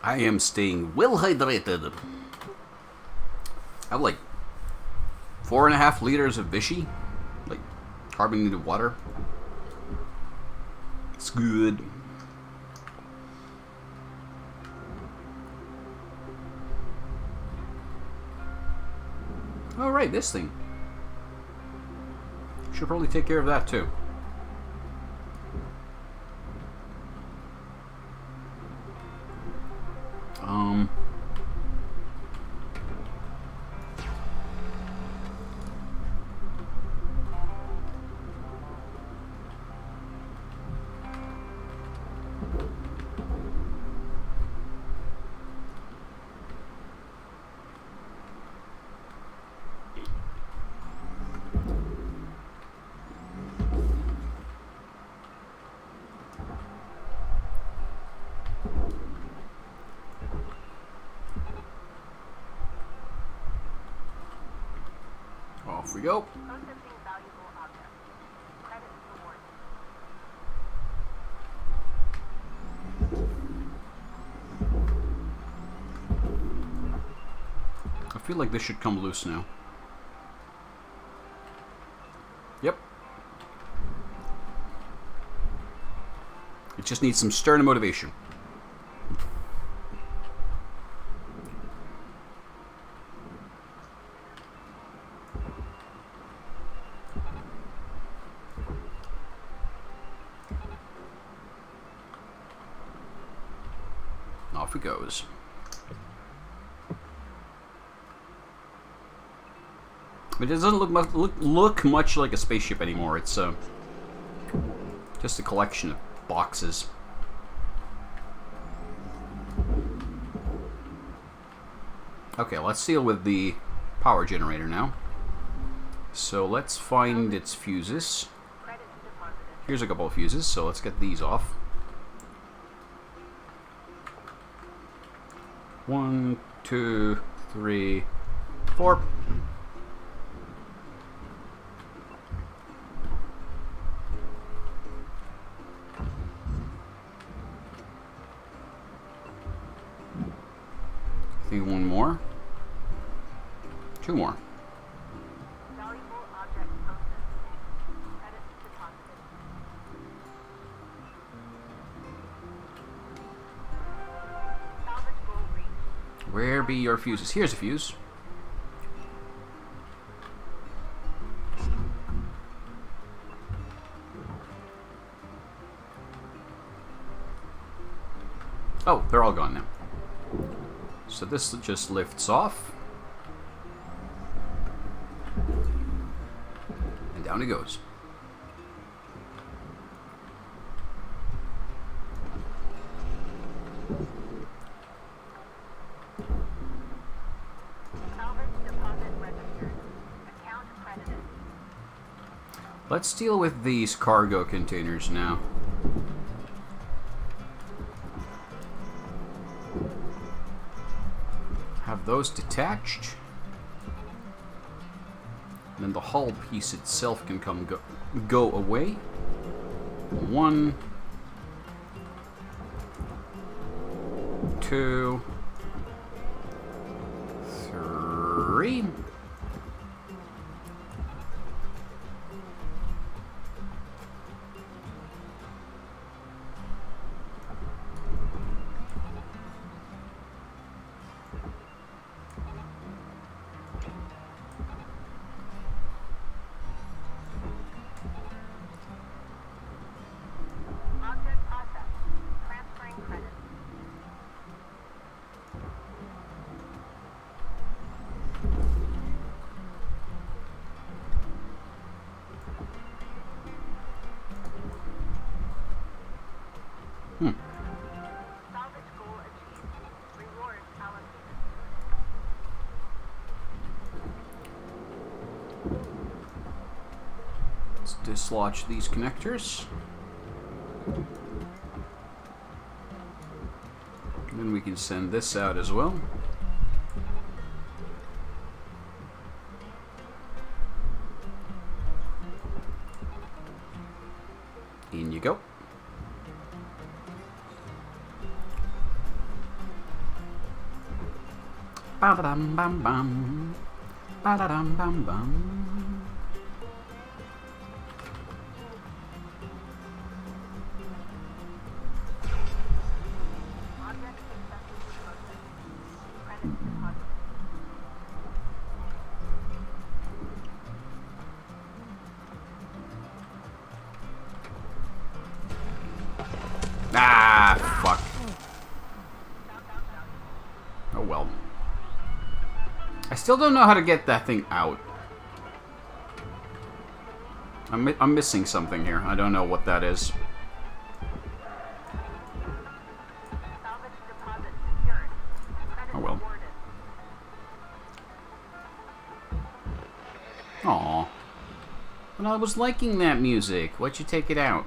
I am staying well hydrated. I have like 4.5 liters of Vichy, like carbonated water. It's good. All right, this thing. Should probably take care of that too. Off we go. Processing valuable objects. Credits reward. I feel like this should come loose now. Yep. It just needs some stern motivation. Off it goes. It doesn't look much like a spaceship anymore. It's just a collection of boxes. Okay, let's deal with the power generator now. So let's find its fuses. Here's a couple of fuses, so let's get these off. 1, 2, 3, 4. I think one more. 2 more. Valuable object processed. Credits deposited. Salvage goal reached. Where be your fuses? Here's a fuse. Oh, they're all gone now. So this just lifts off. And down it goes. Salvage deposit registered. Account credited. Let's deal with these cargo containers now. Have those detached. And then the hull piece itself can go away. 1, 2, 3. Object processed. Transferring credits. Salvage goal achieved. Rewards allocated. Let's dislodge these connectors. Then we can send this out as well. In you go. Ba-da-dum bum bum. Ba-da-dum bum bum. Object successfully processed. Credits deposited. Ah, fuck. Oh well. I still don't know how to get that thing out. I'm missing something here. I don't know what that is. Salvage deposit secured. Credits Oh well. awarded. Aw. But I was liking that music. Why'd you take it out?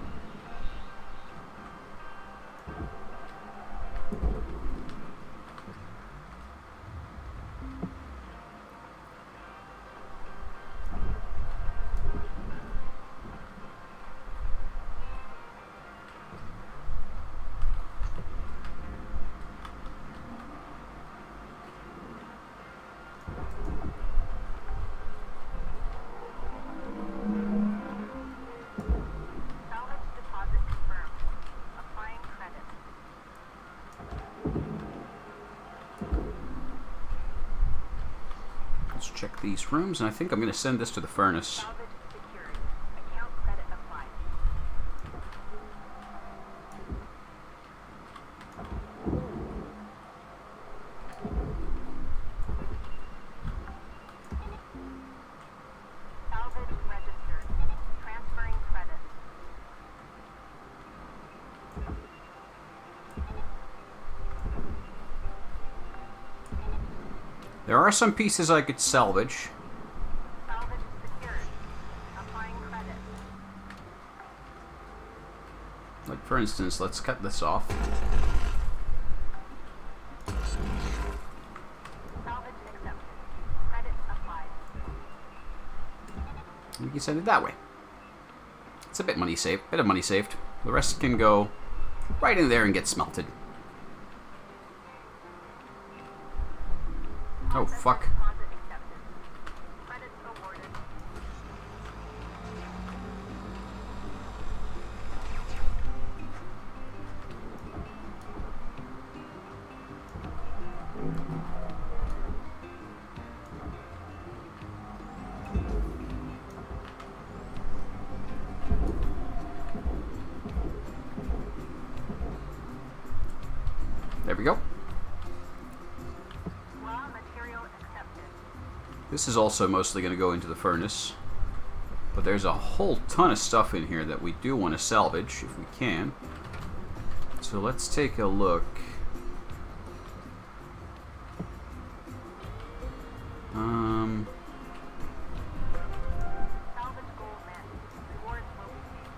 Salvage deposit confirmed. Applying credits. Let's check these rooms, and I think I'm going to send this to the furnace. Salvage secured. Account credit applied. Salvage registered. Transferring credits. There are some pieces I could salvage. Salvage secured. Applying credits. Like, for instance, let's cut this off. Salvage accepted. Credits applied. We can send it that way. It's a bit money saved. Bit of money saved. The rest can go right in there and get smelted. Oh, fuck. Deposit accepted. Credits awarded. There we go. Raw material accepted. This is also mostly going to go into the furnace. But there's a whole ton of stuff in here that we do want to salvage, if we can. So let's take a look. Salvage goal met. Rewards will be paid.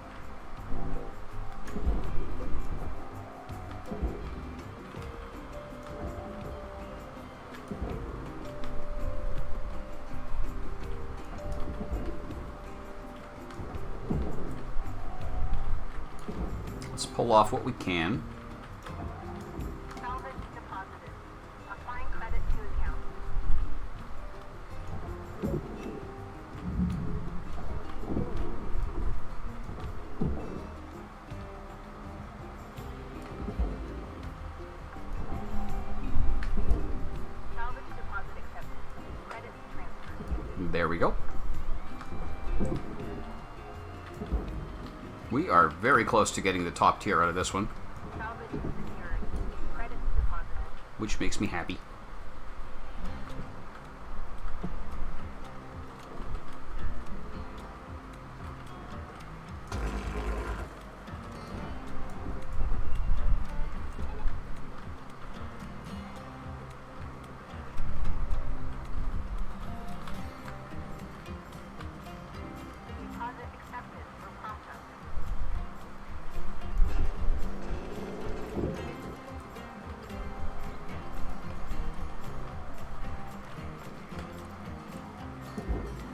Let's pull off what we can. Salvage deposited. Applying credit to account. Salvage deposit accepted. Credits transferred. There we go. We are very close to getting the top tier out of this one, Salvage secured. Credits deposited. which makes me happy. Deposit accepted for processing.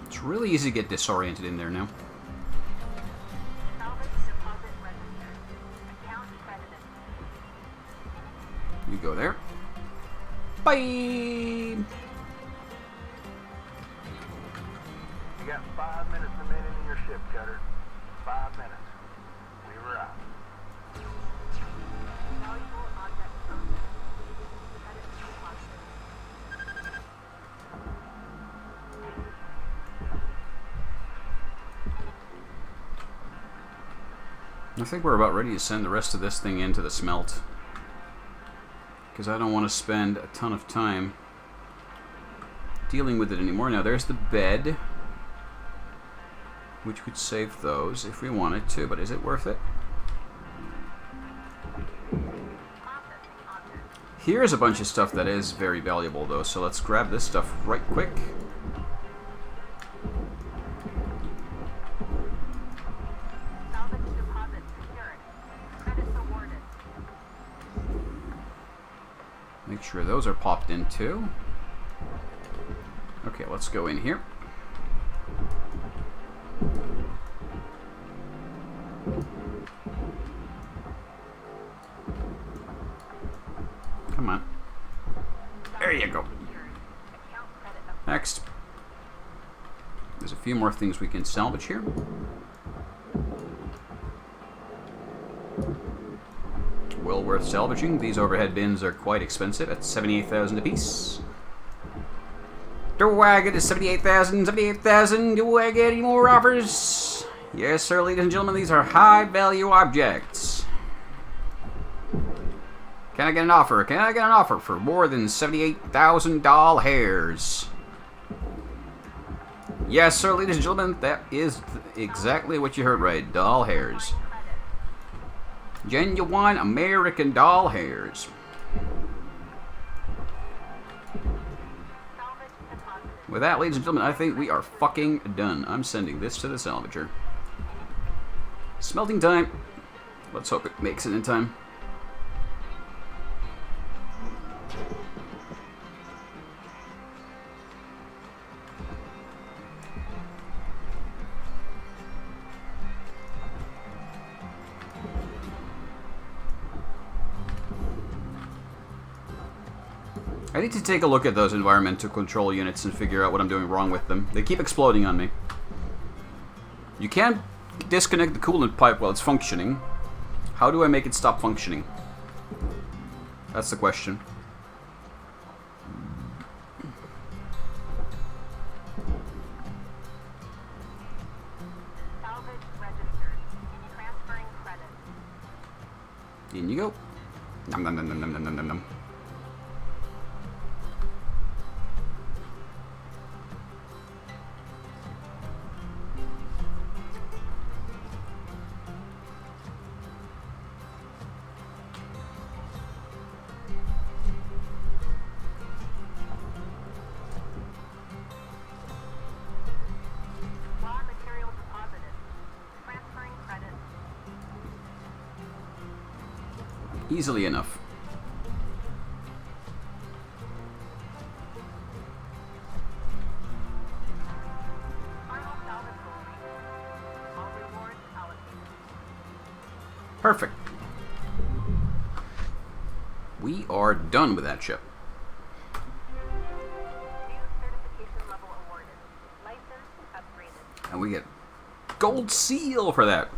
It's really easy to get disoriented in there now. Salvage deposit registered. Account credited. You go there. Bye! You got 5 minutes remaining in your ship, Cutter. 5 minutes. We were out. Valuable object processed. Credit deposited. I think we're about ready to send the rest of this thing into the smelt. Because I don't want to spend a ton of time dealing with it anymore. Now there's the bed, which could save those if we wanted to, but is it worth it? Here's a bunch of stuff that is very valuable though, so let's grab this stuff right quick. Salvage deposit secured. Credits awarded. Make sure those are popped in too. Okay, let's go in here. Come on. There you go. Next. There's a few more things we can salvage here. Well worth salvaging. These overhead bins are quite expensive at 78,000 apiece. Do I get to 78,000? 78,000? Do I get any more offers? Yes, sir, ladies and gentlemen, these are high value objects. Can I get an offer? Can I get an offer for more than 78,000 doll hairs? Yes, sir, ladies and gentlemen, that is exactly what you heard right. Doll hairs. Genuine American doll hairs. With that, ladies and gentlemen, I think we are fucking done. I'm sending this to the salvager. Smelting time. Let's hope it makes it in time. I need to take a look at those environmental control units and figure out what I'm doing wrong with them. They keep exploding on me. You can't disconnect the coolant pipe while it's functioning. How do I make it stop functioning? That's the question. Salvage registered. Transferring credit. In you go. Nom nom nom nom nom nom nom nom. Raw material deposited. Transferring credit. Easily enough. Final salvage goal reached. All rewards allocated. Perfect. We are done with that ship. New certification level awarded. License upgraded. And we get gold seal for that.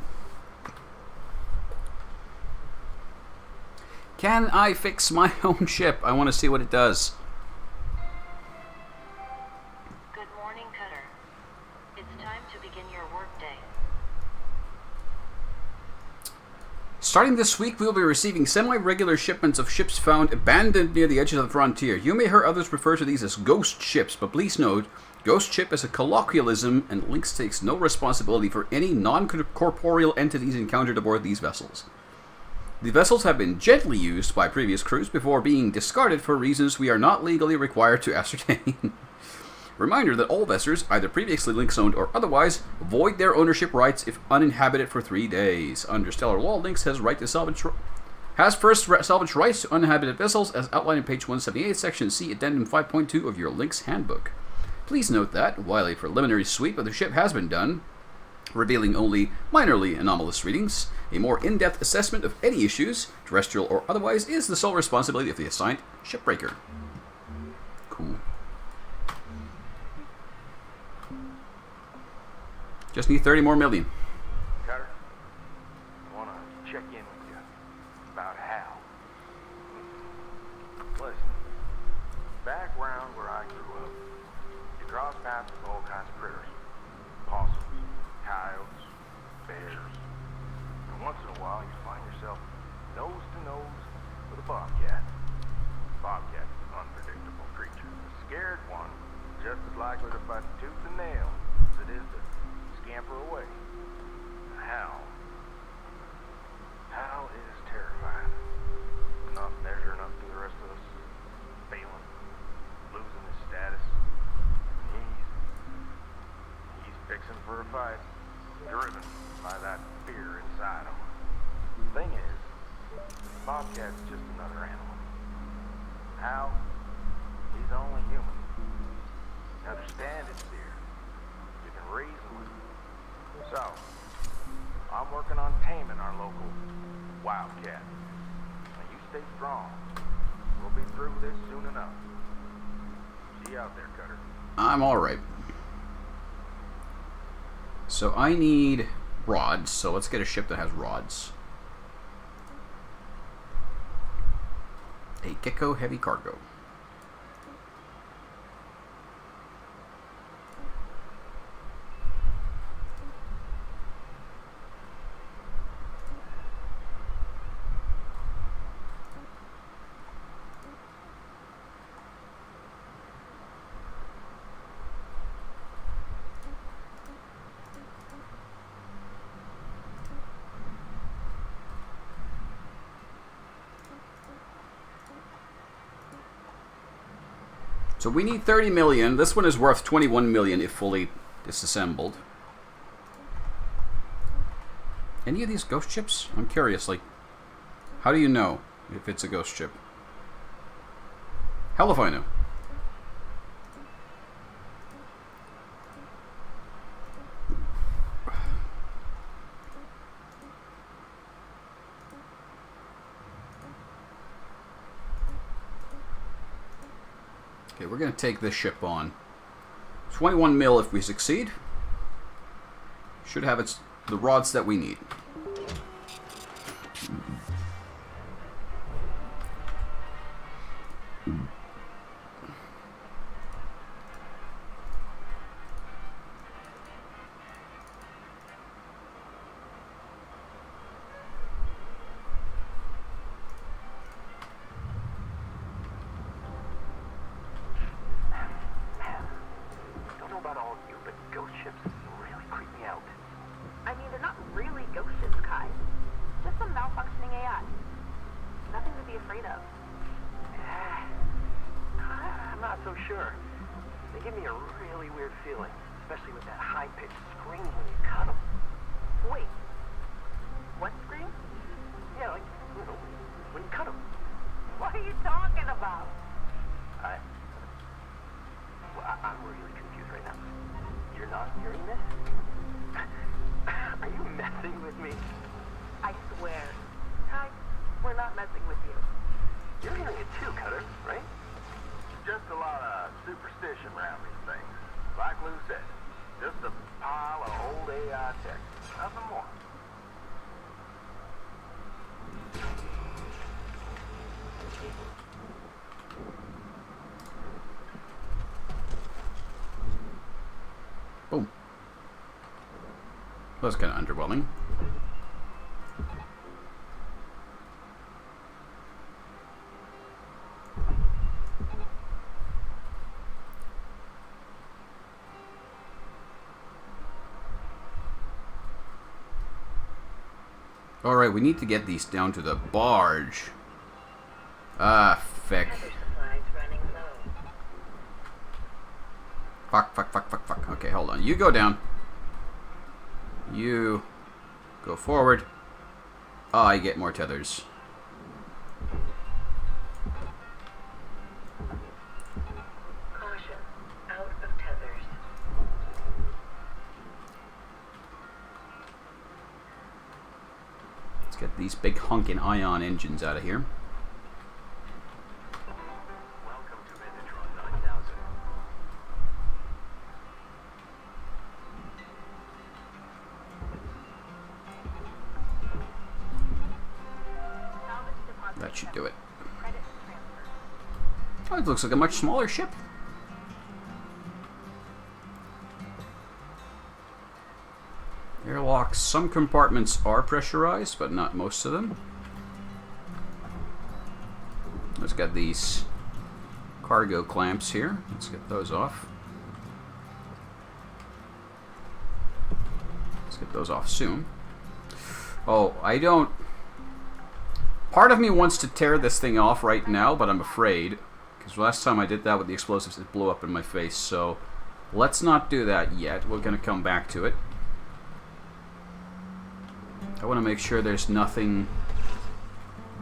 Can I fix my own ship? I want to see what it does. Good morning, Cutter. It's time to begin your workday. Starting this week, we will be receiving semi-regular shipments of ships found abandoned near the edges of the frontier. You may hear others refer to these as ghost ships, but please note, ghost ship is a colloquialism, and Lynx takes no responsibility for any non-corporeal entities encountered aboard these vessels. The vessels have been gently used by previous crews before being discarded for reasons we are not legally required to ascertain. Reminder that all vessels, either previously Lynx owned or otherwise, void their ownership rights if uninhabited for 3 days. Under stellar law, Lynx has first salvage rights to uninhabited vessels as outlined in page 178, section C, addendum 5.2 of your Lynx handbook. Please note that, while a preliminary sweep of the ship has been done, revealing only minorly anomalous readings, a more in-depth assessment of any issues, terrestrial or otherwise, is the sole responsibility of the assigned shipbreaker. Just need 30 more million. Cutter, I want to check in with you about Hal. Listen, back around where I grew up, you cross paths with all kinds of critters. Possums, coyotes, bears. And once in a while, you find yourself nose to nose with a bobcat. Bobcat's an unpredictable creature. A scared one just as likely to fight tooth and nail as it is to scamper away. Hal is terrifying. Not measuring up to the rest of us. Failing. Losing his status. He's fixing for a fight. Driven by that fear inside him. The thing is, Bobcat's just another animal. Hal, he's only human. You understand his fear. You can reason with him. So, I'm working on taming our local wildcat. Now you stay strong. We'll be through this soon enough. See you out there, Cutter. I'm alright. So I need rods, so let's get a ship that has rods. A Gecko heavy cargo. So we need 30 million. This one is worth 21 million if fully disassembled. Any of these ghost ships? I'm curious, like, how do you know if it's a ghost ship? Hell if I know. Okay, we're going to take this ship on. 21 mil if we succeed. Should have the rods that we need. Boom. That's kind of underwhelming. Alright, we need to get these down to the barge. Ah, feck. Fuck. Okay, hold on. You go down. You go forward. I get more tethers. Caution, out of tethers. Let's get these big honking ion engines out of here. That should do it. Credit transfer. Oh, it looks like a much smaller ship. Airlocks. Some compartments are pressurized, but not most of them. Let's get these cargo clamps here. Let's get those off. Let's get those off soon. Oh, I don't... Part of me wants to tear this thing off right now, but I'm afraid. Because last time I did that with the explosives, it blew up in my face. So let's not do that yet. We're going to come back to it. I want to make sure there's nothing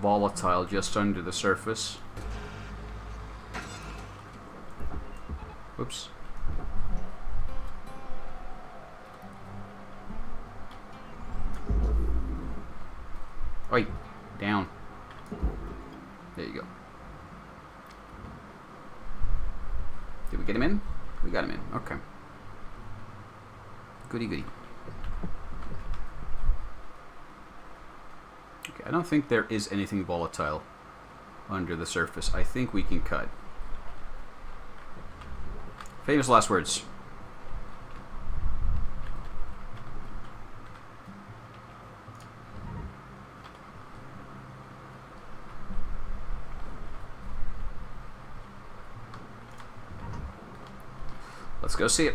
volatile just under the surface. Oops. Oi, down. There you go. Did we get him in? We got him in. Okay. Goody goody. Okay, I don't think there is anything volatile under the surface. I think we can cut. Famous last words. Let's go see it.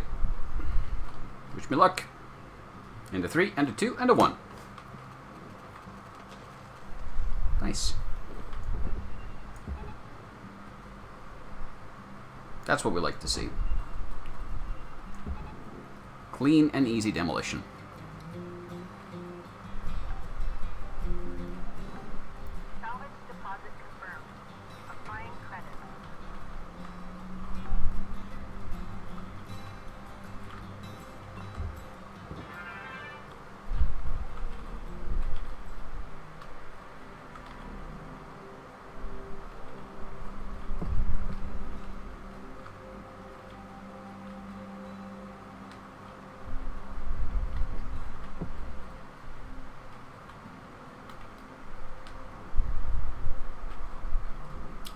Wish me luck. And a 3, and a 2, and a 1. Nice. That's what we like to see. Clean and easy demolition. Salvage deposit confirmed. Applying credit.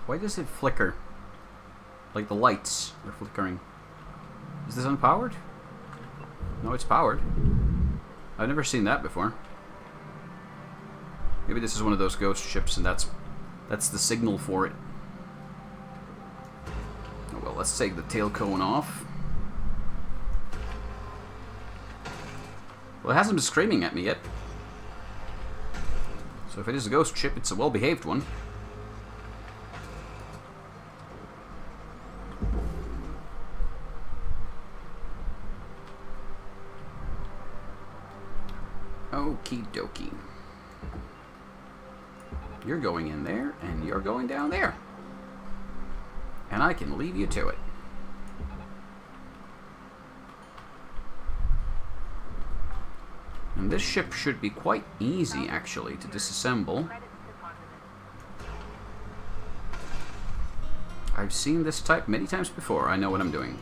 Why does it flicker? Like the lights are flickering. Is this unpowered? No, it's powered. I've never seen that before. Maybe this is one of those ghost ships and that's the signal for it. Oh well, let's take the tail cone off. Well, it hasn't been screaming at me yet. So if it is a ghost ship, it's a well-behaved one. Okie dokie. You're going in there, and you're going down there. And I can leave you to it. And this ship should be quite easy, actually, to disassemble. Credit deposited. I've seen this type many times before. I know what I'm doing.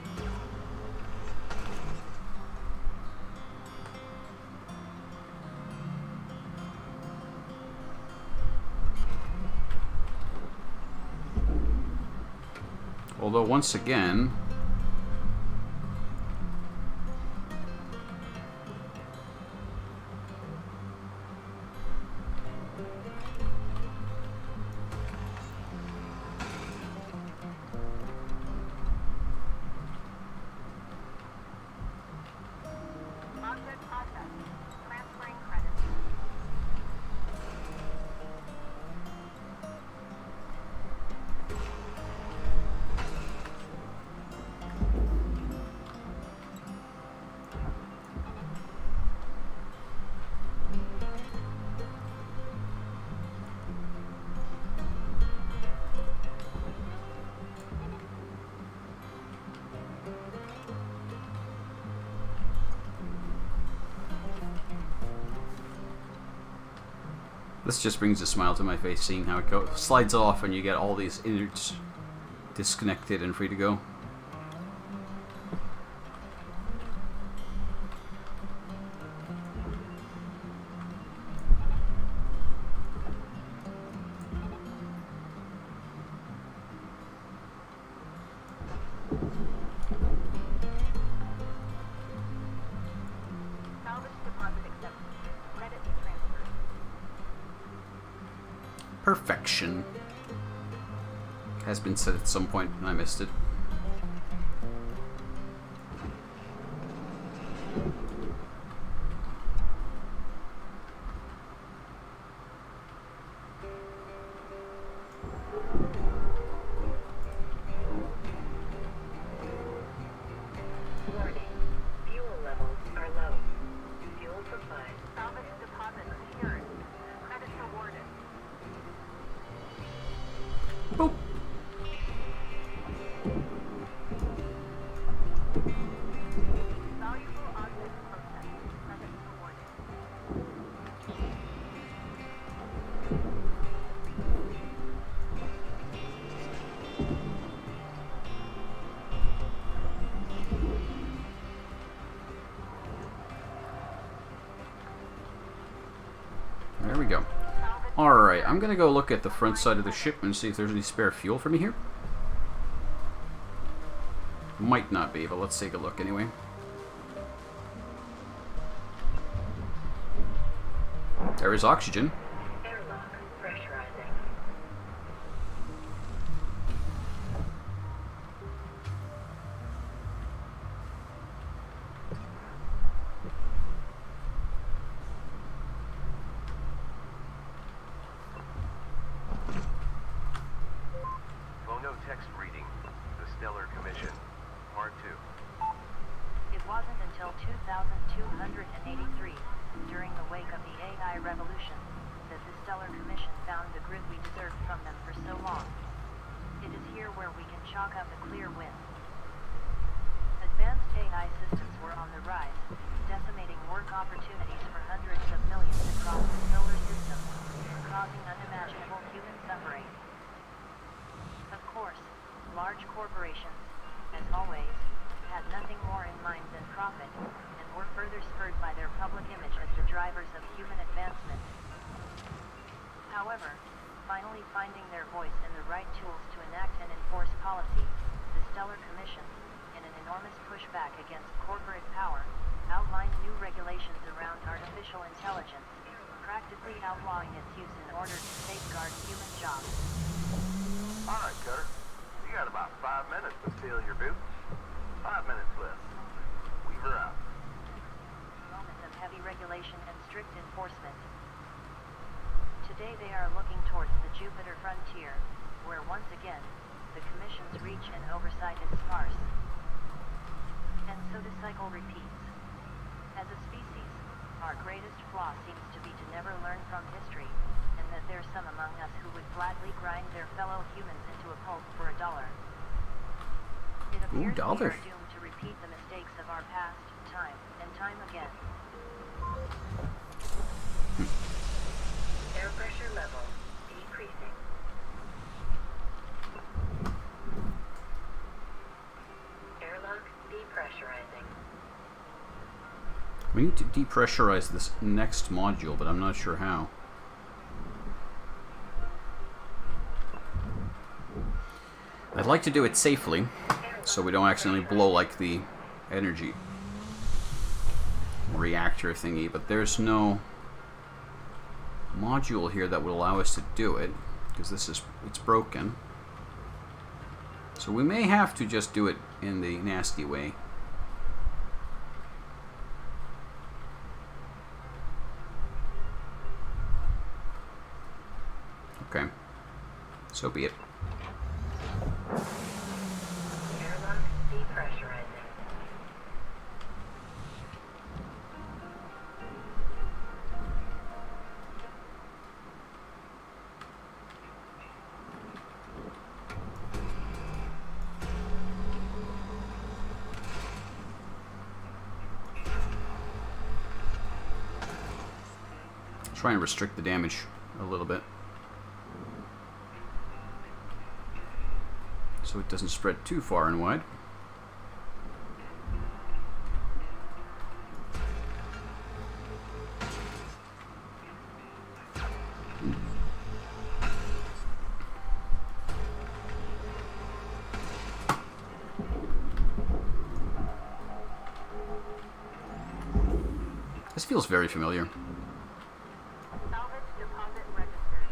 Although, once again... Object processed. Transferring credit. This just brings a smile to my face, seeing how it slides off and you get all these innards disconnected and free to go. Perfection. Has been said at some point and I missed it. Warning. Fuel levels are low. Fuel supply. Salvage deposit secured. Credits awarded. Boop. Valuable object processed. Credits awarded. There we go. Alright, I'm gonna go look at the front side of the ship and see if there's any spare fuel for me here. Might not be, but let's take a look anyway. There is oxygen. Airlock pressurizing. Phonotext reading. The Stellar Commission. Part 2. It wasn't until 2283, during the wake of the AI revolution, that the Stellar Commission found the grit we deserved from them for so long. It is here where we can chalk up a clear win. Advanced AI systems were on the rise, decimating work opportunities for hundreds of millions across the solar system, and causing unimaginable human suffering. Of course, large corporations, as always, had nothing more in mind than profit, and were further spurred by their public image as the drivers of human advancement. However, finally finding their voice and the right tools to enact and enforce policy, the Stellar Commission, in an enormous pushback against corporate power, outlined new regulations around artificial intelligence, practically outlawing its use in order to safeguard human jobs. All right, Cutter. You got about 5 minutes to fill your boots. 5 minutes left. Weaver out. Moment of heavy regulation and strict enforcement. Today they are looking towards the Jupiter frontier, where once again, the Commission's reach and oversight is sparse. And so the cycle repeats. As a species, our greatest flaw seems to be to never learn from history, and that there's some among us who would gladly grind their fellow humans into a pulp for $1. It appears we $1. are doomed to repeat the mistakes of our past, time and time again. Air pressure level decreasing. Airlock depressurizing. We need to depressurize this next module, but I'm not sure how. I'd like to do it safely, so we don't accidentally blow like the energy reactor thingy, but there's no module here that would allow us to do it, because it's broken. So we may have to just do it in the nasty way. Okay, so be it. Airlock depressurizing. Try and restrict the damage a little bit, so it doesn't spread too far and wide. This feels very familiar. Salvage deposit registered.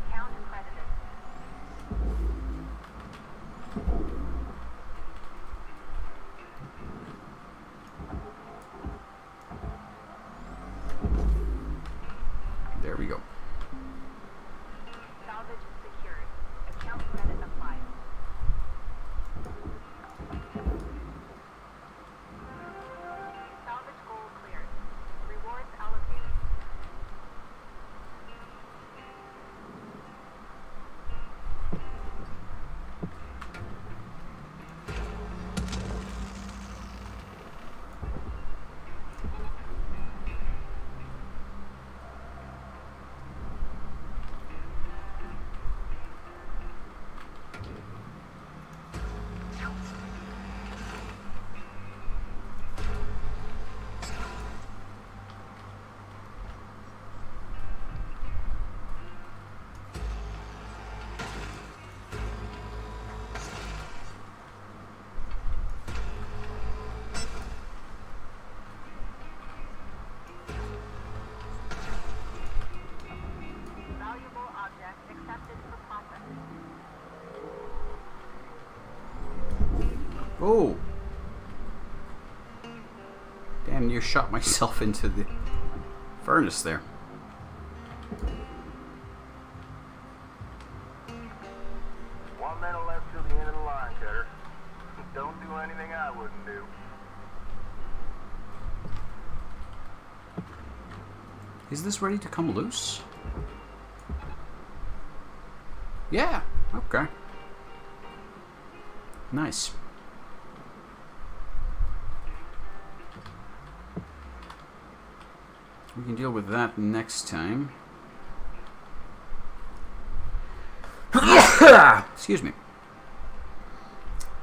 Account Oh! Damn, you shot myself into the furnace there. One minute left till the end of the line, Cutter. Don't do anything I wouldn't do. Is this ready to come loose? Yeah, okay. Nice. We can deal with that next time. Excuse me.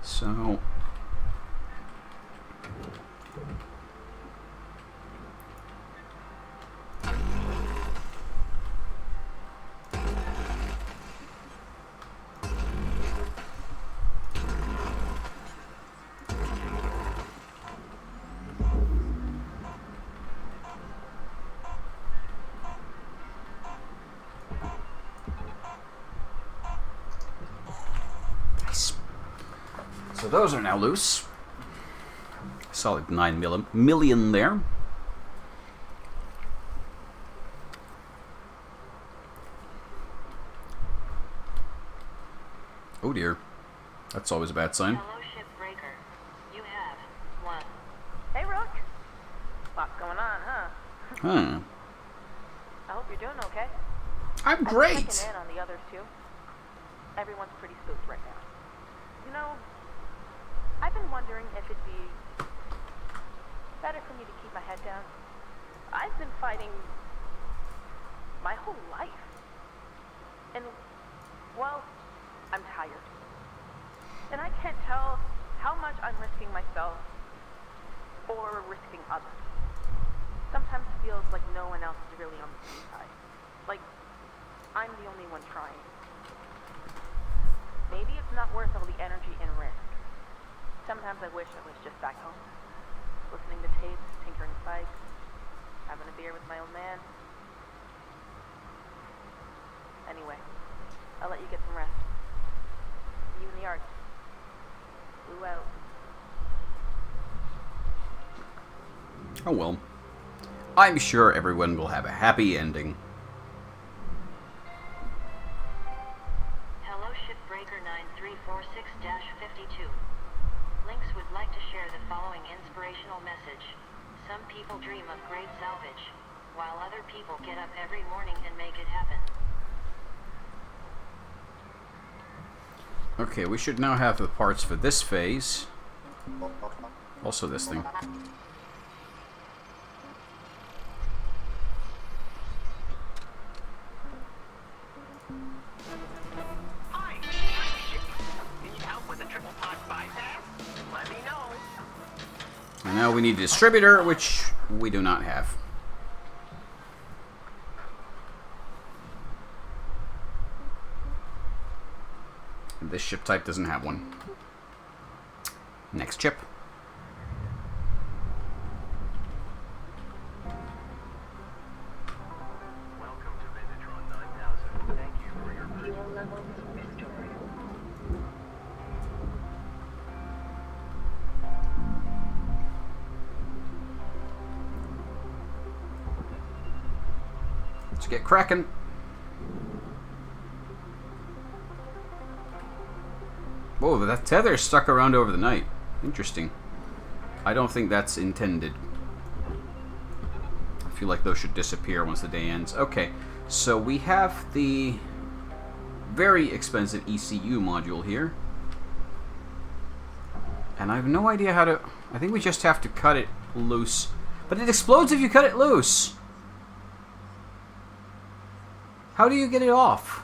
So... So those are now loose. Solid 9 million there. Oh dear. That's always a bad sign. Hello, Shipbreaker. You have one. Hey, Rook. Lots going on, huh? Huh. I hope you're doing okay. I'm I've been great! checking in on the others, too. Everyone's pretty spooked right now. You know, I've been wondering if it'd be better for me to keep my head down. I've been fighting my whole life. And, well, I'm tired. And I can't tell how much I'm risking myself or risking others. Sometimes it feels like no one else is really on the same side. Like, I'm the only one trying. Maybe it's not worth all the energy and risk. Sometimes I wish I was just back home, listening to tapes, tinkering spikes, having a beer with my old man. Anyway, I'll let you get some rest. See you in the yard. Blue out. Oh well. I'm sure everyone will have a happy ending. Hello, Shipbreaker 9346-52. Lynx would like to share the following inspirational message. Some people dream of great salvage, while other people get up every morning and make it happen. Okay, we should now have the parts for this phase. Also this thing. Hi, I'm Ship. Need help with a triple pod bypass? Let me know. And now we need a distributor, which we do not have. And this ship type doesn't have one. Next ship. Welcome to Vindatron 9000. Thank you for your purchase. Fuel levels restored. Let's get cracking. Whoa, that tether stuck around over the night. Interesting. I don't think that's intended. I feel like those should disappear once the day ends. Okay, so we have the very expensive ECU module here. And I have no idea how to... I think we just have to cut it loose. But it explodes if you cut it loose. How do you get it off?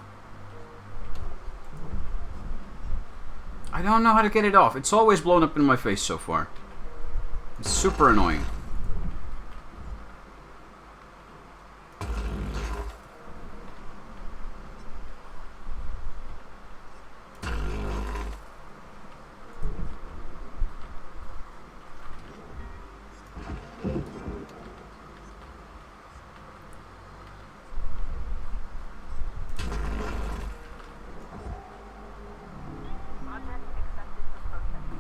I don't know how to get it off. It's always blown up in my face so far. It's super annoying. Project accepted for processing.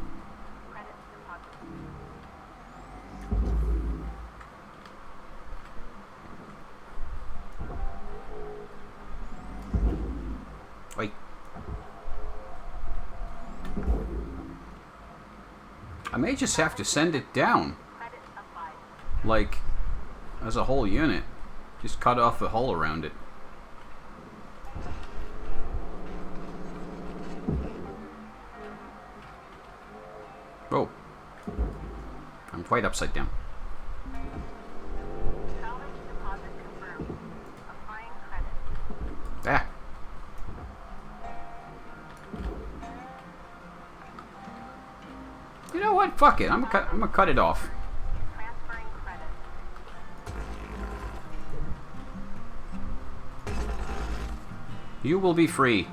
Wait. I may just have to send it down. Credits applied. Like, as a whole unit. Just cut off the hull around it. Oh. I'm quite upside down. Salvage deposit confirmed. Applying credits. Ah. You know what? Fuck it. I'm gonna cut it off. Transferring credits. You will be free.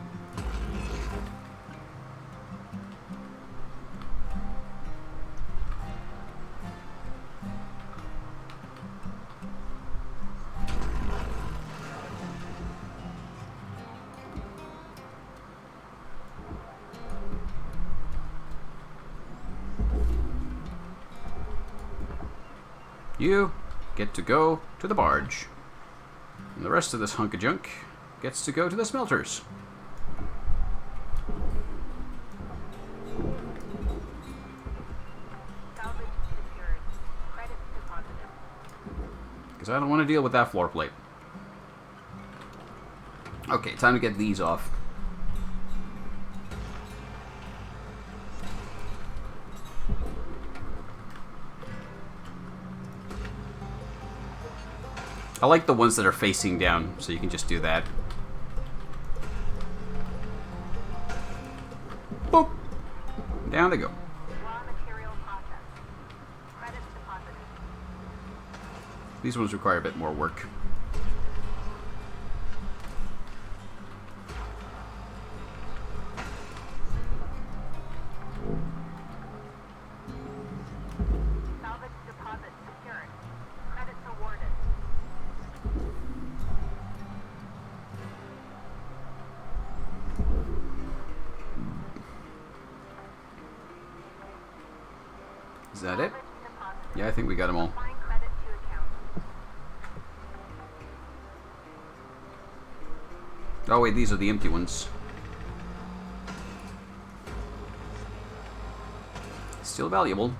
You get to go to the barge. And the rest of this hunk of junk gets to go to the smelters. Salvage secured. Credits deposited. Because I don't want to deal with that floor plate. Okay, time to get these off. I like the ones that are facing down, so you can just do that. Boop! Down they go. Raw material processed. Credits deposited. These ones require a bit more work. Salvage deposit secured. Credits awarded. Is that it? Salvage deposit. Yeah, I think we got them all. Applying credit to account. Oh wait, these are the empty ones. Still valuable.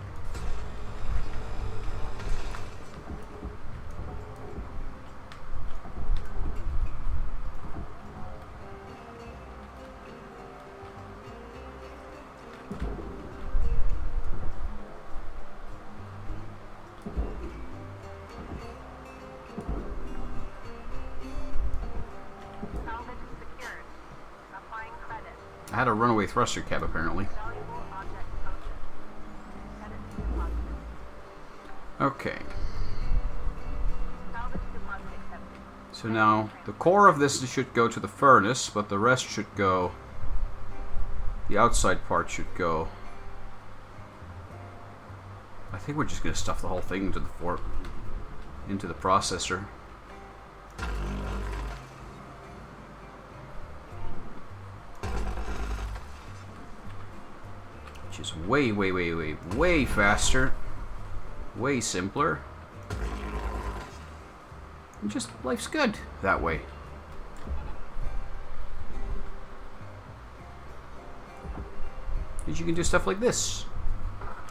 Salvage secured. Applying credit. I had a runaway thruster cab apparently. Valuable object purchased. Credits deposited. Okay. Salvage deposit accepted. So now, the core of this should go to the furnace, but the rest should go... The outside part should go... I think we're just going to stuff the whole thing into the processor. Which is way, way, way, way, way faster. Way simpler. And just, life's good that way. Because you can do stuff like this.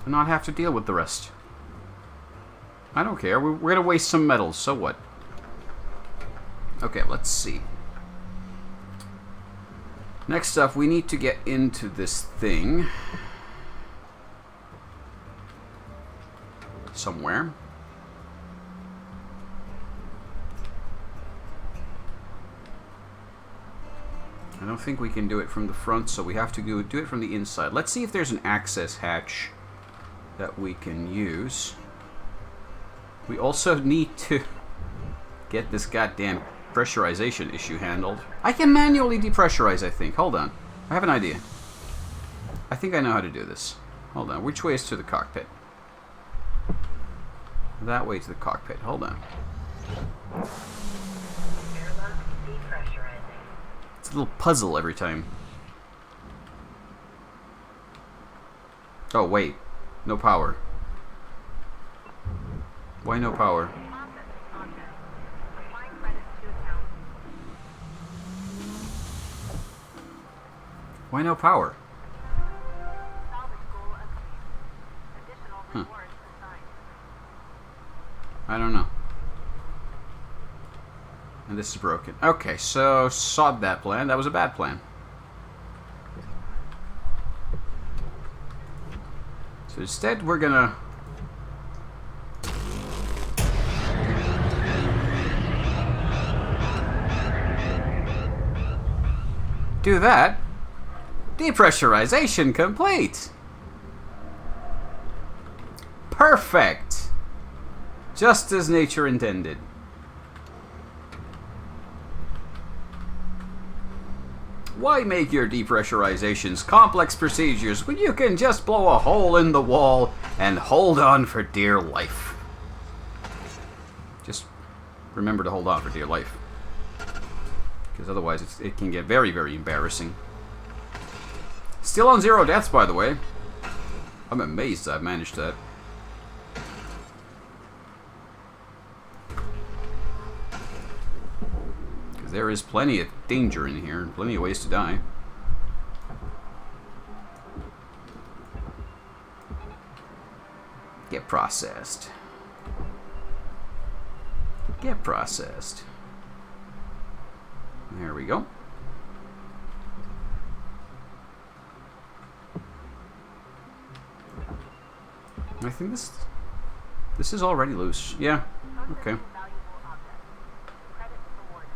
And not have to deal with the rest. I don't care. We're going to waste some metals, so what? Okay, let's see. Next up, we need to get into this thing. Somewhere. I don't think we can do it from the front, so we have to do it from the inside. Let's see if there's an access hatch that we can use. We also need to get this goddamn pressurization issue handled. I can manually depressurize, I think. Hold on. I have an idea. I think I know how to do this. Hold on. Which way is to the cockpit? That way to the cockpit. Hold on. Airlock depressurizing. It's a little puzzle every time. Oh, wait. No power. Why no power? Process object. Applying credits to account. Why no power? Salvage goal achieved. Additional rewards assigned. I don't know. And this is broken. Okay, so sod that plan. That was a bad plan. So instead, we're gonna... do that. Depressurization complete. Perfect. Just as nature intended. Why make your depressurizations complex procedures when you can just blow a hole in the wall and hold on for dear life? Just remember to hold on for dear life. Because otherwise it can get very, very embarrassing. Still on 0 deaths, by the way. I'm amazed I've managed that. Because there is plenty of danger in here and plenty of ways to die. Get processed. Get processed. There we go. I think this is already loose. Yeah. Okay. Valuable object. Credits awarded.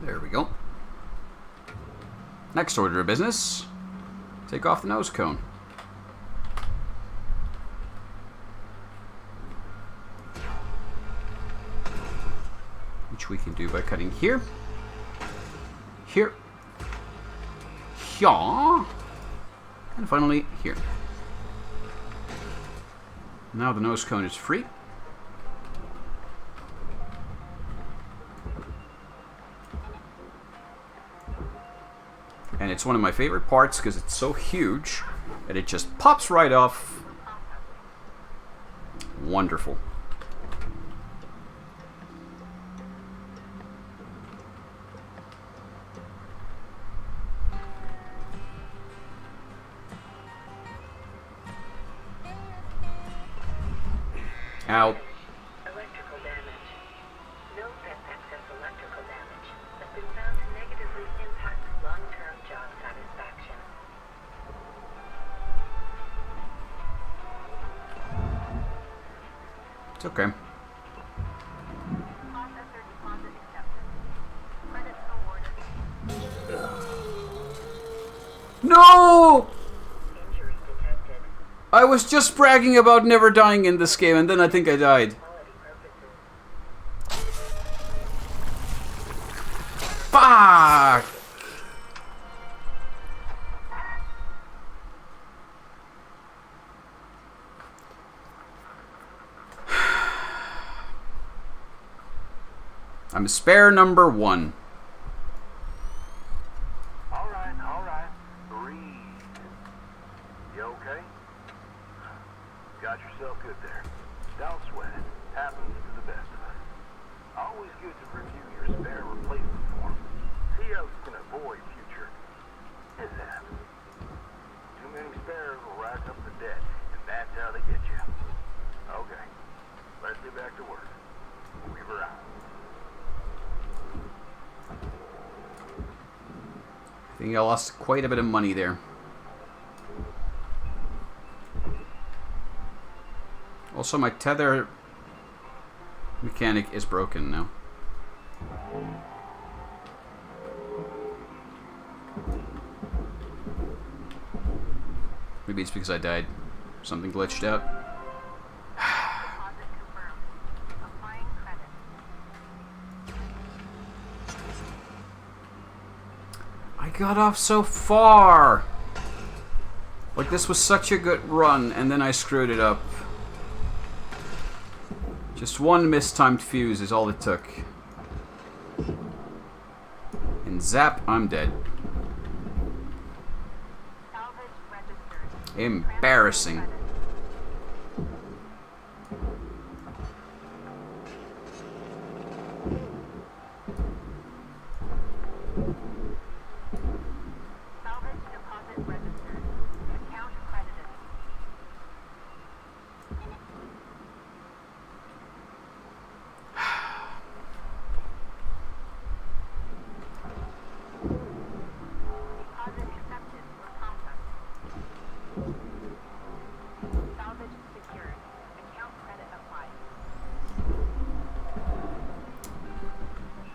There we go. Next order of business. Take off the nose cone. Which we can do by cutting here. Here. Here. And finally here. Now the nose cone is free. And it's one of my favorite parts because it's so huge that it just pops right off. Wonderful. Ow. Electrical damage. No pet excess electrical damage has been found to negatively impact long-term job satisfaction. It's okay. Processor deposit accepted. Credits awarded. No! Injury detected. I was just bragging about never dying in this game, and then I think I died. Quality purposes. Fuck! I'm spare number 1. All right. Breathe. You okay? Got yourself good there. Don't sweat it. Happens to the best of us. Always good to review your spare replacement form. See how you can avoid future mishaps. Too many spares will rack up the debt, and that's how they get you. Okay. Let's get back to work. Weaver out. I think I lost quite a bit of money there. Also, my tether mechanic is broken now. Maybe it's because I died. Something glitched out. Deposit confirmed. Applying credit. I got off so far! Like, this was such a good run, and then I screwed it up. Just one mistimed fuse is all it took. And zap, I'm dead. Salvage Embarrassing. Salvage deposit registered. Account credited. Deposit accepted or processed. Salvage secured. Account credit applied.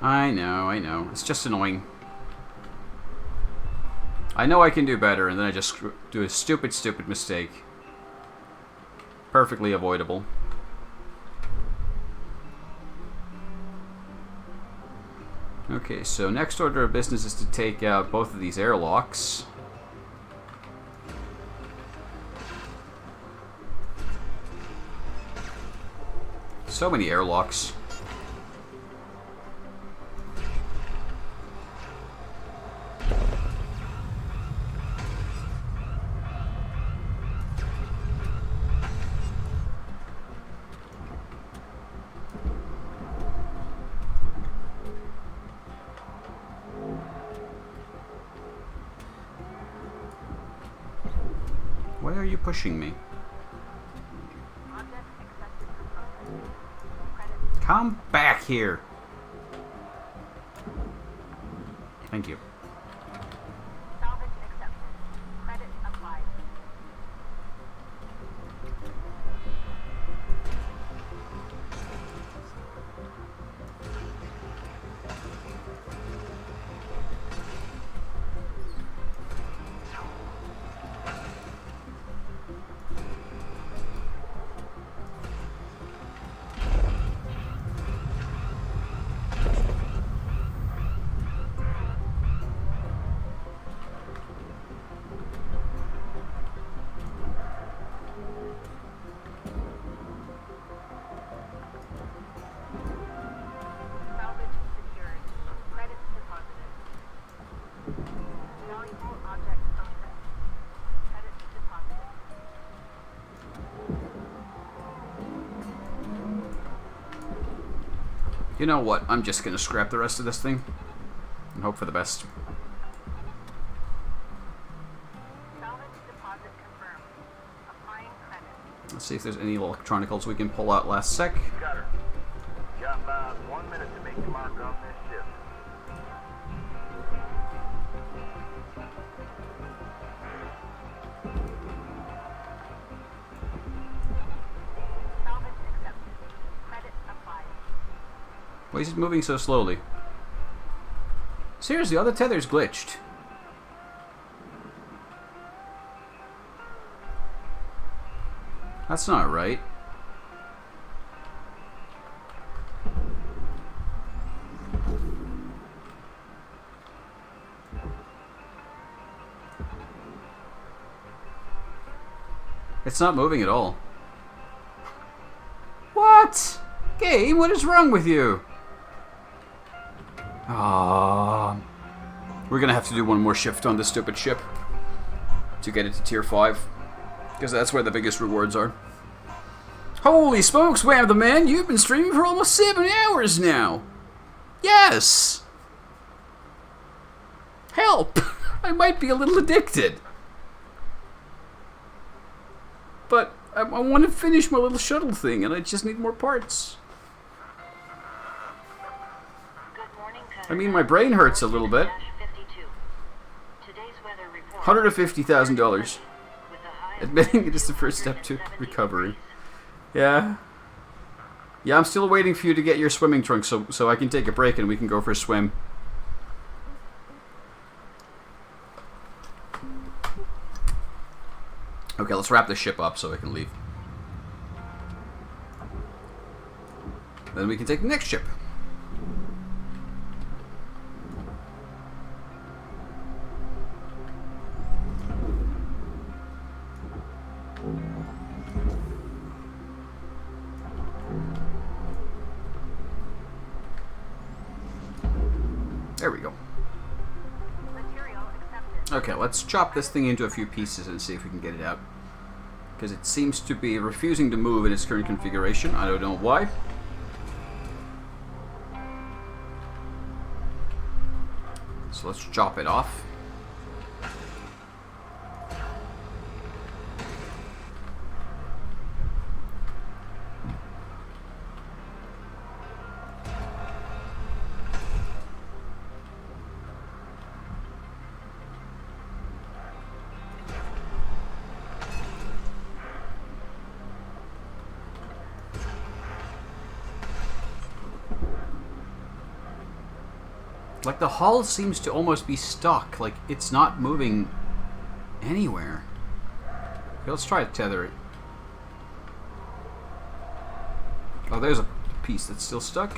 I know. It's just annoying. I know I can do better, and then I just do a stupid mistake. Perfectly avoidable. Okay, so next order of business is to take out both of these airlocks. So many airlocks. Why are you pushing me? Object accepted for processing. Credit. Come back here. Thank you. Salvage accepted. Credit applied. Salvage secured. Credits deposited. Valuable object owned. Credits deposited. You know what? I'm just gonna scrap the rest of this thing and hope for the best. Salvage deposit confirmed. Applying credit. Let's see if there's any electronicals we can pull out last sec. Got her. Got about 1 minute to make the mark on this ship. Salvage accepted. Credit applied. Why is it moving so slowly? Seriously, all the tether's glitched. That's not right. It's not moving at all. What? Game, what is wrong with you? Ah, we're gonna have to do one more shift on this stupid ship to get it to tier 5, because that's where the biggest rewards are. Holy smokes, Wham the Man, you've been streaming for almost 7 hours now. Yes. Help! I might be a little addicted. But I want to finish my little shuttle thing, and I just need more parts. Good morning, I mean, my brain hurts a little bit. Today's weather report. $150,000. With a high of Admitting it is the first step to 170 recovery. degrees. Yeah. Yeah, I'm still waiting for you to get your swimming trunks so I can take a break and we can go for a swim. Okay, let's wrap this ship up so I can leave. Then we can take the next ship. There we go. Material accepted. Okay, let's chop this thing into a few pieces and see if we can get it out. Because it seems to be refusing to move in its current configuration. I don't know why. So let's chop it off. Like, the hull seems to almost be stuck. Like, it's not moving anywhere. Okay, let's try to tether it. Oh, there's a piece that's still stuck.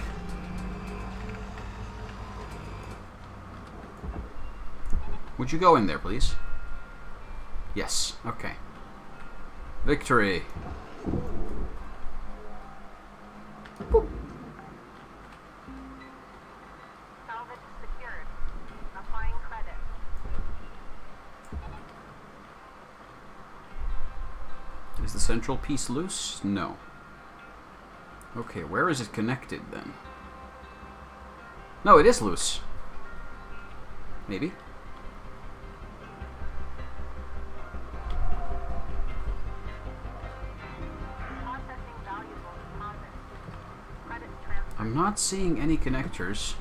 Would you go in there, please? Yes. Okay. Victory. Boop. Is the central piece loose? No. Okay, where is it connected then? No, it is loose. Maybe. I'm not seeing any connectors.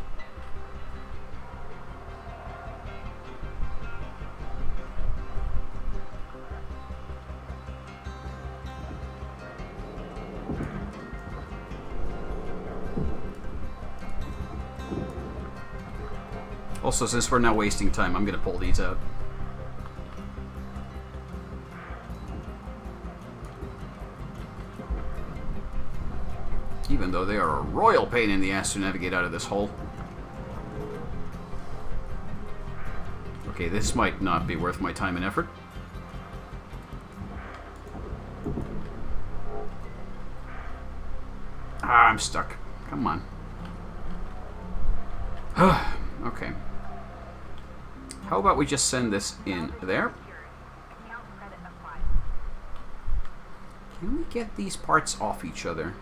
Also, since we're not wasting time, I'm going to pull these out. Even though they are a royal pain in the ass to navigate out of this hole. Okay, this might not be worth my time and effort. Ah, I'm stuck. Come on. Okay. How about we just send this in there? Can we get these parts off each other?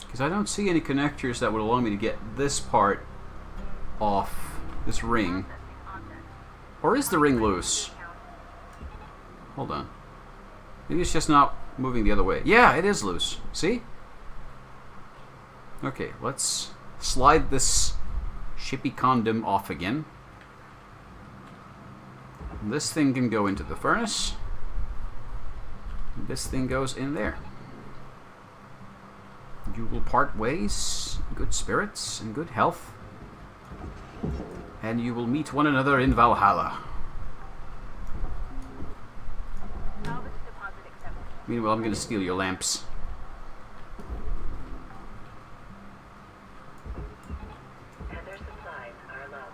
Because I don't see any connectors that would allow me to get this part off this ring. Or is the ring loose? Hold on. Maybe it's just not moving the other way. Yeah, it is loose. See? Okay, let's slide this shippy condom off again. This thing can go into the furnace. This thing goes in there. You will part ways in good spirits and good health. And you will meet one another in Valhalla. Meanwhile, I'm going to steal your lamps. Other supplies are low.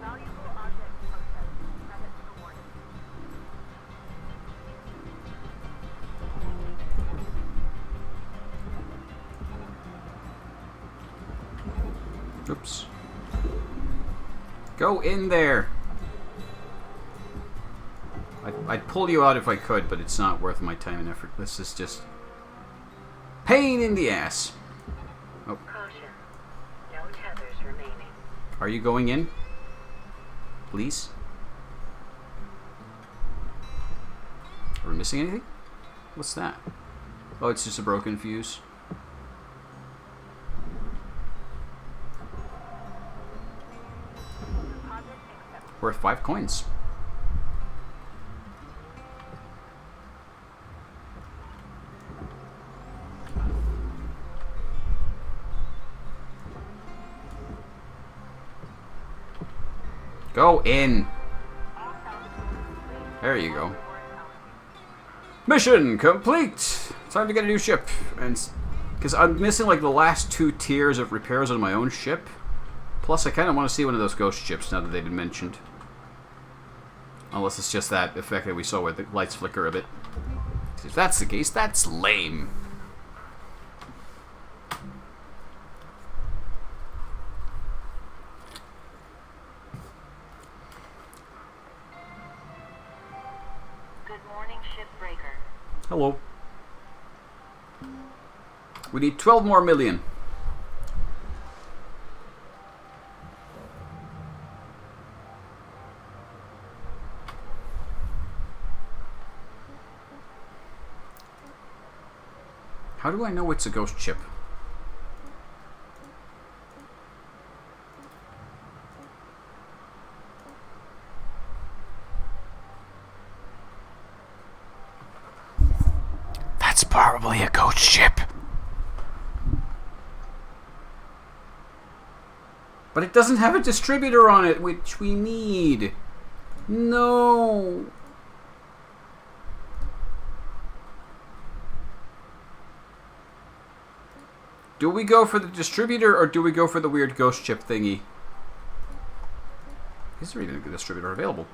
Valuable object processed. Credits awarded. Oops. Go in there! I'd pull you out if I could, but it's not worth my time and effort. This is just pain in the ass. Oh. Caution. No tethers remaining. Are you going in? Please? Are we missing anything? What's that? Oh, it's just a broken fuse. Worth 5 coins. Go in. There you go. Mission complete! Time to get a new ship. And because I'm missing like the last 2 tiers of repairs on my own ship. Plus, I kind of want to see one of those ghost ships now that they've been mentioned. Unless it's just that effect that we saw where the lights flicker a bit. If that's the case, that's lame. Good morning, Shipbreaker. Hello. We need 12 more million. How do I know it's a ghost ship? That's probably a ghost ship. But it doesn't have a distributor on it, which we need. No. Do we go for the distributor or do we go for the weird ghost chip thingy? Is there even a distributor available?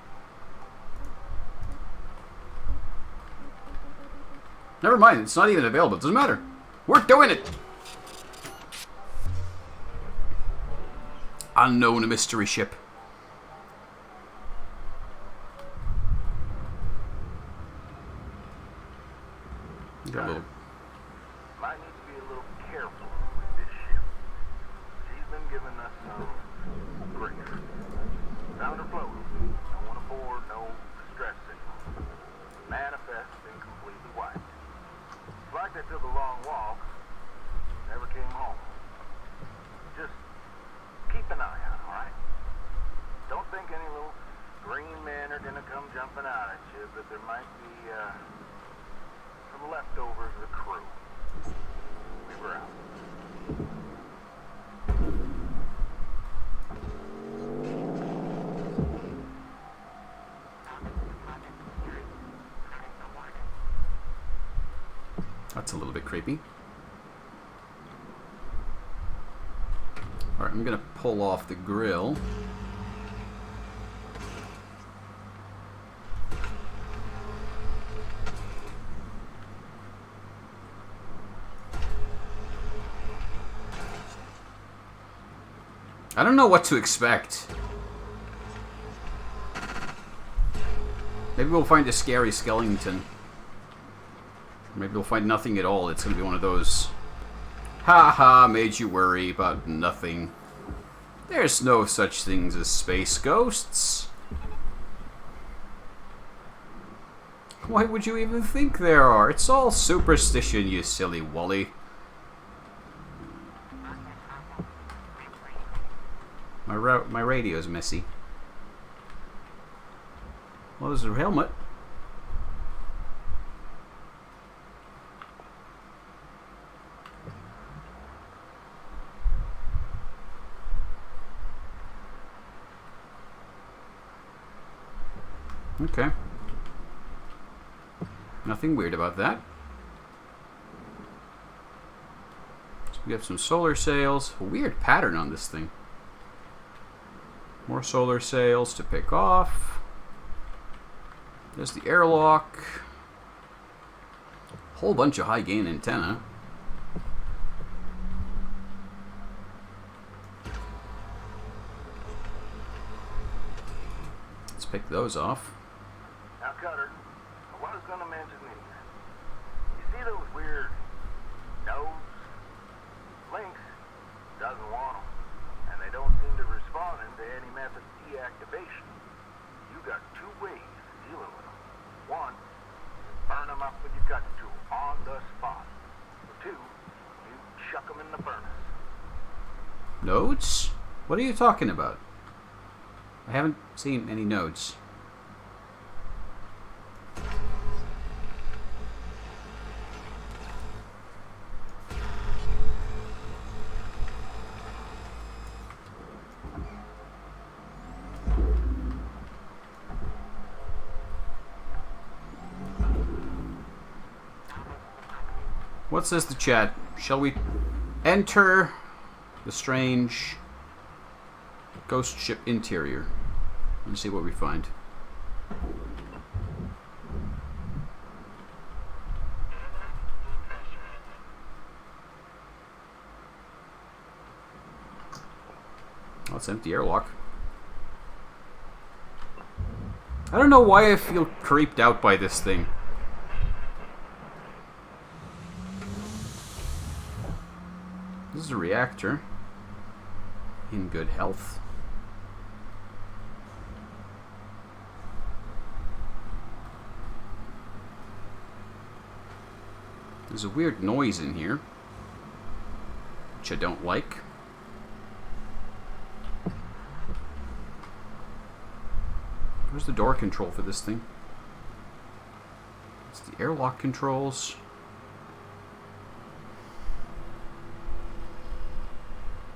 Never mind, it's not even available. It doesn't matter. We're doing it! Unknown mystery ship. Got a little... Might need to be a little careful with this ship. She's been giving us some grief. Found her floating. No one aboard, no distress signal. Manifest and completely wiped. It's like they took a long walk, never came home. Just keep an eye on, alright? Don't think any little green men are gonna come jumping out at you, but there might be, some leftovers of the crew. We were out. That's a little bit creepy. Alright, I'm gonna pull off the grill. I don't know what to expect. Maybe we'll find a scary skeleton. Maybe we'll find nothing at all. It's going to be one of those... Ha-ha, made you worry about nothing. There's no such things as space ghosts. Why would you even think there are? It's all superstition, you silly Wally. My radio's messy. Well, there's a helmet. Okay. Nothing weird about that. So we have some solar sails. A weird pattern on this thing. More solar sails to pick off. There's the airlock. Whole bunch of high gain antenna. Let's pick those off. Now, Cutter, I was gonna mention these. You see those weird nodes? Lynx doesn't want them, and they don't seem to respond to any method of deactivation. You got 2 ways of dealing with them. 1, burn them up with your cutting tool on the spot. Or 2, you chuck them in the furnace. Nodes? What are you talking about? I haven't seen any nodes. What says the chat? Shall we enter the strange ghost ship interior and see what we find? Oh, it's empty airlock. I don't know why I feel creeped out by this thing. This is a reactor. In good health. There's a weird noise in here, which I don't like. Where's the door control for this thing? It's the airlock controls.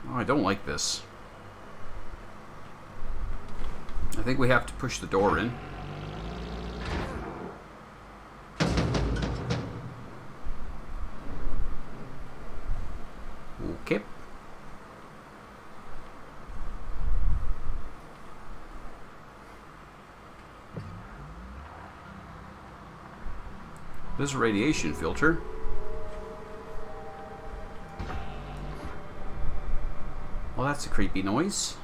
Oh, I don't like this. I think we have to push the door in. Okay. There's a radiation filter. Well, that's a creepy noise.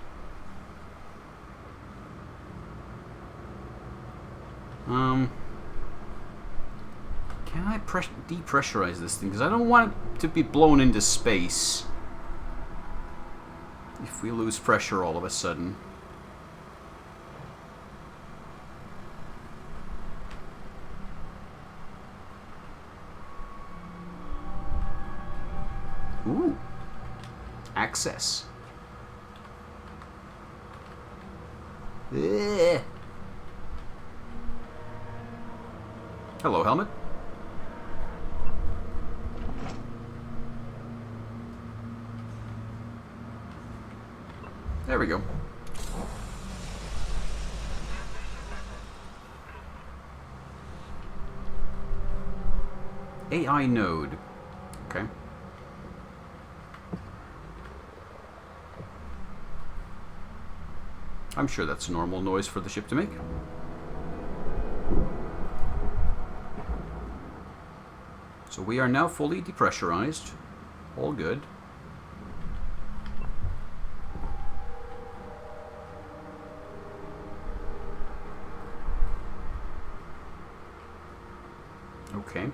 Can I depressurize this thing? Because I don't want it to be blown into space if we lose pressure all of a sudden. Ooh. Access. Ugh. Hello, helmet. There we go. AI node. Okay. I'm sure that's a normal noise for the ship to make. So we are now fully depressurized. All good. Okay.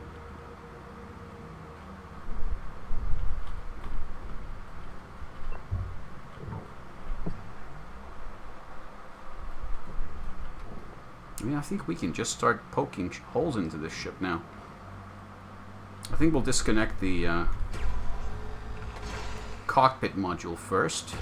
I mean, I think we can just start poking holes into this ship now. I think we'll disconnect the cockpit module first.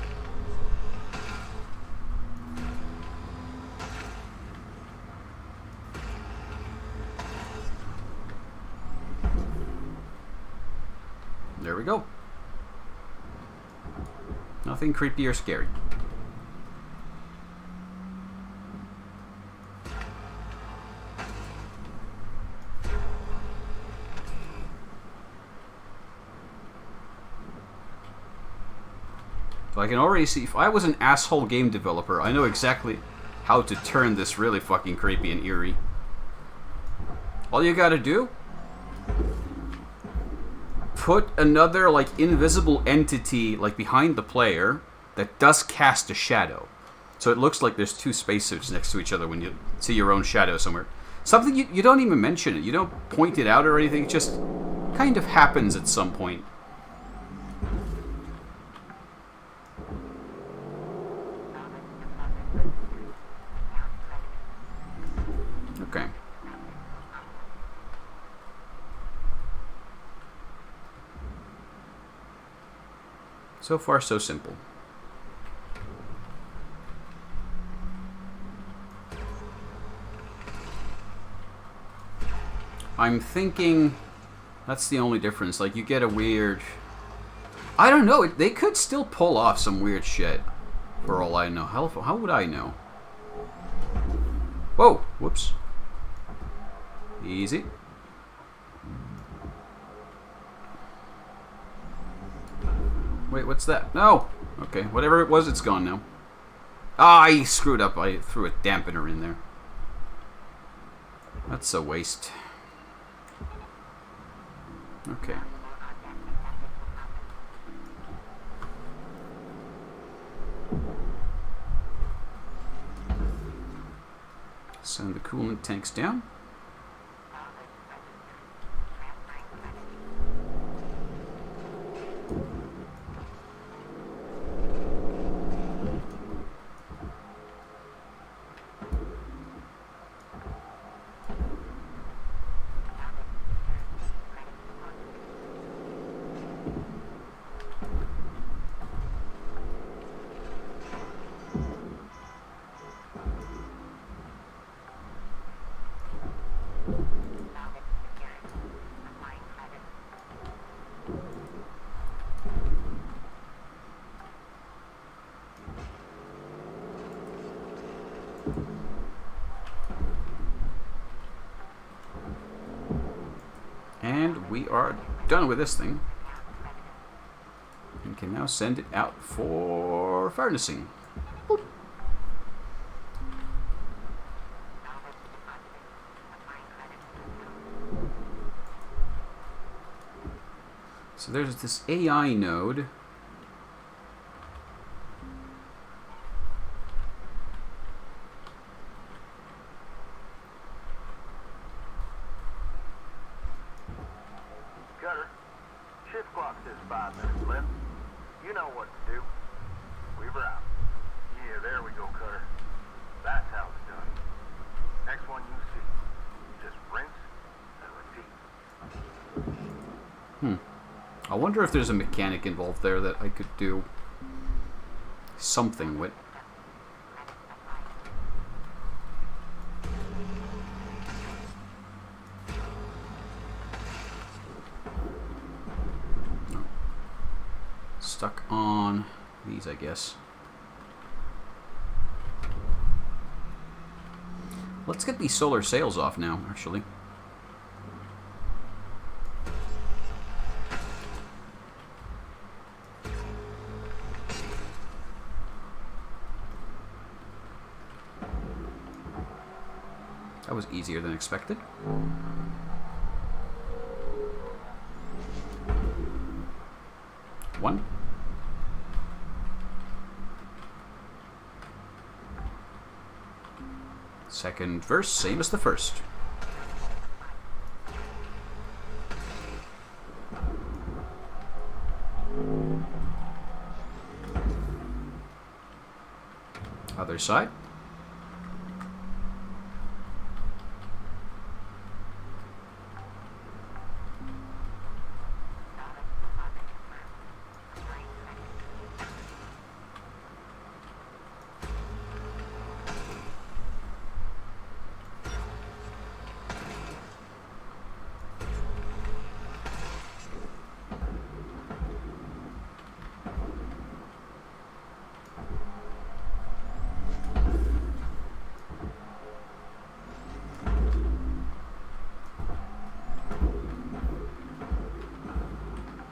There we go. Nothing creepy or scary. So I can already see, if I was an asshole game developer, I know exactly how to turn this really fucking creepy and eerie. All you gotta do, put another like invisible entity like behind the player that does cast a shadow. So it looks like there's two spacesuits next to each other when you see your own shadow somewhere. Something you don't even mention it. You don't point it out or anything. It just kind of happens at some point. Okay. So far, so simple. I'm thinking that's the only difference. Like, you get a weird... I don't know. They could still pull off some weird shit, for all I know. How would I know? Whoa! Whoops. Easy. Wait, what's that? No! Okay, whatever it was, it's gone now. Ah, I screwed up. I threw a dampener in there. That's a waste. Okay. Send the coolant tanks down. And we are done with this thing. And can now send it out for furnacing. Boop. So there's this AI node. Cutter, shift clock says 5 minutes left. You know what to do. Weaver out. Yeah, there we go, Cutter. That's how it's done. Next one you see. Just rinse and repeat. I wonder if there's a mechanic involved there that I could do something with. No. Stuck on these, I guess. Let's get these solar sails off now, actually. That was easier than expected. One. Second verse, same as the first. Other side.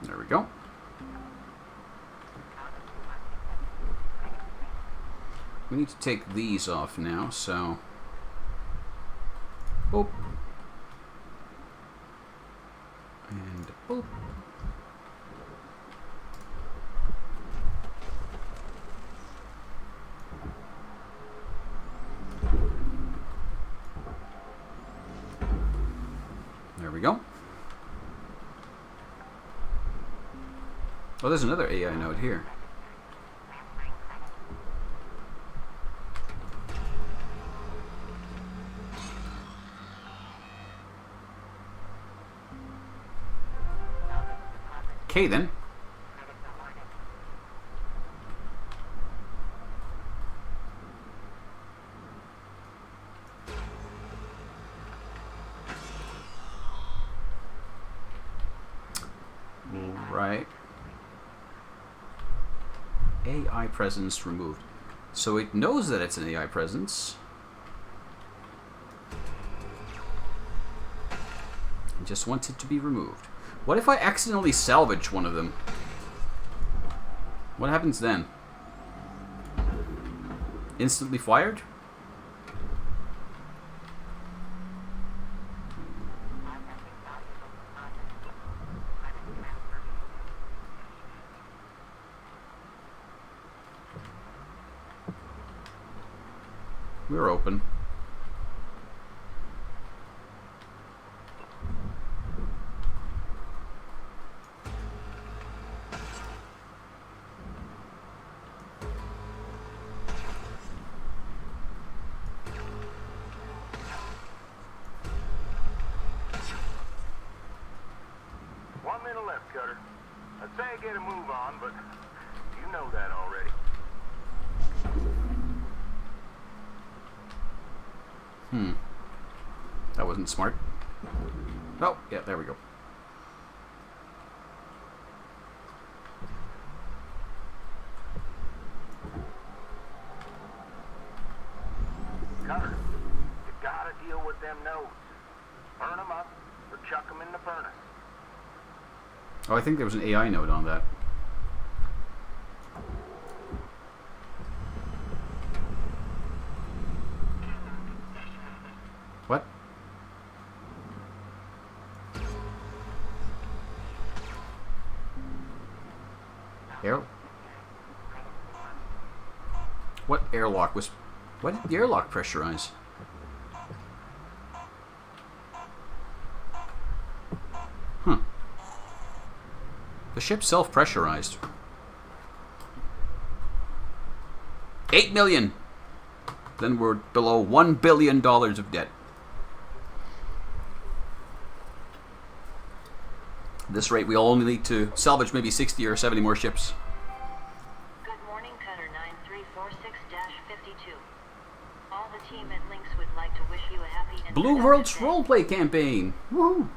There we go. We need to take these off now, so... Boop. And boop. There we go. Oh, there's another AI node here. Okay, then. Right. AI presence removed. So it knows that it's an AI presence. It just wants it to be removed. What if I accidentally salvage one of them? What happens then? Instantly fired? We're open. Cutter. I'd say get a move on, but you know that already. That wasn't smart. Oh, yeah, there we go. Cutter, you gotta deal with them nodes. Burn them up or chuck them in the furnace. Oh, I think there was an AI node on that. What? Air? What airlock was... Why did the airlock pressurize? Huh. The ship self-pressurized. 8 million! Then we're below $1 billion of debt. At this rate, we'll only need to salvage maybe 60 or 70 more ships. Good morning, Cutter 9346-52. All the team at Lynx would like to wish you a happy and Blue World's roleplay campaign! Woohoo!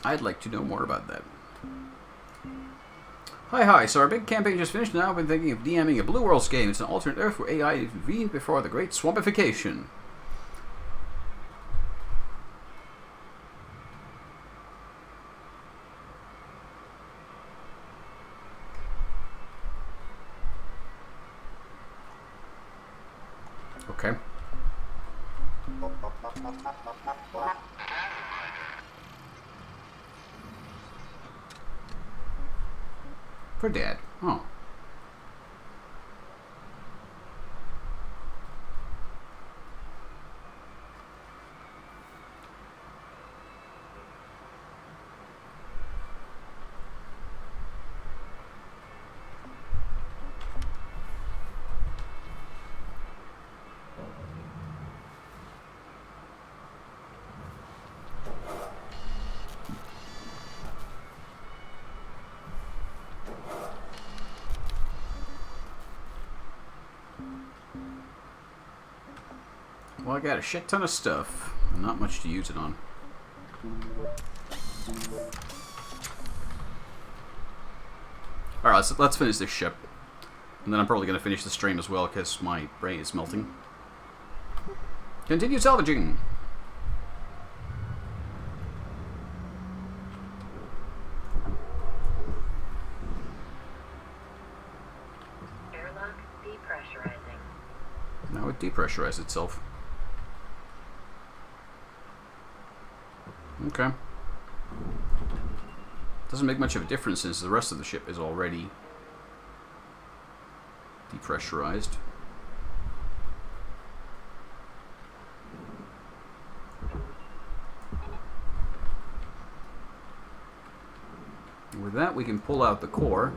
I'd like to know more about that. Hi, so our big campaign just finished. Now I've been thinking of DMing a Blue Worlds game. It's an alternate Earth where AI intervened before the Great Swampification. Okay. For Dad. Oh. Well, I got a shit ton of stuff, and not much to use it on. Alright, let's finish this ship. And then I'm probably going to finish the stream as well, because my brain is melting. Continue salvaging! Airlock depressurizing. Now it depressurized itself. Okay. Doesn't make much of a difference since the rest of the ship is already depressurized. And with that, we can pull out the core.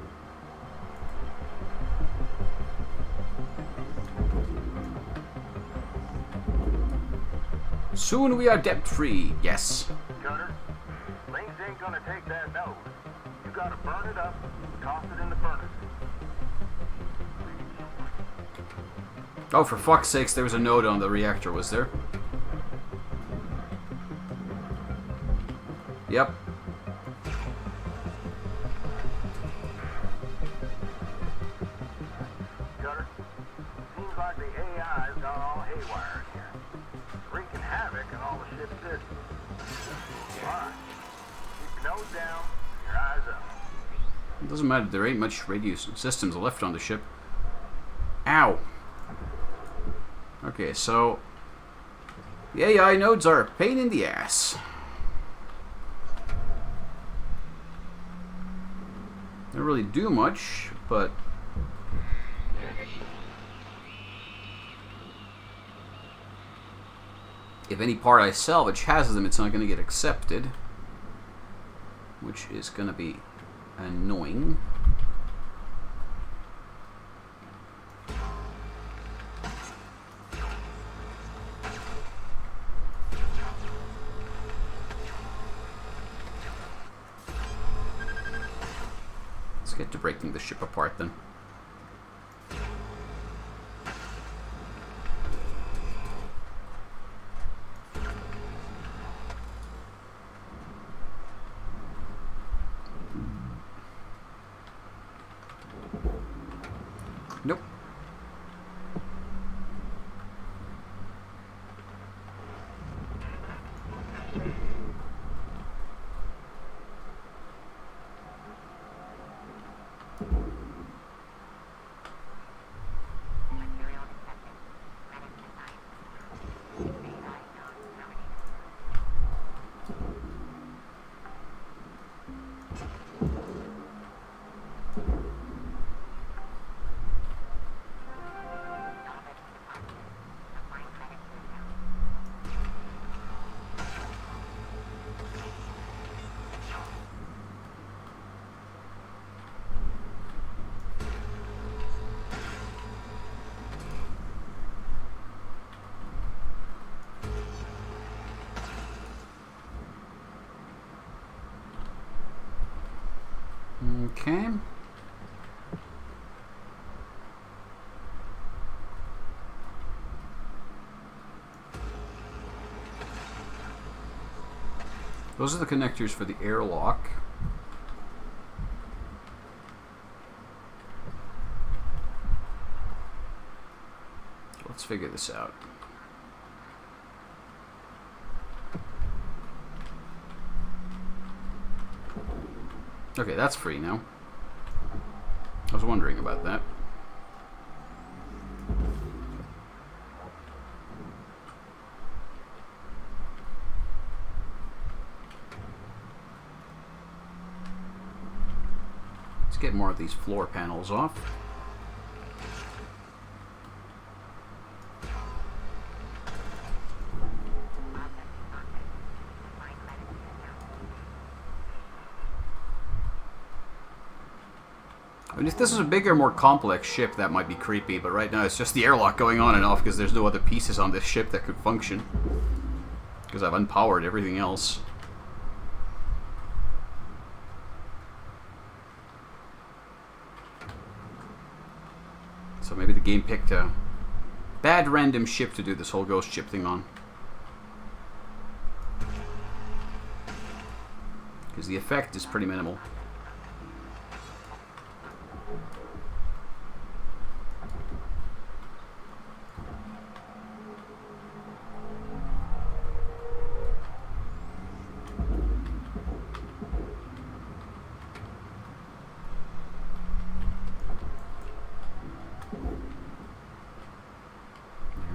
Soon we are debt-free, yes. Cutter, Lynx ain't gonna take that node. You gotta burn it up, toss it in the furnace. Oh, for fuck's sakes, there was a node on the reactor, was there? Yep. Cutter, seems like the AI's got all haywire in here. Wreaking havoc in all the ship's systems. Alright, keep your nose down, Eyes up. It doesn't matter, there ain't much radio systems left on the ship. Ow! Okay, so... the AI nodes are a pain in the ass. They don't really do much, but... if any part I salvage has them, it's not going to get accepted. Which is going to be annoying. Let's get to breaking the ship apart then. Nope. Okay. Those are the connectors for the airlock. Let's figure this out. Okay, that's free now. I was wondering about that. Let's get more of these floor panels off. I mean, if this was a bigger, more complex ship, that might be creepy, but right now it's just the airlock going on and off because there's no other pieces on this ship that could function. Because I've unpowered everything else. So maybe the game picked a bad random ship to do this whole ghost ship thing on. Because the effect is pretty minimal.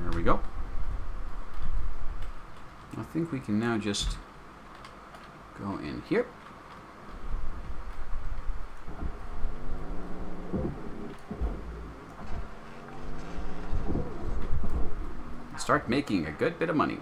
There we go. I think we can now just go in here. Start making a good bit of money.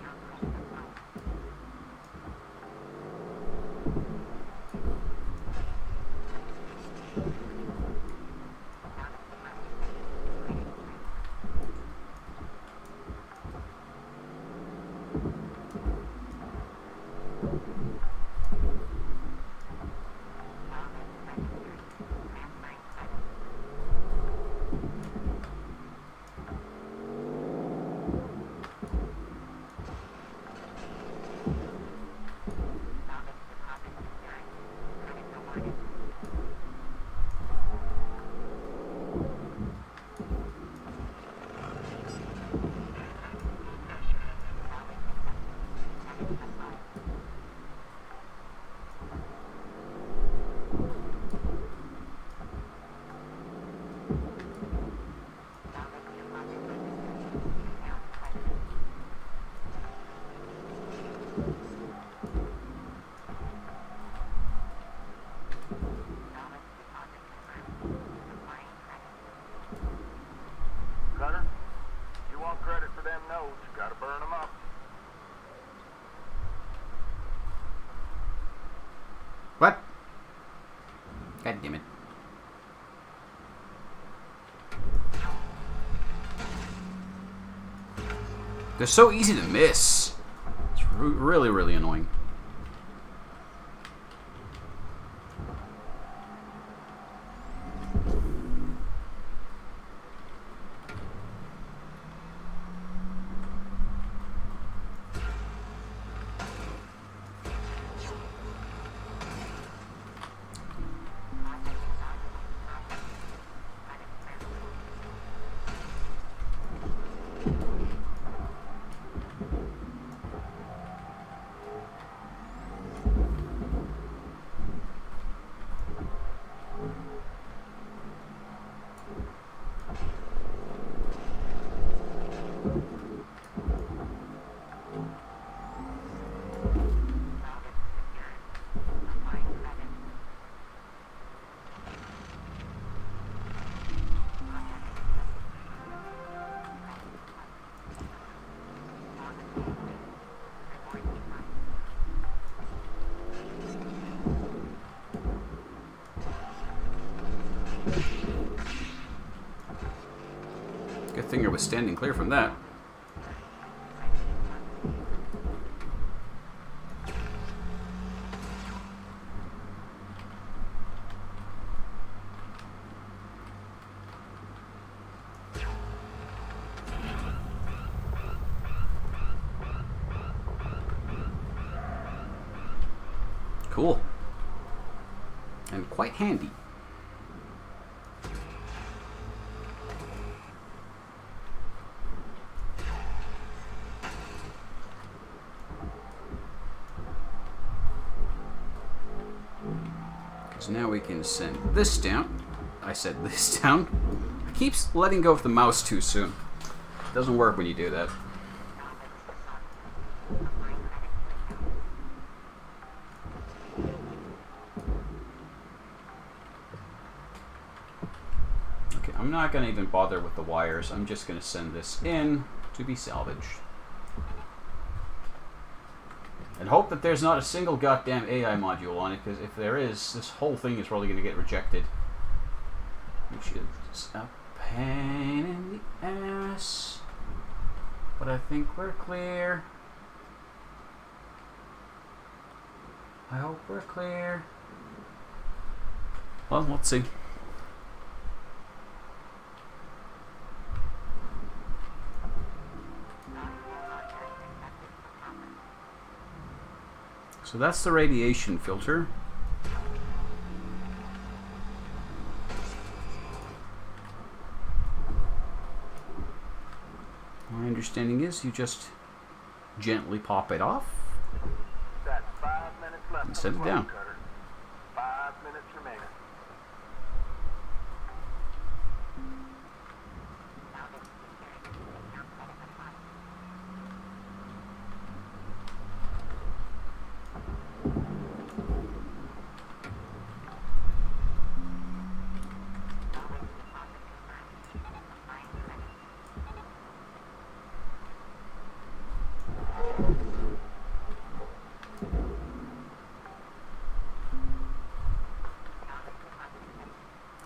What? God damn it. They're so easy to miss. It's really, really annoying. Good thing I was standing clear from that. Cool. And quite handy. Because now we can send this down. I said this down. It keeps letting go of the mouse too soon. It doesn't work when you do that. I'm not going to even bother with the wires. I'm just going to send this in to be salvaged. And hope that there's not a single goddamn AI module on it, because if there is, this whole thing is probably going to get rejected. Which is a pain in the ass. But I think we're clear. I hope we're clear. Well, let's see. So that's the radiation filter. My understanding is you just gently pop it off That's 5 minutes left and set it down. Cutter. 5 minutes remaining.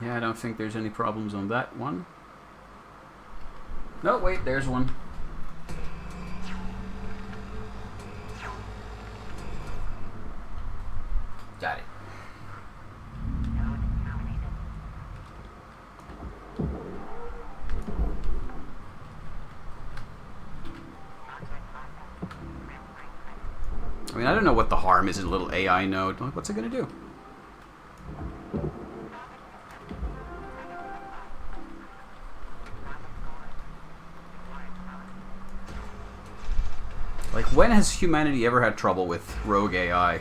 Yeah, I don't think there's any problems on that one. No, wait, there's one. Got it. I mean, I don't know what the harm is in a little AI node. Like, what's it gonna do? Like, when has humanity ever had trouble with rogue AI?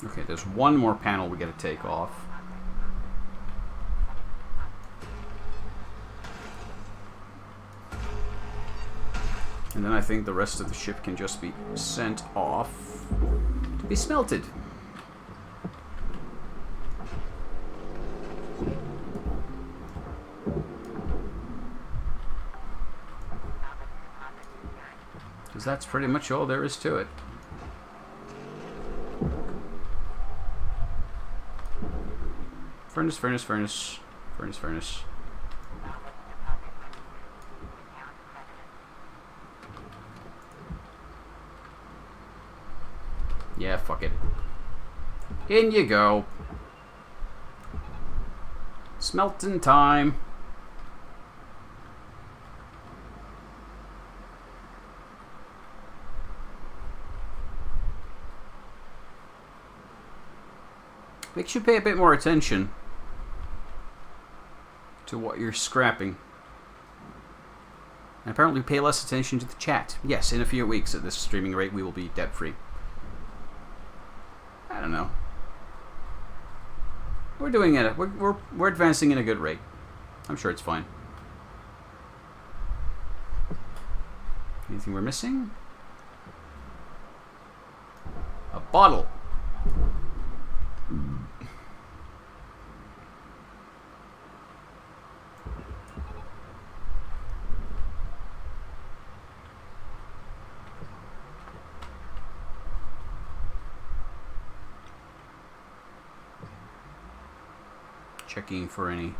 Okay, there's one more panel we gotta take off. And then I think the rest of the ship can just be sent off to be smelted. Because that's pretty much all there is to it. Furnace, furnace, furnace. Furnace, furnace. Yeah, fuck it. In you go. Smelting time. Makes you pay a bit more attention to what you're scrapping. And apparently pay less attention to the chat. Yes, in a few weeks at this streaming rate we will be debt-free. I don't know. We're doing it. We're advancing in a good rate. I'm sure it's fine. Anything we're missing? A bottle. Checking for any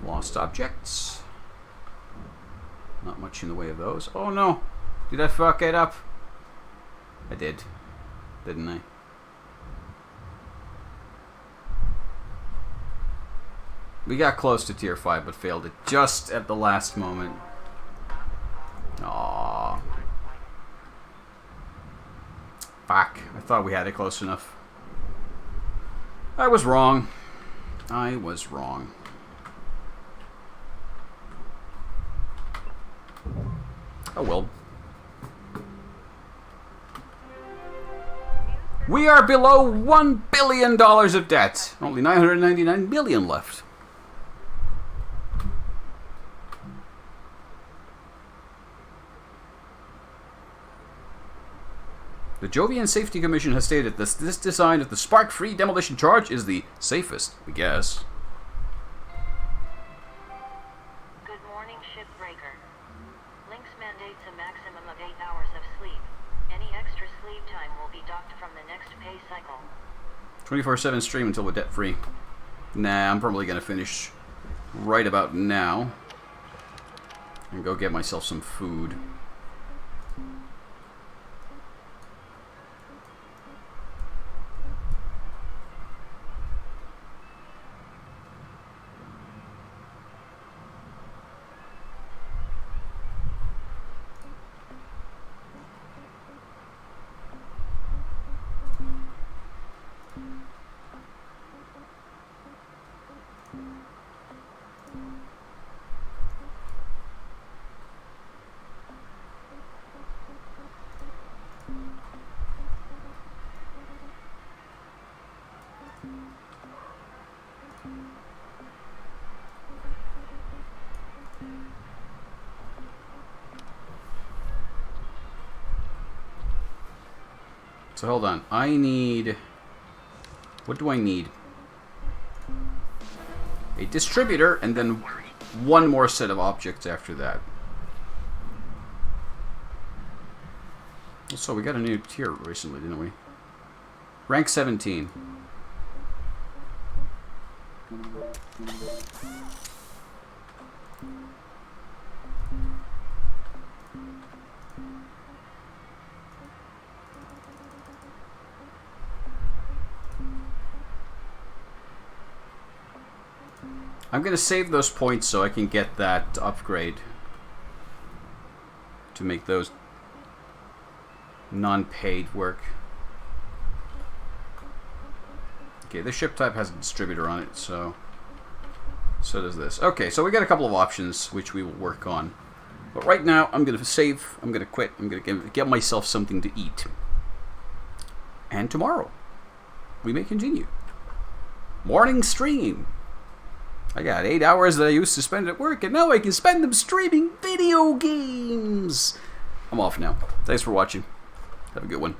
lost objects. Not much in the way of those. Oh no! Did I fuck it up? I did. Didn't I? We got close to tier 5 but failed it just at the last moment. Aww. Fuck. I thought we had it close enough. I was wrong. I was wrong. Oh well. We are below $1 billion of debt. Only 999 million left. The Jovian Safety Commission has stated that this design of the spark-free demolition charge is the safest, we guess. Good morning, Shipbreaker. Lynx mandates a maximum of 8 hours of sleep. Any extra sleep time will be docked from the next pay cycle. 24/7 stream until we're debt-free. Nah, I'm probably going to finish right about now. And go get myself some food. So hold on, I need... What do I need? A distributor, and then one more set of objects after that. So we got a new tier recently, didn't we? Rank 17. I'm gonna save those points so I can get that upgrade to make those non-paid work. Okay, this ship type has a distributor on it, so does this. Okay, so we got a couple of options which we will work on. But right now, I'm gonna save, I'm gonna quit, I'm gonna get myself something to eat. And tomorrow, we may continue. Morning stream. I got 8 hours that I used to spend at work, and now I can spend them streaming video games. I'm off now. Thanks for watching. Have a good one.